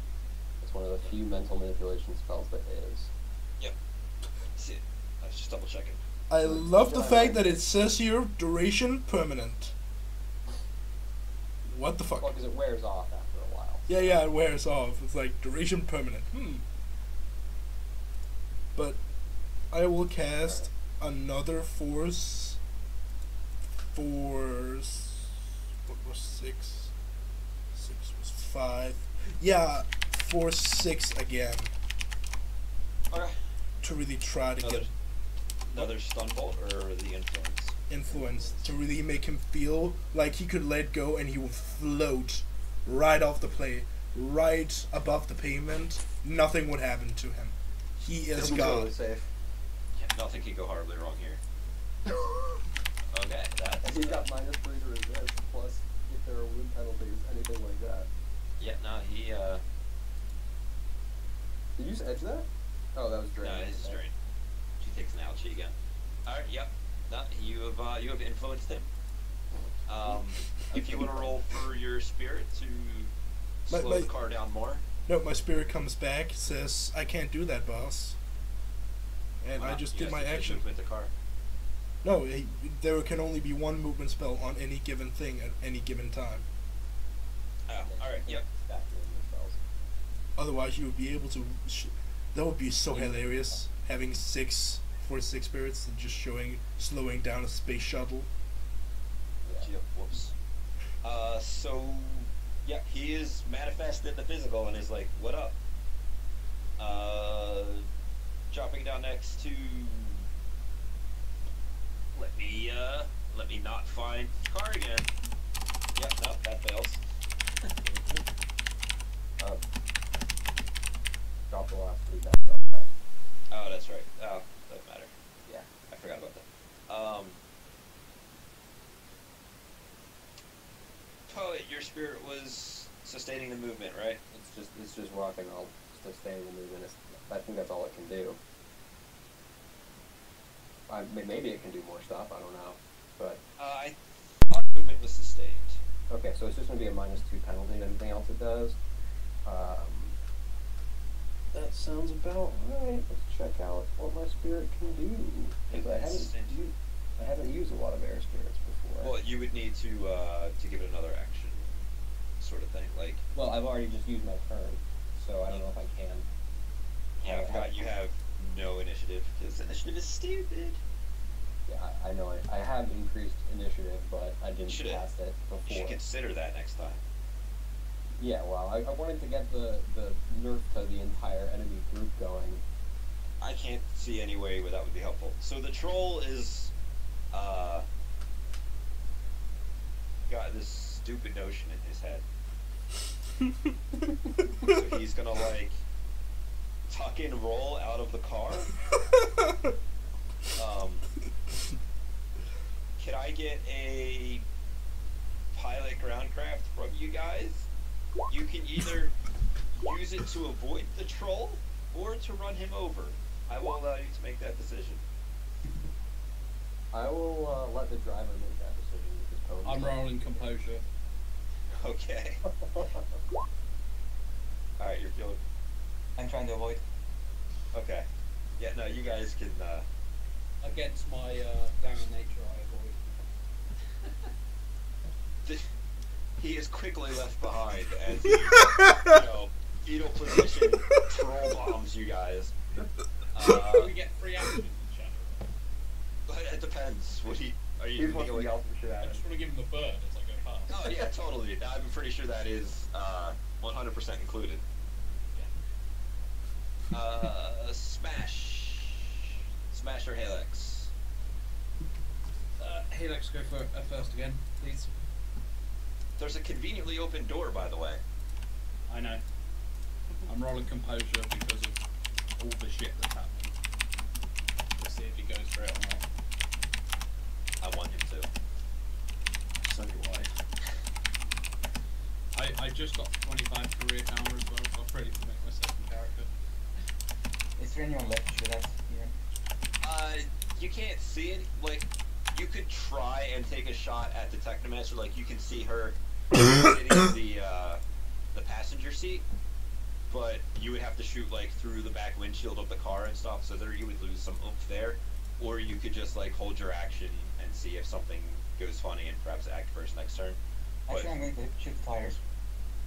It's one of the few mental manipulation spells that is. Yep. See, I was just double checking. I love the fact that it says here, duration permanent. What the fuck? Well, because it wears off after a while. Yeah, it wears off. It's like duration permanent. But I will cast another force. What was 6? 6 was 5. Yeah, force 6 again. Okay. To really try to get Another stun bolt or the influence? influence. To really make him feel like he could let go and he will float right off the plate, right above the pavement. Nothing would happen to him. He is He'll be God. totally safe. Yeah, nothing can go horribly wrong here. Okay, that's... And he's got -3 to resist, plus if there are wound penalties, anything like that. Yeah, no, he, Did you just edge that? Oh, that was drain. No, it's Okay. drain. She takes an ouchie again. Alright, yep. No, you have influenced him. If you want to roll for your spirit to slow the car down more. No, my spirit comes back, says, I can't do that, boss. And I just did my action. With the car. No, there can only be one movement spell on any given thing at any given time. Oh, alright, yep. Stack movement spells. Otherwise, you would be able to. That would be so hilarious. Having 6 for 6 spirits and just slowing down a space shuttle. Yeah. Yep, whoops. So, yeah, he is manifested in the physical and is like, what up? Dropping down next to... Let me not find the car again. Yep, no, that fails. Drop the last 3 dice off that. Oh, that's right. Oh, doesn't matter. Yeah. I forgot about that. Poet, your spirit was sustaining the movement, right? It's just rocking all, sustaining the movement. I think that's all it can do. Maybe it can do more stuff, I don't know. But I thought movement was sustained. okay, so it's just gonna be a -2 penalty to anything else it does. That sounds about right. Let's check out what my spirit can do. Because I haven't used a lot of air spirits before. Well, you would need to give it another action, sort of thing. Like, Well, I've already just used my turn, so I don't know if I can. yeah, I forgot you have no initiative because initiative is stupid. Yeah, I know I have increased initiative, but I didn't Should've- pass it You should before. consider that next time. Yeah, well, I wanted to get the nerf to the entire enemy group going. I can't see any way where that would be helpful. So the troll is got this stupid notion in his head. So he's gonna like tuck and roll out of the car. Can I get a pilot groundcraft from you guys? You can either use it to avoid the troll or to run him over. I will allow you to make that decision. I will let the driver make that decision with his pony. I'm rolling composure. Okay. Alright, you're feeling... I'm trying to avoid. Okay. Yeah, no, you guys can, Against my down nature, I avoid. he is quickly left behind as he, fetal position troll bombs you guys. Do we get free action in Shadow? But it depends. Are you He's supposed to thinking yell like... some shit I at him. just want to give him the bird as I go past. Oh yeah, totally. I'm pretty sure that is 100% included. Smash or haliax? Haliax, go for first again, please. There's a conveniently open door, by the way. I know. I'm rolling composure because of all the shit that's happening. Let's see if he goes for it or not. I want him to. So do I just got 25 career armor as well, so I'm ready to make my second character. Is there anyone left to shoot at here? You can't see it. Like, you could try and take a shot at the Technomancer. Like, you can see her sitting in the passenger seat, but you would have to shoot like through the back windshield of the car and stuff. So there, you would lose some oomph there. Or you could just like hold your action and see if something goes funny and perhaps act first next turn. Actually, I'm going to shoot the tires.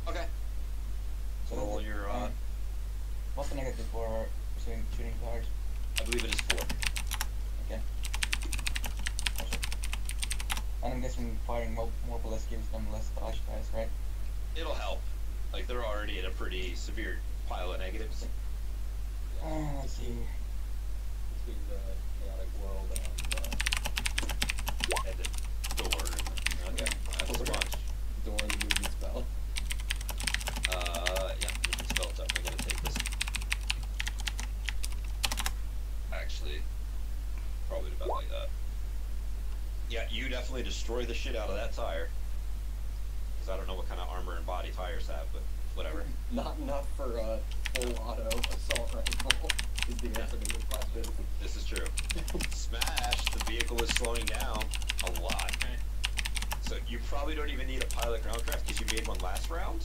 Okay. the negative for shooting too hard? I believe it is 4. Okay. Gotcha. And I'm guessing firing more bullets gives them less dodge dice, right? It'll help. Like, they're already at a pretty severe pile of negatives. Let's see. Between the chaotic world And the door. Okay, that's a bunch. door and the movement spell. Yeah, movement spell, definitely gonna take this. Actually, probably about like that. Yeah, you definitely destroy the shit out of that tire. Because I don't know what kind of armor and body tires have, but whatever. Not enough for a full auto assault rifle is the answer to this question. This is true. Smash, the vehicle is slowing down a lot. Okay. So you probably don't even need a pilot groundcraft because you made one last round.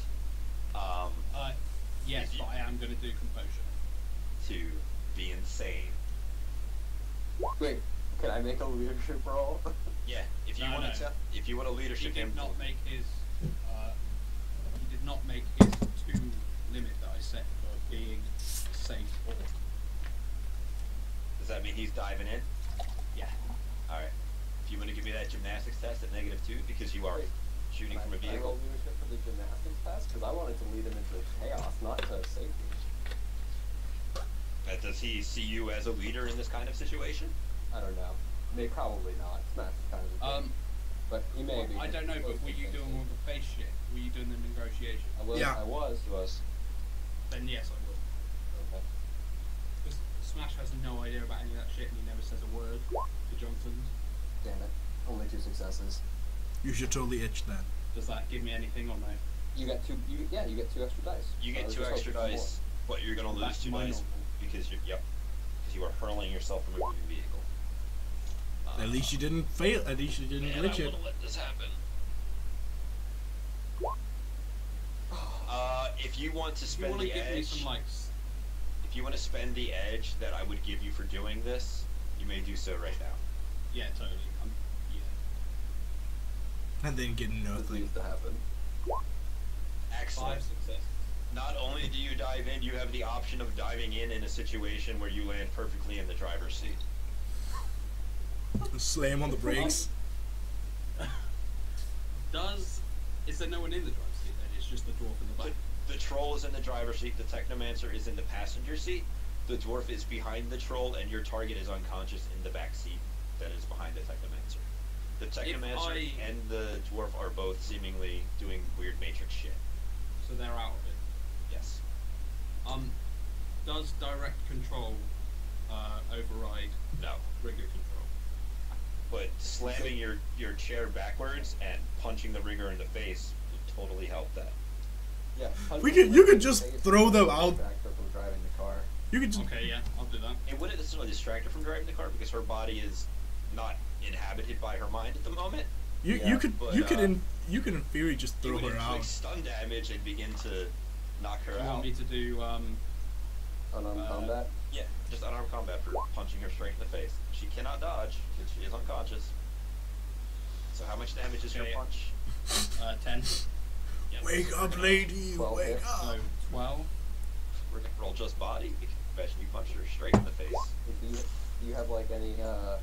Yes, but I am going to do composure. To be insane. Wait, can I make a leadership roll? Yeah, if you No, want no. to, if you want to He leadership him, did not make his. He did not make his 2 limit that I set for being safe or. does that mean he's diving in? Yeah. All right. If you want to give me that gymnastics test at -2 because you are Wait, shooting from a Can I vehicle. roll leadership for the gymnastics test? Because I wanted to lead him into chaos, not to safety. Does he see you as a leader in this kind of situation? I don't know. Probably not. Smash is kind of a thing. But he may be. I don't know, but were you doing all the face shit? Were you doing the negotiation? I was. Yeah. I was. Then yes, I will. Okay. Because Smash has no idea about any of that shit, and he never says a word to Johnson. Damn it. Only 2 successes. You should totally itch that. Does that give me anything or no? You got 2. You get 2 extra dice. You So I get was 2 just extra hoping for dice. What you're gonna lose Back to 2 my dice normal. because because you are hurling yourself from a moving vehicle. At least you didn't fail. At least you didn't Man, glitch I it. wanna let this happen. If you want to If you want spend to the give me edge, some like, if you want to spend the edge that I would give you for doing this, you may do so right now. yeah, totally. Yeah. And then get This nothing. needs to happen. Excellent. 5 successes. Not only do you dive in, you have the option of diving in a situation where you land perfectly in the driver's seat. Slam on the brakes. Is there no one in the driver's seat then? It's just the dwarf in the back. The troll is in the driver's seat, the technomancer is in the passenger seat, the dwarf is behind the troll, and your target is unconscious in the back seat that is behind the technomancer. The technomancer and the dwarf are both seemingly doing weird matrix shit. So they're out of it. Yes. Does direct control override No. rigor control? But slamming your chair backwards and punching the rigger in the face would totally help that. Yeah. You could just throw them out. Distract her from driving the car. You could just. Okay, yeah, I'll do that. It wouldn't necessarily distract her from driving the car because her body is not inhabited by her mind at the moment. You Yeah, could but, you could in theory just You throw would her inflict out. stun damage and begin to knock her You out. want me to do Unarmed combat. Yeah, just unarmed combat for punching her straight in the face. She cannot dodge because she is unconscious. So how much damage is your Okay. punch? 10? Yeah, Wake so up, we're gonna- lady! 12 Wake hits. up! So 12. We're gonna roll just body. Imagine you punch her straight in the face. Do you have like any okay,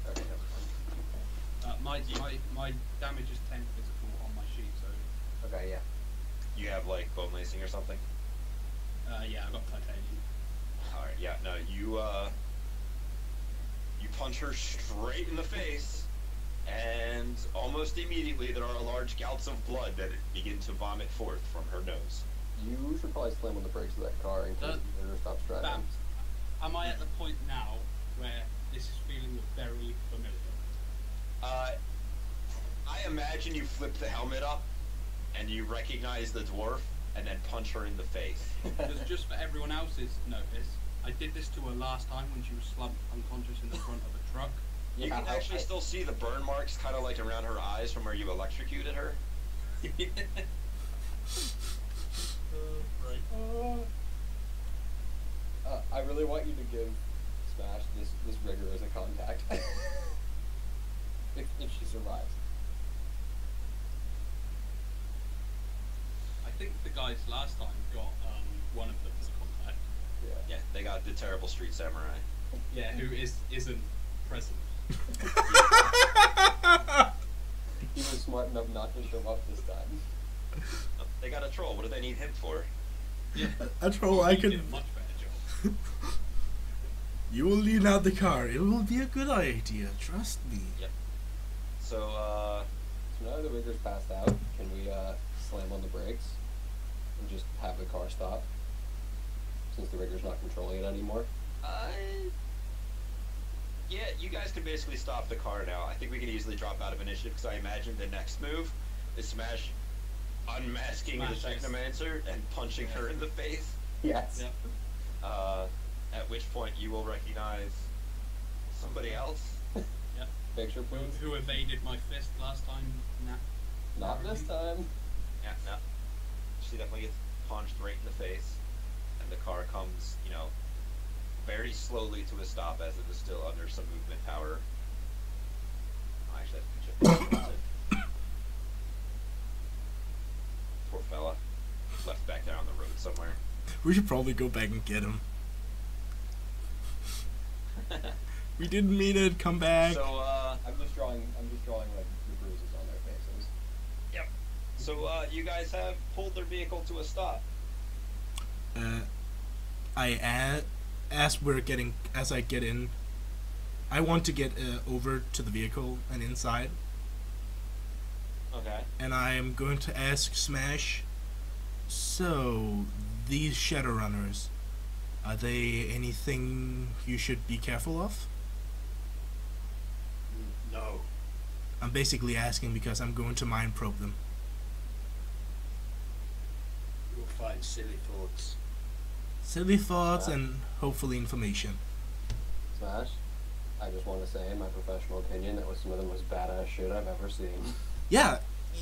never mind. My damage is 10 physical on my sheet, so Okay, yeah. You have like bone lacing or something? yeah, I got titanium. Alright, yeah, no, you punch her straight in the face, and almost immediately there are large gouts of blood that begin to vomit forth from her nose. You should probably slam on the brakes of that car in case the motor stops driving. Bam. Am I at the point now where this is feeling very familiar? I imagine you flip the helmet up, and you recognize the dwarf, and then punch her in the face. Because just for everyone else's notice, I did this to her last time when she was slumped unconscious in the front of a truck. You Yeah, can I- actually still see the burn marks kind of like around her eyes from where you electrocuted her. Right. I really want you to give Smash this rigger as a contact. if she survives. I think the guys last time got one of them as a contact. Yeah, they got the terrible street samurai. Yeah, who isn't present. He was smart enough not to show up this time. They got a troll. What do they need him for? Yeah, A troll I he did can. a much better job. You will lean out the car. It will be a good idea. Trust me. Yep. So, So now the rigger's passed out, can we slam on the brakes and just have the car stop? Since the rigger's not controlling it anymore. Yeah, you guys can basically stop the car now. I think we can easily drop out of initiative because I imagine the next move is Smash unmasking Smash, the Technomancer and punching her in the face. Yes. Yep. At which point you will recognize somebody else. Yep. Picture, please. Who evaded my fist last time? Nah. Not this time. Yeah, no. She definitely gets punched right in the face, and the car comes, very slowly to a stop as it is still under some movement power. Oh, actually, that's a picture. Poor fella. Left back there on the road somewhere. We should probably go back and get him. We didn't mean it. Come back. So, I'm just drawing like the bruises on their faces. yep. So, you guys have pulled their vehicle to a stop. As I get in, I want to get over to the vehicle and inside, Okay. and I am going to ask Smash. So, these Shadowrunners, are they anything you should be careful of? No. I'm basically asking because I'm going to mind probe them. You'll find silly thoughts. Silly thoughts and hopefully information. Smash, I just want to say, in my professional opinion, that was some of the most badass shit I've ever seen. Yeah,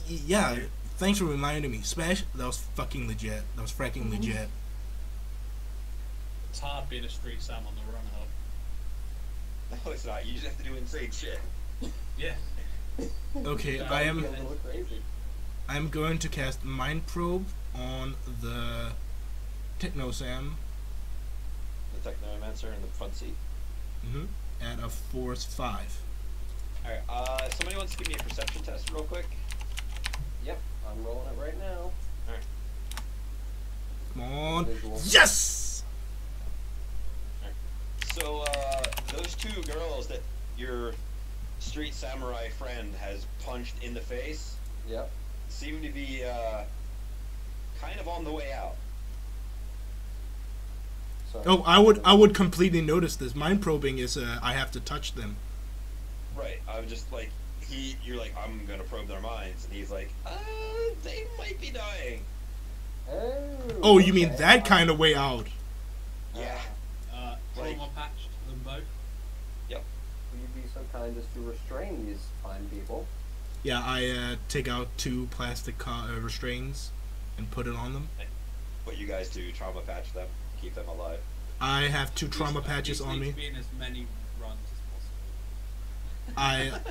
yeah. Thanks for reminding me. Smash, that was fucking legit. That was fracking legit. It's hard being a street Sam on the RunnerHub. No, it's not. You just have to do insane shit. Yeah. Okay, Yeah, I Feel am. a little crazy. I'm going to cast Mind Probe on the Technosam. The Technomancer in the front seat. At a force 5. Alright, somebody wants to give me a perception test real quick? Yep, I'm rolling it right now. Alright. Come on. Visual. Yes! So, those two girls that your street samurai friend has punched in the face Yep. seem to be, kind of on the way out. Sorry. Oh, I would completely notice this. Mind probing is I have to touch them. Right, I was just like, you're like, I'm gonna probe their minds, and he's like, they might be dying. Oh, you mean okay. that kind of way out? Yeah. Like- Trauma patched them both. Yep. Will you be so kind as to restrain these fine people? Yeah, I take out 2 plastic restraints and put it on them. What you guys do, trauma patch them, keep them alive. I have 2 trauma patches on me. Be in as many runs as possible.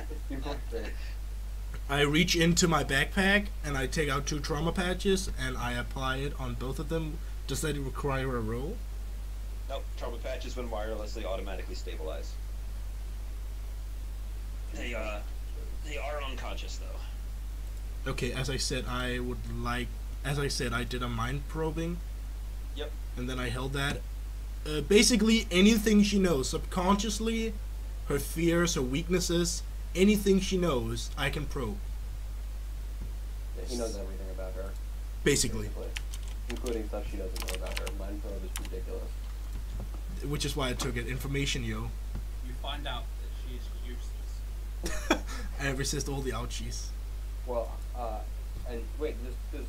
I reach into my backpack and I take out 2 trauma patches and I apply it on both of them. Does that require a roll? Nope, trauma patches when wirelessly automatically stabilize. They are unconscious though. Okay, as I said, I did a mind probing. Yep. And then I held that. Basically, anything she knows, subconsciously, her fears, her weaknesses, anything she knows, I can probe. Yeah, he knows everything about her. Basically. Including stuff she doesn't know about her. Mind probe is ridiculous. Which is why I took it. Information, yo. You find out that she is useless. I resist all the ouchies. Well, and wait, does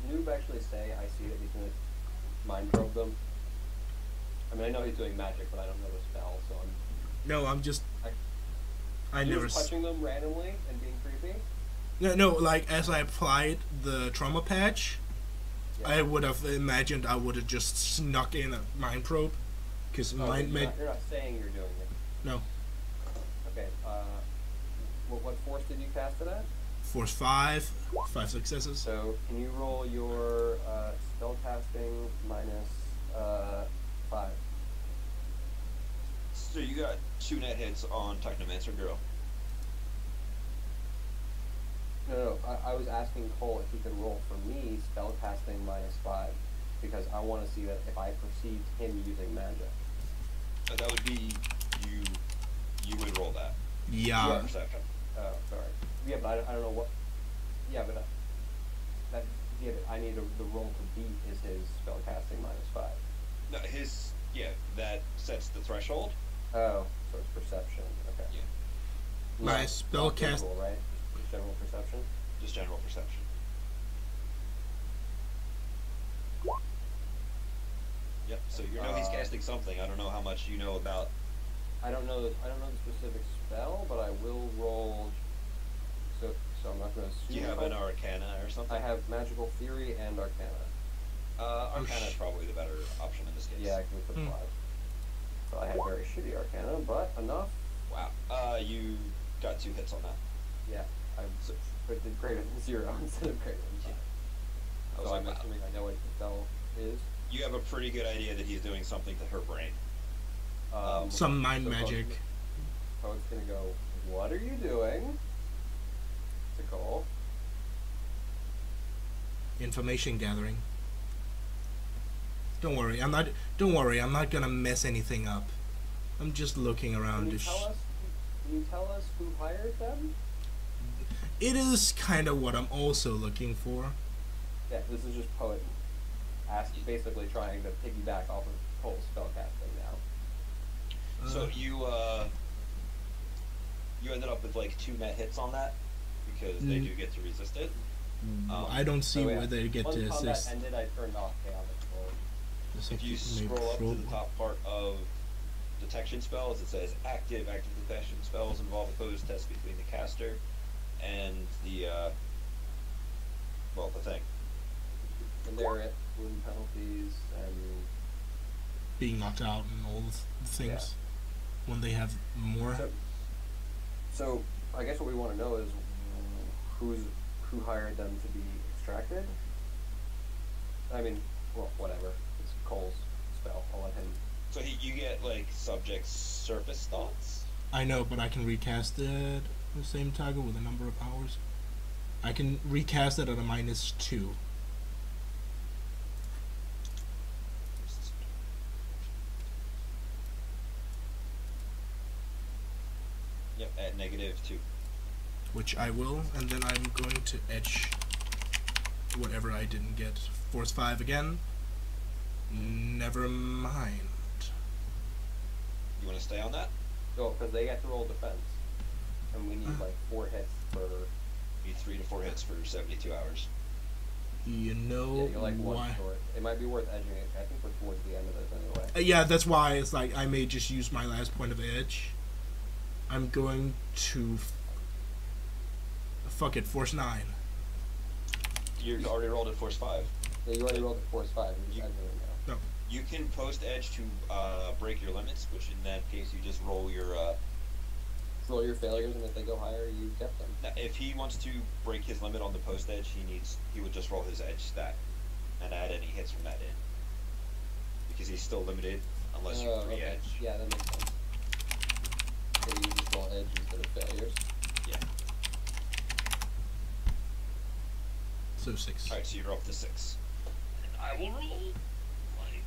Noob actually say I see that he's gonna mind probe them? I mean, I know he's doing magic, but I don't know the spell, so I'm... No, I'm just... I He never... was touching them randomly and being creepy? No, like, as I applied the trauma patch, Yeah. I would have imagined I would have just snuck in a mind probe. Because Oh, mind... you're not saying you're doing it. No. Okay, what force did you cast it at? Force 5. 5 successes. So, can you roll your spell casting minus So you got 2 net hits on Technomancer Girl. No, I was asking Cole if he could roll for me spellcasting -5, because I want to see that if I perceived him using magic. That would be you. You would roll that. Yeah. Perception. Oh, sorry. Yeah, but I don't know what. Yeah, but but I need the roll to beat is his spellcasting -5. No, that sets the threshold. Oh, so it's perception. Okay. Yeah. My Not spellcast. visual, right? Just general perception. Just general perception. Yep. So you know he's casting something. I don't know how much you know about. I don't know the specific spell, but I will roll. So I'm not going to assume. Do you have an Arcana or something? I have magical theory and Arcana. Arcana is probably the better option in this case. Yeah, I can put 5. So I had very shitty Arcana, but enough. Wow. You got 2 hits on that. Yeah, I did greater than 0 instead of greater than 5. I was So like, I'm wow. assuming I know what the spell is. You have a pretty good idea that he's doing something to her brain. Some mind so magic. Poet's gonna go, what are you doing? To Cole. Information gathering. Don't worry, I'm not gonna mess anything up. I'm just looking around. Can you tell us who hired them? It is kind of what I'm also looking for. Yeah, this is just Poet basically trying to piggyback off of Cole's spellcasting now. So you ended up with like 2 net hits on that because they do get to resist it. I don't see So, yeah, where they get once to combat assist. ended, I turned off chaotic roll. If you scroll up to the top part of detection spells, it says active detection spells involve a pose test between the caster and the the thing. And they're at wound penalties and being knocked out and all the things when they have more. So I guess what we want to know is who hired them to be extracted. I mean, well, whatever. It's Cole's spell. I'll let him. So you get like subject surface thoughts. I know, but I can recast it the same toggle with a number of hours. I can recast it at a -2. Yep, at -2. Which I will, and then I'm going to etch whatever I didn't get. Force 5 again. Never mind. You want to stay on that? No, because they get to roll defense, and we need like 4 hits for. You need 3 to 4 hits for 72 hours. You know Yeah, you're like one why? short. It might be worth edging it. I think we're towards the end of this anyway. Yeah, that's why it's like I may just use my last point of edge. I'm going to fuck it, force 9. You already rolled at force 5. Yeah, you already rolled a force 5. You're just edging it now. No. You can post edge to break your limits, which in that case you just roll your. Roll your failures, and if they go higher, you get them. Now, if he wants to break his limit on the post edge, he would just roll his edge stat and add any hits from that in, because he's still limited unless you Okay. re-edge. Yeah, that makes sense. So you just roll edge instead of failures. Yeah. So 6. All right, so you're up to 6. And I will roll. Like,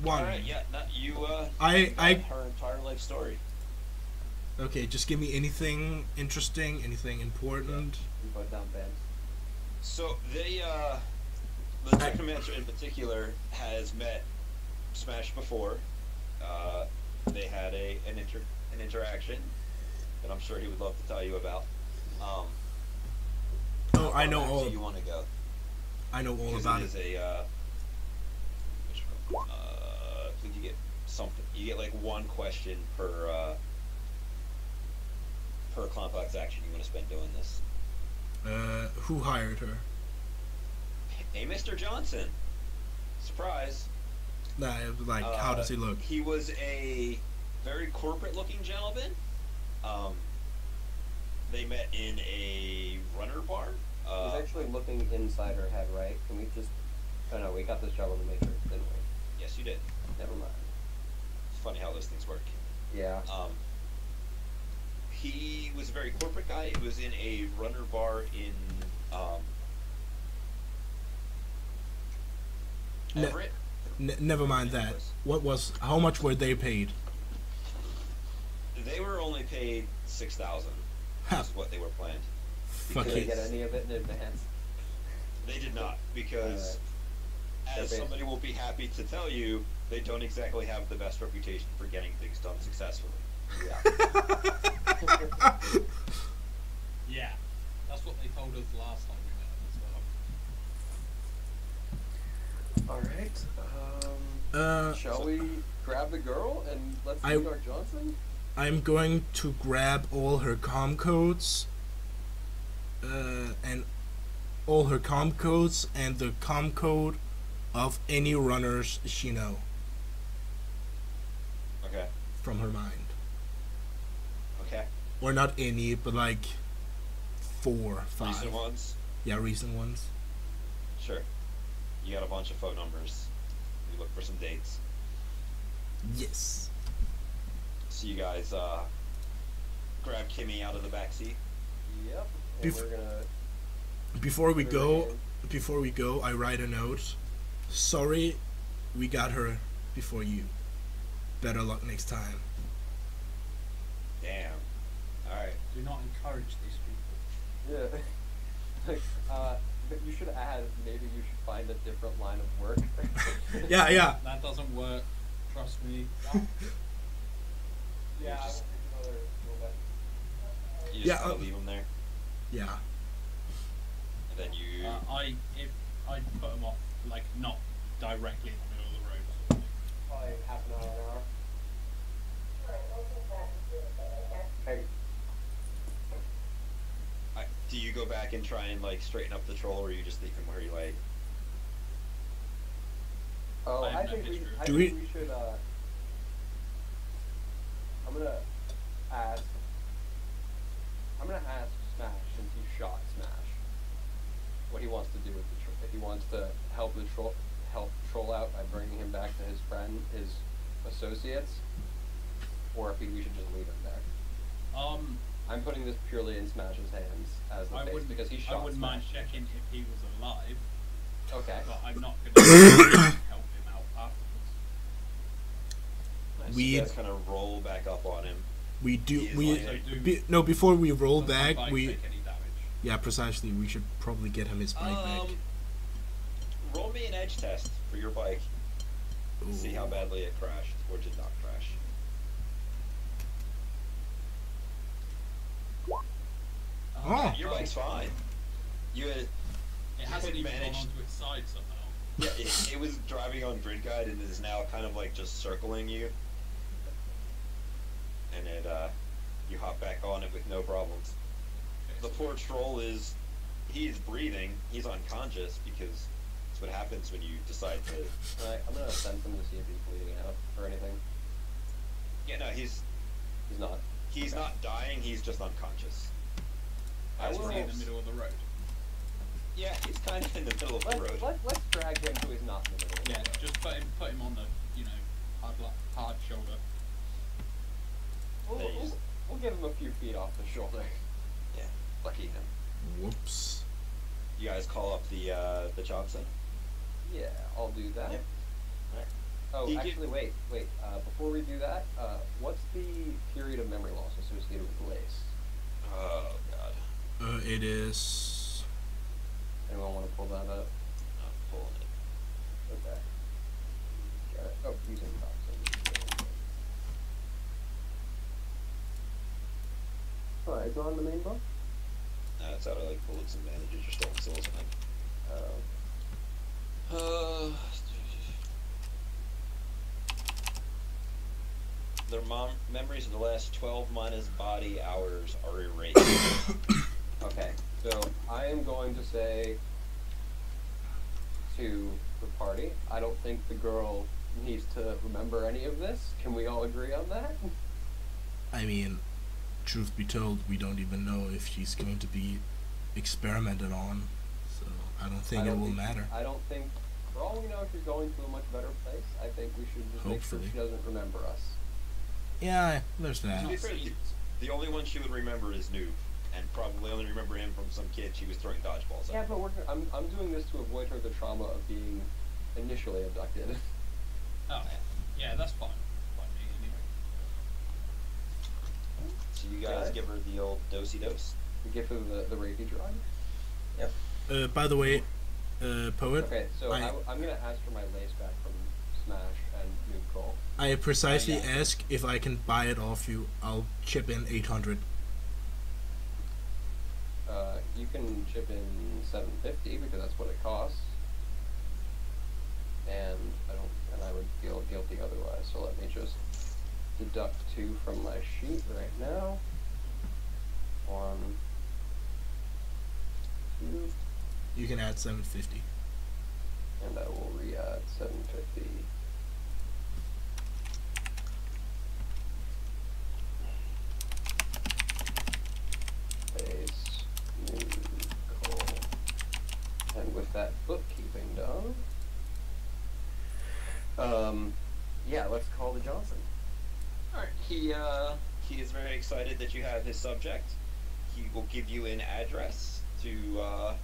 1. all right, yeah, not you. I her entire life story. Okay, just give me anything interesting, anything important. You put down Bamce. So they, the Technomancer in particular has met Smash before. They had an interaction that I'm sure he would love to tell you about. Oh, I know all. Do you want to go? I know all Because about it. Is a, I think you get something. You get like 1 question per complex action you want to spend doing this. Who hired her? Hey, Mr. Johnson. Surprise. Nah, like, how does he look? He was a very corporate-looking gentleman. They met in a runner bar. He's actually looking inside her head, right? Can we just Oh no, we got this job on the Matrix, didn't we? Yes, you did. Never mind. It's funny how those things work. Yeah. He was a very corporate guy. He was in a runner bar in Ne- Everett. Never mind that. How much were they paid? They were only paid 6,000. Ha. Is what they were planned. Fuck Did they it. get any of it in advance? They did not, because as They're somebody will be happy to tell you, they don't exactly have the best reputation for getting things done successfully. Yeah. Yeah, that's what they told us last time we met. So. All right. Shall we grab the girl and let's meet our Johnson? I'm going to grab all her comm codes, and the comm code of any runners she know Okay. from her mind. Okay. Or not any, but like 4, 5. Recent ones? Yeah, recent ones. Sure. You got a bunch of phone numbers. You look for some dates. Yes. So you guys grab Kimmy out of the backseat. Yep. And Bef- we're gonna. Before we put her go, I write a note. Sorry, we got her before you. Better luck next time. Damn. Alright. Do not encourage these people. Yeah. Like, but you should add. Maybe you should find a different line of work. Yeah. That doesn't work. Trust me. Yeah. You just Yeah, kind of leave them there, Yeah. and then you. If I put them off, like not directly in the middle of the road or something. Probably half an hour. Hey. Do you go back and try and like straighten up the troll, or you just leave him where he lay? Oh, I I have no think we. history. I Do think we- we should. I'm gonna ask. I'm gonna ask Smash, since he shot Smash, what he wants to do with the troll. If he wants to help the troll out by bringing him back to his his associates, or if we should just leave him there. I'm putting this purely in Smash's hands as the face because he shot I wouldn't mind Smash. checking if he was alive, Okay. but I'm not gonna help him out afterwards. So We- you guys kind of roll back up on him. We do. He's We like- no. Before we roll Does my back, bike we take any damage? yeah, precisely. We should probably get him his bike back. Roll me an edge test for your bike. See how badly it crashed or did not crash. Oh. Your bike's fine. You had, It hasn't even gone managed- onto its side somehow. yeah, it was driving on grid guide and is now kind of like just circling you. And it you hop back on it with no problems. The poor troll he's breathing, he's unconscious because that's what happens when you decide to. Alright, I'm gonna send him to see if he's bleeding out or anything. Yeah, no, He's not. he's Okay. not dying, he's just unconscious. I As will- Is he in the rolls. middle of the road? Yeah, he's kind of in the middle of the road. Let's drag him so he's not in the middle of the Yeah, road. just put him on the hard shoulder. We'll give him a few feet off the shoulder. Yeah, lucky him. Whoops. You guys call up the Johnson. Yeah, I'll do that. Yep. Alright. Oh, He actually, wait. Before we do that, what's the period of memory loss associated with the lace? Oh god, It is. Anyone want to pull that up? I'm pulling it. Okay. Got it. Oh, using toxin. Alright, is it on the main book? It's out of like bullets and bandages or stolen souls, I think. Their memories of the last 12 minus body hours are erased. Okay, so I am going to say to the party, I don't think the girl needs to remember any of this. Can we all agree on that? I mean, truth be told, we don't even know if she's going to be experimented on, so I don't think it will matter. I don't think For all we know, she's going to a much better place. I think we should just make Hopefully. sure she doesn't remember us. Yeah, there's To that. be fair, the only one she would remember is Noob, and probably only remember him from some kid she was throwing dodgeballs at. Yeah, but I'm doing this to avoid her the trauma of being initially abducted. Oh, yeah, that's fine. By me, anyway. So you guys Okay. give her the old dosey dose. We give her the rapey drug. By the way, Poet, Okay, so I- I'm gonna ask for my lace back from Smash and Noob Cole. I precisely yeah. ask if I can buy it off you. I'll chip in 800. You can chip in $750 because that's what it costs. And I would feel guilty otherwise. So let me just deduct 2 from my sheet right now. 1, 2, You can add 750. and I will re-add 750. Base, new coal. And with that bookkeeping done, yeah, let's call the Johnson. Alright, he is very excited that you have his subject. He will give you an address to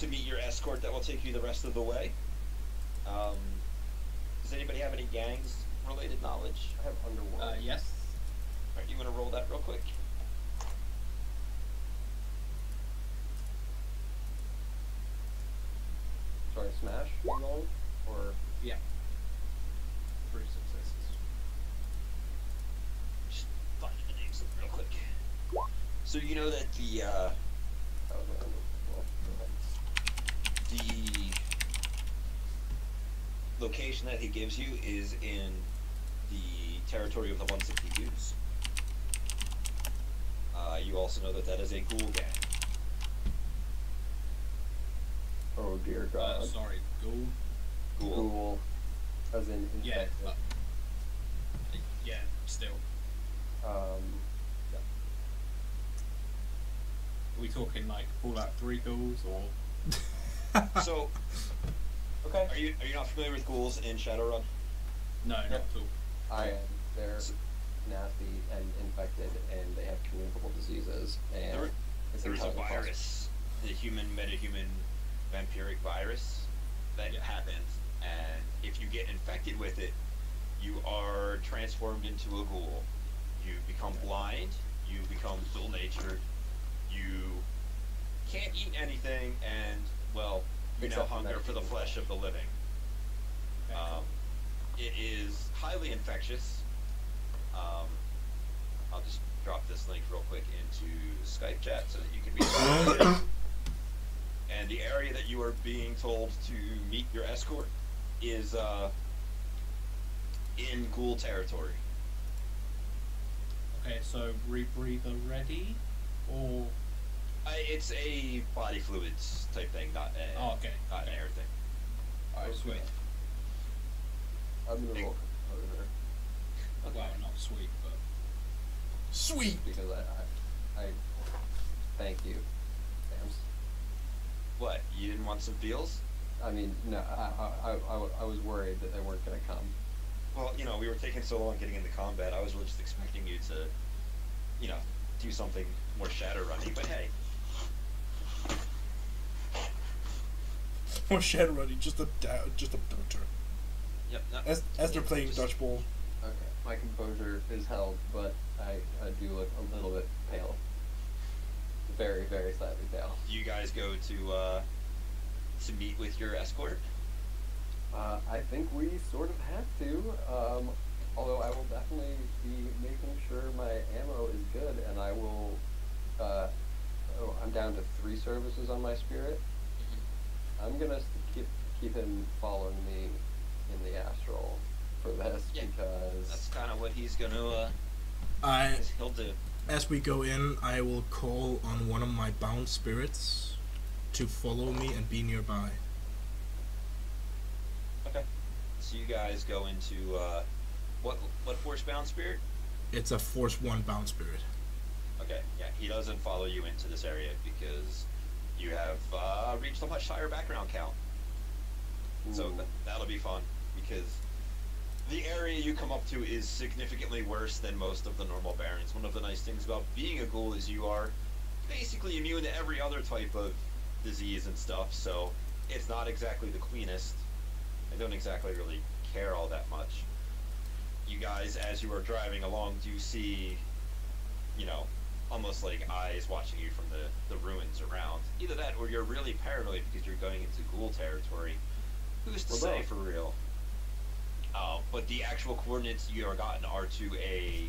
meet your escort that will take you the rest of the way. Does anybody have any gangs related knowledge? I have Underworld. Yes. Alright, you want to roll that real quick? Sorry, Smash, you're going? Or, Yeah. 3 successes. Just finding the names of them real quick. So you know that the that was my Underworld. Go ahead. the location that he gives you is in the territory of the 162s. You also know that that is a ghoul gang. Oh dear God. Sorry, ghoul. Ghoul. Ghoul. As in Yeah. infected. Yeah, still. Yeah. Are we talking like Fallout 3 ghouls or? So, Okay. are you not familiar with ghouls in Shadowrun? No, not at all. I am. They're So- nasty and infected, and they have communicable diseases, and There- it's There's a entirely virus, the human metahuman vampiric virus that Yeah. happens, and if you get infected with it, you are transformed into a ghoul. You become blind, you become ill-natured, you can't eat anything, and, well, you now Except for hunger for the medication. flesh of the living. It is highly infectious. I'll just drop this link real quick into Skype chat so that you can read it. And the area that you are being told to meet your escort is in ghoul territory. Okay, so rebreather ready, or It's a body fluids type thing, not a, oh, okay, not an okay. air thing. Alright, sweet. I'm gonna roll composer Well, not sweet, but Sweet! because I thank you, Bamce. What? You didn't want some feels? I mean, no, I was worried that they weren't gonna come. Well, we were taking so long getting into combat. I was really just expecting you to, do something more Shadowrunny. But hey, Or Shadowrunny, just a punter. yep. No, As they're playing just- dodgeball. Okay, my composure is held, but I do look a little bit pale. Very, very slightly pale. You guys go to meet with your escort. I think we sort of have to, although I will definitely be making sure my ammo is good, and I will, I'm down to 3 services on my spirit. I'm gonna keep him following me in the astral for this, Yeah, because That's kind of what he's gonna. I, He'll do. as we go in, I will call on one of my bound spirits to follow me and be nearby. Okay. So you guys go into what force bound spirit? It's a Force 1 bound spirit. Okay. Yeah, he doesn't follow you into this area because you have reached a much higher background count. So Ooh. that'll be fun because the area you come up to is significantly worse than most of the normal barrens. One of the nice things about being a ghoul is you are basically immune to every other type of disease and stuff, so it's not exactly the cleanest. I don't exactly really care all that much. You guys, as you are driving along, do see, you know, almost like eyes watching you from the ruins around. Either that or you're really paranoid because you're going into ghoul territory. Who's to Or say both. for real? But the actual coordinates you are gotten are to a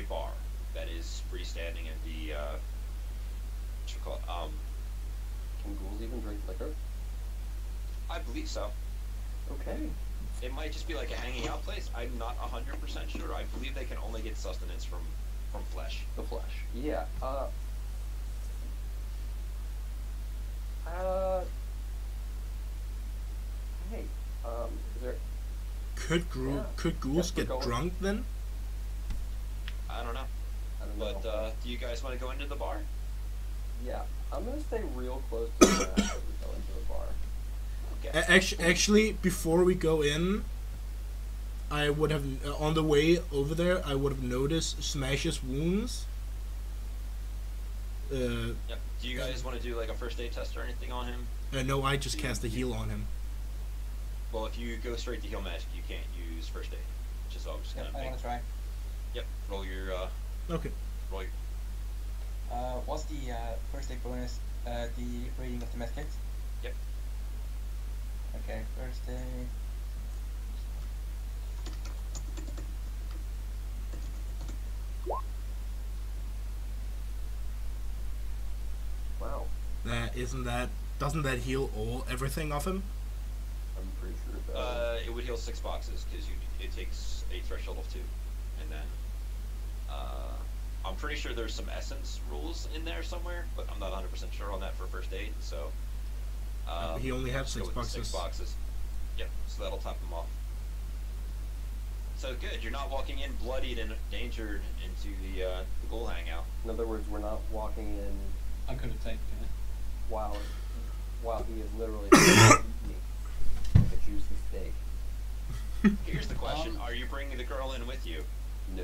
bar that is freestanding in the what you call it? Can ghouls even drink liquor? I believe so. Okay. It might just be like a hanging out place. I'm not 100% sure. I believe they can only get sustenance from flesh. The flesh. Yeah. Hey. Is there? Could ghouls Yes, we're get going. drunk then? I don't know. I don't But know. do you guys want to go into the bar? Yeah. I'm gonna stay real close to the as we go into the bar. Okay. Actually, before we go in, I would have on the way over there. I would have noticed Smash's wounds. Yep. Do you guys want to do like a first aid test or anything on him? No, I just cast a heal on him. Well, if you go straight to heal magic, you can't use first aid, which is all I'm just Yep, gonna I make. wanna try. Yep. Roll your Okay. roll your. What's the first aid bonus? The reading of the med kit? Yep. Okay, first aid. Wow. Doesn't that heal everything off him? I'm pretty sure it does. It would heal 6 boxes because it takes a threshold of 2, and then I'm pretty sure there's some essence rules in there somewhere, but I'm not 100% sure on that for first aid. So He only had let's go 6 with the boxes. 6 boxes. Yep. So that'll top him off. So good. You're not walking in bloodied and endangered into the ghoul hangout. In other words, we're not walking in I could have taken it. while he is literally eating me like a juicy steak. Here's the question: are you bringing the girl in with you? No.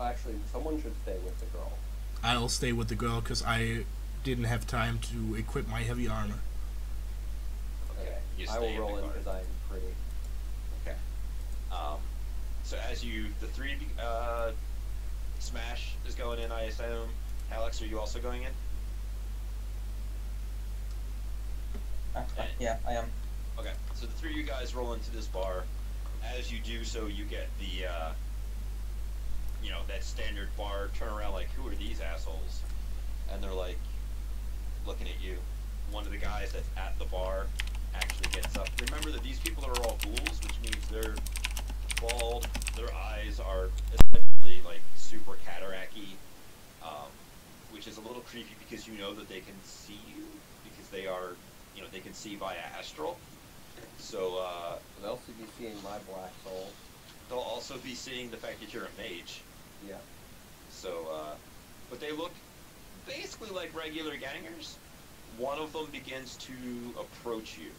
Actually, someone should stay with the girl. I'll stay with the girl because I didn't have time to equip my heavy armor. Okay. You I stay will in the roll in car. because I'm pretty. Okay. So as the 3 Smash is going in, I assume. Alex, are you also going in? Yeah, I am. Okay. So the 3 of you guys roll into this bar. As you do so, you get the that standard bar turnaround, like, who are these assholes? And they're like looking at you. One of the guys that's at the bar actually gets up. Remember that these people are all ghouls, which means they're bald, their eyes are essentially like super cataracty, which is a little creepy because you know that they can see you because they are, they can see via astral. So They'll also be seeing my black soul. they'll also be seeing the fact that you're a mage. Yeah. So, but they look basically like regular gangers. One of them begins to approach you.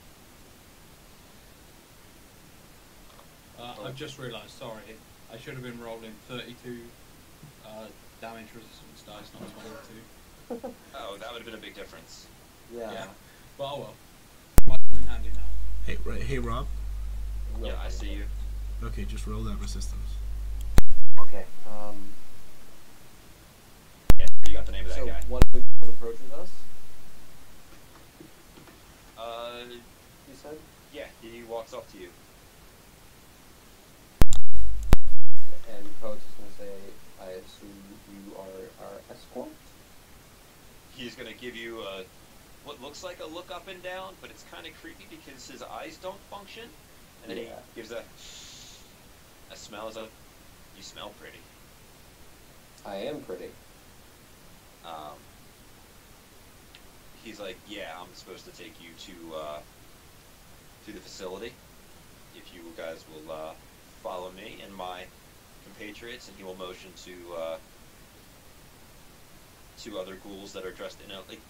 I've just realised, sorry, I should have been rolling 32 damage resistance dice, not 22. Oh, that would have been a big difference. Yeah. But oh well. Might come in handy now. Hey Rob. Yeah, I see you. Okay, just roll that resistance. Okay. Yeah, you got the name of that So guy. one of the girls approaches us. You said. Yeah, he walks up to you. And Coach is gonna say, "I assume you are our escort." He's gonna give you what looks like a look up and down, but it's kind of creepy because his eyes don't function. And then he Yeah. gives a smell. You smell pretty. I am pretty. He's like, yeah, I'm supposed to take you to the facility. If you guys will follow me and my compatriots, and he will motion to other ghouls that are dressed in a, like,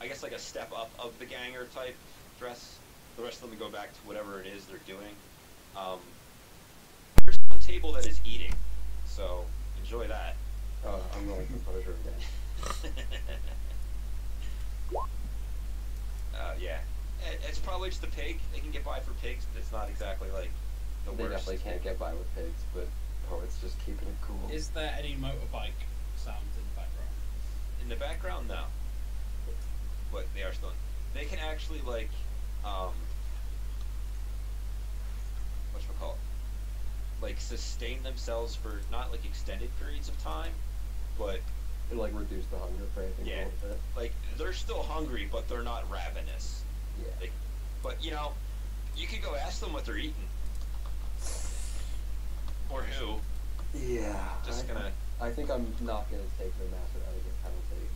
I guess like a step up of the ganger type dress, the rest of them go back to whatever it is they're doing. There's one table that is eating, so enjoy that. I'm going to punish her again. Yeah. It's probably just a pig. They can get by for pigs, but it's not exactly like the They worst. definitely can't get by with pigs, but it's just keeping it cool. Is there any motorbike sounds in the background? In the background, no. But they are still. They can actually like, whatchamacallit? Like sustain themselves for not like extended periods of time, but It like reduce the hunger craving Yeah. a little bit. like they're still hungry, but they're not ravenous. Yeah. Like, but you know, you could go ask them what they're eating. Or who. Yeah. Just gonna. I think I'm not gonna take the massive etiquette penalty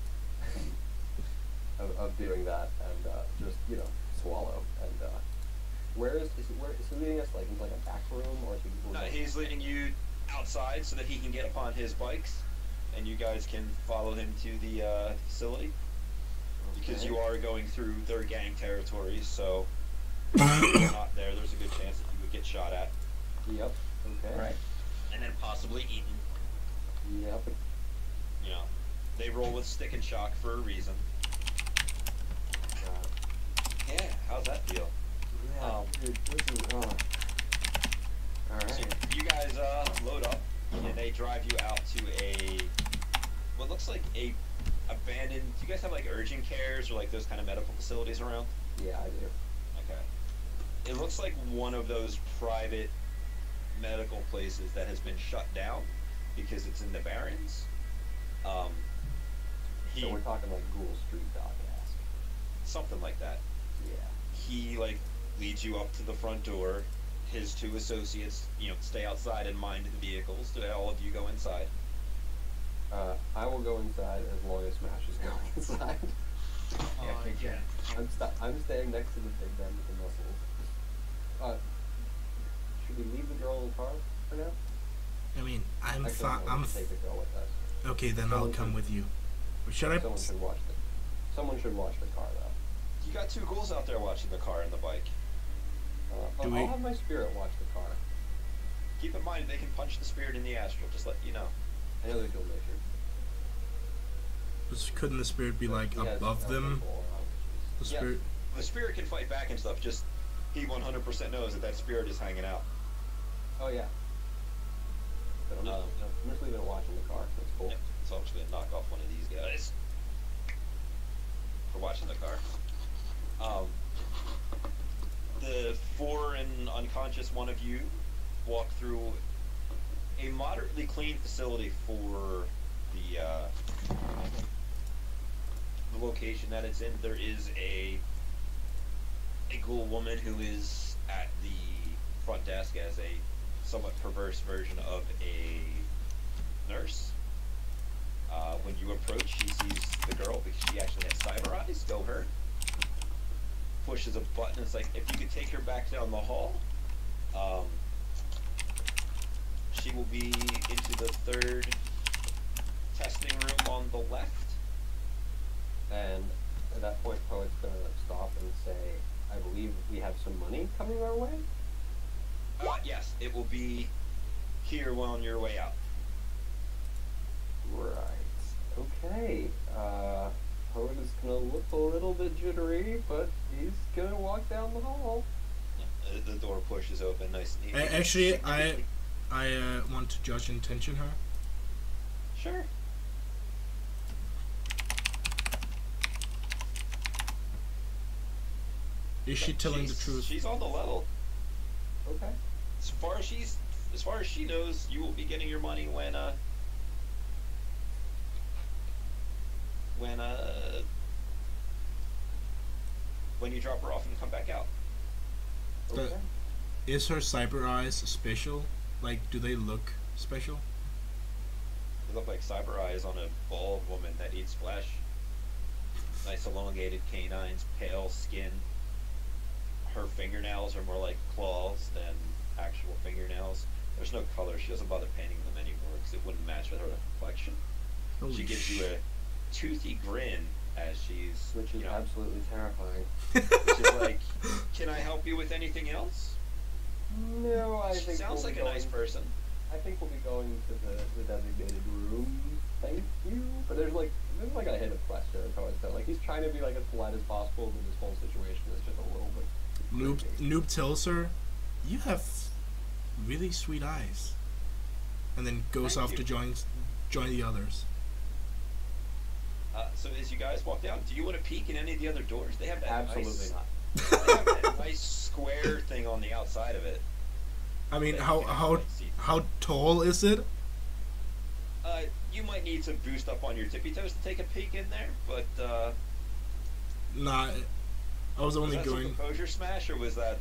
of doing that and just swallow and where is he leading us like into like a back room or is he No, he's leading you outside so that he can get upon his bikes, and you guys can follow him to the facility. Because you are going through their gang territory, so if you're not there, there's a good chance that you would get shot at. Yep. Okay. Right. And then possibly eaten. Yep. You know, they roll with stick and shock for a reason. Yeah, how's that feel? Yeah. Dude, this is So alright. you guys load up, and they drive you out to what looks like a abandoned. Do you guys have like urgent cares or like those kind of medical facilities around? Yeah, I do. Okay. It looks like one of those private medical places that has been shut down because it's in the Barrens. So we're talking like Ghoul Street Dog-esque. Something like that. Yeah. He like leads you up to the front door. His two associates, stay outside and mind the vehicles. Do all of you go inside? I will go inside as long as Smash is going inside. Yeah. I'm staying next to the big man with the muscles. Should we leave the girl in the car for now? I mean, I'm Actually, fine. no, we should take the girl with us. Okay, then I'll come with you. Should I? Someone should watch the car though. You got two ghouls out there watching the car and the bike. I'll have my spirit watch the car. Keep in mind they can punch the spirit in the astral. Just let you know. I know there's no nature. Couldn't the spirit be like Yeah, above it's them? The Yeah. spirit. The spirit can fight back and stuff. Just he 100% knows that spirit is hanging out. Oh yeah. But I'm just leaving it watching the car. That's cool. Yep. So I'm just gonna knock off one of these guys for watching the car. The four and unconscious one of you walk through a moderately clean facility for the location that it's in. There is a ghoul woman who is at the front desk as a somewhat perverse version of a nurse. When you approach, she sees the girl because she actually has cyber eyes. Go her. Pushes a button. It's like, if you could take her back down the hall, she will be into the third testing room on the left. And at that point, Poet's gonna stop and say, "I believe we have some money coming our way." Yes, it will be here on your way out. Right. Okay. Poet is gonna look a little bit jittery, but he's gonna walk down the hall. The door pushes open, nice and easy. Actually, I want to judge intention her. Sure. Is she telling the truth? She's on the level. Okay. As far as she knows, you will be getting your money when you drop her off and come back out. Okay. Is her cyber eyes special? Like, do they look special? They look like cyber eyes on a bald woman that eats flesh. Nice elongated canines, pale skin. Her fingernails are more like claws than actual fingernails. There's no color. She doesn't bother painting them anymore because it wouldn't match with her complexion. Holy She gives you a toothy grin as she's which is you know, absolutely terrifying. which is like, can I help you with anything else? No, I She think sounds we'll like be a going, nice person. I think we'll be going to the designated room. Thank you. But there's like a hint of question towards that. Like he's trying to be like as polite as possible, but this whole situation is just a little bit. Noob tells her, "You have really sweet eyes," and then goes Thank off you. to join the others. So as you guys walk down, do you want to peek in any of the other doors? They have that Absolutely nice, not. They have that nice square thing on the outside of it. I mean, that you how can how actually see. how tall is it? You might need to boost up on your tippy toes to take a peek in there, but Nah, I was was only that some going. composure smash, or was that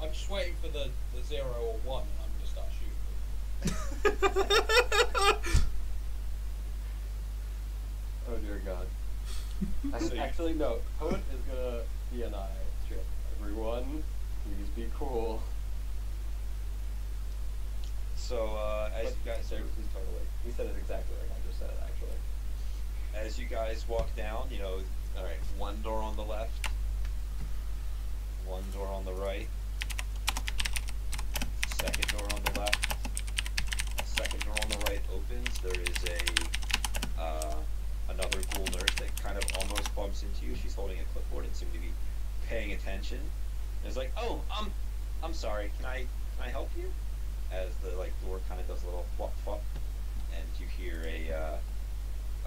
I'm just waiting for the 0 or 1 and I'm going to start shooting. Oh dear God. So you- Actually, no. Poet is gonna be an eye trip. Everyone, please be cool. so as you guys He's totally. He said it exactly like I just said it. Actually. as you guys walk down, you know, all right, one door on the left, one door on the right, second door on the left, a second door on the right opens. There is another ghoul nurse that kind of almost bumps into you. She's holding a clipboard and seems to be paying attention. And it's like, oh, I'm sorry. Can I help you? As the door kind of does a little flop flop, and you hear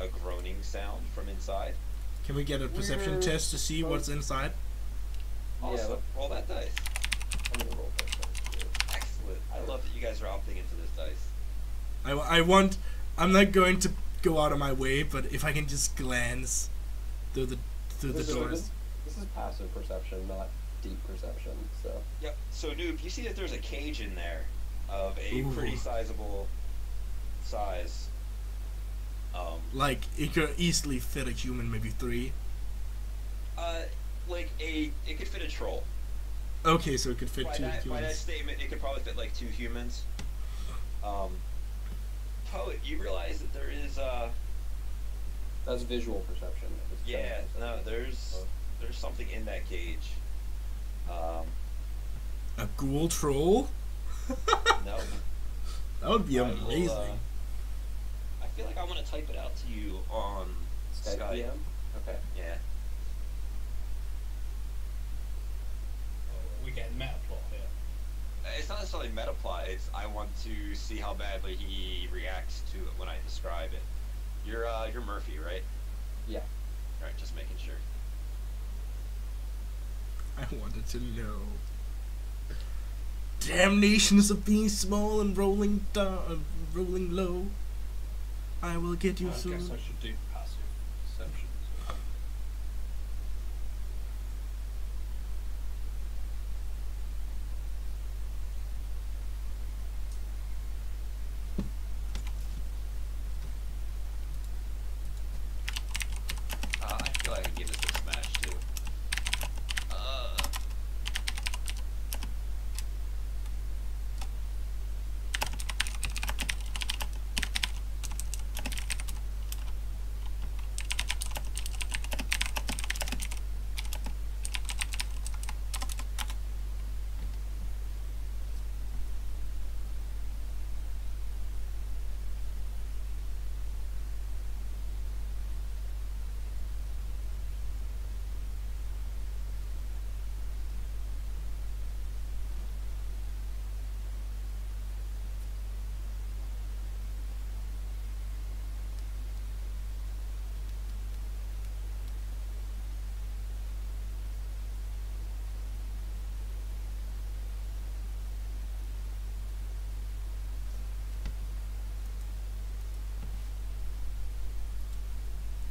a groaning sound from inside. Can we get a perception test to see what's inside? Awesome. but- Roll that dice. I'm gonna roll first. Excellent. I love that you guys are opting into this dice. I want. I'm not going to go out of my way, but if I can just glance through the doors. This is passive perception, not deep perception. So Yep. So, Noob, you see that there's a cage in there of a Ooh. pretty sizable size. Like it could easily fit a human, maybe 3. It could fit a troll. Okay, so it could fit By 2 that humans. statement, it could probably fit like 2 humans. Poet, you realize that there is that's visual perception. If it's yeah, general no, perception. there's something in that cage. A ghoul troll? No. That would be I will, amazing. I feel like I want to type it out to you on Skype Skype. PM? Okay. Yeah. We get meta plot here. It's not necessarily meta plot. It's I want to see how badly he reacts to it when I describe it. You're Murphy, right? Yeah. All right, just making sure. I wanted to know. Damnations of being small and rolling down, rolling low. I will get you I soon. guess I should do passive perception. I feel like I can give this a smash too.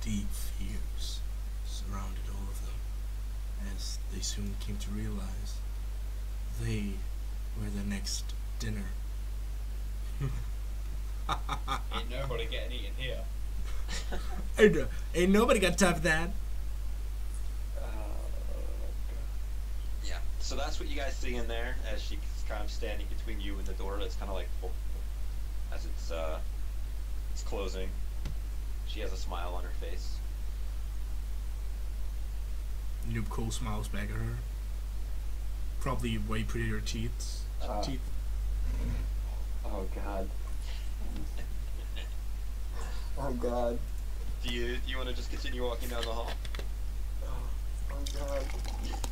Deep fears surrounded all of them, as they soon came to realize they were the next dinner. Ain't nobody getting eaten here. Ain't nobody got time for that. Yeah. So that's what you guys see in there as she's kind of standing between you and the door. It's kind of like as it's closing. She has a smile on her face. Noob Cole smiles back at her. Probably way prettier teeth. Teeth. Oh god. Oh god. Do you want to just continue walking down the hall? Oh god.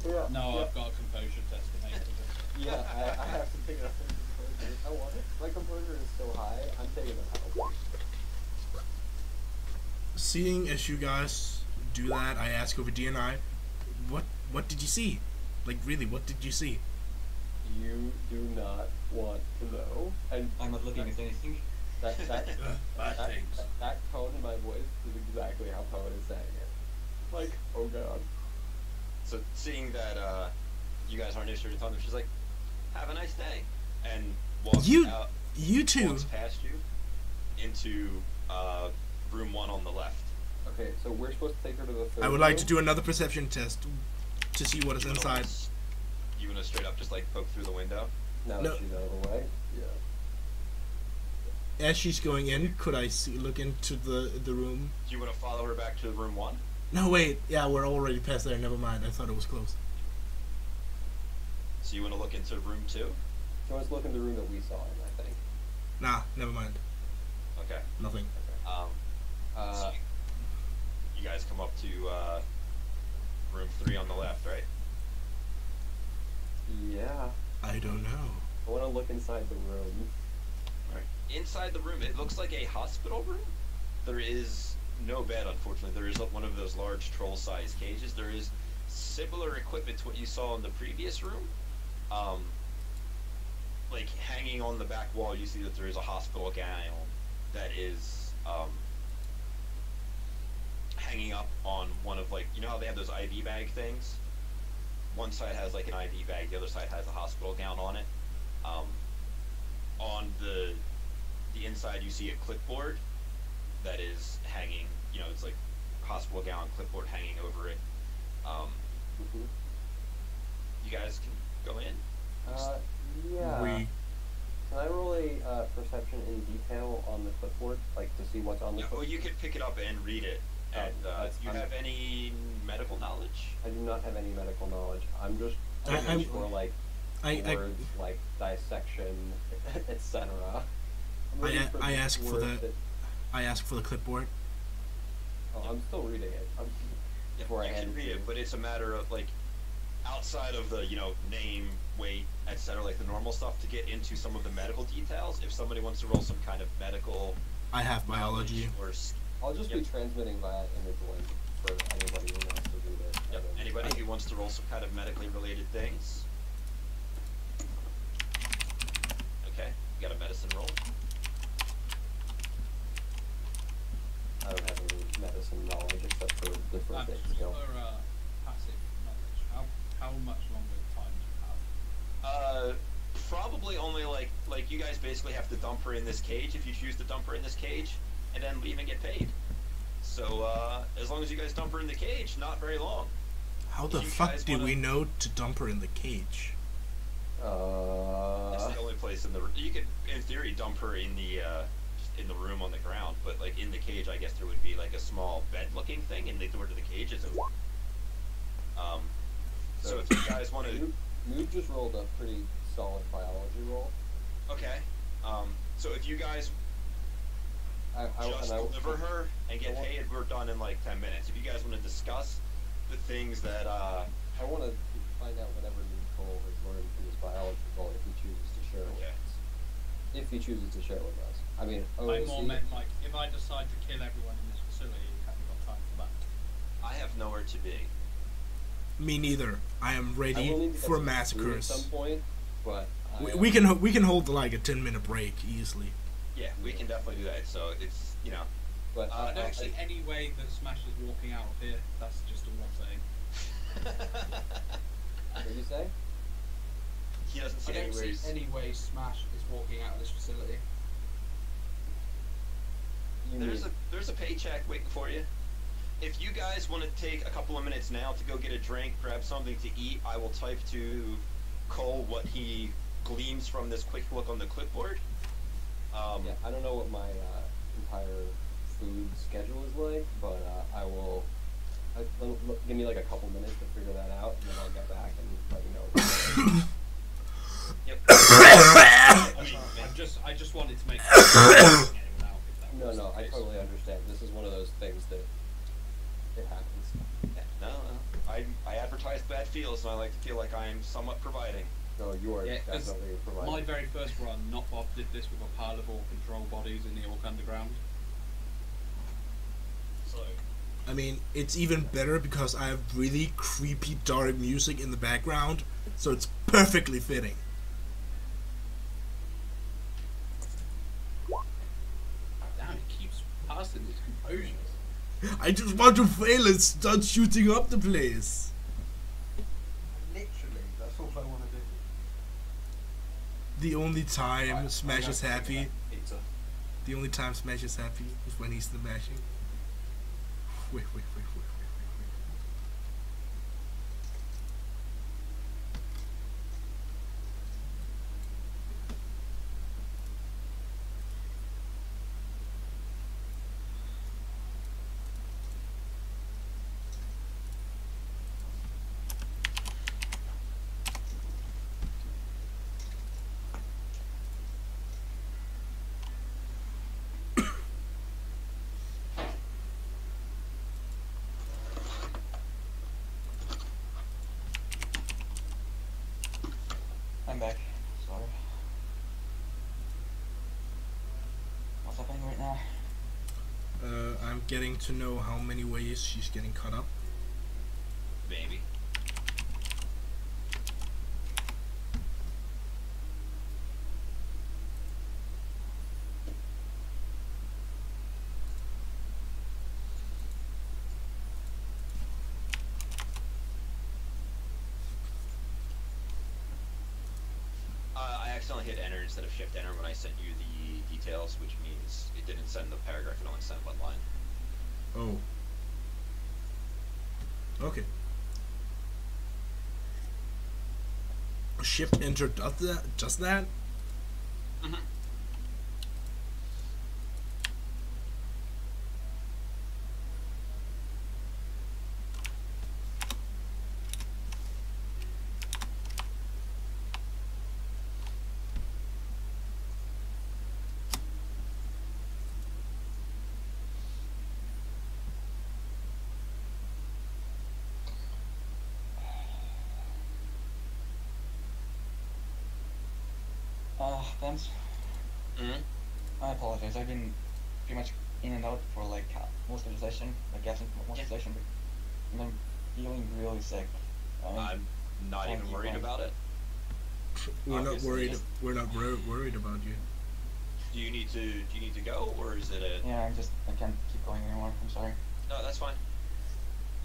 Yeah. No, yeah. I've got a composure test to make for this. Yeah, I have to pick it up in composure. I want it. My composure is so high, I'm taking it out. Seeing as you guys do that, I ask over DNI, what did you see? Like really, what did you see? You do not want to know. And I'm not looking at anything. that Bad things. that tone in my voice is exactly how Poet is saying it. Like, oh god. So seeing that you guys aren't interested in telling them, she's like, "Have a nice day," and walks out. You two. Walks past you into room 1 on the left. Okay, so we're supposed to take her to the third I would like to room? do another perception test to see what is inside. You wanna straight up just like poke through the window? Now No. that she's out of the way? Yeah. As she's going in, could I look into the room? Do you wanna follow her back to room 1? No, wait. Yeah, we're already past there. Never mind. I thought it was closed. So you wanna look into room 2? She wants to look in the room that we saw in, I think. Nah, never mind. Okay. Nothing. So you guys come up to room 3 on the left, right? Yeah. I don't know. I want to look inside the room. Right. Inside the room, it looks like a hospital room. There is no bed, unfortunately. There is one of those large troll-sized cages. There is similar equipment to what you saw in the previous room. Like hanging on the back wall, you see that there is a hospital gown that is hanging up on one of, like, you know how they have those IV bag things? One side has like an IV bag, the other side has a hospital gown on it. On the inside, you see a clipboard that is hanging. You know, it's like hospital gown, clipboard hanging over it. Mhm. You guys can go in. Yeah. We. Can I roll a perception in detail on the clipboard, like to see what's on the Yeah, well, clipboard? you can pick it up and read it. And you I'm- have any medical knowledge? I do not have any medical knowledge. I'm just I'm- looking for like I words like dissection, etc. I ask for the clipboard. Oh, I'm still reading it. Yeah, Before I you hand can it read to it, you. but it's a matter of like outside of the name, weight, etc., like the normal stuff, to get into some of the medical details. If somebody wants to roll some kind of medical I have knowledge biology. or I'll just be Yep. transmitting via image link for anybody who wants to read it. Yep. And then- Anybody who wants to roll some kind of medically related things? Okay, you got a medicine roll. I don't have any medicine knowledge except for different things. Just Go. for passive knowledge, how much longer time do you have? Probably only like you guys basically have to dump her in this cage if you choose to dump her in this cage, and then leave and get paid. So as long as you guys dump her in the cage, not very long. How the You fuck guys do wanna- we know to dump her in the cage? It's the only place in the you could in theory dump her in the just in the room on the ground, but like in the cage, I guess there would be like a small bed-looking thing, and the door to the cage is open. So if you guys want to, You just rolled a pretty solid biology roll. okay. So if you guys just deliver her and get paid, we're done in like 10 minutes. If you guys want to discuss the things that I want to find out whatever Nicole has learned from his biology roll if he chooses to share it with Okay. us. If he chooses to share it with us. I mean, I OAC, more meant like if I decide to kill everyone in this facility, you haven't got time for that. I have nowhere to be. Me neither. I am I will ready need to get for some food massacres. At some point, but We can hold like a 10-minute break easily. Yeah, we can definitely do that. So it's But I don't see any way that Smash is walking out of here. That's just all I'm saying. what did you say? he doesn't I see don't anywhere. see any way Smash is walking out of this facility. You There's a paycheck waiting for you. If you guys want to take a couple of minutes now to go get a drink, grab something to eat, I will type to Cole what he gleams from this quick look on the clipboard. yeah, I don't know what my entire food schedule is like, but I will Give me like a couple minutes to figure that out, and then I'll get back and let you know. Yep. I just wanted to make sure anyone out if that was No, the I case. totally understand. This is one of those things that it happens. Yeah, no. I advertise bad feels, and I like to feel like I am somewhat providing. No, you are Yeah, 'cause definitely providing. My very first run, not Bob did this with a pile of all control bodies in the Orc Underground. So, I mean, it's even better because I have really creepy dark music in the background, so it's perfectly fitting. damn, it keeps passing his composure. I just want to fail and start shooting up the place. Literally, that's all I want to do. The only time Smash is happy, Pizza. the only time Smash is happy is when he's smashing. Wait. I'm back. Sorry. What's happening right now? I'm getting to know how many ways she's getting cut up. Maybe. I accidentally hit enter instead of shift enter when I sent you the details, which means it didn't send the paragraph, it only sent one line. Oh. Okay. Shift enter does that? Just that? Mm-hmm. Bamce, Mm-hmm. I apologize. I've been pretty much in and out for like most of the session, like gaps in most of the session, but I'm feeling really sick. I'm not Thank even you, worried Frank. about it. We're not Obviously, worried. just- We're not worried about you. Do you need to go, or is it a? Yeah, I can't keep going anymore. I'm sorry. No, that's fine.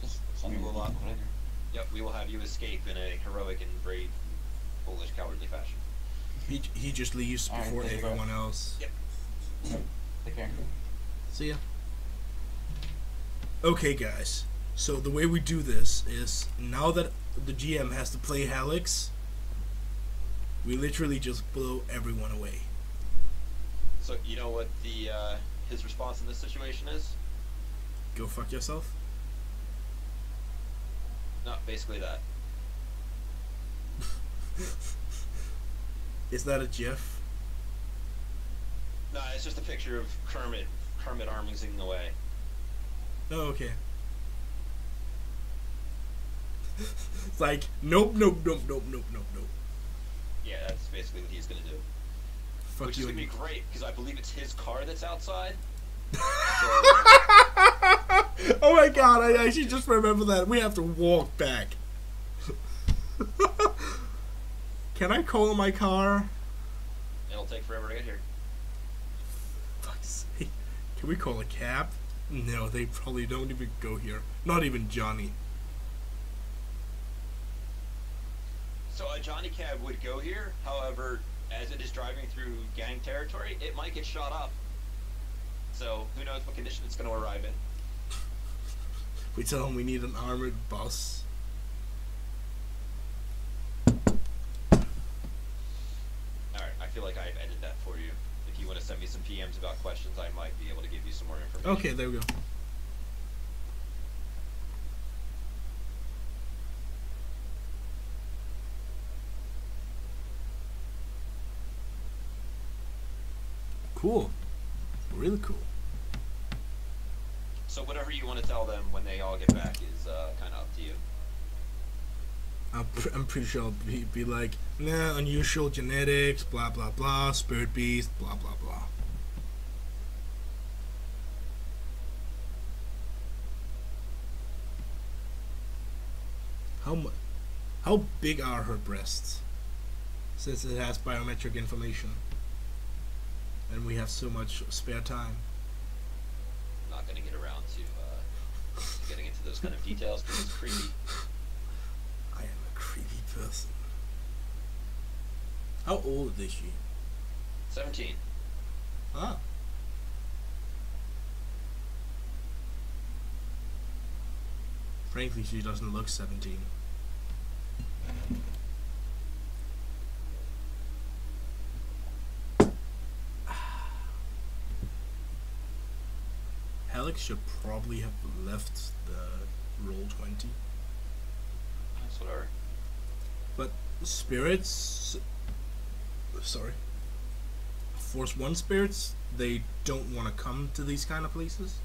Just send We me will, the details later. Yep, we will have you escape in a heroic and brave, foolish, cowardly fashion. He just leaves Alright, before there you go. everyone else. Yep. Take care. See ya. Okay, guys. So the way we do this is now that the GM has to play haliax, we literally just blow everyone away. So you know what the his response in this situation is? Go fuck yourself. No, basically that. Is that a GIF? No, it's just a picture of Kermit arming away. Oh, okay. It's like nope. Yeah, that's basically what he's gonna do. Fuck Which you. is gonna and be you. great because I believe it's his car that's outside. So Oh my god! I actually just remember that we have to walk back. Can I call my car? it'll take forever to get here. Fuck's sake. Can we call a cab? No, they probably don't even go here. Not even Johnny. So a Johnny Cab would go here. However, as it is driving through gang territory, it might get shot up. So who knows what condition it's going to arrive in. We tell them we need an armored bus. Alright, I feel like I've edited that for you. If you want to send me some PMs about questions, I might be able to give you some more information. Okay, there we go. Cool. Really cool. So whatever you want to tell them when they all get back is kind of up to you. I'm pretty sure I'll be like, nah, unusual genetics, blah blah blah, spirit beast, blah blah blah. How big are her breasts? Since it has biometric information, and we have so much spare time. I'm not going to get around to getting into those kind of details because it's creepy. I am a creepy person. How old is she? 17. Ah. Frankly, she doesn't look 17. Alex should probably have left the roll 20. That's whatever. But spirits, sorry, Force 1 spirits, they don't want to come to these kind of places.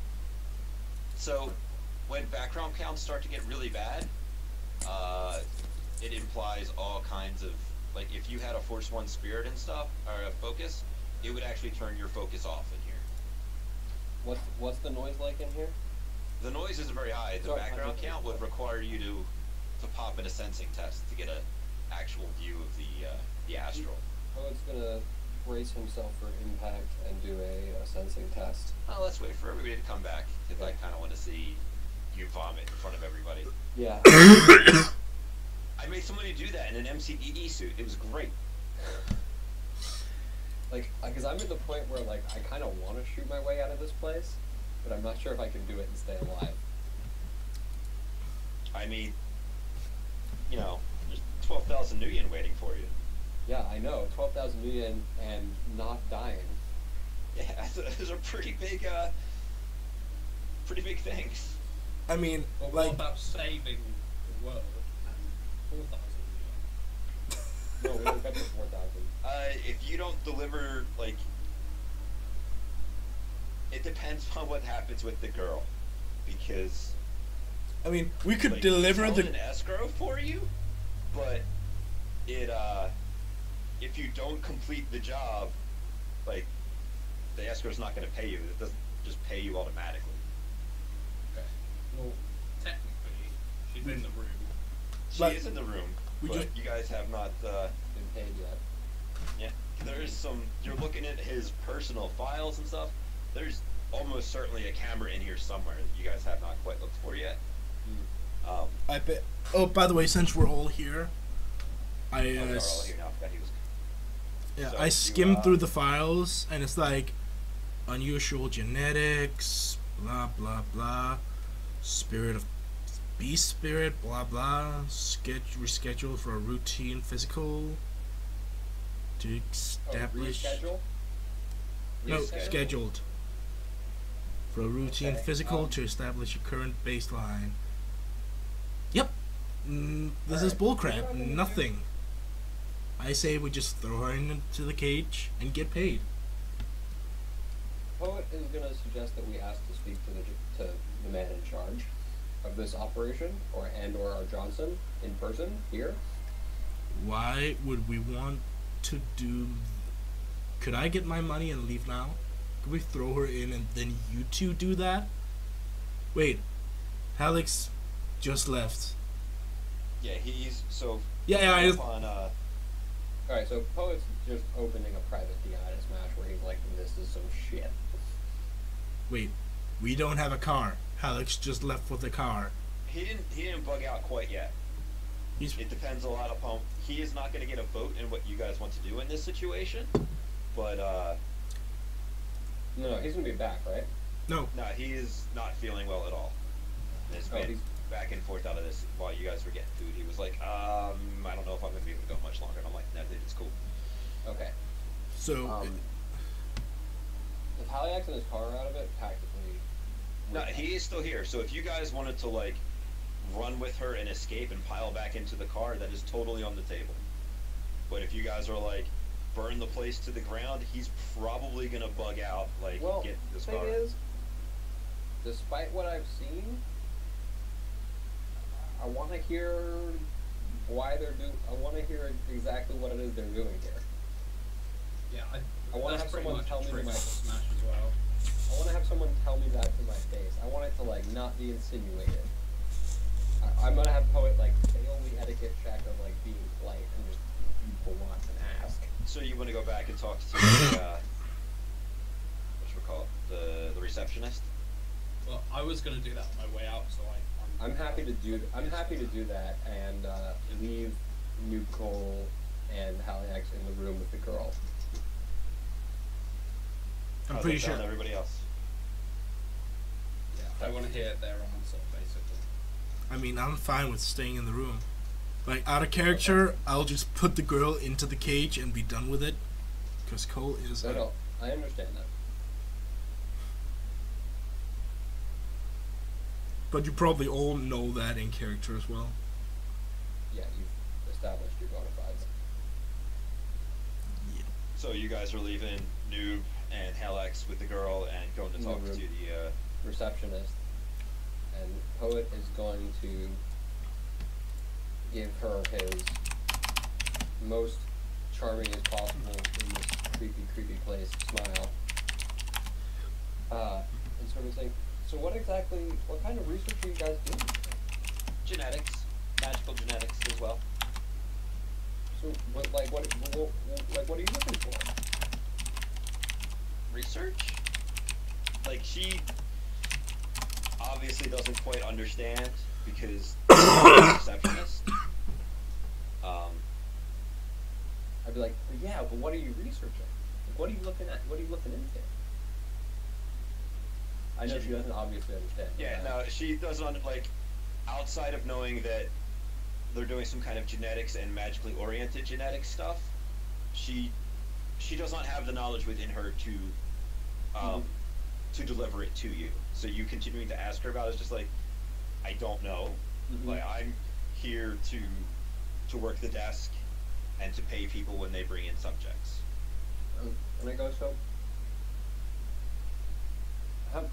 So, when background counts start to get really bad, it implies all kinds of, like, if you had a Force 1 spirit and stuff, or a focus, it would actually turn your focus off in here. What's the noise like in here? The noise isn't very high. The background count would require you to pop in a sensing test to get an actual view of the astral. Poet's gonna brace himself for impact and do a sensing test. Oh, let's wait for everybody to come back, because I kind of want to see you vomit in front of everybody. Yeah. I made somebody do that in an MCDE suit. It was great. Like, because I'm at the point where, like, I kind of want to shoot my way out of this place, but I'm not sure if I can do it and stay alive. I mean, you know, there's 12,000 new yen waiting for you. Yeah, I know. 12,000 new yen and not dying. Yeah, those are pretty big things. I mean, But like, what about saving the world and 4,000 No, we don't get to 4,000. If you don't deliver, like, it depends on what happens with the girl, because I mean, we could like, deliver it's held the. in escrow for you, but it if you don't complete the job, like, the escrow's not going to pay you. It doesn't just pay you automatically. Okay. Well, technically, she's in the room. She But is in the room, we but just- you guys have not. Been paid yet. Yeah, there is some. You're looking at his personal files and stuff. There's almost certainly a camera in here somewhere that you guys have not quite looked for yet. I bet. Oh, by the way, since we're all here, I Oh, they're all here now. I forgot he was. yeah, So I you, skimmed through the files, and it's like unusual genetics, blah blah blah, spirit of beast spirit, blah blah, rescheduled for a routine physical to establish. Reschedule? No, Reschedule. scheduled for a routine Okay, physical to establish a current baseline. Yep. This is Alright. bullcrap. Nothing. I say we just throw her into the cage and get paid. Poet is going to suggest that we ask to speak to the man in charge of this operation, or our Johnson, in person, here. Why would we want to do... Could I get my money and leave now? Could we throw her in and then you two do that? Wait. Alex just left. Yeah, he's so. Yeah, I just... on, Alright, so Poet's just opening a private DI to Smash where he's like, this is some shit. Wait. We don't have a car. Alex just left with the car. He didn't bug out quite yet. He's... It depends a lot upon. He is not going to get a vote in what you guys want to do in this situation, but No, he's going to be back, right? No. no, he is not feeling well at all. And has Oh, been he's- back and forth out of this while you guys were getting food. He was like, I don't know if I'm going to be able to go much longer. And I'm like, no, dude, it's cool. Okay. So... If haliax and his car are out of it, tactically... No, he is still here. So if you guys wanted to, like, run with her and escape and pile back into the car, that is totally on the table. But if you guys are like, burn the place to the ground, he's probably gonna bug out, like, Well, get the this thing car. is, despite what I've seen, I want to hear why they're doing. I want to hear exactly what it is they're doing here. Yeah, I wanna that's have pretty someone much tell a me trick my- for Smash as well. I want to have someone tell me that to my face. I want it to like not be insinuated. I'm gonna have Poet like fail the etiquette check of like being polite and just be blunt and ask. So you want to go back and talk to the, what the receptionist? Well, I was gonna do that on my way out, so I'm happy to do. I'm happy to do that and leave Nicole and haliax in the room with the girl. I'm How's pretty that sure. sound to everybody else? Yeah, I want to hear their answer, basically. I mean, I'm fine with staying in the room. Like, out of character, I'll just put the girl into the cage and be done with it. Because Cole is. No, I understand that. But you probably all know that in character as well. Yeah, you've established your bona fides. So you guys are leaving Noob and Halex with the girl and going to talk Noob. to the, Receptionist, and Poet is going to give her his most charming as possible in this creepy place smile. And sort of say, so what kind of research are you guys doing? genetics, magical genetics as well. So, what are you looking for? Research? Like, she obviously doesn't quite understand because she's a receptionist. I'd be like, yeah, but what are you researching? Like, what are you looking at? What are you looking into? I know she doesn't obviously understand. Yeah, no, she doesn't, like, outside of knowing that they're doing some kind of genetics and magically oriented genetic stuff, she does not have the knowledge within her to deliver it to you. So you continuing to ask her about it is just like, I don't know. Mhm. Like, I'm here to work the desk and to pay people when they bring in subjects. And I go, so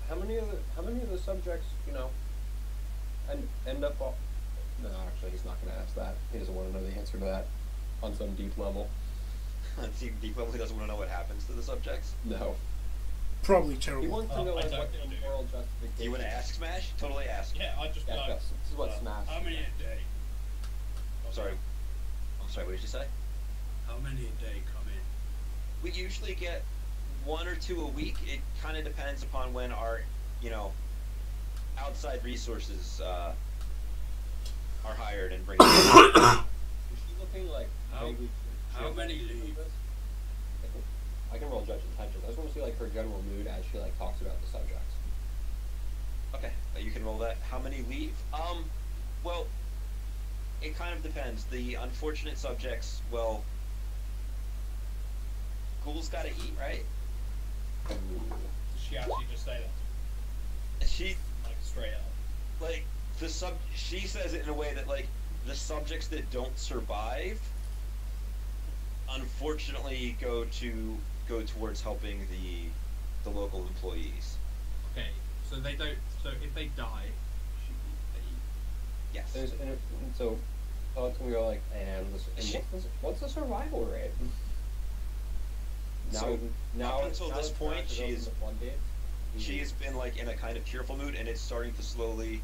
how many of the subjects, end up all, no, actually he's not gonna ask that. He doesn't want to know the answer to that on some deep level. See, Deep Level doesn't want to know what happens to the subjects. No. Probably He terrible. wants to know I like don't what do. the moral justification. Do you want to ask Smash? Totally ask. Yeah, I just Yeah, like. this is what Smash. How many a day? I'm sorry, what did you say? How many a day come in? We usually get 1 or 2 a week. It kind of depends upon when our, outside resources are hired and bring in. Is she looking like How many leave? I can roll judge intentions. I just want to see like her general mood as she like talks about the subjects. Okay, you can roll that. How many leave? Well, it kind of depends. The unfortunate subjects, well, Ghoul's gotta eat, right? Does she actually just say that? She, Like, straight up? like, she says it in a way that, like, the subjects that don't survive, unfortunately, go towards helping the local employees. Okay, so they don't. So if they die, they eat. Yes. And so it's gonna go like, what's the survival rate? So, now up until this that point, Smash has opened the floodgates, She has been like in a kind of cheerful mood, and it's starting to slowly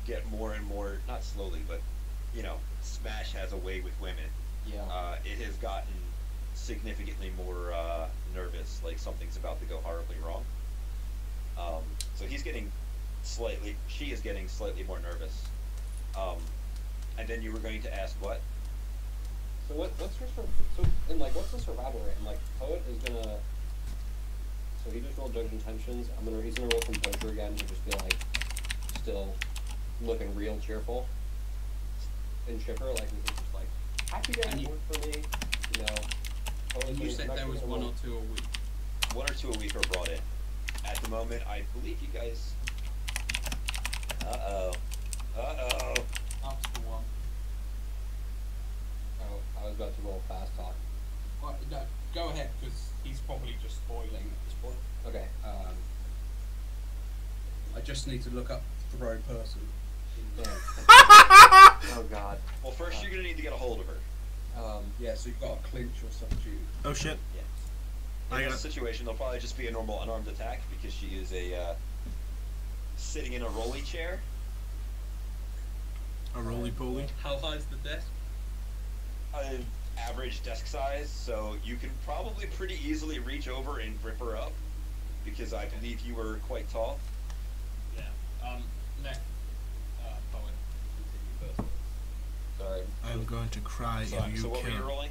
get more and more, not slowly, but Smash has a way with women. Yeah. It has gotten significantly more nervous, like something's about to go horribly wrong. So she is getting slightly more nervous. And then you were going to ask what? So what's the survival rate? And like Poet is gonna. So he just rolled judge intentions. He's gonna roll composure again to just be like, still looking real cheerful and chipper. Like he's just like, happy day work for me. And you said there was 1 or 2 a week. 1 or 2 a week are brought in. At the moment, I believe you guys. Up to 1. Oh, I was about to roll fast talk. Well, no, go ahead, because he's probably just spoiling at this point. Okay. I just need to look up throw person. Yeah. Oh God. Well, first you're gonna need to get a hold of her. Yeah, so you've got a clinch or subdue. Oh shit. Yeah. In this situation, there'll probably just be a normal unarmed attack because she is sitting in a rolly chair. A roly-poly. How high is the desk? Average desk size, so you can probably pretty easily reach over and rip her up because I believe you were quite tall. Yeah. Next. Poet. Continue first. Sorry. I'm going to cry So, if you so what were you care. rolling?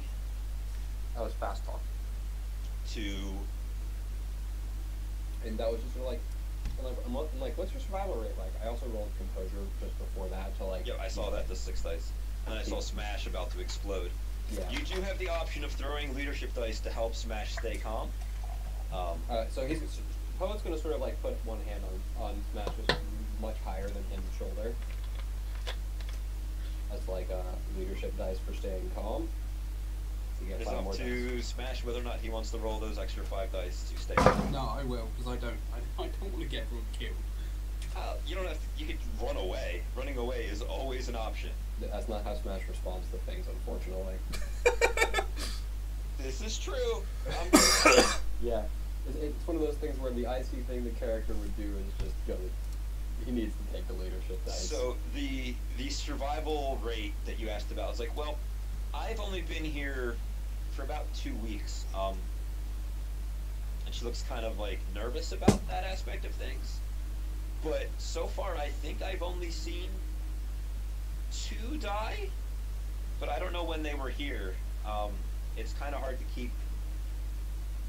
That was fast talk. And that was just sort of like, I'm like, what's your survival rate like? I also rolled composure just before that to like. Yep, I saw that, the 6 dice. And I saw Smash about to explode. Yeah. You do have the option of throwing leadership dice to help Smash stay calm. So Poet's gonna sort of like put one hand on Smash's much higher than his shoulder. That's like leadership dice for staying calm. To get It's 5 up more to dice. Smash whether or not he wants to roll those extra 5 dice to stay calm. No, I will, because I don't want to get everyone killed. You don't have to, you could run away. Running away is always an option. That's not how Smash responds to things, unfortunately. This is true. Yeah, it's one of those things where the IC thing the character would do is just go. He needs to take the leadership dice. So the survival rate that you asked about is like, well, I've only been here for about 2 weeks. And she looks kind of like nervous about that aspect of things. But so far, I think I've only seen 2 die. But I don't know when they were here. It's kind of hard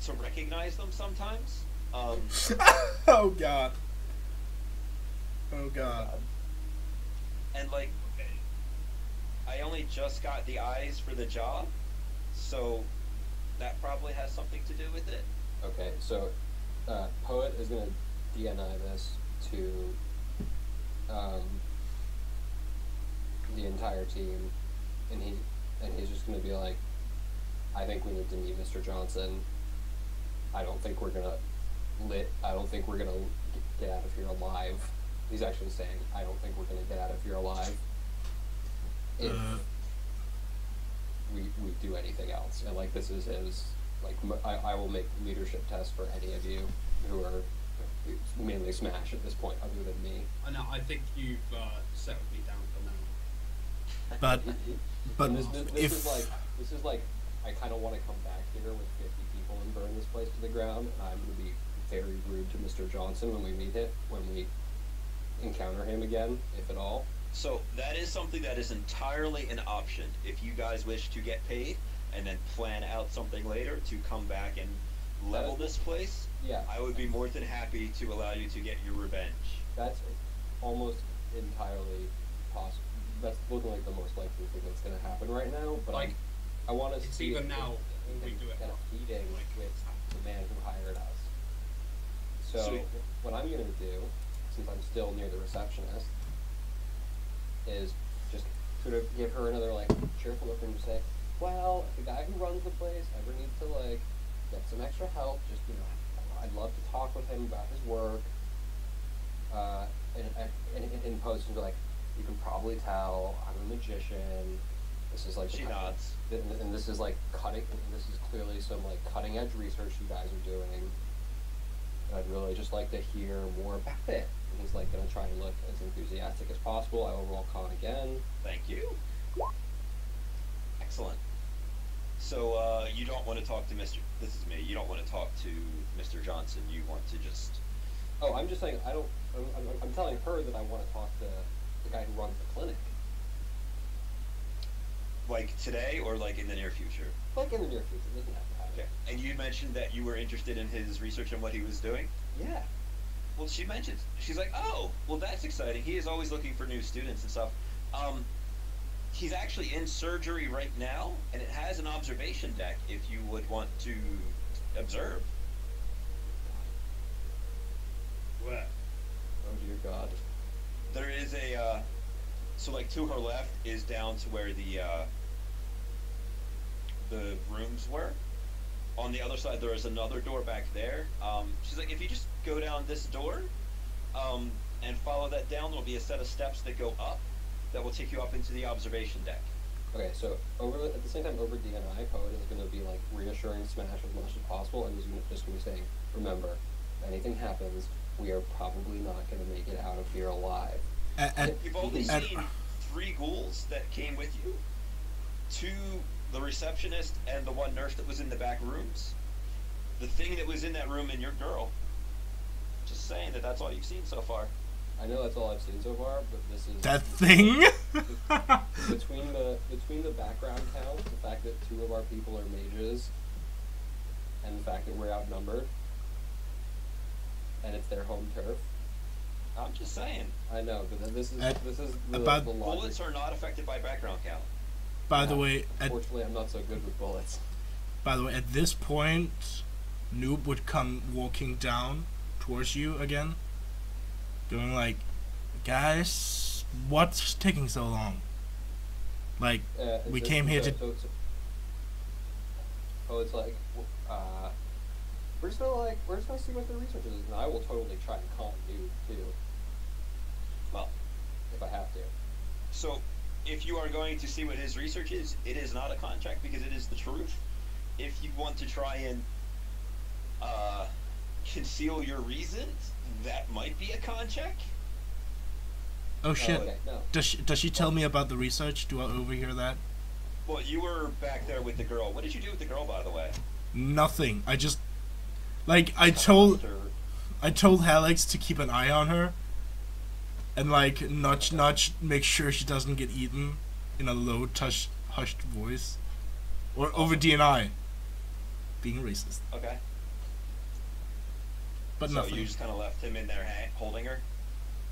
to recognize them sometimes. Oh god. Oh god. And like, I only just got the eyes for the job, so that probably has something to do with it. Okay, so Poet is gonna DNI this to the entire team, and he's just gonna be like, I think we need to meet Mr. Johnson. I don't think we're gonna get out of here alive. He's actually saying, I don't think we're gonna get out of here alive if we do anything else. And like, this is his, like, I will make leadership tests for any of you who are mainly Smash at this point, other than me. I know. I think you've settled me down for now. But And this if is like I kind of want to come back here with 50 people and burn this place to the ground, and I'm going to be very rude to Mr. Johnson when we encounter him again, if at all. So that is something that is entirely an option. If you guys wish to get paid and then plan out something later to come back and level this place, Yeah. I would be more than happy to allow you to get your revenge. That's almost entirely possible. That's looking like the most likely thing that's going to happen right now. But Like, I want to it's see either if now we or we do it get a after. meeting Like, with the man who hired us. So Sweet. what I'm going to do, since I'm still near the receptionist, is just sort of give her another like cheerful look and just say, well, if the guy who runs the place ever needs to like get some extra help, just, you know, I'd love to talk with him about his work. And in post, and be like, you can probably tell I'm a magician. This is like She nods. and this is like this is clearly some like cutting edge research you guys are doing. And I'd really just like to hear more about it. And he's like gonna try and look as enthusiastic as possible. I will roll con again. Thank you. Excellent. So you don't want to talk to Mr. This is me. You don't want to talk to Mr. Johnson. You want to just. Oh, I'm just saying I don't. I'm telling her that I want to talk to the guy who runs the clinic. Like today or like in the near future? Like in the near future, it doesn't have to happen. Okay. And you mentioned that you were interested in his research and what he was doing? Yeah. Well, she mentioned, she's like, oh, well, that's exciting. He is always looking for new students and stuff. He's actually in surgery right now, and it has an observation deck if you would want to observe. Where? Oh dear God. There is a, so like to her left is down to where the rooms were. On the other side, there is another door back there. She's like, if you just go down this door, and follow that down, there'll be a set of steps that go up that will take you up into the observation deck. Okay, so at the same time, over DNI, Poet is going to be like reassuring Smash as much as possible, and he's just going to be saying, remember, if anything happens, we are probably not going to make it out of here alive. You've only seen 3 ghouls that came with you, 2, the receptionist and the 1 nurse that was in the back rooms, the thing that was in that room, and your girl. Just saying that's all you've seen so far. I know that's all I've seen so far, but this is That thing? between the background count, the fact that 2 of our people are mages, and the fact that we're outnumbered, and it's their home turf. I'm just saying. I know, but then this is the about- logic. Bullets are not affected by background count. By the way, Unfortunately, I'm not so good with bullets. at this point, Noob would come walking down towards you again, going like, guys, what's taking so long? Like, we came here to... Oh, it's like, we're just gonna see what the research is, and I will totally try to calm you too. Well, if I have to. So, if you are going to see what his research is, it is not a contract because it is the truth. If you want to try and conceal your reasons, that might be a contract. Oh shit. Okay, no. Does she tell me about the research? Do I overhear that? Well, you were back there with the girl. What did you do with the girl, by the way? Nothing. I just... Like, I told Haliax to keep an eye on her. And like, nudge, make sure she doesn't get eaten in a low, hushed voice. Or over DNI. Being racist. Okay. But so nothing. you just kind of left him in there holding her?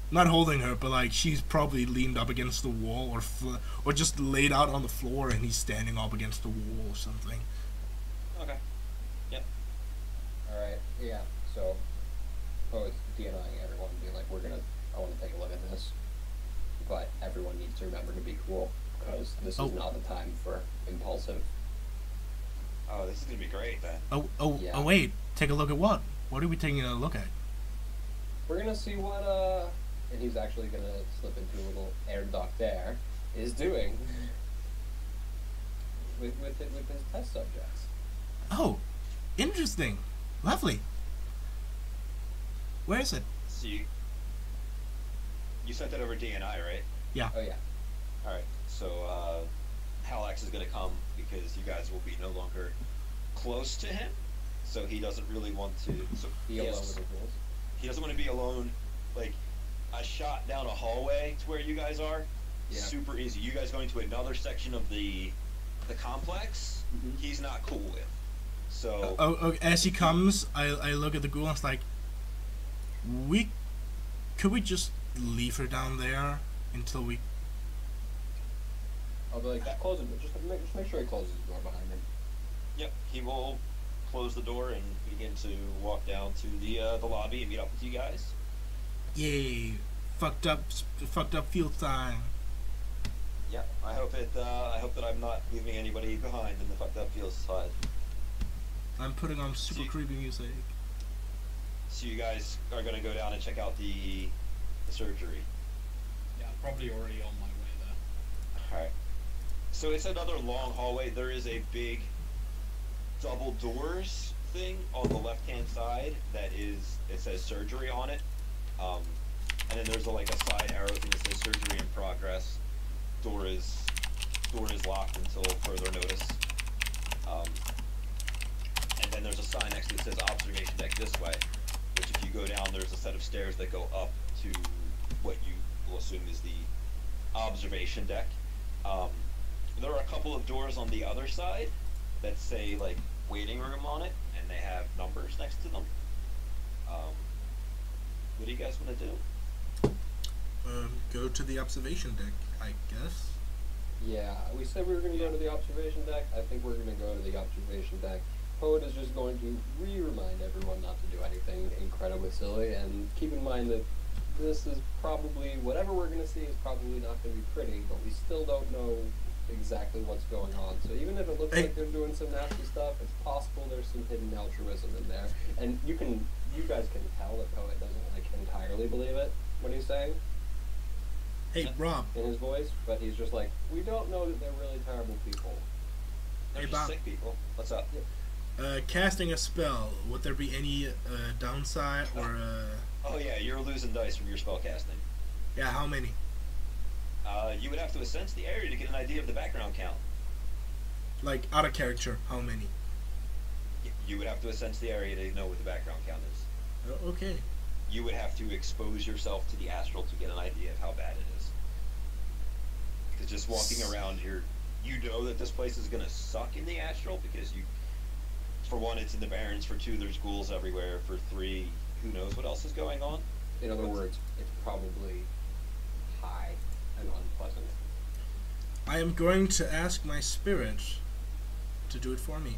Not holding her, but like, she's probably leaned up against the wall or just laid out on the floor and he's standing up against the wall or something. Okay. Yep. Alright, yeah, so, it's DNIing everyone, being like, I want to take a look at this, but everyone needs to remember to be cool, because this is not the time for impulsive. Oh, this is gonna be great then. Yeah. Oh wait, take a look at what? What are we taking a look at? We're gonna see what, and he's actually gonna slip into a little air duct there, is doing with his test subjects. Oh, interesting. Lovely. Where is it? So you sent that over DNI, right? Yeah. Oh yeah. Alright, so Haliax is gonna come because you guys will be no longer close to him, so he doesn't really want to Be alone with the rules. he doesn't want to be alone. Like, a shot down a hallway to where you guys are, Yeah. super easy. You guys going to another section of the complex, he's not cool with. So Oh, as he comes, I look at the ghoul and it's like, could we just leave her down there until we... I'll be like, close it, just make sure he closes the door behind him. yep, he will close the door and begin to walk down to the lobby and meet up with you guys. Yay, fucked up field time. Yep, I hope that I'm not leaving anybody behind in the fucked up field side. I'm putting on super creepy music. So you guys are gonna go down and check out the surgery. Yeah, probably already on my way there. Alright. So it's another long hallway. There is a big double doors thing on the left hand side it says surgery on it. And then there's like a side arrow thing that says surgery in progress. Door is locked until further notice. And then there's a sign next to it that says observation deck this way, which if you go down, there's a set of stairs that go up to what you will assume is the observation deck. There are a couple of doors on the other side that say like waiting room on it, and they have numbers next to them. What do you guys want to do? Go to the observation deck, I guess. Yeah, we said we were going to go to the observation deck. I think we're going to go to the observation deck. Poet is just going to remind everyone not to do anything incredibly silly, and keep in mind that this is probably, whatever we're going to see is probably not going to be pretty, but we still don't know exactly what's going on. So even if it looks Hey. like they're doing some nasty stuff, it's possible there's some hidden altruism in there. And you guys can tell that Poet doesn't like entirely believe it when he's saying Hey, Rob. in his voice, but he's just like, we don't know that they're really terrible people. They're Hey, just Bob. sick people. What's up? Casting a spell, would there be any downside or Oh yeah, you're losing dice from your spell casting. yeah, how many? You would have to assense the area to get an idea of the background count. Like out of character, how many? You would have to assense the area to know what the background count is. Oh, okay. You would have to expose yourself to the astral to get an idea of how bad it is. Because just walking around here, you know that this place is gonna suck in the astral because for one, it's in the Barrens. For two, there's ghouls everywhere. For three, who knows what else is going on? In other words, it's probably high and unpleasant. I am going to ask my spirit to do it for me.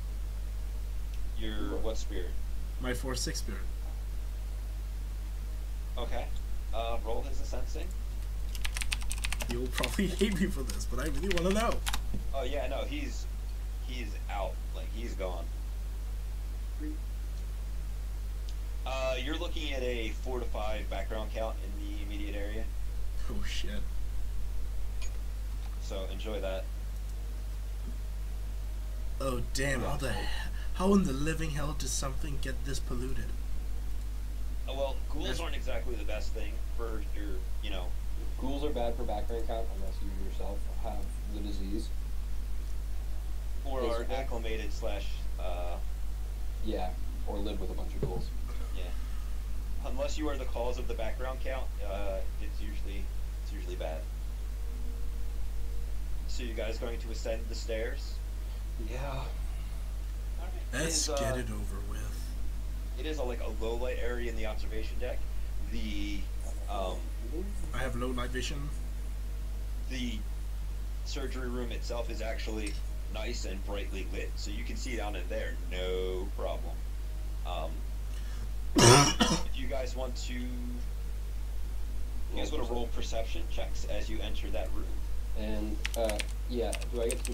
Your what spirit? My 4/6 spirit. Okay. Roll his sensing. He will probably hate me for this, but I really want to know. Oh yeah, no, he's out. Like he's gone. You're looking at a 4 to 5 background count in the immediate area. Oh shit. So enjoy that. Oh damn! How in the living hell does something get this polluted? Well, ghouls aren't exactly the best thing for your, Ghouls are bad for background count unless you yourself have the disease. or are Basically. acclimated slash, Yeah, or live with a bunch of ghouls. yeah. Unless you are the cause of the background count, it's usually bad. So you guys going to ascend the stairs? Yeah. Alright. Let's get it over with. It is like a low light area in the observation deck. The I have low light vision. the surgery room itself is actually nice and brightly lit, so you can see down in there, no problem. If you guys want to, roll perception checks as you enter that room. And, yeah, do I get to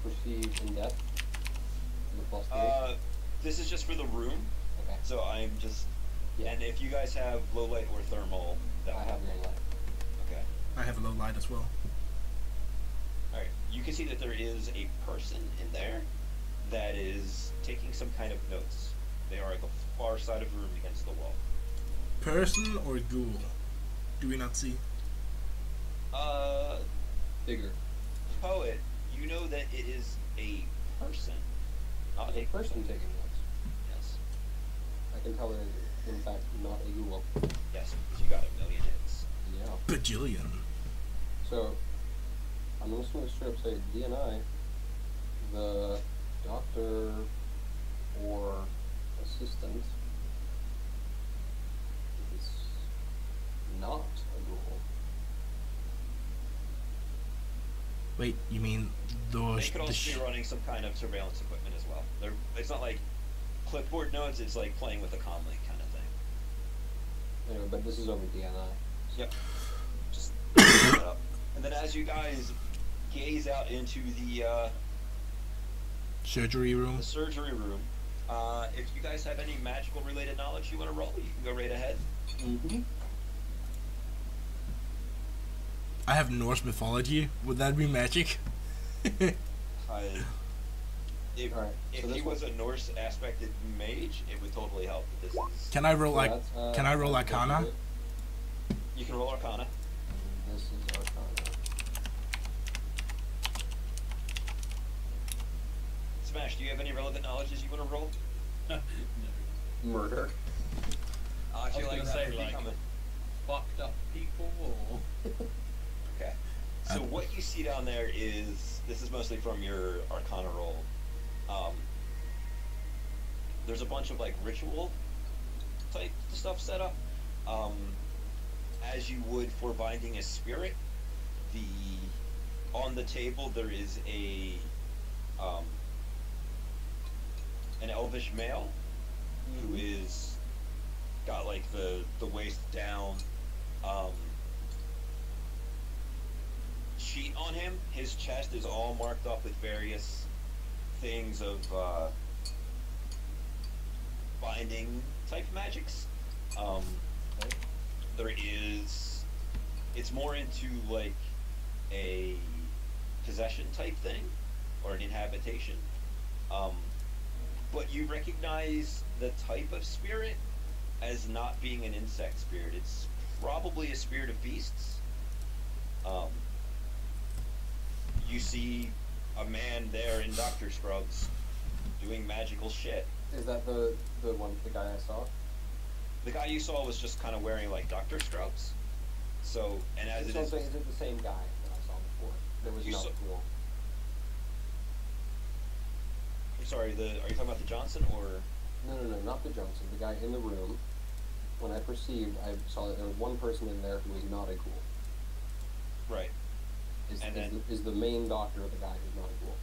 perceive in depth? The +3? This is just for the room, Okay. so I'm just. Yeah. And if you guys have low light or thermal, that I have no light. Okay. I have low light as well. All right. You can see that there is a person in there that is taking some kind of notes. They are at the far side of the room against the wall. Person or ghoul? Do we not see? Bigger. Poet, you know that it is a person, not A a person taking notes. Yes. I can tell it is, in fact, not a ghoul. Yes, because you got a million hits. Yeah. Bajillion. So, I'm just going to straight up say DNI, the doctor or assistant is not a ghoul. Wait, you mean They those? could also be running some kind of surveillance equipment as well. It's not like clipboard notes, it's like playing with a comlink kind of thing. Anyway, but this is over DNI. Yep. Just it up. And then as you guys gaze out into the Surgery room. surgery room, if you guys have any magical related knowledge you want to roll, you can go right ahead. Mm-hmm. I have Norse mythology. Would that be magic? If Alright, so if this he one- was a Norse aspected mage, it would totally help. But this is, Can I roll So like? that's, Can I roll that's Arcana? it. you can roll Arcana. And this is Arcana. Smash, do you have any relevant knowledges you want to roll? No. Murder. I I feel was like gonna that say, would be like- coming. Fucked up people or Okay. So what you see down there is, this is mostly from your Arcana roll. There's a bunch of like ritual type stuff set up. As you would for binding a spirit, on the table there is an elvish male who is got like the waist down, sheet on him. His chest is all marked up with various things of binding type magics. There is, it's more into like a possession type thing or an inhabitation. But you recognize the type of spirit as not being an insect spirit. It's probably a spirit of beasts. You see a man there in doctor scrubs doing magical shit. Is that the guy I saw? The guy you saw was just kind of wearing like doctor scrubs. So, and as Is it is, it the same guy that I saw before? That was You not saw- cool. I'm sorry, are you talking about the Johnson or? No, not the Johnson. The guy in the room. When I perceived, I saw that there was one person in there who was not a ghoul. Right. Is the main doctor the guy who's not a ghoul?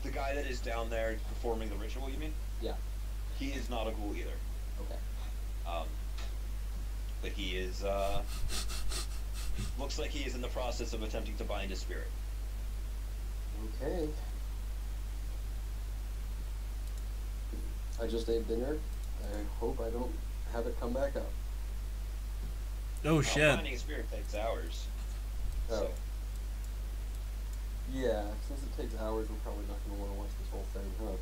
The guy that is down there performing the ritual, you mean? Yeah. He is not a ghoul either. Okay. But he is, looks like he is in the process of attempting to bind a spirit. Okay. I just ate dinner. I hope I don't have it come back up. Oh shit. Binding a spirit takes hours. Oh. So, Yeah, since it takes hours, we're probably not going to want to watch this whole thing, huh?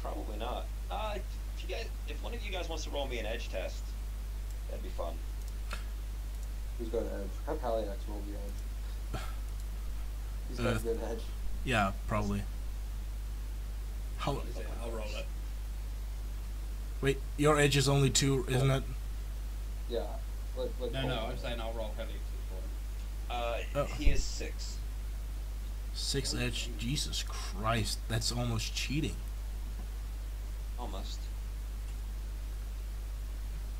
probably not. If one of you guys wants to roll me an edge test, that'd be fun. Who's got edge? Have haliax roll the edge. He's got good edge. Yeah, probably. How? What is it? I'll roll it. Wait, your edge is only 2, isn't it? Yeah. No, I'm saying I'll roll Helix for him. Oh. He is 6. 6 edge. Jesus Christ, that's almost cheating. Almost.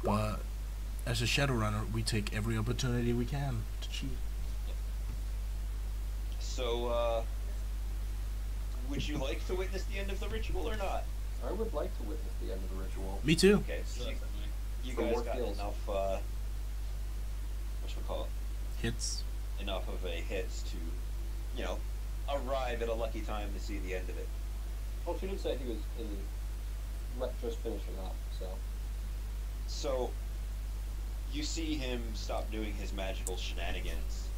But as a Shadowrunner, we take every opportunity we can to cheat. So, would you like to witness the end of the ritual or not? I would like to witness the end of the ritual. Me too. Okay, so Certainly. you For guys more got kills. enough, whatchamacallit? Hits. Enough of a hits to, you know, arrive at a lucky time to see the end of it. Well, she did say he was just finishing up, so. So, you see him stop doing his magical shenanigans,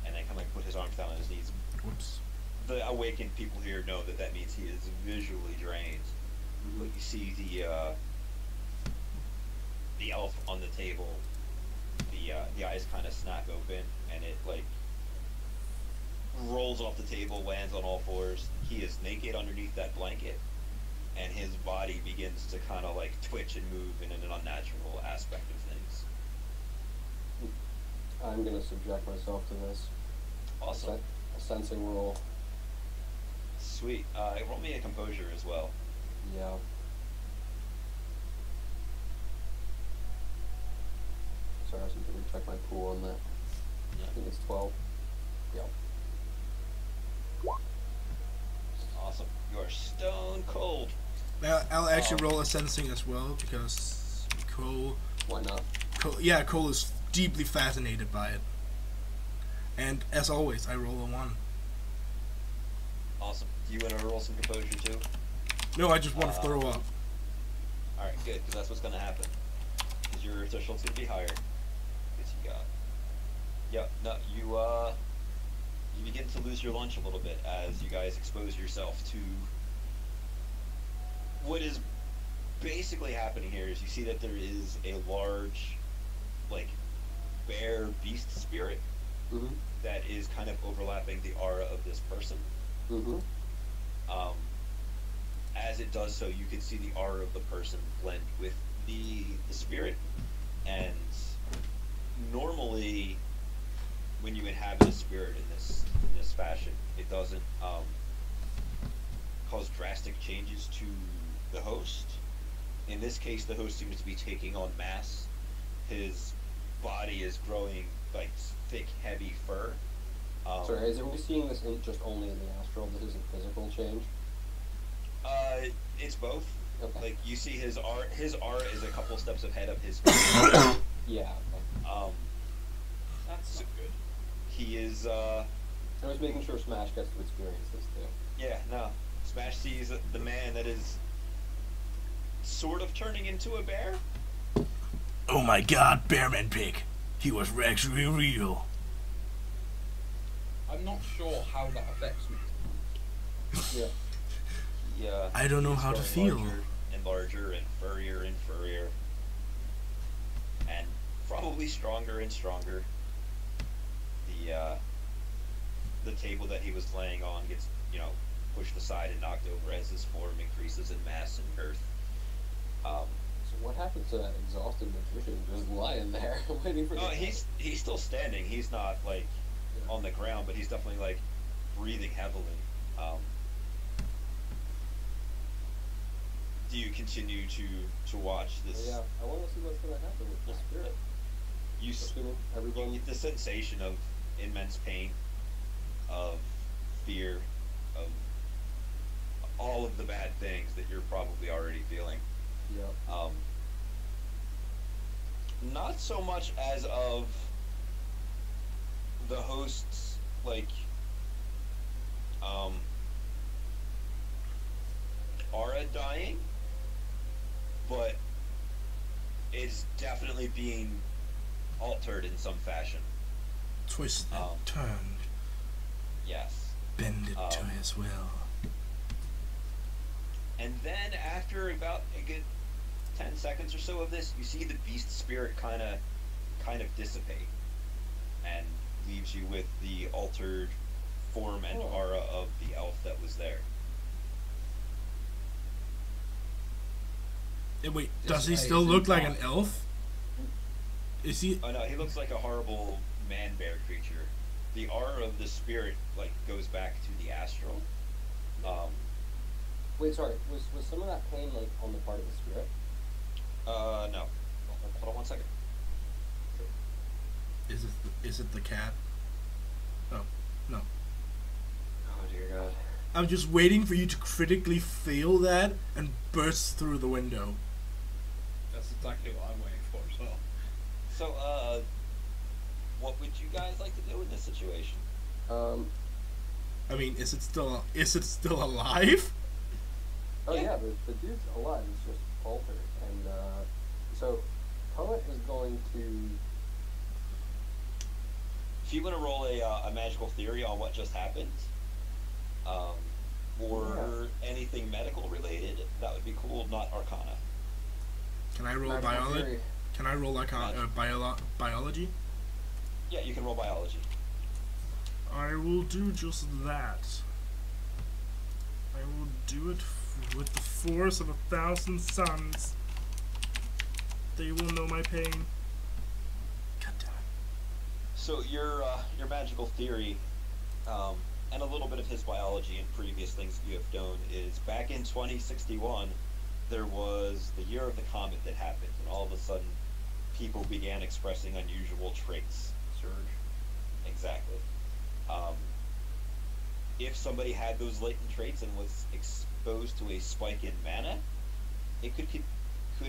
and then kind of like put his arms down on his knees. Whoops. The awakened people here know that that means he is visually drained. But you see the elf on the table, the eyes kind of snap open, and it like rolls off the table, lands on all fours. He is naked underneath that blanket, and his body begins to kind of like twitch and move in an unnatural aspect of things. I'm going to subject myself to this. Awesome. A sensing roll. Sweet. Roll me a composure as well. Yeah. Sorry, I was going to check my pool on that. Yeah. I think it's 12. Yeah. Awesome. You are stone cold. Now I'll actually roll a sensing as well because Cole, Why not? Cole is deeply fascinated by it. And as always, I roll a 1. Awesome. Do you want to roll some composure too? No, I just want to throw up. Alright, good, because that's what's going to happen. Because your threshold's going to be higher. Because you got... Yeah, no, you begin to lose your lunch a little bit as you guys expose yourself to... What is basically happening here is you see that there is a large, like, bear beast spirit Mm-hmm. that is kind of overlapping the aura of this person. Mm-hmm. As it does so, you can see the aura of the person blend with the spirit, and normally when you inhabit a spirit in this fashion, it doesn't cause drastic changes to the host. In this case, the host seems to be taking on mass. His body is growing like thick, heavy fur. Sorry, are we seeing this just only in the astral? This isn't physical change? It's both. Okay. Like you see his aura is a couple steps ahead of his. Yeah. Okay. That's not good. he is. I was making sure Smash gets to experience this too. Yeah, no. Smash sees the man that is sort of turning into a bear. Oh my God, Bearman Pig. He was actually real. I'm not sure how that affects me. Yeah. Yeah. I don't know he's how to growing feel. Larger and larger and furrier and furrier. And probably stronger and stronger. The table that he was laying on gets, pushed aside and knocked over as his form increases in mass and girth. So what happened to that exhausted magician just lying there waiting for? No, he's still standing. He's not on the ground, but he's definitely breathing heavily. Do you continue to watch this? Yeah, I want to see what's going to happen with the spirit. You get the sensation of immense pain, of fear, of all of the bad things that you're probably already feeling. Yeah. Not so much as of the hosts, aura dying, but it's definitely being altered in some fashion. Twist and turn. Yes. Bend it to his will. And then after about a good 10 seconds or so of this, you see the beast spirit kind of dissipate and leaves you with the altered form and aura of the elf that was there. Wait, does he still look like an elf? Is he? Oh no, he looks like a horrible man-bear creature. The aura of the spirit goes back to the astral. Wait, sorry. Was some of that pain on the part of the spirit? No. Hold on one second. Is it the cat? Oh, no. Oh dear God. I'm just waiting for you to critically fail that and burst through the window. That's exactly what I'm waiting for as well. So, what would you guys like to do in this situation? I mean, is it still alive? Oh yeah, the dude's alive. He's just altered, and so Poet is going to. If you want to roll a magical theory on what just happened, or anything medical related, that would be cool. Not Arcana. Can I roll Magical biology? theory. Can I roll biology? Yeah, you can roll biology. I will do just that. I will do it with the force of 1,000 suns. They will know my pain. God damn it. So your magical theory, and a little bit of his biology and previous things you have done is back in 2061, there was the year of the comet that happened, and all of a sudden, people began expressing unusual traits. Surge. Exactly. If somebody had those latent traits and was exposed to a spike in mana, it could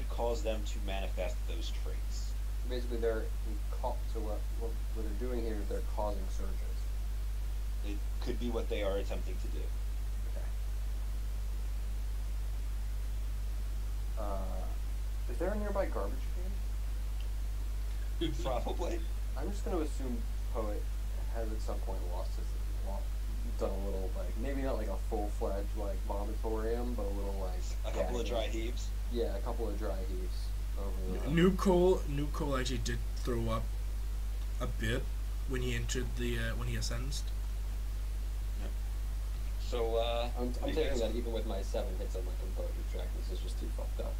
cause them to manifest those traits. Basically, so what they're doing here is they're causing surges. It could be what they are attempting to do. Okay. Is there a nearby garbage can? Probably. I'm just going to assume Poet has at some point done a little maybe not a full-fledged vomitorium, but a little A couple of dry heaves. Yeah, a couple of dry heaves over the. New Cole actually did throw up a bit when he entered when he ascends. So I'm taking that even with my 7 hits on my composure check. This is just too fucked up.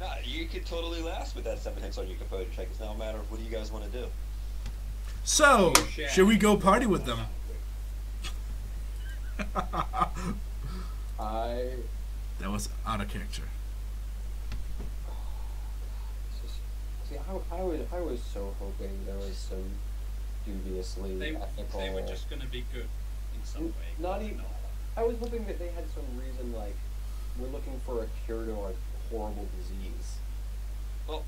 Nah, you could totally last with that 7 hits on your composure check. It's now a matter of what do you guys want to do. So, should we go party with them? That was out of character. See, I was so hoping there was some dubiously ethical. They were just going to be good in some way. Not even. I was hoping that they had some reason, we're looking for a cure to our horrible disease. Well,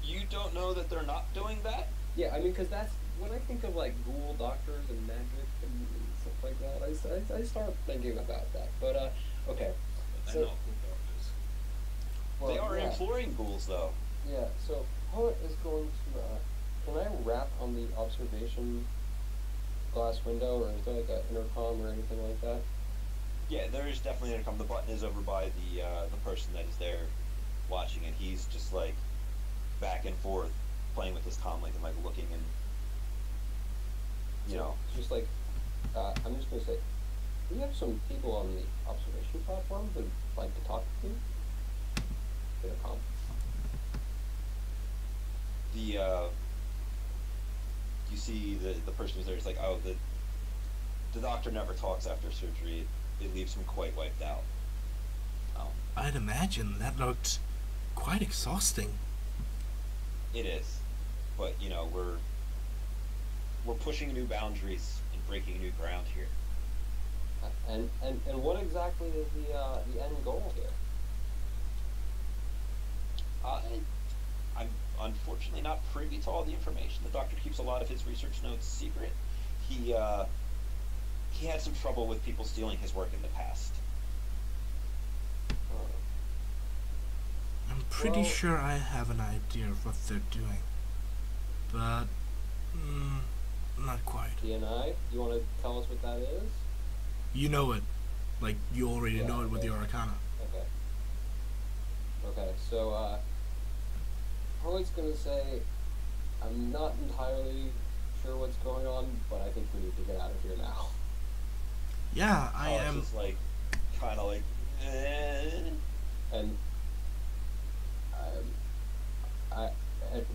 you don't know that they're not doing that? Yeah, I mean, because when I think of like ghoul doctors and magic and stuff like that, I start thinking about that. But okay. But they're So, not good doctors. well, They are yeah, imploring ghouls, though. yeah. So Poet is going to. Can I rap on the observation glass window, or is there like an intercom or anything like that? Yeah, there is definitely an intercom. The button is over by the person that is there watching, and he's just like back and forth playing with his comlink and like looking and you know. It's just like I'm just gonna say, we have some people on the observation platform who'd like to talk to you. Intercom. You see the person who's there is like, oh, the doctor never talks after surgery. It leaves him quite wiped out. I'd imagine that looked quite exhausting. It is, but you know we're pushing new boundaries and breaking new ground here. And what exactly is the end goal here? I'm unfortunately not privy to all the information. The doctor keeps a lot of his research notes secret. He had some trouble with people stealing his work in the past. I'm pretty Well- sure I have an idea of what they're doing, but not quite. DNI, you want to tell us what that is? You know it, like you already Yeah, know it with okay. your Arcana. Okay. Okay, so Poet's gonna say, I'm not entirely sure what's going on, but I think we need to get out of here now. Yeah, I Alex am. is like, kind of like, And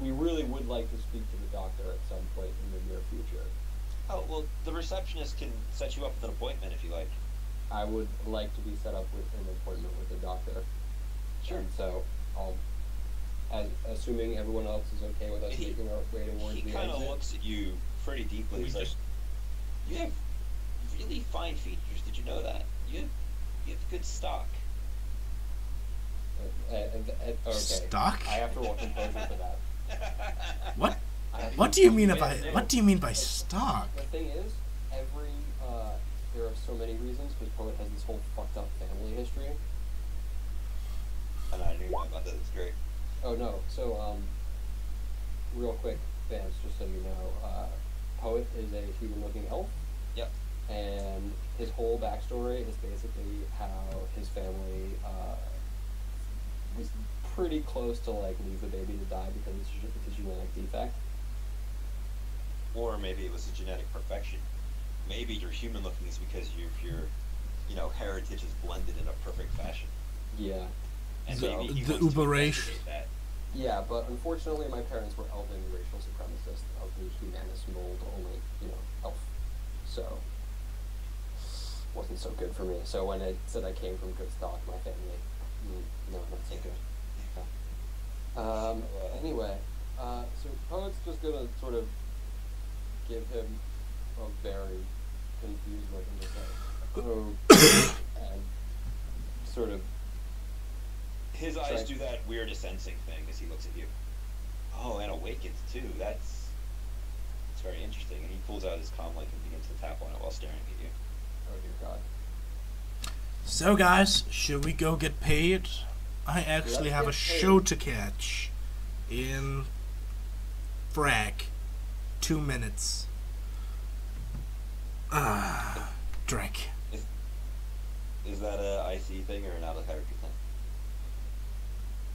we really would like to speak to the doctor at some point in the near future. Oh well, the receptionist can set you up with an appointment if you like. I would like to be set up with an appointment with the doctor. Sure. And so I'll, assuming everyone else is okay with us He- making our way towards He the kind of exit. looks at you pretty deeply. We He's like, just you have really fine features. Did you know that? You have good stock. Okay. Stock? I have to roll composure for that. What? I have to- What do you mean Yeah, by yeah. what do you mean by stock? The thing is, there are so many reasons because Poet has this whole fucked up family history. And I knew about that. It's great. Oh no, so real quick, fans, just so you know, Poet is a human-looking elf. Yep. And his whole backstory is basically how his family was pretty close to like leave the baby to die because it's a genetic defect. Or maybe it was a genetic perfection. Maybe your human looking is because your heritage is blended in a perfect fashion. Yeah. And So- maybe he The wants to uber race. investigate that. Yeah, but unfortunately my parents were elven racial supremacists of the humanist mold only, elf. So wasn't so good for me. So when it said I came from good stock, my family, no, not so good. Anyway, so Poet's just gonna sort of give him a very confused look and just like, oh, and sort of. His eyes Right. do that weird sensing thing as he looks at you. Oh, and awakens too. That's very interesting. And he pulls out his comlink and begins to tap on it while staring at you. Oh dear God. So guys, should we go get paid? I actually Let's have a get show paid. to catch in frack 2 minutes. Drink. Is that a IC thing or an out of character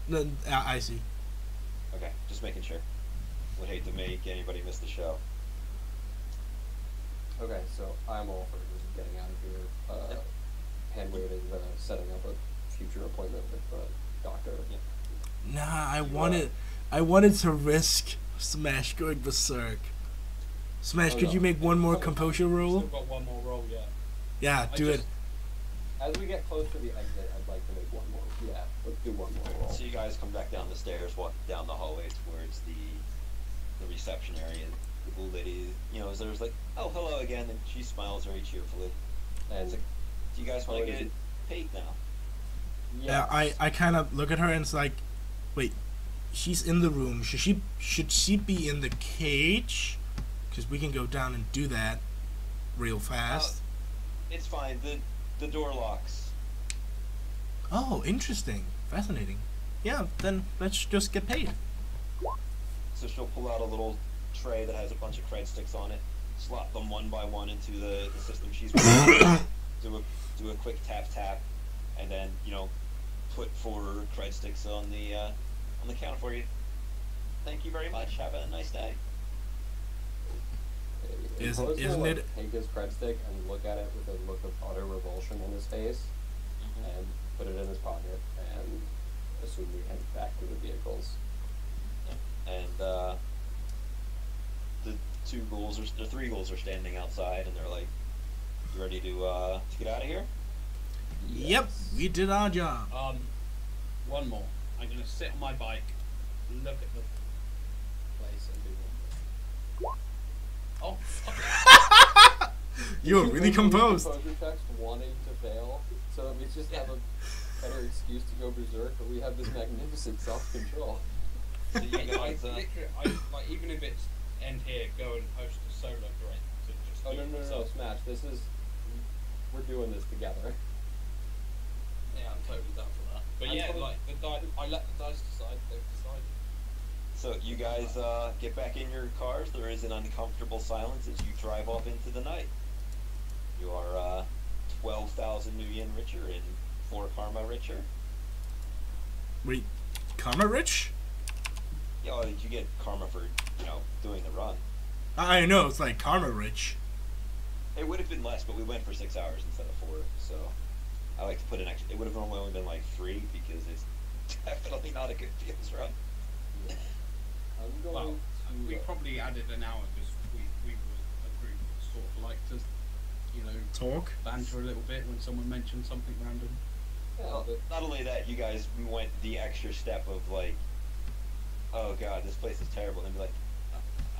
thing? I see. Okay, just making sure. Would hate to make anybody miss the show. Okay, so I'm all for just getting out of here, hand waving, setting up a future appointment with the doctor. Yep. Nah, I wanted to risk Smash going berserk. Smash, Oh, could no. you make one more composure Still roll? got one more roll, yeah. Yeah, I do it. just- As we get close to the exit, I'd like to make one more. Yeah, let's do one more roll. So you guys come back down the stairs, walk down the hallway towards the reception area. The blue lady, is there's like, oh, hello again, and she smiles very cheerfully. And It's like, do you guys want to Oh, get paid now? Yeah, I kind of look at her and it's like, wait, she's in the room. Should she be in the cage? Because we can go down and do that real fast. It's fine. The door locks. Oh, interesting. Fascinating. Yeah, then let's just get paid. So she'll pull out a little tray that has a bunch of cred sticks on it, slot them one by one into the system she's running, do a quick tap, and then, you know, put 4 cred sticks on the counter for you. Thank you very much. Have a nice day. Isn't like, it? Take his cred stick and look at it with a look of utter revulsion on his face, and put it in his pocket, and assume we head back to the vehicles. And the 3 ghouls are standing outside, and they're like, "You ready to get out of here?" Yep, we did our job. One more. I'm gonna sit on my bike, look at the place, and do one more. Oh, fuck. You're really composed. Composure checks wanting to fail, so that we just have a better excuse to go berserk, but we have this magnificent self-control. So you guys, Like, even if it's end here, go and post a solo direct to just. Oh no, Smash! We're doing this together. Yeah, I'm totally down for that. But yeah, like I let the dice decide. They've decided. So you guys get back in your cars. There is an uncomfortable silence as you drive off into the night. You are 12,000 new yen richer and 4 karma richer. Wait, karma rich? Yeah, well, you get karma for, you know, doing the run. I know, it's like karma rich. It would have been less, but we went for 6 hours instead of 4, so I like to put an extra. It would have normally only been like 3 because it's definitely not a good fields run. I'm going Well, to. we probably added an hour because we were a group that sort of like to, you know, Talk? banter a little bit when someone mentioned something random. Yeah, Well, but not only that, you guys went the extra step of like, oh god, this place is terrible, and be like,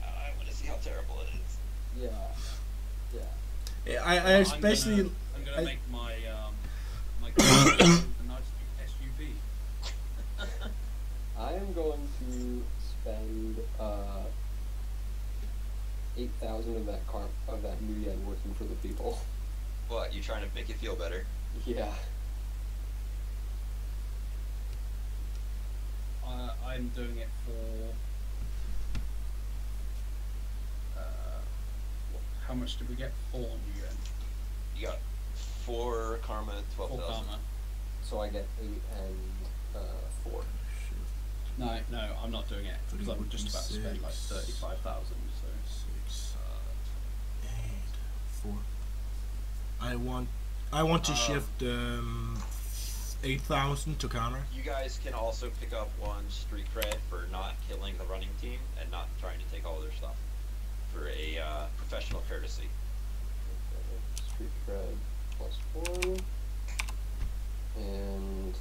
I want to see how terrible it is. yeah. Yeah, I especially. I'm gonna I- make my my car a nice SUV. I am going to spend 8,000 of that new yen working for the people. What, you trying to make it feel better? Yeah. I'm doing it for. How much did we get? 4 new yen. You got 4 karma, 4 12,000. karma. So I get 8 and 4. No, I'm not doing it because I'm just about to spend like 35,000. So 6, 8, 4. I want to shift 8,000 to karma. You guys can also pick up 1 street cred for not killing the running team and not trying to take all their stuff for a professional courtesy. Street cred plus 1. And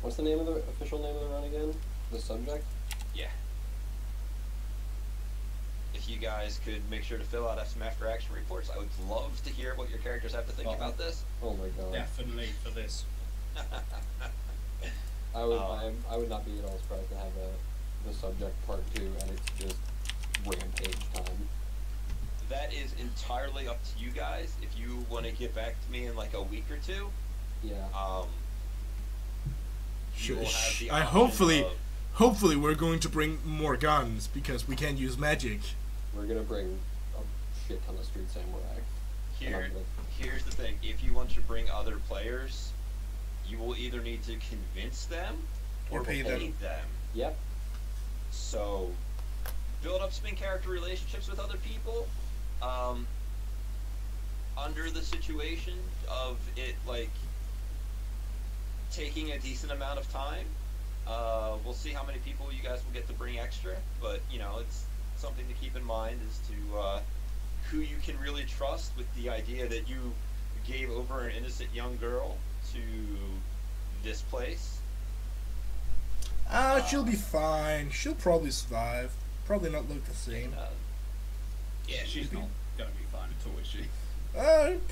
what's the name of the official name of the run again? The subject? Yeah. If you guys could make sure to fill out some after action reports, I would love to hear what your characters have to think about this. Oh my god. definitely for this. I would not be at all surprised to have the subject part 2 and it's just rampage time. That is entirely up to you guys. If you want to get back to me in like a week or 2, Yeah. you will have the I option of- hopefully we're going to bring more guns because we can't use magic. We're gonna bring a shit ton of street samurai. Here's the thing. If you want to bring other players, you will either need to convince them or pay them. Yep. So, build up some in-character relationships with other people. Under the situation of it, like, taking a decent amount of time, we'll see how many people you guys will get to bring extra. But, you know, it's something to keep in mind as to who you can really trust with the idea that you gave over an innocent young girl to this place. She'll be fine. She'll probably survive. Probably not look the same. Yeah, she's not gonna be fine at all, is she?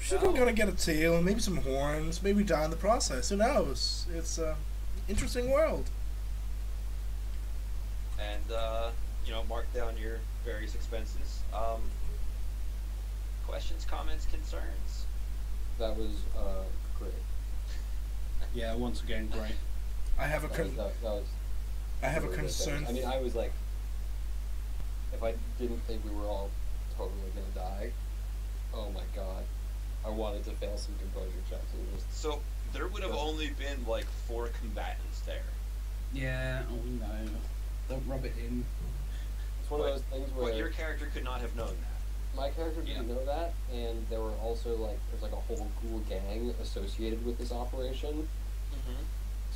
She's gonna get a tail, maybe some horns, maybe die in the process. Who knows? It's a interesting world. And mark down your various expenses. Questions, comments, concerns? That was great. Yeah, once again, great. I have a That was I have a really good. concern. I mean, I was like, if I didn't think we were all totally gonna die, oh my god, I wanted to fail some composure checks and just. So there would have only been like 4 combatants there. Yeah, oh no. Don't rub it in. It's one of those things where But your character could not have known that. my character didn't know that, and there were also like there's like a whole ghoul gang associated with this operation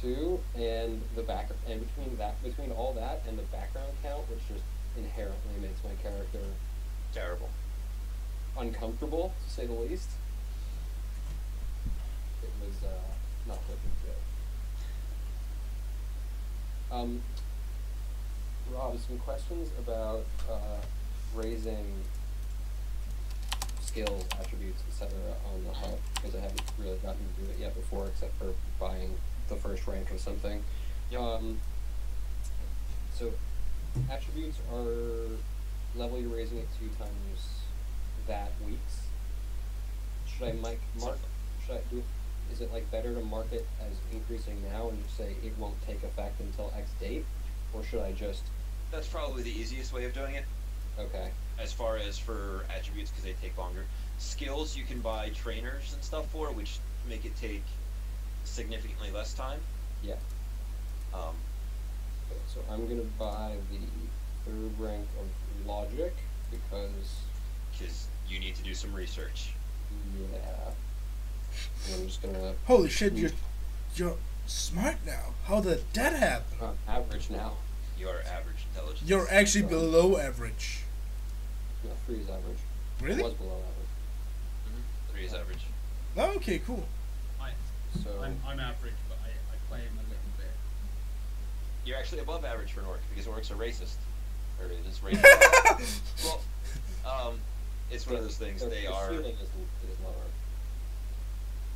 too, and between all that and the background count, which just inherently makes my character Terrible. uncomfortable to say the least. It was not looking good. Rob, some questions about raising skills, attributes, etc. on the hub, because I haven't really gotten to do it yet before, except for buying the first rank of something. Yep. So attributes are level you're raising it to times that weeks. Should I mark? Should I do? Is it like better to mark it as increasing now and say it won't take effect until X date, or should I just? That's probably the easiest way of doing it. Okay. As far as for attributes, because they take longer. Skills you can buy trainers and stuff for, which make it take significantly less time. Yeah. Okay, so I'm gonna buy the 3rd rank of logic because you need to do some research. yeah. And I'm just gonna. Holy shit, you're smart now. How did that happen? Average now. Your average intelligence. You're actually below average. No, 3 is average. Really? It was below average. 3 is average. Oh, okay, cool. So I'm average, but I play him a little bit. You're actually above average for an orc because orcs are racist. Or it is racist. Well, it's one of those things. their They are. ceiling is lower.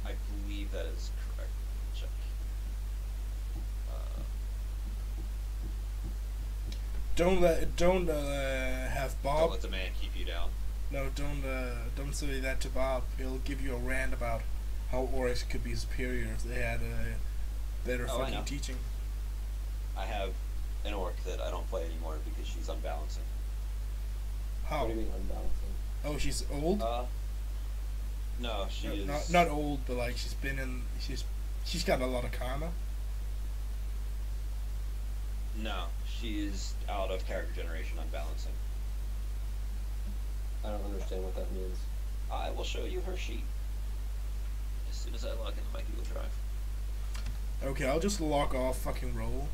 I believe that is correct. Check. Don't have Don't Bob. let the man keep you down. No, don't say that to Bob. He'll give you a rant about how orcs could be superior if they had a better Oh, I fucking know. teaching. I have an orc that I don't play anymore because she's unbalancing. How? What do you mean unbalancing? Oh, she's old. No, she is Not old, but like she's got a lot of karma. No, she is out of character generation unbalancing. I don't understand what that means. I will show you her sheet as soon as I log into my Google Drive. Okay, I'll just log off fucking roll.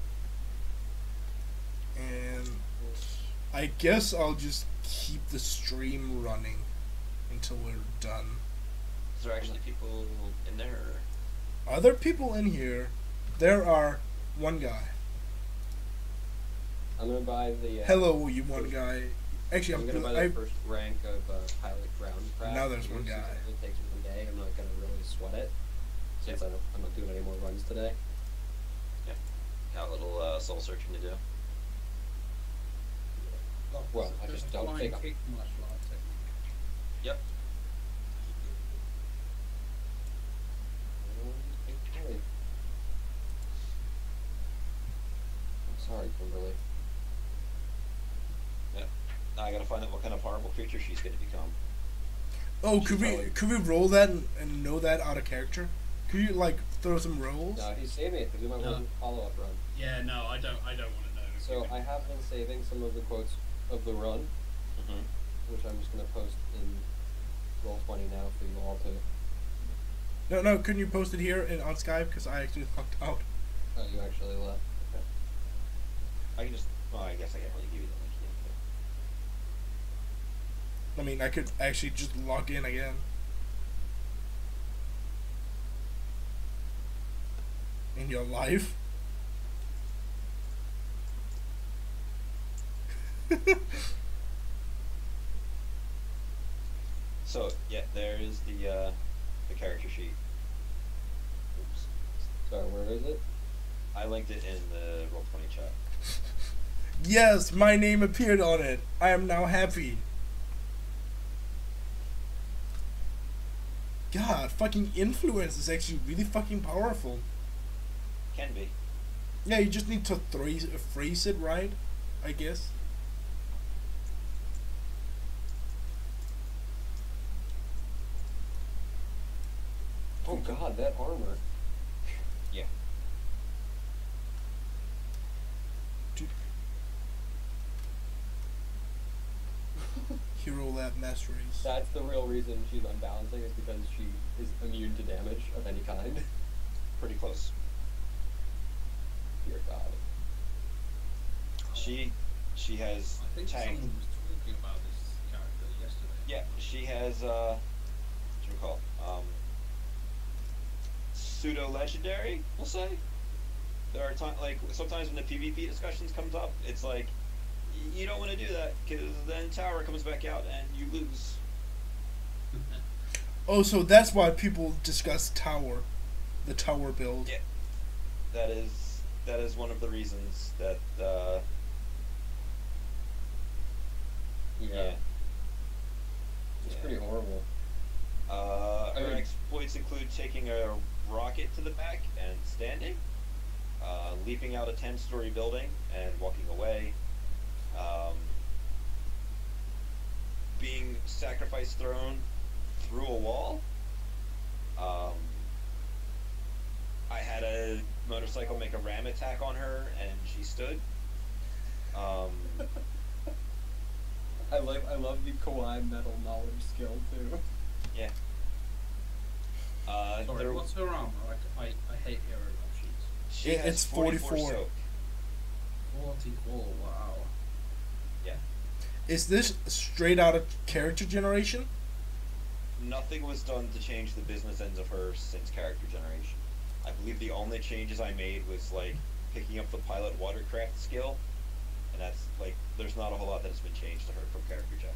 And I guess I'll just keep the stream running until we're done. Is there actually people in there? Are there people in here? There are one guy. I'm gonna buy the. Hello, you one guy. Actually, I'm gonna buy the first rank of pilot ground craft. Now there's one Since guy. It only takes 1 day. I'm not gonna really sweat it since I'm not doing any more runs today. Yeah. Got a little soul searching to do. Well, I just don't Flying think. kick martial art technique. Yep. Okay. I'm sorry, Kimberly. Yep. Now I gotta find out what kind of horrible creature she's gonna become. Oh, She's could we roll that and know that out of character? Could you like throw some rolls? No, he's saving it because we might want a follow-up run. Yeah, no, I don't want to know. So I have been saving some of the quotes of the run, which I'm just gonna post in Roll20 now for you all to. No, couldn't you post it here on Skype? Because I actually fucked out. Oh, you actually left. Okay. I can just. Well, I guess I can't really give you the link yet. I mean, I could actually just log in again. In your life? So yeah, there is the character sheet. Oops. Sorry, where is it? I linked it in the Roll20 chat. Yes, my name appeared on it. I am now happy. God, fucking influence is actually really fucking powerful. Can be. Yeah, you just need to phrase it right, I guess. Oh god, that armor. Yeah. Hero Lab Master Race. That's the real reason she's unbalancing, is because she is immune to damage of any kind. Pretty close. Dear god. She has I think tank. someone was talking about this character yesterday. Yeah, she has what do you call? Pseudo legendary, we'll say. There are times, like sometimes when the PvP discussions comes up, it's like you don't want to do that because then tower comes back out and you lose. Oh, so that's why people discuss tower, the tower build. Yeah, that is one of the reasons that. Yeah. It's pretty horrible. Her exploits include taking a rocket to the back and standing, leaping out a 10-story building and walking away, being sacrifice thrown through a wall. I had a motorcycle make a ram attack on her and she stood. I love the Kawaii metal knowledge skill too. Yeah. Sorry, what's her armor? I hate hero sheets. She has It's 44. soak. 44, wow. Yeah. Is this straight out of character generation? Nothing was done to change the business ends of her since character generation. I believe the only changes I made was like picking up the pilot watercraft skill, and that's like there's not a whole lot that has been changed to her from character gen.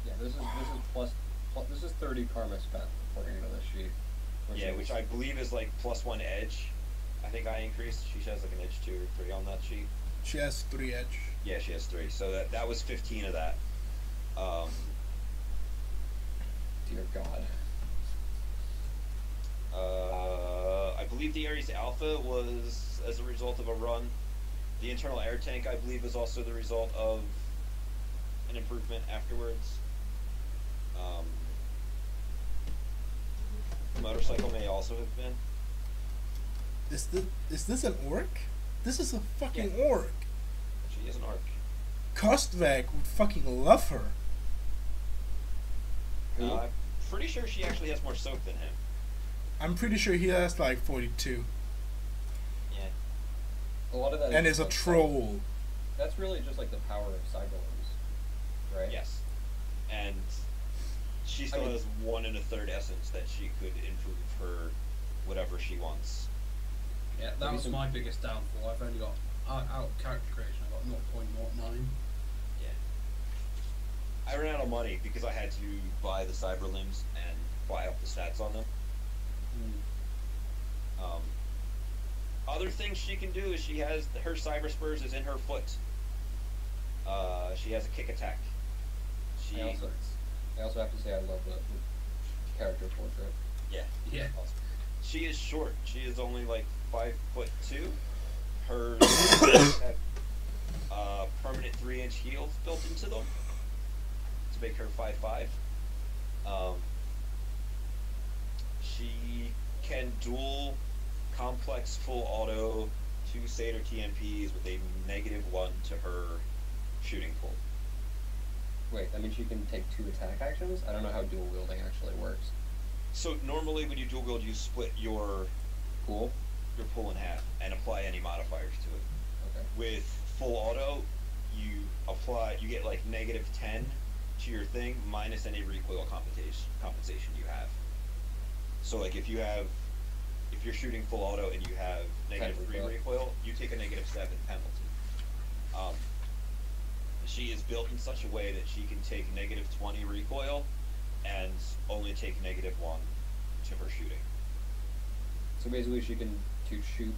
Yeah, this is this is 30 karma spent according to this sheet. Yeah, which I believe is like +1 edge. I think I increased. She has like an edge 2 or 3 on that sheet. She has 3 edge. Yeah, she has 3. So that was 15 of that. Dear God. I believe the Ares Alpha was as a result of a run. The internal air tank, I believe, was also the result of an improvement afterwards. Motorcycle may also have been. Is this an orc? This is a fucking Yeah. orc. She is an arc. Kostvag would fucking love her. I'm pretty sure she actually has more soak than him. I'm pretty sure he has like 42. Yeah. A lot of that And is is a like troll. That's really just like the power of cyberlimbs, right? Yes. And she still has 1 1/3 essence that she could improve her whatever she wants. Yeah, that was my biggest downfall. I've only got, out of character creation, I got 0.09. Yeah. I ran out of money because I had to buy the cyber limbs and buy up the stats on them. Other things she can do is she has her cyber spurs is in her foot. She has a kick attack. I also have to say I love the character portrait. Yeah. Yeah. Awesome. She is short. She is only like 5'2". Her have permanent 3-inch heels built into them to make her 5'5". She can duel complex full auto 2 Satyr TMPs with a -1 to her shooting pull. Wait, that means she can take 2 attack actions? I don't know how dual wielding actually works. So normally when you dual wield, you split your Cool? pull in half and apply any modifiers to it. Okay. With full auto, you get like -10 to your thing minus any recoil compensation you have. So like if you're shooting full auto and you have -3 recoil, you take a -7 penalty. She is built in such a way that she can take -20 recoil and only take -1 to her shooting. So basically she can shoot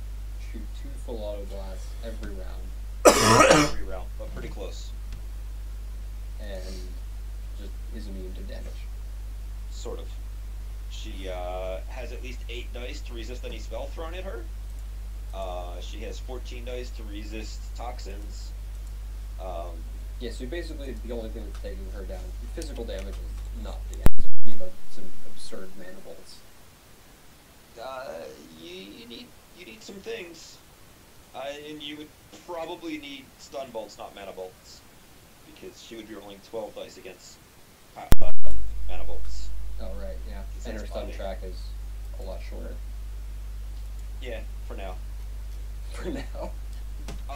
2 full auto blasts every round every round, but pretty close. And just is immune to damage. Sort of. She has at least 8 dice to resist any spell thrown at her. She has 14 dice to resist toxins. Yeah, so basically the only thing that's taking her down, physical damage is not the answer. You need some absurd mana bolts. You need some things. And you would probably need stun bolts, not mana bolts. Because she would be rolling 12 dice against mana bolts. Oh, right, yeah. And her stun track is a lot shorter. Yeah, for now. For now.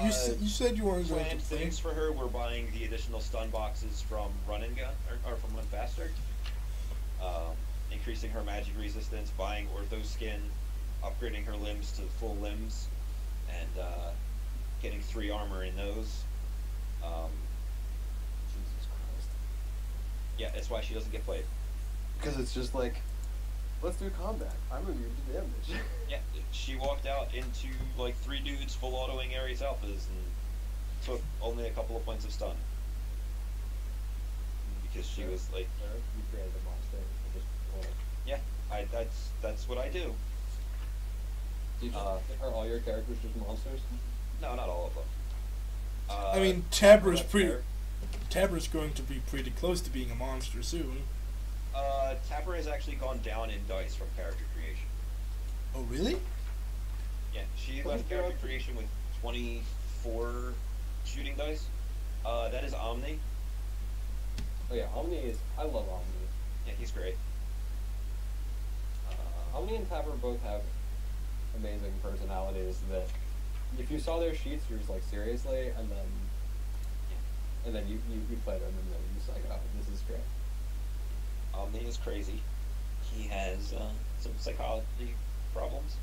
You said you weren't going to Planned play. things for her, we're buying the additional stun boxes from Run and Gun, or from Run Faster. Increasing her magic resistance, buying Ortho Skin, upgrading her limbs to full limbs, and getting 3 armor in those. Jesus Christ. Yeah, that's why she doesn't get played. Because it's just like, let's do combat. I'm immune to damage. Yeah, she walked out into like 3 dudes full autoing Ares Alphas and took only a couple of points of stun. Because she was like, You created a monster. I just wanna... yeah, that's what I do. Are all your characters just monsters? No, not all of them. I mean, Tabra's going to be pretty close to being a monster soon. Tapper has actually gone down in dice from character creation. Oh, really? Yeah, she What left is character that? creation with 24 shooting dice. That is Omni. Oh yeah, Omni is... I love Omni. Yeah, he's great. Omni and Tapper both have amazing personalities that if you saw their sheets, you're just like, seriously? And then you play them and then you're just like, oh, this is great. Omni is crazy. He has some psychology problems.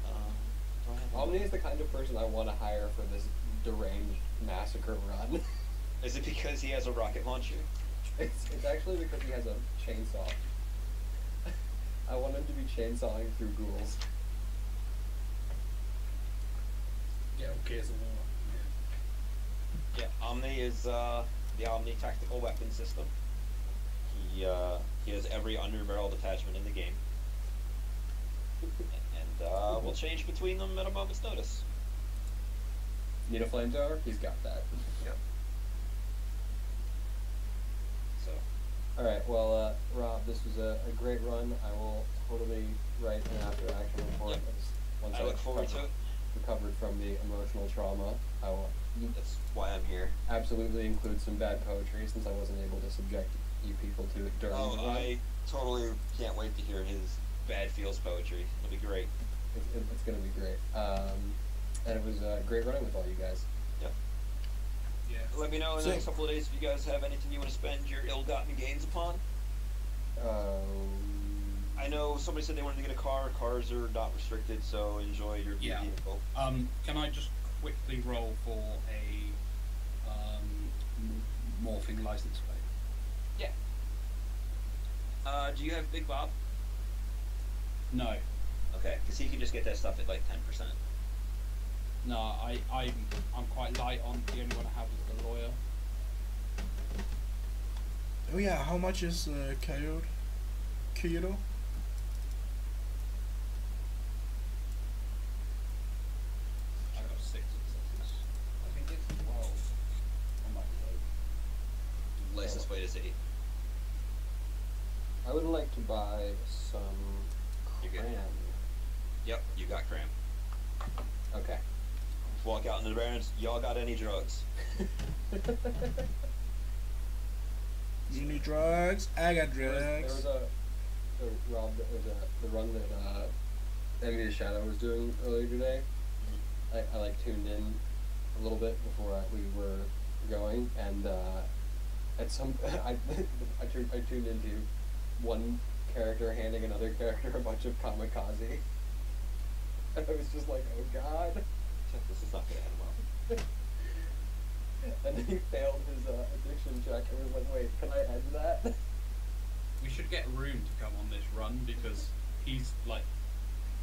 Do I have Omni is the kind of person I want to hire for this deranged massacre run. Is it because he has a rocket launcher? It's actually because he has a chainsaw. I want him to be chainsawing through ghouls. Yeah, okay, so Yeah, Omni is the Omni tactical weapon system. He has every underbarrel attachment in the game. And we'll change between them at a moment's notice. Need a flamethrower? He's got that. Yep. So, Alright, well, Rob, this was a great run. I will totally write an after-action report. Yep. Once I look forward to it. recovered from the emotional trauma. I will That's why I'm here. absolutely include some bad poetry since I wasn't able to subject you people to it during the Oh, run. I totally can't wait to hear his bad feels poetry. It'll be great. It's going to be great. And it was great running with all you guys. Yep. yeah. Let me know in the next couple of days if you guys have anything you want to spend your ill-gotten gains upon. I know somebody said they wanted to get a car. Cars are not restricted, so enjoy your Yeah. vehicle. Can I just quickly roll for a morphing license plate? Yeah. Do you have Big Bob? No. Okay, because he can just get that stuff at like 10%. No, I'm quite light on the only one I have is the lawyer. Oh yeah, how much is Kyoto? I got 6 successes. I think it's 12 on my plate. License plate is 8. I would like to buy some You're good. cram. Yep, you got cram. Okay. Walk out into the barrens. Y'all got any drugs? You need drugs? I got There drugs. was Rob, the run that Envy of Shadow was doing earlier today. I like tuned in a little bit before we were going, and at some I tuned into one character handing another character a bunch of kamikaze. And I was just like, oh god. This is not gonna end well. And then he failed his addiction check and was like, wait, can I end that? We should get Rune to come on this run because he's like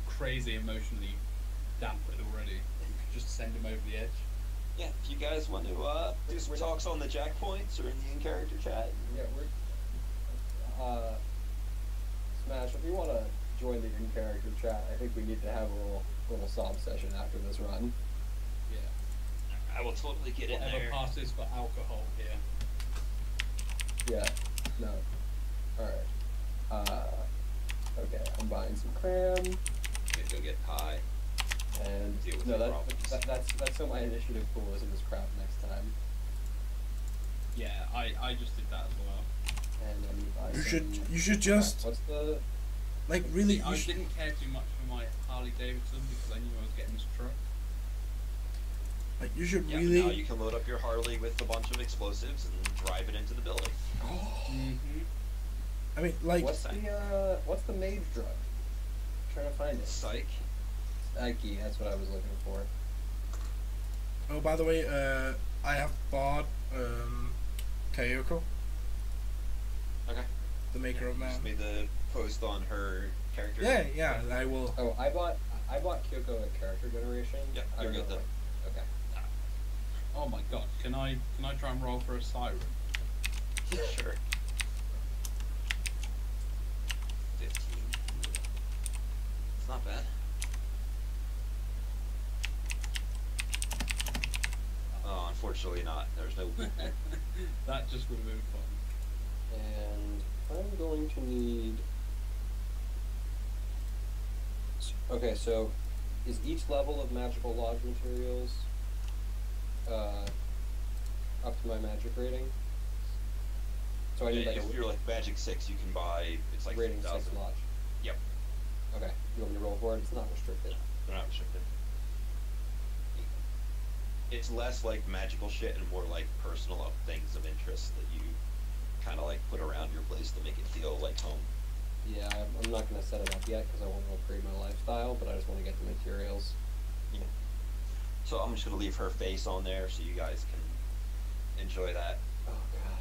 crazy emotionally dampened already. just to send him over the edge. Yeah, if you guys want to do some talks on the jack points or in the in-character chat. Yeah, Smash, if you want to join the in-character chat, I think we need to have a little sob session after this run. Yeah. I will totally get in Whatever there. passes for alcohol here. Yeah. No. Alright. Okay, I'm buying some cram. Go get pie. And Deal with no, your that's so my initiative pool isn't as crap next time. Yeah, I just did that as well. And then buy You should just what's the like really. See, I didn't care too much for my Harley Davidson because I knew I was getting this truck. Like you should Yeah, really. now you can load up your Harley with a bunch of explosives and drive it into the building. Mm-hmm. I mean, like. what's the mage drug? I'm trying to find it. Psych. Psyche, that's what I was looking for. Oh, by the way, I have bought Kayoko, Okay. the maker of You Man. just made the post on her character. Yeah, I will. Oh, I bought Kyoko at character generation. Yep, I you're don't good know. then. Okay. Oh my god, can I try and roll for a siren? Sure. 15. It's not bad. Oh, unfortunately not. There's no. That just would have been fun. And I'm going to need. Okay, so is each level of magical lodge materials up to my magic rating? So I need like if you're like Magic 6, you can buy. It's like rating 6 1,000. lodge. Yep. Okay, you want me to roll for it? It's not restricted. They're not restricted. It's less like magical shit and more like personal things of interest that you kind of like put around your place to make it feel like home. Yeah, I'm not going to set it up yet because I want to upgrade my lifestyle, but I just want to get the materials. Yeah. So I'm just gonna leave her face on there so you guys can enjoy that. Oh god.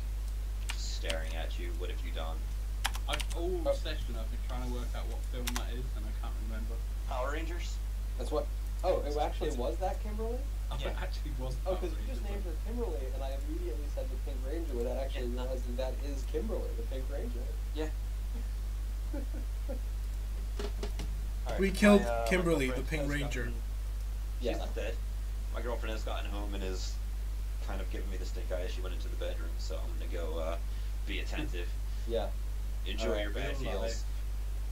Just staring at you. What have you done? All session I've been trying to work out what film that is and I can't remember. Power Rangers. That's what. Oh, it actually was that Kimberly? It actually was. Oh, because you just named her Kimberly, and I immediately said the Pink Ranger without actually realizing that is Kimberly, the Pink Ranger. Yeah. Alright, We killed my Kimberly, the girlfriend Pink has Ranger. gotten- Yeah. She's not dead. My girlfriend has gotten home and is kind of giving me the stink eye as she went into the bedroom, so I'm gonna go be attentive. Yeah. Enjoy Alright, your bad good luck. feels.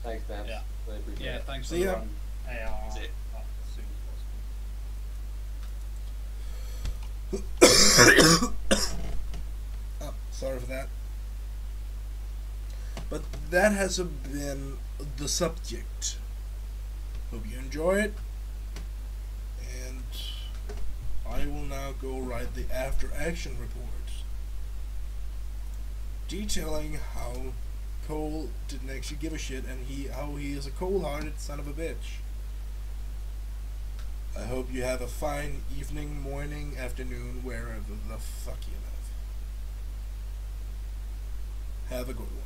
Thanks, Bamce. Yeah. Really appreciate Yeah, it. thanks for See the ya. run. AR That's it. as soon as possible. Oh, sorry for that. But that has been the subject. Hope you enjoy it. And I will now go write the after action report, detailing how Cole didn't actually give a shit and how he is a cold-hearted son of a bitch. I hope you have a fine evening, morning, afternoon, wherever the fuck you live. Have a good one.